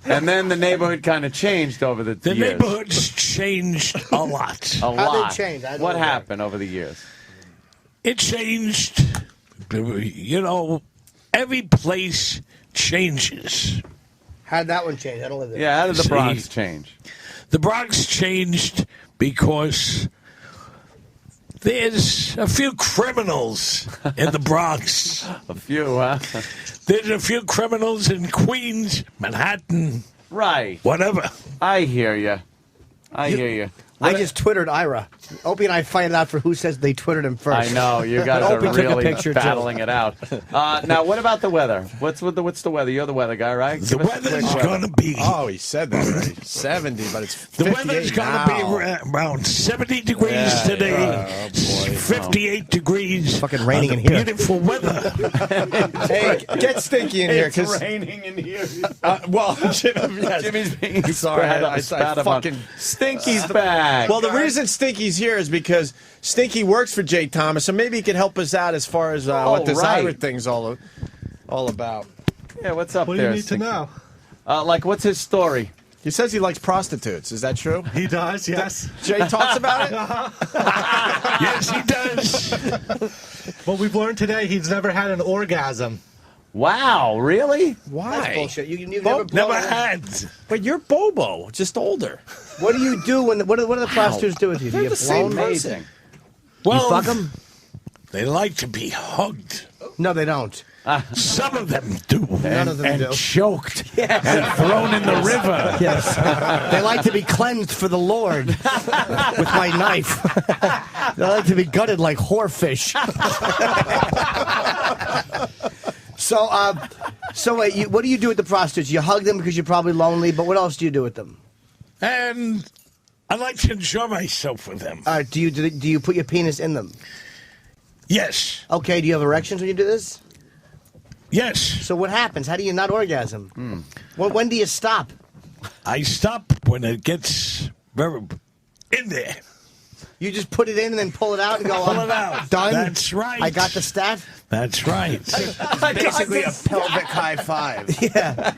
and then the neighborhood kind of changed over the years. The neighborhood's changed a lot. A lot. How'd they change? What happened over the years? It changed. You know, every place changes. How'd that one change? I don't live there. Yeah, how did the Bronx change? The Bronx changed because there's a few criminals in the Bronx. A few, huh? There's a few criminals in Queens, Manhattan. Right. Whatever. I hear you. I hear you. I just Twittered Ira. Opie and I fight out for who says they Twittered him first. I know you guys are really battling it out. Now, what about the weather? What's the weather? You're the weather guy, right? The weather's going to be. Oh, he said that right. 70, but it's 58 the weather's going to be around 70 degrees today. 58 degrees. Fucking raining in here. Beautiful weather. Hey, get Stinky in here It's raining in here. Well, yes. Jimmy's being sorry. I fucking Stinky's back. Well, the reason Stinky's here is because Stinky works for Jay Thomas, so maybe he can help us out as far as what this Ira thing's all about. Yeah, what's up what there? What do you need to know? Like, what's his story? He says he likes prostitutes. Is that true? He does, yes. Jay talks about it? Yes, he does. Well, we've learned today he's never had an orgasm. Wow, really? Why? That's bullshit. You've never had. But you're Bobo, just older. What do you do when? What do the prostitutes do with you? Do They're you the same blown? person. Well, you fuck them? They like to be hugged. No, they don't. Some of them do. None of them and do. choked Yes. and thrown in the river. Yes. They like to be cleansed for the Lord with my knife. They like to be gutted like whorefish. So wait, what do you do with the prostitutes? You hug them because you're probably lonely, but what else do you do with them? And I like to enjoy myself with them. Do you put your penis in them? Yes. Okay, do you have erections when you do this? Yes. So what happens? How do you not orgasm? Well, when do you stop? I stop when it gets very in there. You just put it in and then pull it out and go, Pull it out. Done? That's right. I got the stat? That's right. Basically a pelvic high five. Yeah.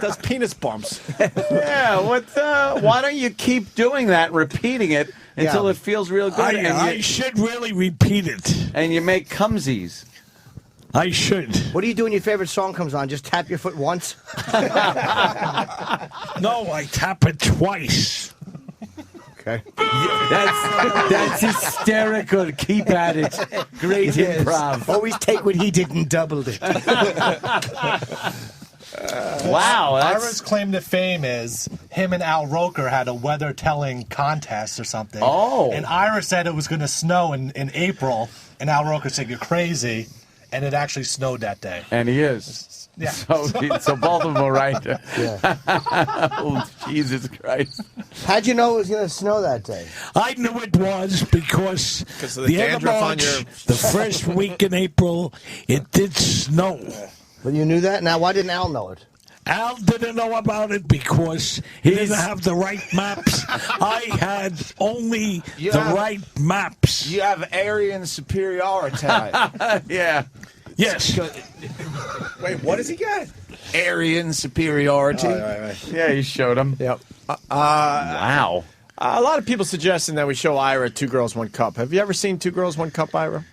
Does penis bumps. Yeah, why don't you keep doing that, repeating it until it feels real good? I should really repeat it. And you make cumsies. I should. What do you do when your favorite song comes on? Just tap your foot once? No, I tap it twice. Okay. That's hysterical. Keep at it. Great improv. Always take what he did and doubled it. Wow. Ira's claim to fame is him and Al Roker had a weather-telling contest or something. Oh. And Ira said it was going to snow in April, and Al Roker said, you're crazy, and it actually snowed that day. And he is. Yeah. So both of them are right. Yeah. Oh, Jesus Christ. How'd you know it was going to snow that day? I knew it was because of the other dandruff on March, your... the first week in April, it did snow. But you knew that? Now, why didn't Al know it? Al didn't know about it because he didn't have the right maps. I had only right maps. You have Aryan superiority. Yeah. Yes. Wait, what does he got? Aryan superiority. Right. Yeah, you showed him. Yep. Wow. A lot of people suggesting that we show Ira Two Girls, One Cup. Have you ever seen Two Girls, One Cup, Ira?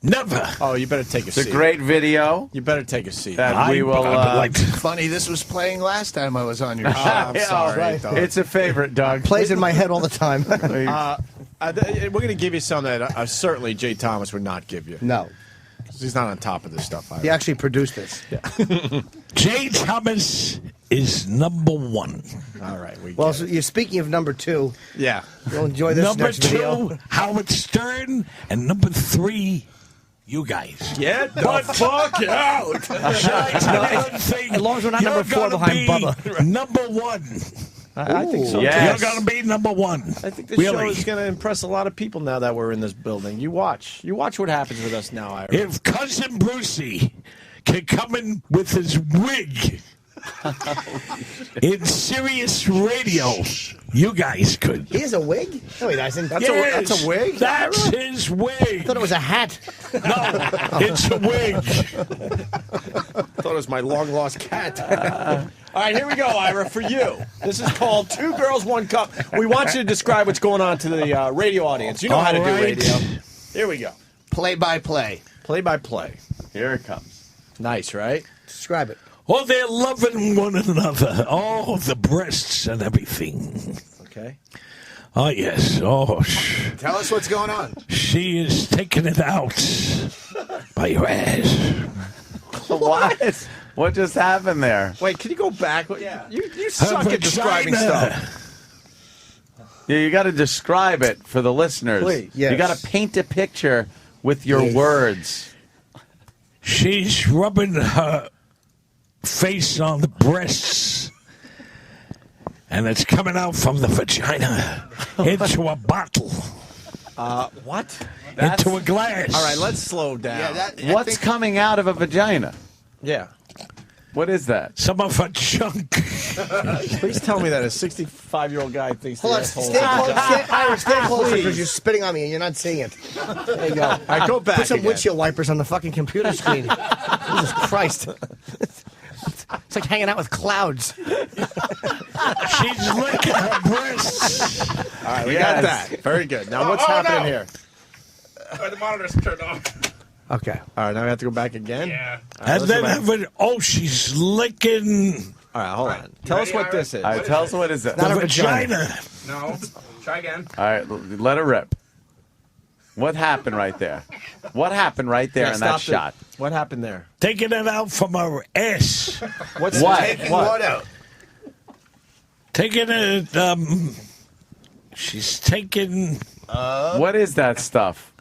Never. Oh, you better take a seat. It's a great video. You better take a seat. That we will. Funny, this was playing last time I was on your show. I'm sorry. right. Doug. It's a favorite, Doug. Plays in my head all the time. We're going to give you something that certainly Jay Thomas would not give you. No. He's not on top of this stuff, Ira. He actually produced this. Yeah. Jay Thomas is number one. All right. Well, so you're speaking of number two. Yeah. You'll enjoy this Number next two, video. Howard Stern, and number three, You guys. Get the fuck out. Shall I tell you one thing? As long as we're not You're number 4 gonna behind be Bubba. Number 1. I think so. Yes. You're going to be number 1. I think this really. show is going to impress a lot of people now that we're in this building. You watch. You watch what happens with us now, Ira. If Cousin Brucey can come in with his wig in Sirius Radio, you guys could. He has a wig? No, he doesn't. Yes, that's a wig? That's his wig. I thought it was a hat. No, it's a wig. I thought it was my long-lost cat. All right, here we go, Ira, for you. This is called Two Girls, One Cup. We want you to describe what's going on to the radio audience. You know how to do radio. Here we go. Play-by-play. Play-by-play. Here it comes. Nice, right? Describe it. Oh, they're loving one another. Oh, the breasts and everything. Okay. Oh, yes. Oh, Tell us what's going on. she is taking it out by your ass. What? What just happened there? Wait, can you go back? Yeah. You suck at describing vagina. stuff. Yeah, you got to describe it for the listeners. Please. You Yes. got to paint a picture with your words. She's rubbing her face on the breasts, and it's coming out from the vagina into a bottle. What? Into a glass. All right, let's slow down. What's coming out of a vagina? Yeah. What is that? Some of her junk. Please tell me that a 65-year-old guy thinks Hold on, the stand close. Ira, stand closer Please. because you're spitting on me and you're not seeing it. There you go. All right, go back Put some again. windshield wipers on the fucking computer screen. Jesus Christ. It's like hanging out with clouds. She's licking her breasts. All right, we got that. Very good. Now, what's happening here? The monitor's turned off. Okay. All right, now we have to go back again? Yeah. All right, And let's then go back. have it, oh, she's licking All right, hold on. Tell us what this is. All right, tell us what is it. the Not a vagina. No. Try again. All right, let her rip. What happened right there? What happened right there Yeah, in that stop shot? it. What happened there? Taking it out from her ass. What's What? Taking what out? Taking it, she's taking... What is that stuff?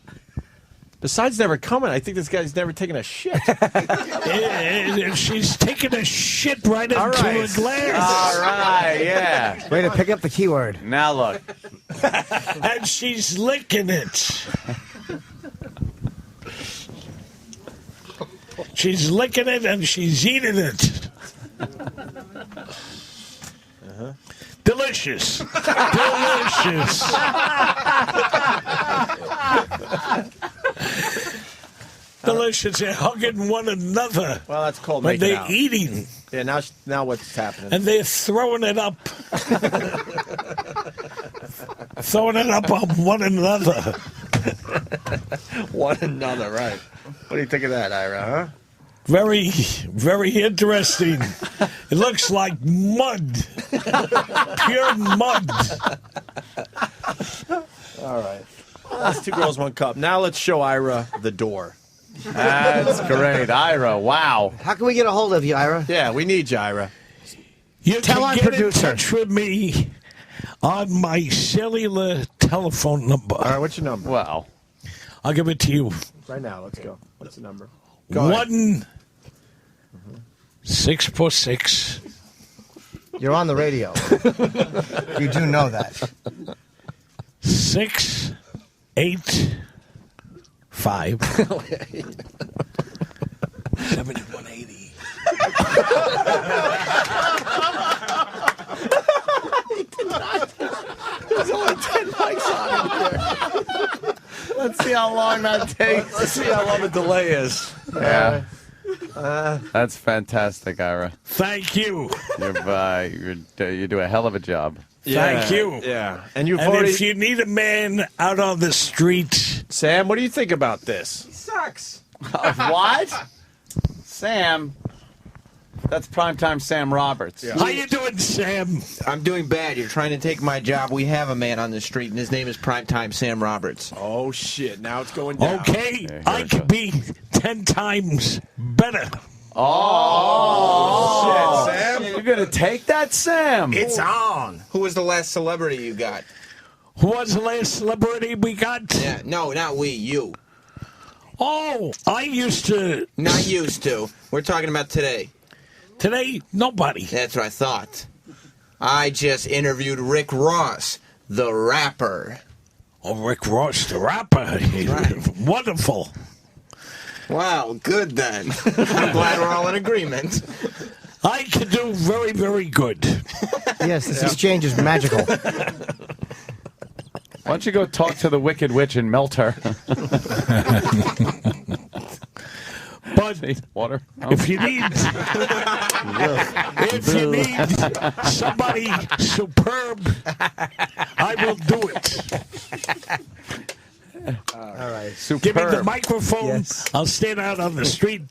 Besides never coming, I think this guy's never taken a shit. She's taking a shit right into right. a glass. All right, yeah. Way to pick up the keyword. Now look. And she's licking it. She's licking it and she's eating it. Delicious. Delicious. Delicious. They're hugging one another. Well, that's called But making they're out. eating. Yeah, now what's happening? And they're throwing it up. Throwing it up on one another. One another, right. What do you think of that, Ira, huh? Very, very interesting. It looks like mud. Pure mud. All right. That's Two Girls, One Cup. Now let's show Ira the door. That's great. Ira, wow. How can we get a hold of you, Ira? Yeah, we need you, Ira. You Tell our can get in producer. touch with me on my cellular telephone number. All right, what's your number? Wow. I'll give it to you. Right now, let's go. What's the number? Go ahead. 1-646. You're on the radio. You do know that. 685 7180. There's only 10 mics on in here. Let's see how long that takes. Let's see how long the delay is. Yeah. That's fantastic, Ira. Thank you. You do a hell of a job. Thank you. Yeah. And you've And already... if you need a man out on the street, Sam, what do you think about this? Sucks. What? Sam. That's primetime Sam Roberts. how you doing, Sam? I'm doing bad. You're trying to take my job. We have a man on the street, and his name is Primetime Sam Roberts. Oh, shit. Now it's going down. Okay, here I it could be 10 times better. Oh, shit, Sam. You're going to take that, Sam? It's on. Who was the last celebrity you got? Who was the last celebrity we got? Yeah, no, not we, you. Oh, I used to. Not used to. We're talking about today. Today, nobody. That's what I thought. I just interviewed Rick Ross, the rapper. Oh, Rick Ross, the rapper. Wonderful. Wow, good then. I'm glad we're all in agreement. I can do very, very good. Yes, this exchange is magical. Why don't you go talk to the Wicked Witch and melt her? But water. If you need, somebody superb, I will do it. All right. Give me the microphone. Yes. I'll stand out on the street.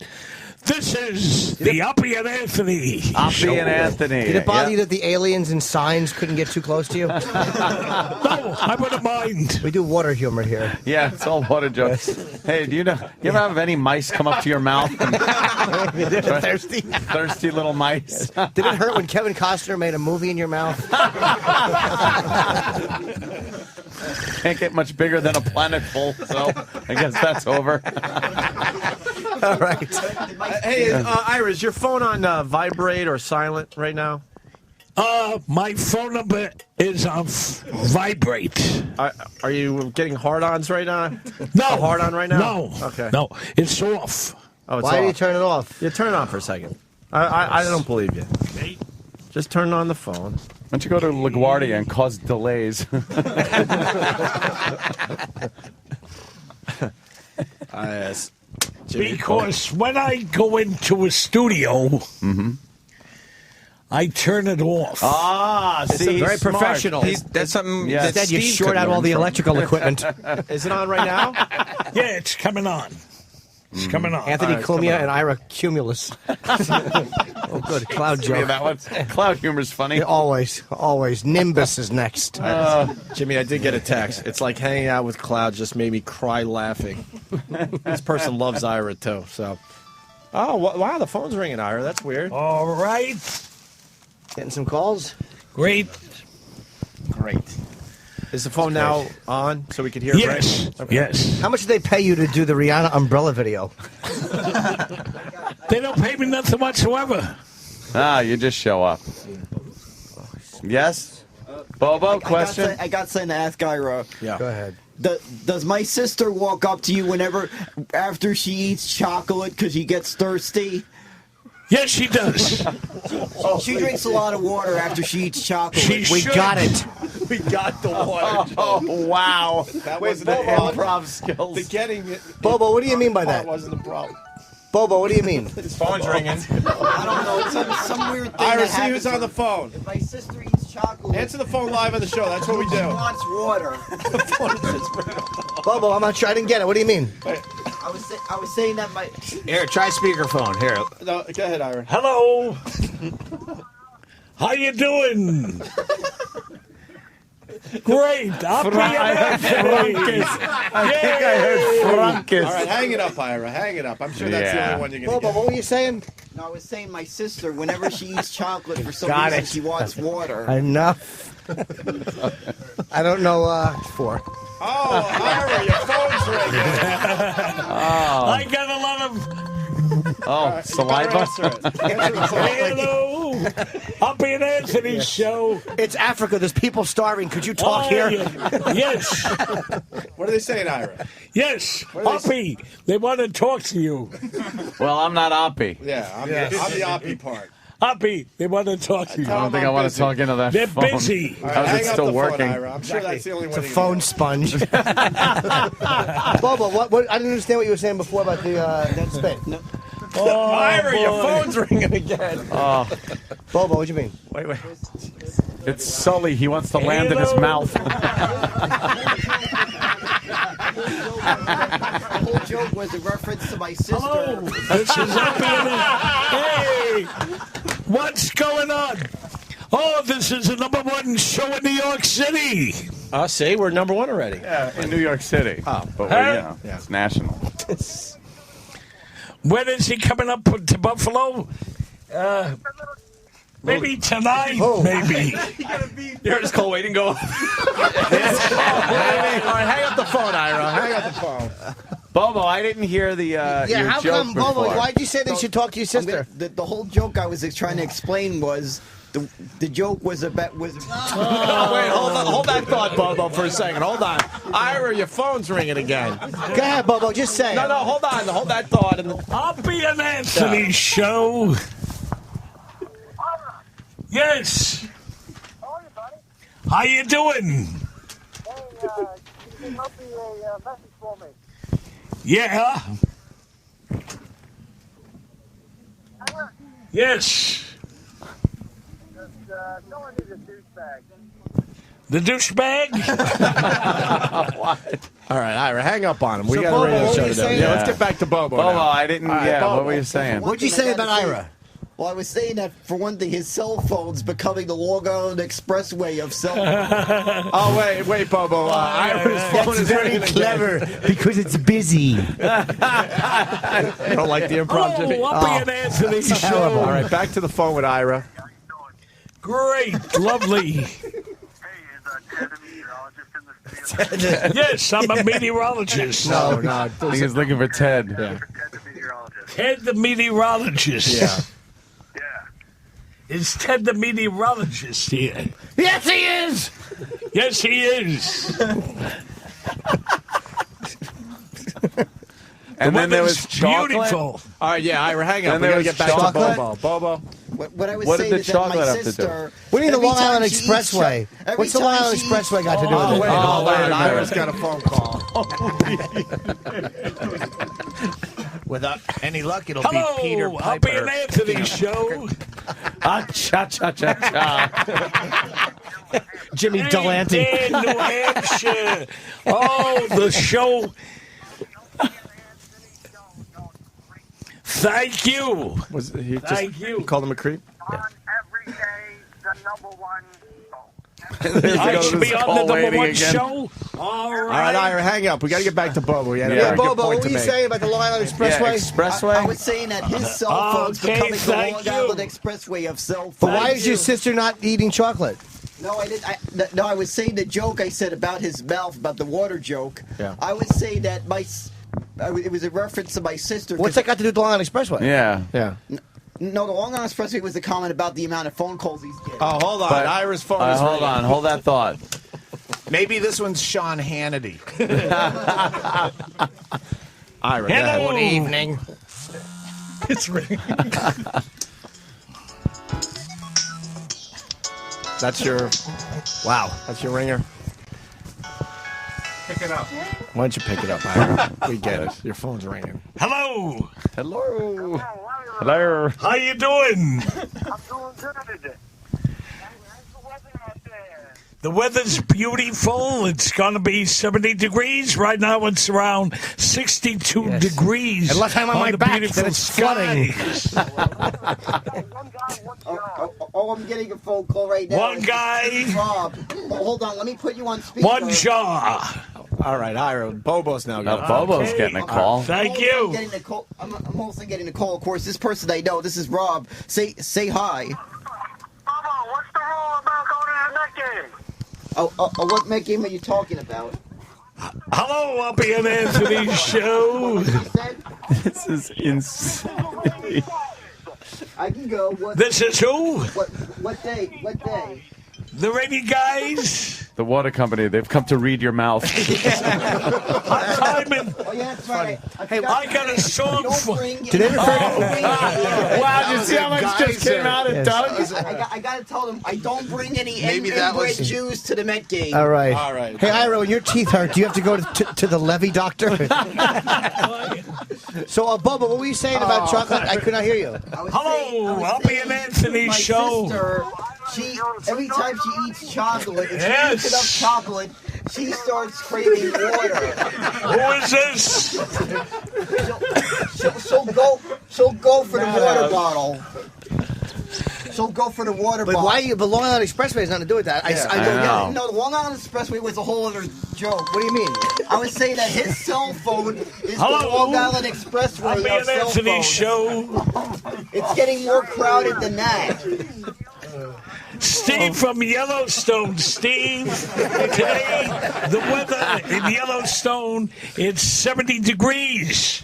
This is the Uppy and Anthony. Uppy and Anthony. Did it bother you that the aliens and signs couldn't get too close to you? No, I wouldn't mind. We do water humor here. Yeah, it's all water jokes. Hey, do you ever have any mice come up to your mouth? Thirsty. Thirsty little mice. Did it hurt when Kevin Costner made a movie in your mouth? Can't get much bigger than a planet full, so I guess that's over. All right. Hey, Ira, is your phone on vibrate or silent right now? My phone number is on vibrate. Are you getting hard-ons right now? No. A hard-on right now? No. Okay. No, it's off. Oh, it's Why off. do you turn it off? Yeah, turn it on for a second. I don't believe you. Okay. Just turn on the phone. Why don't you go to LaGuardia and cause delays? Yes. Because when I go into a studio, I turn it off. Ah, see, very smart. professional. That's something Yes. that Instead, you Steve short could out all learn the from. electrical equipment. Is it on right now? Yeah, it's coming on. It's coming on. Anthony it's Cumia coming and Ira Cumulus. Oh, good. Cloud Yeah, joke. that one. Cloud humor's funny. Yeah, always. Nimbus is next. Jimmy, I did get a text. It's like hanging out with clouds just made me cry laughing. This person loves Ira, too, so. Oh, wow, the phone's ringing, Ira. That's weird. All right. Getting some calls? Great. Is the phone now on so we can hear Yes. it right? Okay. Yes. How much did they pay you to do the Rihanna umbrella video? They don't pay me nothing whatsoever. Ah, you just show up. Yes? Bobo, question? I got something to ask Ira. Yeah. Go ahead. Does my sister walk up to you after she eats chocolate because she gets thirsty? Yes, she does. She drinks a lot of water after she eats chocolate. We got it. We got the water. Oh, wow. That Wait, was the the improv skills. The getting it. Bobo, what do you mean by that? Wasn't the problem. Bobo, what do you mean? His phone's ringing. I don't know. It's some weird thing. Ira, that see who's happens on the phone. If my sister eats chocolate, Answer the phone live on the show. That's what we she do. wants water. Bobo, I'm not sure. I didn't get it. What do you mean? I was saying that my. Here, try speakerphone. Here. No, go ahead, Ira. Hello. How you doing? Great. I'll be I heard Francis. I think I heard Francis. All right, hang it up, Ira. Hang it up. I'm sure that's the Yeah. only one you're going to Bobo, get. what were you saying? No, I was saying my sister. Whenever she eats chocolate, for some Got reason it. she wants water. Enough. I don't know for. Oh, Ira, your phone's ringing. I got a lot of. Saliva? Hello. Uppy and Anthony's show. It's Africa. There's people starving. Could you talk here? Yes. What are they saying, Ira? Yes. What are Uppy, they want to talk to you. Well, I'm not Oppie. Yeah, I'm the Oppie part. Uppy, they want to talk to you. I don't think I want to talk into that They're phone. busy. All right, How's hang it up still the working? phone, Ira. I'm sure that's the only It's one a you're phone gonna sponge. Bobo, what? I didn't understand what you were saying before about the that spin. No. Oh, Ira, your boy. phone's ringing again. Oh, Bobo, what do you mean? Wait. it's Sully. He wants to land in his mouth. The whole joke was a reference to my sister. Oh, this is Uppy and Hey, what's going on? Oh, this is the #1 show in New York City. See, we're number one already. Yeah, in New York City. Oh. But Huh? it's national. When is he coming up to Buffalo? Maybe tonight, maybe. You heard his call waiting go. All right, hang up the phone, Ira. Hang up the phone. Bobo, I didn't hear the Yeah, your how joke come, Bobo? before. Why'd you say they should talk to your sister? The whole joke I was trying to explain was the joke was about Wait, hold that thought, Bobo, for a second. Hold on. Ira, your phone's ringing again. Go ahead, Bobo. Just say it. No, hold on. Hold that thought. I'll be an Anthony show. Yes. How you doing? Yeah. Yes. The douchebag? What? All right, Ira, hang up on him. We So, got Bobo, a radio what show were you to do. saying? Yeah, let's get back to Bobo. Bobo, now. I didn't. All right, Yeah, Bobo. what were you saying? What'd you say about Ira? Well, I was saying that, for one thing, his cell phone's becoming the Long Island Expressway of cell phones. Oh, wait, Bobo. Ira's phone is very ringing again. clever because it's busy. You don't like the improv, Jimmy? Oh, I'll be an Anthony show. All right, back to the phone with Ira. Great, lovely. Yes, I'm a meteorologist. No. I think he's looking for Ted. Yeah. Ted the meteorologist. Yeah. Is Ted the meteorologist here? Yes, he is. Yes, he is. And then there was weather's chocolate. beautiful. All right, yeah, Ira, hang Then up. We there got to was get back chocolate. to Bobo. Bobo. What I was What did saying the is that my chocolate have to do? sister. What do you mean the every Long time Island she eats Expressway? every What's the time Long Island she Expressway eats- got to do with it? Wait, Oh, wait a minute. Ira's got a phone call. Without any luck, it'll Hello, be Peter I'll be an Piper. Anthony show. Cha-cha-cha-cha. Jimmy Delante. In New Hampshire. Oh, the show. Thank you. Was he just, Thank you. He called him a creep? Every day, the number one. I should be on the number waiting one again. show. All All right, Ira, hang up. We got to get back to Bobo. We had a Yeah, very good Bobo, point what to were you make. saying about the Long Island Yeah, Expressway? Expressway. I was saying that his cell phone's Okay, becoming the thank Long you. Island Expressway of cell phones. But why is your sister not eating chocolate? No, I didn't. No, I was saying the joke I said about his mouth, about the water joke. Yeah. I was saying that it was a reference to my sister. What's that got to do with the Long Island Expressway? Yeah. No, the Long Island Expressway was a comment about the amount of phone calls he's getting. Oh, hold on. But- Ira's phone is Hold ringing. on. Hold that thought. Maybe this one's Sean Hannity. Ira, go Hello. ahead. Good evening. It's ringing. That's your ringer. Pick it up. Why don't you pick it up, Ira? We get it. Your phone's ringing. Hello. Hello. Hello. How you doing? I'm doing good. The weather's beautiful. It's going to be 70 degrees. Right now it's around 62 degrees. And last time on my the back, beautiful then it's flooding. skies. I'm getting a phone call right now. One guy. Rob. Hold on, let me put you on speaker. One jaw. All right, Ira. Bobo's now Now got Bobo's Okay. getting a call. Thank I'm you. getting a call. I'm also getting a call. Of course, this person I know. This is Rob. Say hi. Mama, what's the rule about going to the Met game? What Met game are you talking about? Hello, I'll be an Anthony show. This is insane. I can go. What? This is who? What day? What day? The Ready Guys. The water company. They've come to read your mouth. I'm timing. Oh yeah, that's right. I got a song for. Did they refer Wow, did you see how much just came out of Doug? I gotta tell them I don't bring any Maybe that inbred was- Jews to the Met game. All right. All right. Hey, Ira, when your teeth hurt, do you have to go to the Levy doctor? So, Bubba, what were you saying about chocolate? I could not hear you. Hello, I'll be an Anthony my show. Sister, every time she eats chocolate, if Yes. she eats enough chocolate, she starts craving water. Who is this? She'll go for the water bottle. She'll go for the water But bottle. why? The Long Island Expressway has nothing to do with that. I know. no, the Long Island Expressway was a whole other joke. What do you mean? I was saying that his cell phone is Hello? the Long Island Expressway I'll be of an cell Anthony phones. show. It's getting more crowded than that. Steve from Yellowstone. Steve, today the weather in Yellowstone, it's 70 degrees.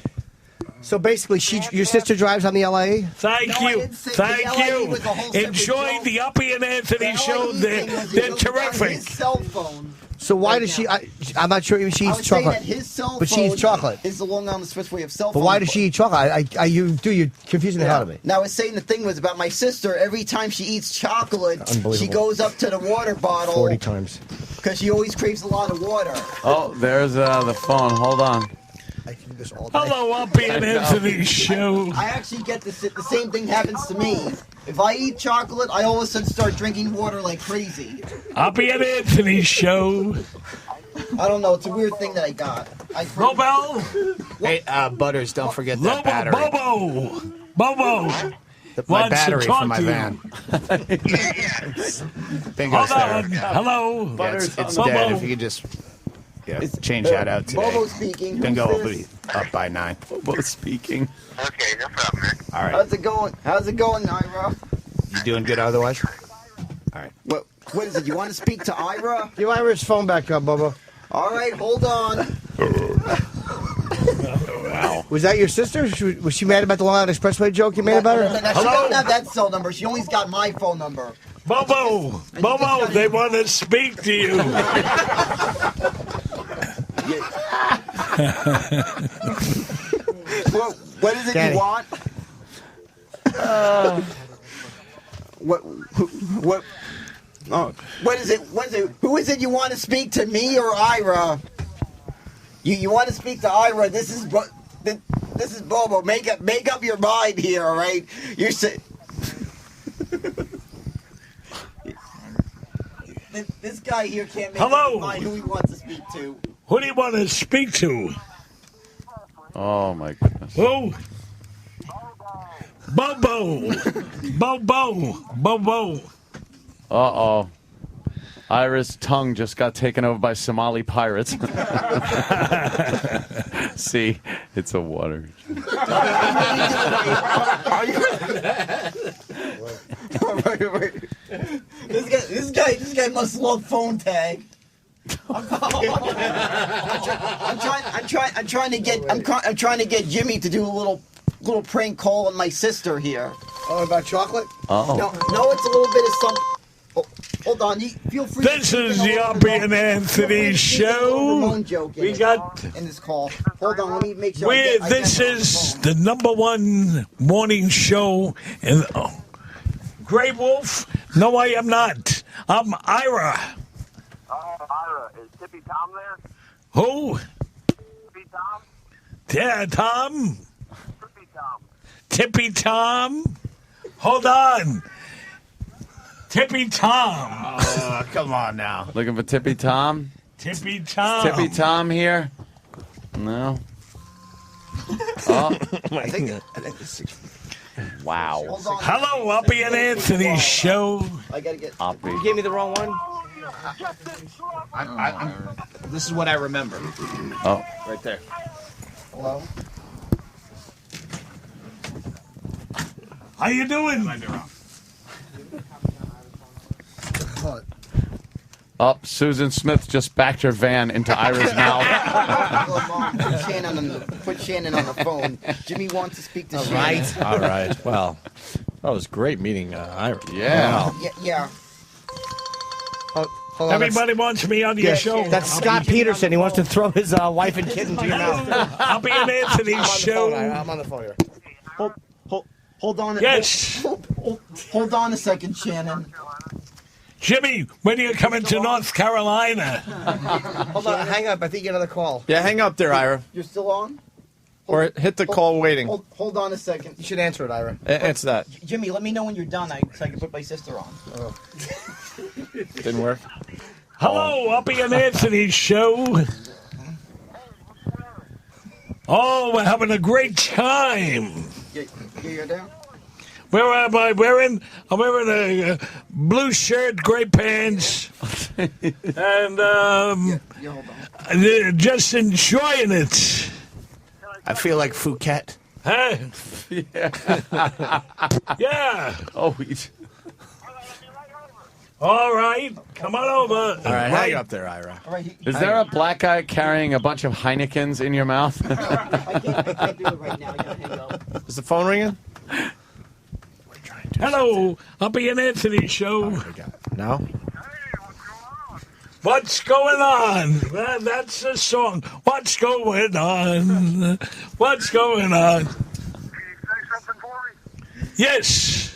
So basically, your sister drives on the LIE? Thank you. Thank you. Enjoy the Uppy and Anthony show. They're terrific. His cell phone. So why does she? I'm not sure if she I eats was saying chocolate. that his cell But she eats phone chocolate. is the Long Island Expressway of cell But phone. why does she eat chocolate? You're confusing the hell out of me. Now, I was saying the thing was about my sister. Every time she eats chocolate, Unbelievable. she goes up to the water bottle 40 times. because she always craves a lot of water. Oh, there's the phone. Hold on. I can do this all day. Hello, Uppy and Anthony show. I actually get the same thing happens to me. If I eat chocolate, I all of a sudden start drinking water like crazy. Uppy and Anthony show. I don't know. It's a weird thing that I got. Lobo. Hey, Butters, don't forget that Lobo. battery. Bobo. My Wants battery to talk for my to you. van. Bingo's Hold there. on. Hello. Yeah, it's Bobo. dead. If you could just change that out today. Bobo speaking. Who's Bingo will this? be up by 9. Bobo speaking. Okay, no problem, man. All right. How's it going? How's it going, Ira? You doing good otherwise? All right. What is it? You want to speak to Ira? Give Ira's phone back up, Bobo. All right, hold on. Wow. Was that your sister? Was she mad about the Long Island Expressway joke you made about her? No, she doesn't have that cell number. She only's got my phone number. Bobo, they want to speak to you. What is it Danny. you want? What? Oh, What is it? Who is it you want to speak to, me or Ira? You want to speak to Ira? This is Bobo. Make up your mind here, all right? You're this guy here can't make up his mind who he wants to speak to. Who do you want to speak to? Oh my goodness. Who? Bobo. Uh-oh. Ira's tongue just got taken over by Somali pirates. See, it's a water. This guy must love phone tag. I'm trying to get Jimmy to do a little prank call on my sister here. Oh, about chocolate? Oh. No, it's a little bit of some. Oh, hold on, feel free. This is the Uppy and Anthony show. We got. In this call. Hold on, let me make sure. I This get is the #1 morning show in Grey Wolf. No, I am not. I'm Ira. Ira, is Tippy Tom there? Who? Tippy Tom? Yeah, Tom. Tippy Tom. Tippy Tom. Hold on. Tippy Tom. Oh, come on now. Looking for Tippy Tom? Tippy Tom. Tippy Tom here? No. Oh. I think Wow. Hello, Uppy and Anthony show. I gotta get. Uppy. You gave me the wrong one? This is what I remember. Oh. Right there. Hello. How you doing? Oh, Susan Smith just backed her van into Ira's mouth. Put Shannon on the phone. Jimmy wants to speak to Shannon. Right. All right. Well, that was great meeting Ira. Yeah. Yeah. Hold on, Everybody wants me on your show. That's Scott Peterson. He wants to throw his wife and kid into your mouth. Uppy and Anthony show. I'm on the phone here. Hold on. Yes. Hold on a second, Shannon. Jimmy, when are you coming to North Carolina? Hold on, hang up. I think you get another call. Yeah, hang up there, Ira. You're still on? Or hit the call waiting. Hold on a second. You should answer it, Ira. Answer that. Jimmy, let me know when you're done so I can put my sister on. Oh. Didn't work. Hello, Uppy and Anthony show. Oh, we're having a great time. You're down? Where am I? I'm wearing a blue shirt, gray pants, and just enjoying it. I feel like Phuket. Huh? Yeah. Yeah. Oh, All right, come on over. All right, hang up there, Ira. All right, Is there a black guy carrying a bunch of Heinekens in your mouth? I can't do it right now. I gotta hang up. Is the phone ringing? Hello, Uppy and Anthony show. No? What's going on? That's the song. What's going on? What's going on? Yes.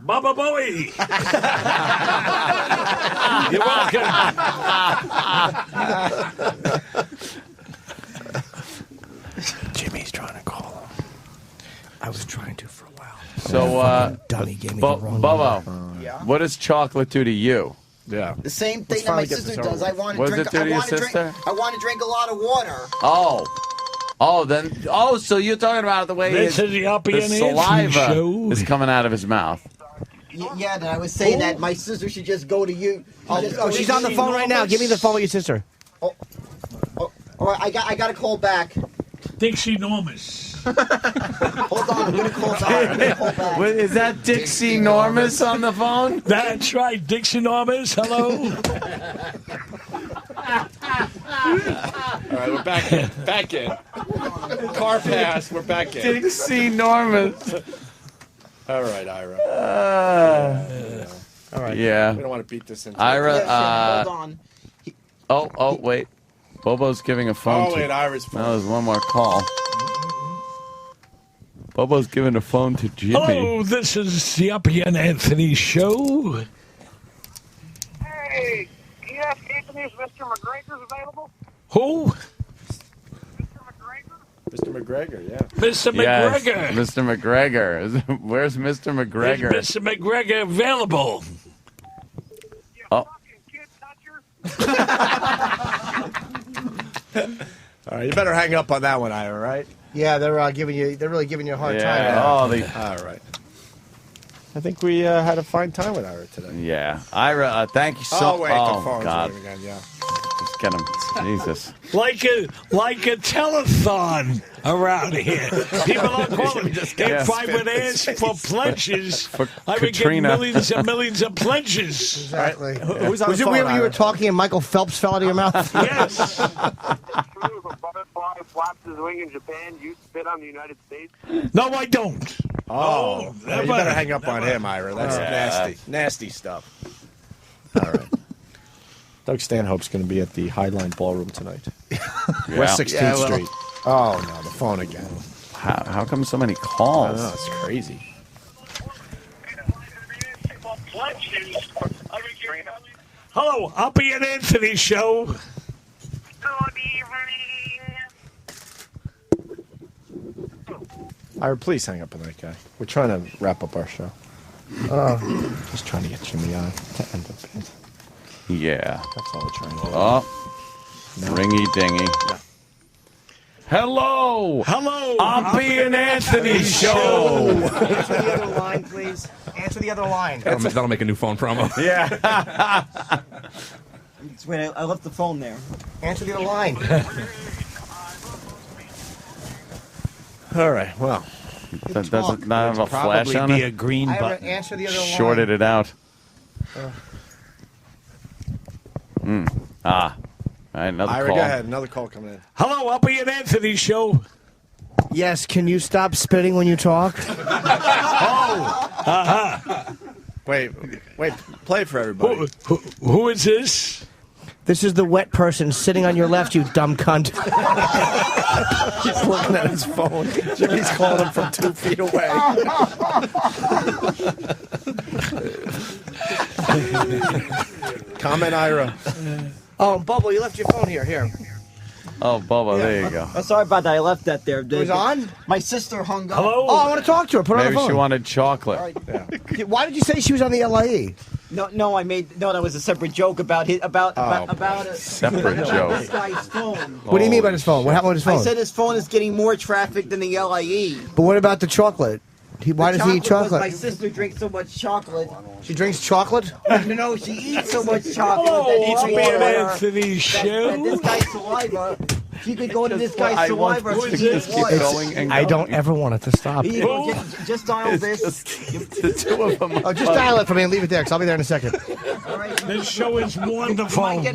Baba Bowie. You're welcome. Jimmy's trying to call him. I was trying to for a while. So, Dummy gave me the wrong Bubba, number. Yeah. what does chocolate do to you? Yeah. The same thing Let's that my finally get sister this over does. I with. want to What does drink. it do to I your want to drink. sister? I want to drink a lot of water. So you're talking about the way This is the Uppy the and Anthony saliva show. is coming out of his mouth. Yeah, and I was saying that my sister should just go to you. Oh, she's on the phone right now. Give me the phone with your sister. All right, I got to call back. Dixie Normus. Hold on, I'm gonna call back. Is that Dixie Normus on the phone? That's right, Dixie Normus. Hello. All right, we're back in. Back in. Car pass, we're back in. Dixie Normus. All right, Ira. All right. Yeah. We don't want to beat this into Ira, Hold on. Oh, wait. Bobo's giving a phone Oh, to... wait, Ira's phone. No, there's one more call. Bobo's giving a phone to Jimmy. Hello, this is the Uppy and Anthony show. Hey, can you ask Anthony if Mr. McGregor's available? Who? Mr. McGregor, yeah. Mr. Yes, McGregor. Mr. McGregor. Where's Mr. McGregor? Is Mr. McGregor available? Oh. All right, you better hang up on that one, Ira, right? Yeah, they're really giving you a hard time. Yeah. All right. I think we had a fine time with Ira today. Yeah. Ira, thank you so much. Oh, wait, the phone's God. ringing again, yeah. Just get him. Jesus. Like a telethon around here. People are calling. If I would ask for pledges, I would Katrina. get millions and millions of pledges. Exactly. Who's on Was the it phone, weird when you were Ira? talking and Michael Phelps fell out of your mouth? Yes. If a butterfly flaps his wing in Japan, you spit on the United States? No, I don't. Oh, you never. better hang up on him, Ira. That's nasty. Nasty stuff. All right. Doug Stanhope's going to be at the Highline Ballroom tonight. West 16th Street. Oh, no, the phone again. How come so many calls? Oh, it's crazy. Hello, Uppy and Anthony show. Ira, please hang up on that guy. We're trying to wrap up our show. Just trying to get Jimmy on to end up. Yeah. That's all we're trying to do. Oh. Ringy dingy. Hello. Hello. Uppy and Anthony show. Answer the other line, please. Answer the other line. That'll make a new phone promo. Yeah. Wait, I left the phone there. Answer the other line. All right, well. Does it not have a flash on Be it? a green Ira, button. answer the other line. Shorted it out. All right, another Ira, call. go ahead. Another call coming in. Hello, Uppy and Anthony show. Yes, can you stop spitting when you talk? Wait, play it for everybody. Who is this? This is the wet person sitting on your left, you dumb cunt. He's looking at his phone. Jimmy's calling him from 2 feet away. Comment, Ira. Oh, Bubble, you left your phone here. Here. Oh, Bubba, there you go. I'm sorry about that. I left that there. It was on? My sister hung up. Hello. Oh, I want to talk to her. Put her on Maybe the phone. she wanted chocolate. Why did you say she was on the LIE? No, that was a separate joke about his about a Separate about joke. this guy's phone. What do you mean by his phone? What happened with his phone? I said his phone is getting more traffic than the LIE. But what about the chocolate? Why does he eat chocolate? My sister drinks so much chocolate. She drinks chocolate? No, she eats so much chocolate Oh, that Uppy and water. Anthony show. That this guy's saliva If you could go into this guy's saliva, I don't ever want it to stop. Just dial this. The two of them. Oh, just dial it for me and leave it there, because I'll be there in a second. This show is wonderful, Tell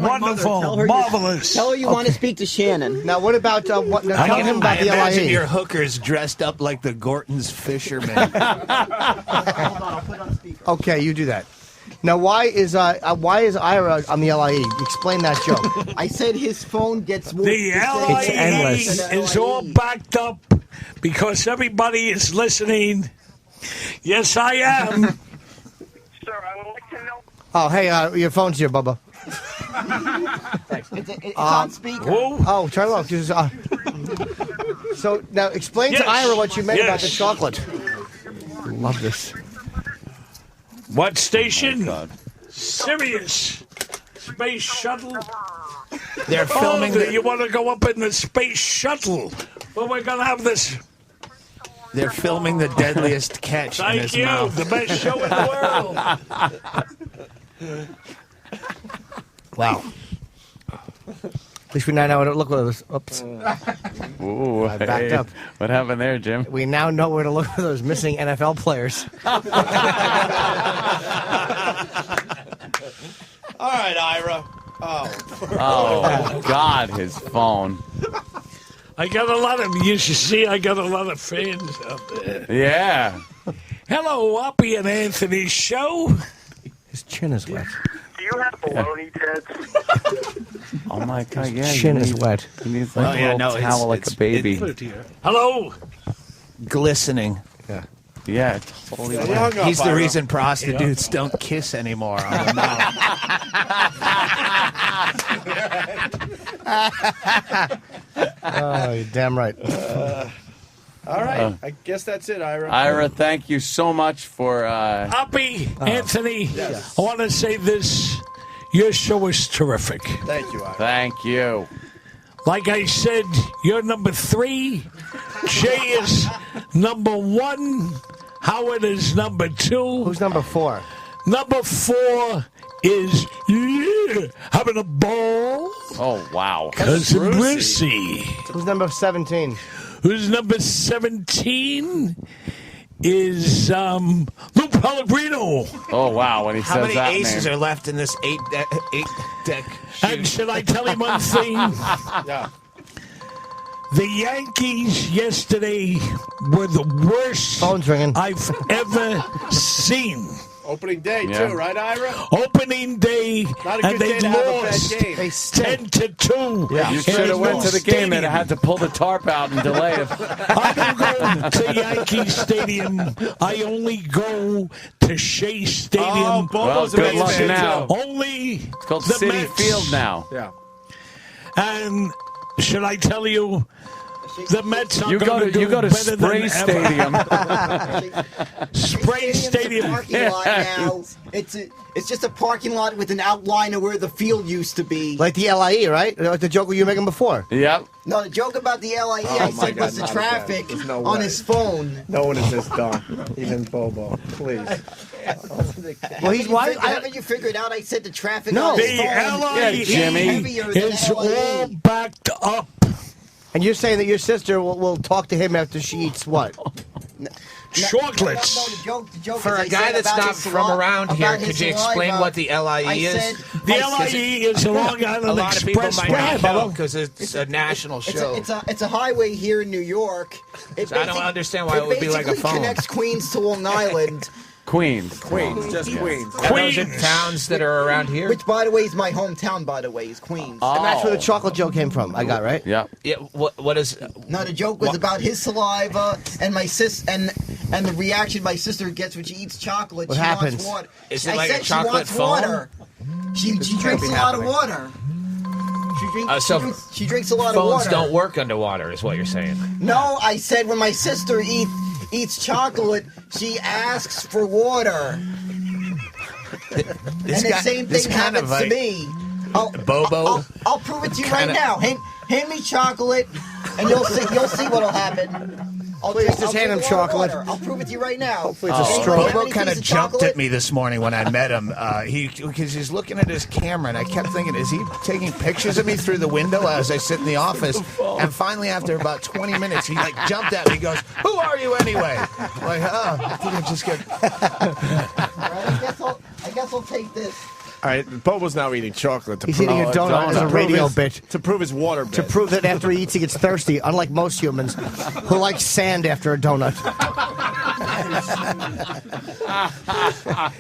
marvelous. Tell her you want to speak to Shannon. Now, what about tell him about the imagine LIE? your hookers dressed up like the Gorton's fishermen. Okay, you do that. Now, why is Ira on the LIE? Explain that joke. I said his phone gets more. The It's endless. LIE is all backed up because everybody is listening. Yes, I am. Sir, I would like to know. Oh, hey, your phone's here, Bubba. It's on speaker. Oh, turn it off. So now, explain to Ira what you meant about the chocolate. Love this. What station? Sirius. Space Shuttle. They're filming. You want to go up in the Space Shuttle? Well, we're going to have this. They're filming the deadliest catch in his Thank you. mouth. The best show in the world. Wow. At least we now know where to look for those. Oops. Ooh, I backed up. What happened there, Jim? We now know where to look for those missing NFL players. All right, Ira. Oh, God, his phone. I got a lot of, you should see, I got a lot of fans out there. Yeah. Hello, Oppie and Anthony show. His chin is wet. Do you have baloney tits? Oh, my God, yeah. His chin is wet. He needs like a little towel like a baby. Hello. Glistening. Yeah. Yeah, totally. He's the reason prostitutes don't kiss anymore on the mouth. Oh, you're damn right. All right. I guess that's it, Ira. Ira, thank you so much for... Oppie, Anthony, I want to say this. Your show is terrific. Thank you, Ira. Thank you. Like I said, you're number 3. Jay is number 1. Howard is number 2. Who's number 4? Number 4 is having a ball. Oh, wow. Cousin Brucey. Who's number 17? Who's number 17 is Lou Pellegrino. Oh, wow, when he How says many that aces name. are left in this eight deck? And should I tell him one thing? Yeah. The Yankees yesterday were the worst Phone's ringing. I've ever seen. Opening day, too, right, Ira? Opening day, Not a and good they day to have a bad lost game. 10-2. Yeah. You should have went to the game. They'd have had to pull the tarp out and delay it. I don't go to Yankee Stadium. I only go to Shea Stadium. Oh, Well, Bobo's a good Mets luck fan, now. too. Only It's called the Citi Mets. Field now. Yeah. And should I tell you, the Mets are You going to do go to better Spray than Stadium. Spray Stadium. Parking lot now. It's just a parking lot with an outline of where the field used to be. Like the LIE, right? Like the joke you were making before. Yep. No, the joke about the LIE, Oh I my said, God, was the not traffic again. There's no on way. his phone. No one is this dumb. Even Bobo. Please. Well, he's why? Haven't you figured out? I said the traffic No. on The his phone LIE is heavier than is all LIE. backed up. And you're saying that your sister will talk to him after she eats what? Chocolates. No, the joke For is a I guy said that's about not his from saliva- around here, about his could you explain saliva. what the LIE I is? said- The LIE is a Long Island A lot of people Express. might not know because it's a national show. It's a highway here in New York. So I don't understand why it would be like a basically phone. connects Queens to Long Island. Queens. Just Queens. And those are towns that are around here. Which, by the way, is my hometown. By the way, is Queens. And that's where the chocolate joke came from. I got right. Yep. Yeah. What is? No, the joke was about his saliva and my and the reaction my sister gets when she eats chocolate. What she happens? Wants water. Is it I like a said chocolate she wants foam? water. She drinks a lot of water. She drinks a lot of water. Phones don't work underwater, is what you're saying. No, I said when my sister eats chocolate, she asks for water. And the same thing happens to me. Bobo. I'll prove it to you right now. Hand me chocolate, and you'll see what'll happen. Please just hand him chocolate. I'll prove it to you right now. Hopefully it's a straw. Bobo kind of jumped at me this morning when I met him. Because he's looking at his camera, and I kept thinking, is he taking pictures of me through the window as I sit in the office? And finally, after about 20 minutes, he like jumped at me. He goes, "Who are you anyway?" I'm like, oh, I think I just get. I guess I'll take this. All right, Bobo's now eating chocolate. To He's prove, eating a donut as a radio bit. To prove his water bit. To prove that after he eats, he gets thirsty, unlike most humans who like sand after a donut.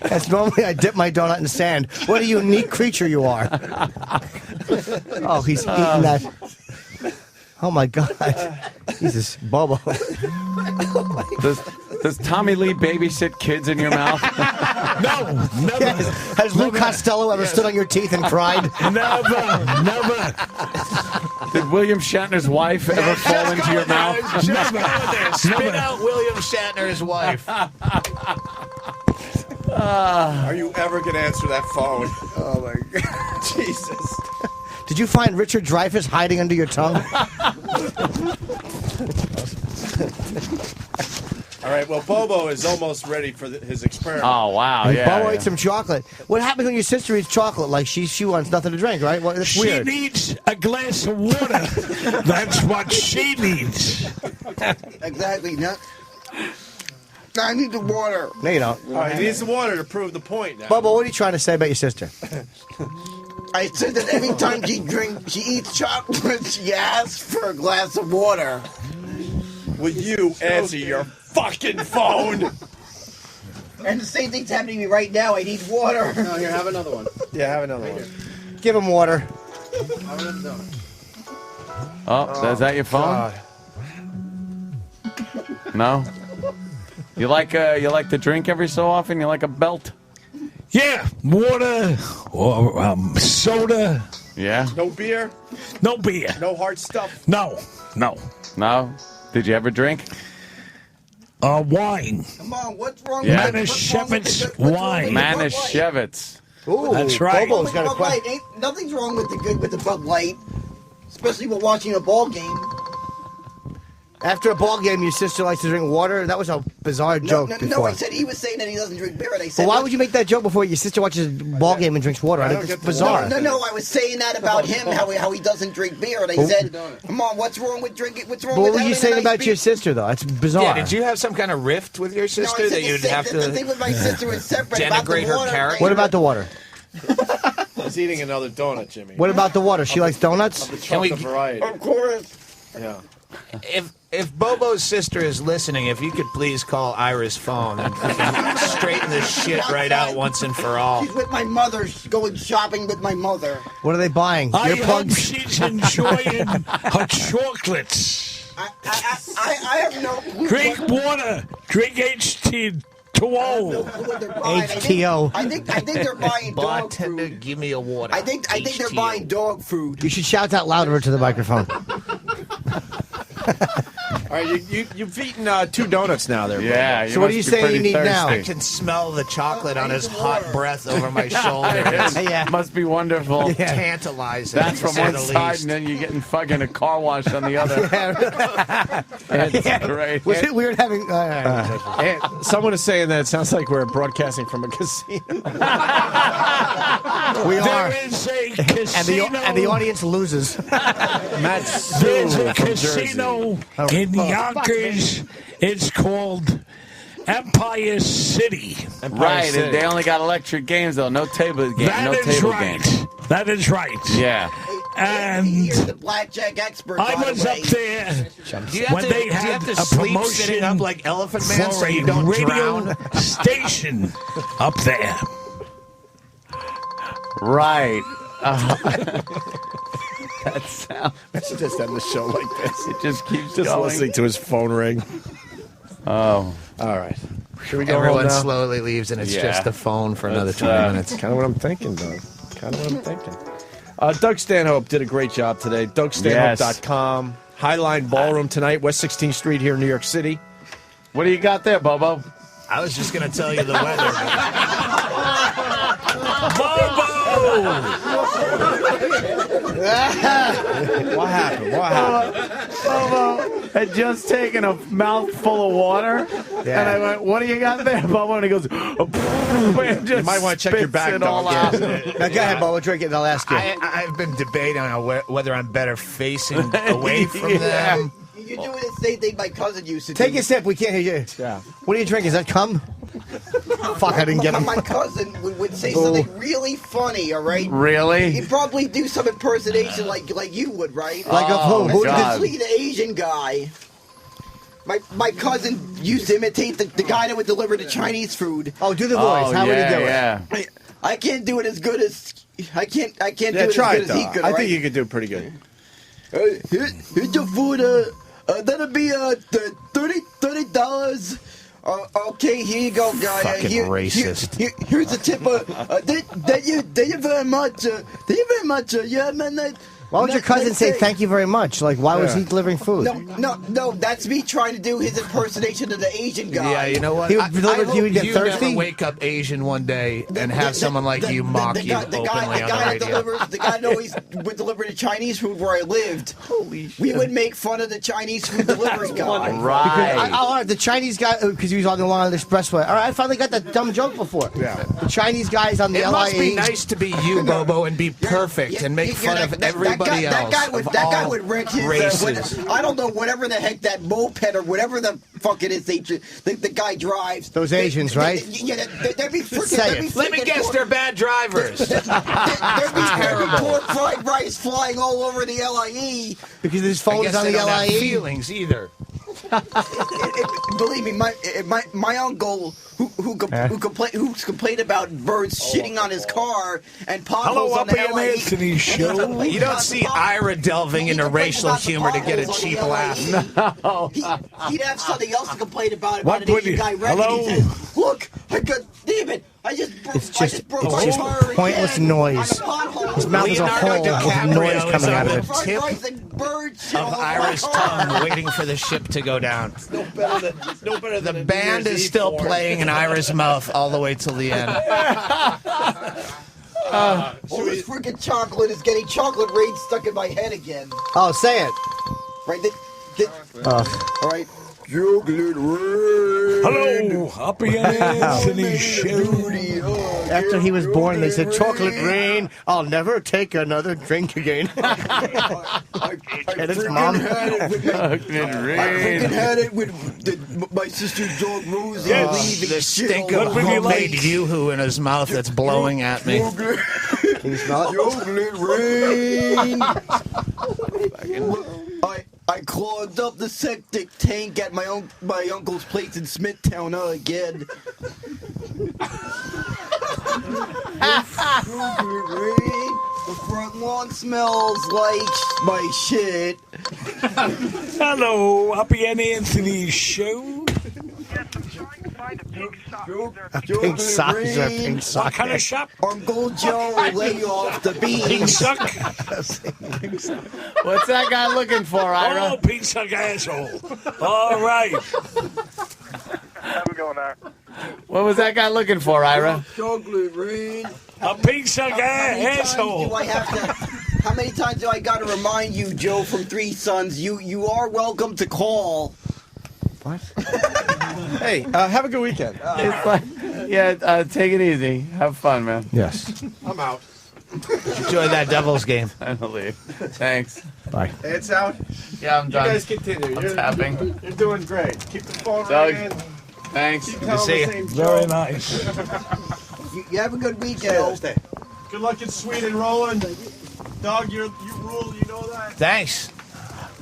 That's normally I dip my donut in sand. What a unique creature you are. Oh, he's eating that. Oh, my God. Jesus, Bobo. Does Tommy Lee babysit kids in your mouth? No, never. Yes. Has Lou Costello ever stood on your teeth and cried? Never. Did William Shatner's wife ever fall into your mouth? Just go there. Spit out William Shatner's wife. Are you ever going to answer that phone? Oh, my God. Jesus. Did you find Richard Dreyfuss hiding under your tongue? All right, well, Bobo is almost ready for his experiment. Oh, wow, yeah. Bobo ate some chocolate. What happens when your sister eats chocolate? Like, she wants nothing to drink, right? Well, that's weird. She needs a glass of water. That's what she needs. Exactly. No. I need the water. No, you don't. All right, he needs the water to prove the point now. Bobo, what are you trying to say about your sister? I said that every time she eats chocolate, she asks for a glass of water. Will you answer your fucking phone? And the same thing's happening to me right now. I need water. No, here, have another one. Yeah, have another one. Give him water. Have another donut. Oh, is that your phone? God. No? You like to drink every so often? You like a belt? Yeah, water or soda. Yeah? No beer? No beer. No hard stuff? No. No? Did you ever drink? Wine. Come on, what's wrong Yeah. with Manischewitz wine. Manischewitz. Ooh, That's right. Bobo's got a Bud Light. question. Nothing's wrong with the Bud Light, especially when watching a ball game. After a ball game, your sister likes to drink water? That was a bizarre joke No, before. I said he was saying that he doesn't drink beer, and I said. Well, why would you make that joke before your sister watches a ball game and drinks water? I think it's bizarre. No, I was saying that about him, how he doesn't drink beer, and I said, "Come on, what's wrong with drinking? What's wrong But with?" what were you saying about your sister, though? It's bizarre. Yeah, did you have some kind of rift with your sister that you'd have to The thing with my sister was separate. About the denigrate her water. character? What about the water? He's eating another donut, Jimmy. What about the water? She likes donuts? The chocolate variety. Of course. Yeah. If Bobo's sister is listening, if you could please call Ira's phone and straighten this shit right out once and for all. She's with my mother. She's going shopping with my mother. What are they buying? I hope Earplugs? she's enjoying her chocolates. I have no clue. Drink water. Drink HT2O. HTO. I think they're buying dog Bartender, food. give me a water. I think they're buying dog food. You should shout that louder into the microphone. All right, you've eaten 2 donuts now there. Yeah. So what are you saying you need now? I can smell the chocolate on his hot breath over my shoulder. Yeah. Must be wonderful. Yeah. Tantalizing. That's to from say one the side, least. and then you're getting fucking a car wash on the other. It's great. Was it weird having... And someone is saying that it sounds like we're broadcasting from a casino. we are. There is a casino. And the audience loses. Matt There's a from casino Jersey. in Yonkers. It's called Empire City. Right, and they only got electric games though. No table games. No table games. That is right. Yeah. And Here's the blackjack expert. I by the was way. up there when they do you had have to a sleep promotion sitting up like Elephant Man for so you a don't radio drown? station up there. Right. That sound. I should just end the show like this. It just keeps Just going. listening to his phone ring. Oh. All right. Should we go Everyone home now? slowly leaves, and it's Yeah. just the phone for another It's, 20 minutes. Kind of what I'm thinking, Doug. Kind of what I'm thinking. Doug Stanhope did a great job today. DougStanhope.com. Highline Ballroom tonight, West 16th Street here in New York City. What do you got there, Bobo? I was just going to tell you the weather. Bobo! What happened? What happened? Bobo had just taken a mouthful of water, and I went, "What do you got there, Bobo?" And he goes, and just You might want to check your back, spits it all out. Now, go ahead, Bobo. Drink it, and I'll ask you. I've been debating on whether I'm better facing away from them. You're doing the same thing my cousin used to do. Take a sip. We can't hear you. Yeah. What do you drink? Is that cum? Fuck, I didn't get him. My cousin would say something really funny, all right? Really? He'd probably do some impersonation like you would, right? Like of who? Who does? The Asian guy. My cousin used to imitate the guy that would deliver the Chinese food. Oh, do the voice. How would he do it? I can't do it as good as I can't do it try as good as he could. I right? think you could do pretty good. Here's your food. That'll be $30. Okay, here you go, guy. Fucking racist. Here's a tip. Thank you very much. Thank you very much. Yeah, man. Why would your cousin say thank you very much? Like, why was he delivering food? No. That's me trying to do his impersonation of the Asian guy. Yeah, you know what? He would deliver to you and get you thirsty? never wake up Asian one day and have someone like you mock you openly on the radio. The guy that always would deliver the Chinese food where I lived. Holy shit. We would make fun of the Chinese food delivery guy. Right. All right, the Chinese guy, because he was on the Long Island Expressway. All right, I finally got that dumb joke before. Yeah. The Chinese guys on the It LIE. must be nice to be you, Bobo, and be perfect and make fun of everybody else. That guy would wreck his races. I don't know, whatever the heck that moped or whatever the fuck it is the guy drives. Those Asians, right? Yeah, they'd be freaking. Say it. Let me guess, they're bad drivers. There'd be pork fried rice flying all over the LIE. Because his phone is on the don't have LIE. feelings either. Believe me, my uncle who's complained about birds shitting on his car and potholes on the LIE. Anthony show. You don't see Ira delving into racial humor to get a cheap laugh. No. He'd have something else to complain about What an Asian guy wrecking. Hello? He says, "Look, I got damn it! I just broke my It's car just pointless noise. His mouth is a hole with noise coming out of it. Tip of Ira's tongue waiting for the ship to go down. No better than The band is still playing in Ira's mouth all the way till the end. All this freaking chocolate is getting chocolate rain stuck in my head again. Oh, say it. Right? All right. Chocolate rain. Hello, Happy Anthony show. After he was born, they said, chocolate rain, I'll never take another drink again. And his mom. I freaking had it with my sister dog Rosie leaving The stink of homemade yoo-hoo in his mouth that's blowing at me. Can you smell it? Chocolate rain. I clogged up the septic tank at my uncle's place in Smithtown again. The front lawn smells like my shit. Hello, Happy Anthony show. Pink sock. Is there a pink sock? What kind of shop? Uncle Joe will lay you off the beans. Pink suck. What's that guy looking for, Ira? Oh, pink suck asshole. All right. Have a go there. What was that guy looking for, Ira? Chocolate rain. A pink suck asshole. How many times do I got to remind you, Joe from Three Sons? You are welcome to call. What? Hey, have a good weekend. It's like, take it easy. Have fun, man. Yes. I'm out. Enjoy that Devils game. I believe. Thanks. Bye. It's out. Yeah, I'm done. You guys continue. I'm tapping. You're doing great. Keep the phone Doug, ringing. thanks. Keep Good telling to see the you. same Very joke. nice. You have a good weekend. Good luck in Sweden, Roland. Doug, you rule. You know that. Thanks.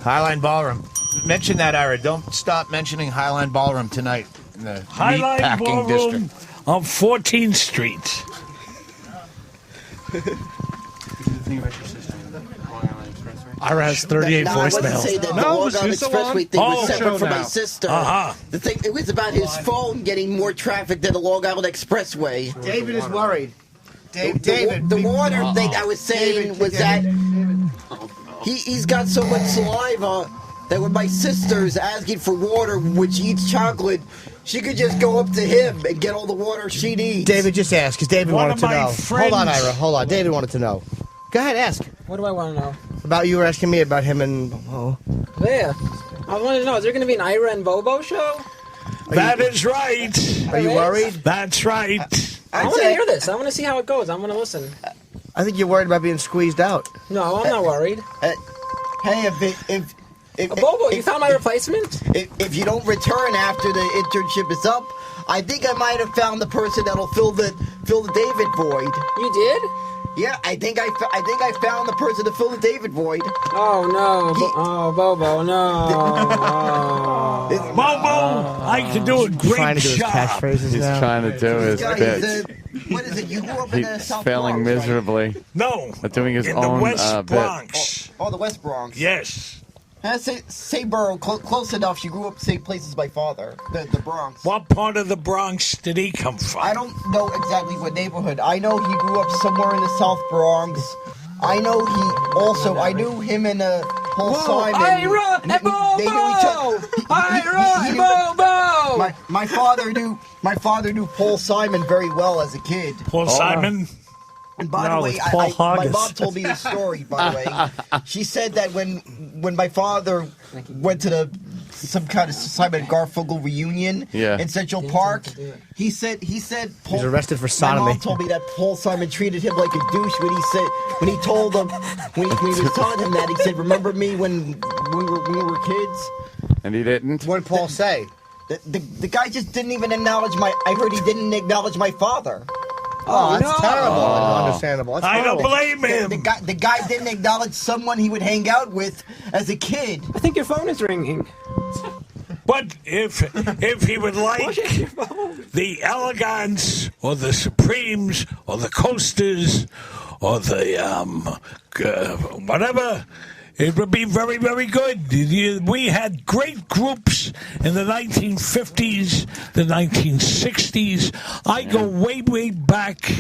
Highline Ballroom. Mention that, Ira. Don't stop mentioning Highline Ballroom tonight in the Highline meatpacking Ballroom district. on 14th Street. Ira has 38 I wasn't voicemails. saying that the Long Island Expressway thing was separate from my now. sister. Uh-huh. The thing, it was about his phone getting more traffic than the Long Island Expressway. David is worried. The water thing I was saying was that he's got so much saliva that when my sister's asking for water, when she eats chocolate, she could just go up to him and get all the water she needs. David, just ask, because David One wanted of to my know. friends- Hold on, Ira. Hold on. David wanted to know. Go ahead, ask. What do I want to know? About you were asking me about him and... Oh. Yeah. I wanted to know, is there going to be an Ira and Bobo show? That is right. Are you worried? That's right. I want to hear this. I want to see how it goes. I want to listen. I think you're worried about being squeezed out. No, I'm not worried. Hey, if Bobo, you found my replacement? If you don't return after the internship is up, I think I might have found the person that'll fill the David void. You did? Yeah, I think I found the person to fill the David void. Oh no! Bobo, no! Bobo, I can do a great trying to do his job. catchphrases He's now. trying to do his bits. What is it? You grew up in the He's South failing Bronx, miserably. Right? No, at doing his in own the West bit. Bronx. Oh, the West Bronx. Yes. Say borough, close enough. She grew up same place as my father, the Bronx. What part of the Bronx did he come from? I don't know exactly what neighborhood. I know he grew up somewhere in the South Bronx. I know I knew him and Paul Simon. Ira and Bobo! Ira and Bobo! My father knew Paul Simon very well as a kid. Paul Simon? And by the way, my mom told me this story, by the way. She said that when my father went to some kind of Simon Garfunkel reunion in Central Park, he said Paul, he's arrested for sodomy. My mom told me that Paul Simon treated him like a douche when he was telling him that, he said, "Remember me when we were kids?" And he didn't. What did Paul say? The guy just didn't even acknowledge I heard he didn't acknowledge my father. Oh, that's terrible. Understandable. That's I don't horrible. blame him. The guy didn't acknowledge someone he would hang out with as a kid. I think your phone is ringing. But if he would like the Elegants or the Supremes or the Coasters or the whatever, it would be very, very good. We had great groups in the 1950s, the 1960s. I go way, way back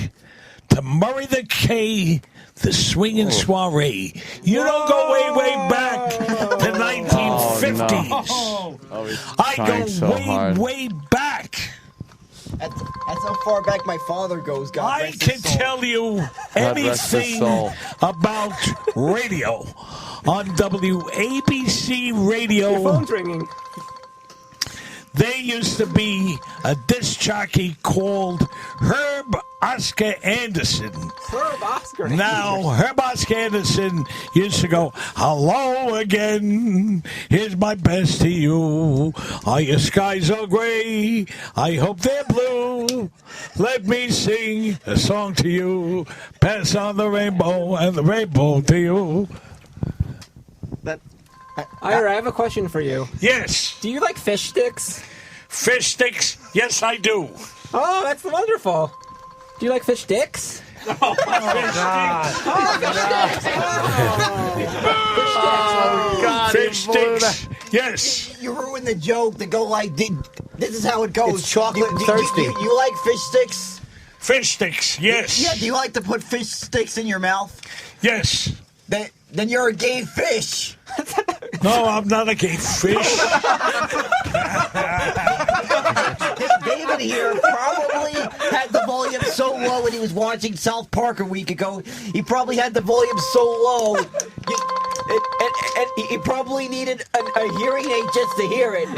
to Murray the K, the Swingin' Soiree. You don't go way, way back to 1950s. I go way, way back. That's how far back my father goes, God I rest his can soul. tell you God rest his anything soul. about radio on WABC Radio. Your phone's ringing. There used to be a disc jockey called Herb Oscar Anderson. Herb Oscar Now, Herb Oscar Anderson used to go, "Hello again, here's my best to you. Are your skies all gray? I hope they're blue. Let me sing a song to you. Pass on the rainbow and the rainbow to you." Ira, I have a question for you. Yes. Do you like fish sticks? Fish sticks? Yes, I do. Oh, that's wonderful. Do you like fish sticks? Oh, God, fish sticks. Yes. You ruined the joke to go like, this is how it goes. It's chocolate and Do thirsty. you like fish sticks? Fish sticks, yes. Yeah, do you like to put fish sticks in your mouth? Yes. Then you're a gay fish. No, I'm not a gay fish. David here probably had the volume so low when he was watching South Park a week ago. He probably had the volume so low. And he probably needed a hearing aid just to hear it.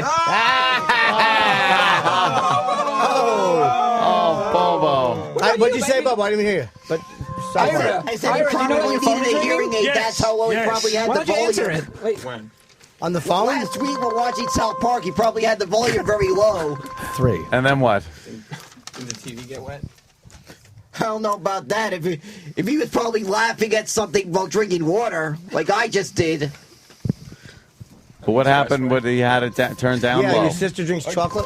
Oh, Bobo. What'd you say, Bobo? I didn't even hear you. But Ira, I said he Ira, do you know probably when your phone needed a is hearing ringing? aid. That's how low he probably had Why the don't you answer volume. it? Wait. when? On the phone? Last week we're watching South Park. He probably had the volume very low. 3. And then what? Did the TV get wet? I don't know about that. If he was probably laughing at something while drinking water, like I just did. But what happened when he had it turned down Yeah, low? your sister drinks chocolate?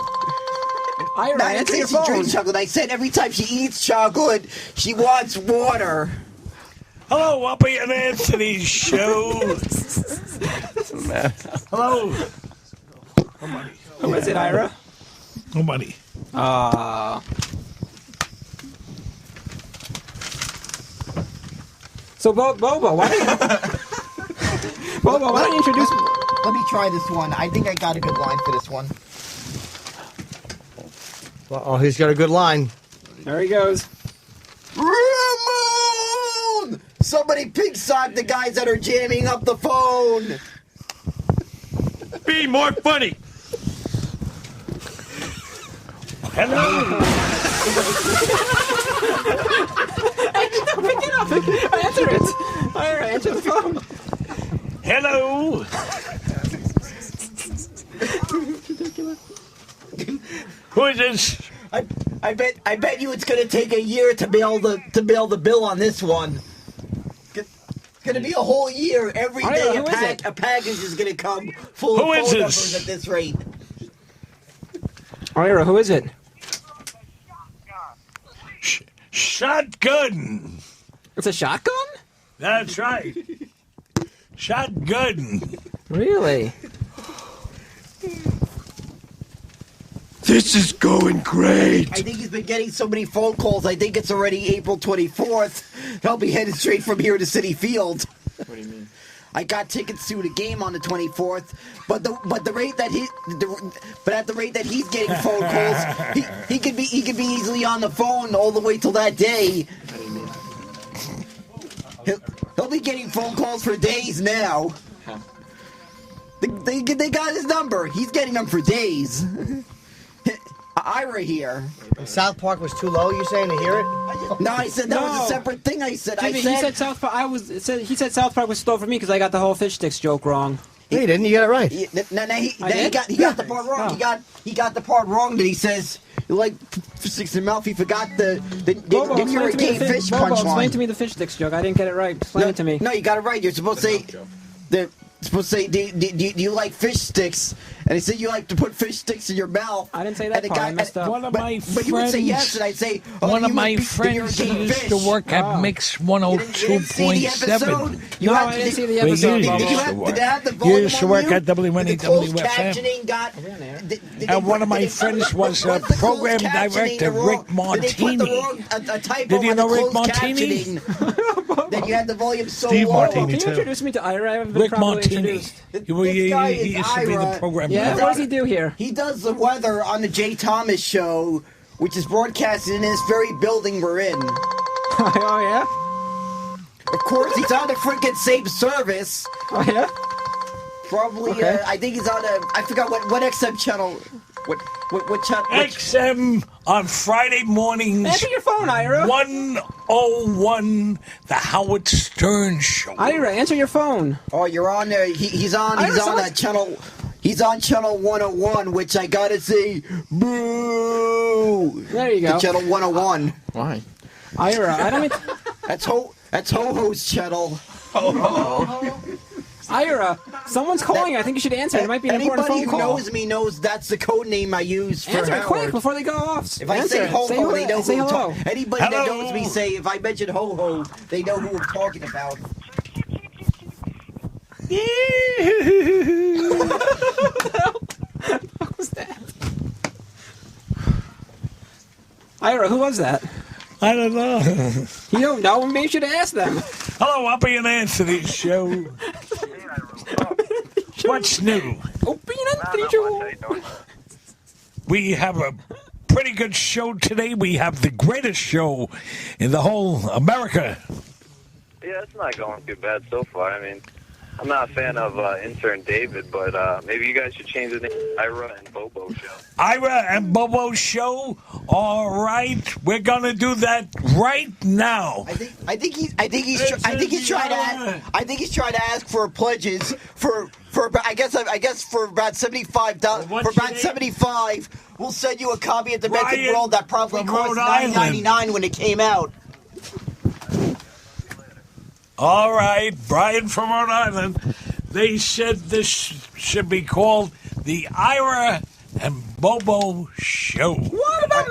Ira, I didn't answer say your she phone. drinks chocolate. I said every time she eats chocolate, she wants water. Hello, Uppy and Anthony's show. Hello. Who is it, Ira? Nobody. So, Bobo, why don't you... Bobo, why don't you introduce... Let me try this one. I think I got a good line for this one. Oh, he's got a good line. There he goes. Ramon! Somebody pig sock the guys that are jamming up the phone. Be more funny. Hello. Pick it up. Answer it. All right, answer the phone. Hello. Who is this? I bet you it's gonna take a year to mail the bill on this one. It's gonna be a whole year. Every day a package is gonna come full of phone numbers at this rate. Ira, who is it? Shotgun. It's a shotgun? That's right. Shotgun. Really? This is going great. I think he's been getting so many phone calls. I think it's already April 24th. He'll be headed straight from here to Citi Field. What do you mean? I got tickets to the game on the 24th, but at the rate that he's getting phone calls, he could be easily on the phone all the way till that day. What do you mean? He'll be getting phone calls for days now. Huh. They got his number. He's getting them for days. Ira here. South Park was too low, you saying, to hear it? No, I said that was a separate thing. I said Jimmy, he said South Park. He said South Park was slow for me because I got the whole fish sticks joke wrong. No, you didn't. You got it right. He got the part wrong. He got the part wrong that he says like fish sticks in your mouth. He forgot the hurricane fish punchline. Explain to me the fish sticks joke. I didn't get it right. Explain it to me. No, you got it right. You're supposed to say do you like fish sticks? And he said you like to put fish sticks in your mouth. I didn't say that part. I messed up. One of my friends. But you would say yes, and I'd say one of my friends who used to work at Mix 102.7. No, I didn't see the episode. Did it have the volume? You used to work at Closed WNEWFM. captioning got. And one of my friends was program director Rick Martini. Did you know Rick Martini? Then you had the volume so Steve low. Martini, Can you too. introduce me to Ira? I haven't been Rick properly Martini. introduced. He used to be the program Yeah, director. what does he do here? He does the weather on the Jay Thomas Show, which is broadcasted in this very building we're in. Oh, yeah? Of course, he's on the freaking same service. Oh, yeah? Probably, Okay. I think he's on I forgot what XM channel. What channel? XM on Friday mornings. Answer your phone, Ira. 101, The Howard Stern Show. Ira, answer your phone. Oh, you're on there. He's on that channel. He's on channel 101, which I gotta say, boo. There you go. To channel 101. Why? Ira, I don't mean... That's Ho-Ho's channel. Ira, someone's calling. I think you should answer. It might be an important phone Anybody call. who knows me knows that's the code name I use for Answer it Howard. quick before they go off. If I say ho-ho, they know who I'm hello. talking. Anybody that knows me say, if I mention ho-ho, they know who I'm talking about. What was that? Ira, who was that? I don't know. You don't know? Maybe you should ask them. Hello, I'll be an answer to this show. What's new? We have a pretty good show today. We have the greatest show in the whole America. Yeah, it's not going too bad so far. I mean, I'm not a fan of intern David, but maybe you guys should change the name to Ira and Bobo Show. Ira and Bobo Show. All right, we're gonna do that right now. I think he's trying to ask for pledges for I guess for about $75. For about $75, we'll send you a copy of Demented Ryan World that probably from cost Rhode Island. $9.99 when it came out. All right, Brian from Rhode Island. They said this should be called the Ira and Bobo Show. What about...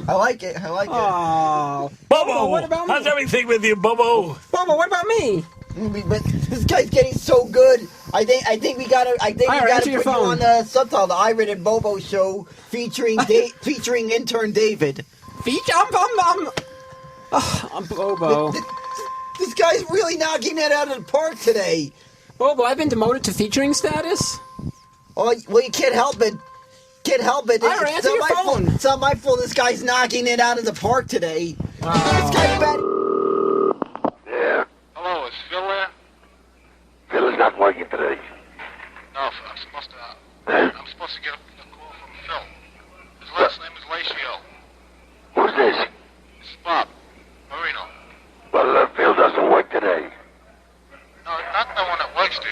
I like it. Oh. Bobo, what about me? how's everything with you, Bobo? Bobo, what about me? But this guy's getting so good. I think we gotta put you on the subtitle, the Ira and Bobo Show, featuring featuring intern David. I'm Bobo. This guy's really knocking that out of the park today. Bobo, I've been demoted to featuring status. Oh, well, you can't help it. Ira, answer your phone. It's not my fault. This guy's knocking it out of the park today. This guy's bad. Yeah.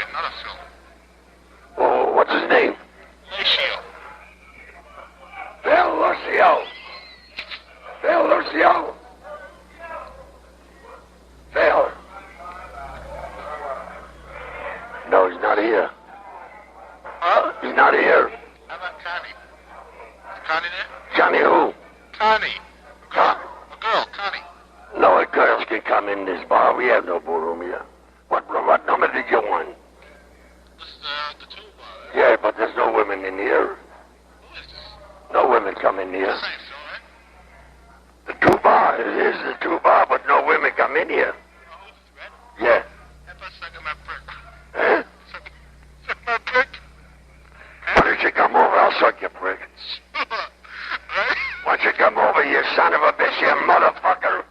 another Phil. Oh, what's his name? Lucio. Phil Lucio. Phil Lucio. Phil. No, he's not here. Huh? He's not here. How about Connie? Is Connie there? Johnny who? Connie. A girl, Connie. No, girls can come in this bar. We have no ballroom here. What number did you want? The 2 bar. Yeah, but there's no women in here. No women come in here. The 2 bar. It is the 2 bar, but no women come in here. Yeah. Huh? Why don't you come over? I'll suck you, prick. Why don't you come over, you son of a bitch, you motherfucker?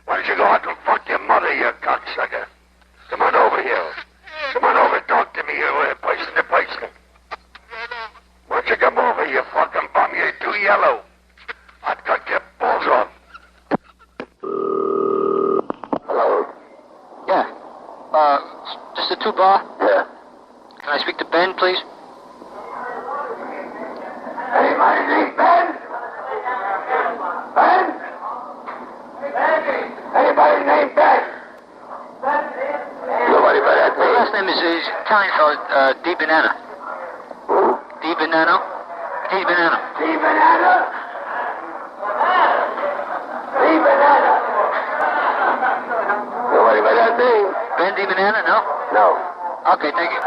Why don't you go out and fuck your mother, you cocksucker? Come on over here. Come on over, talk to me, you person to person. Why don't you come over, you fucking bum? You're too yellow. I'll cut your balls off. Hello? Yeah. Just the 2 bar? Yeah. Can I speak to Ben, please? Anybody need Ben? Ben? Anybody named Ben? Nobody but that My last name is Italian fellow, Di Banana. Who? Di Banano? Di Banana. Di Banana? Di Banana. Nobody but that name. Ben Di Banana? No? No. Okay, thank you.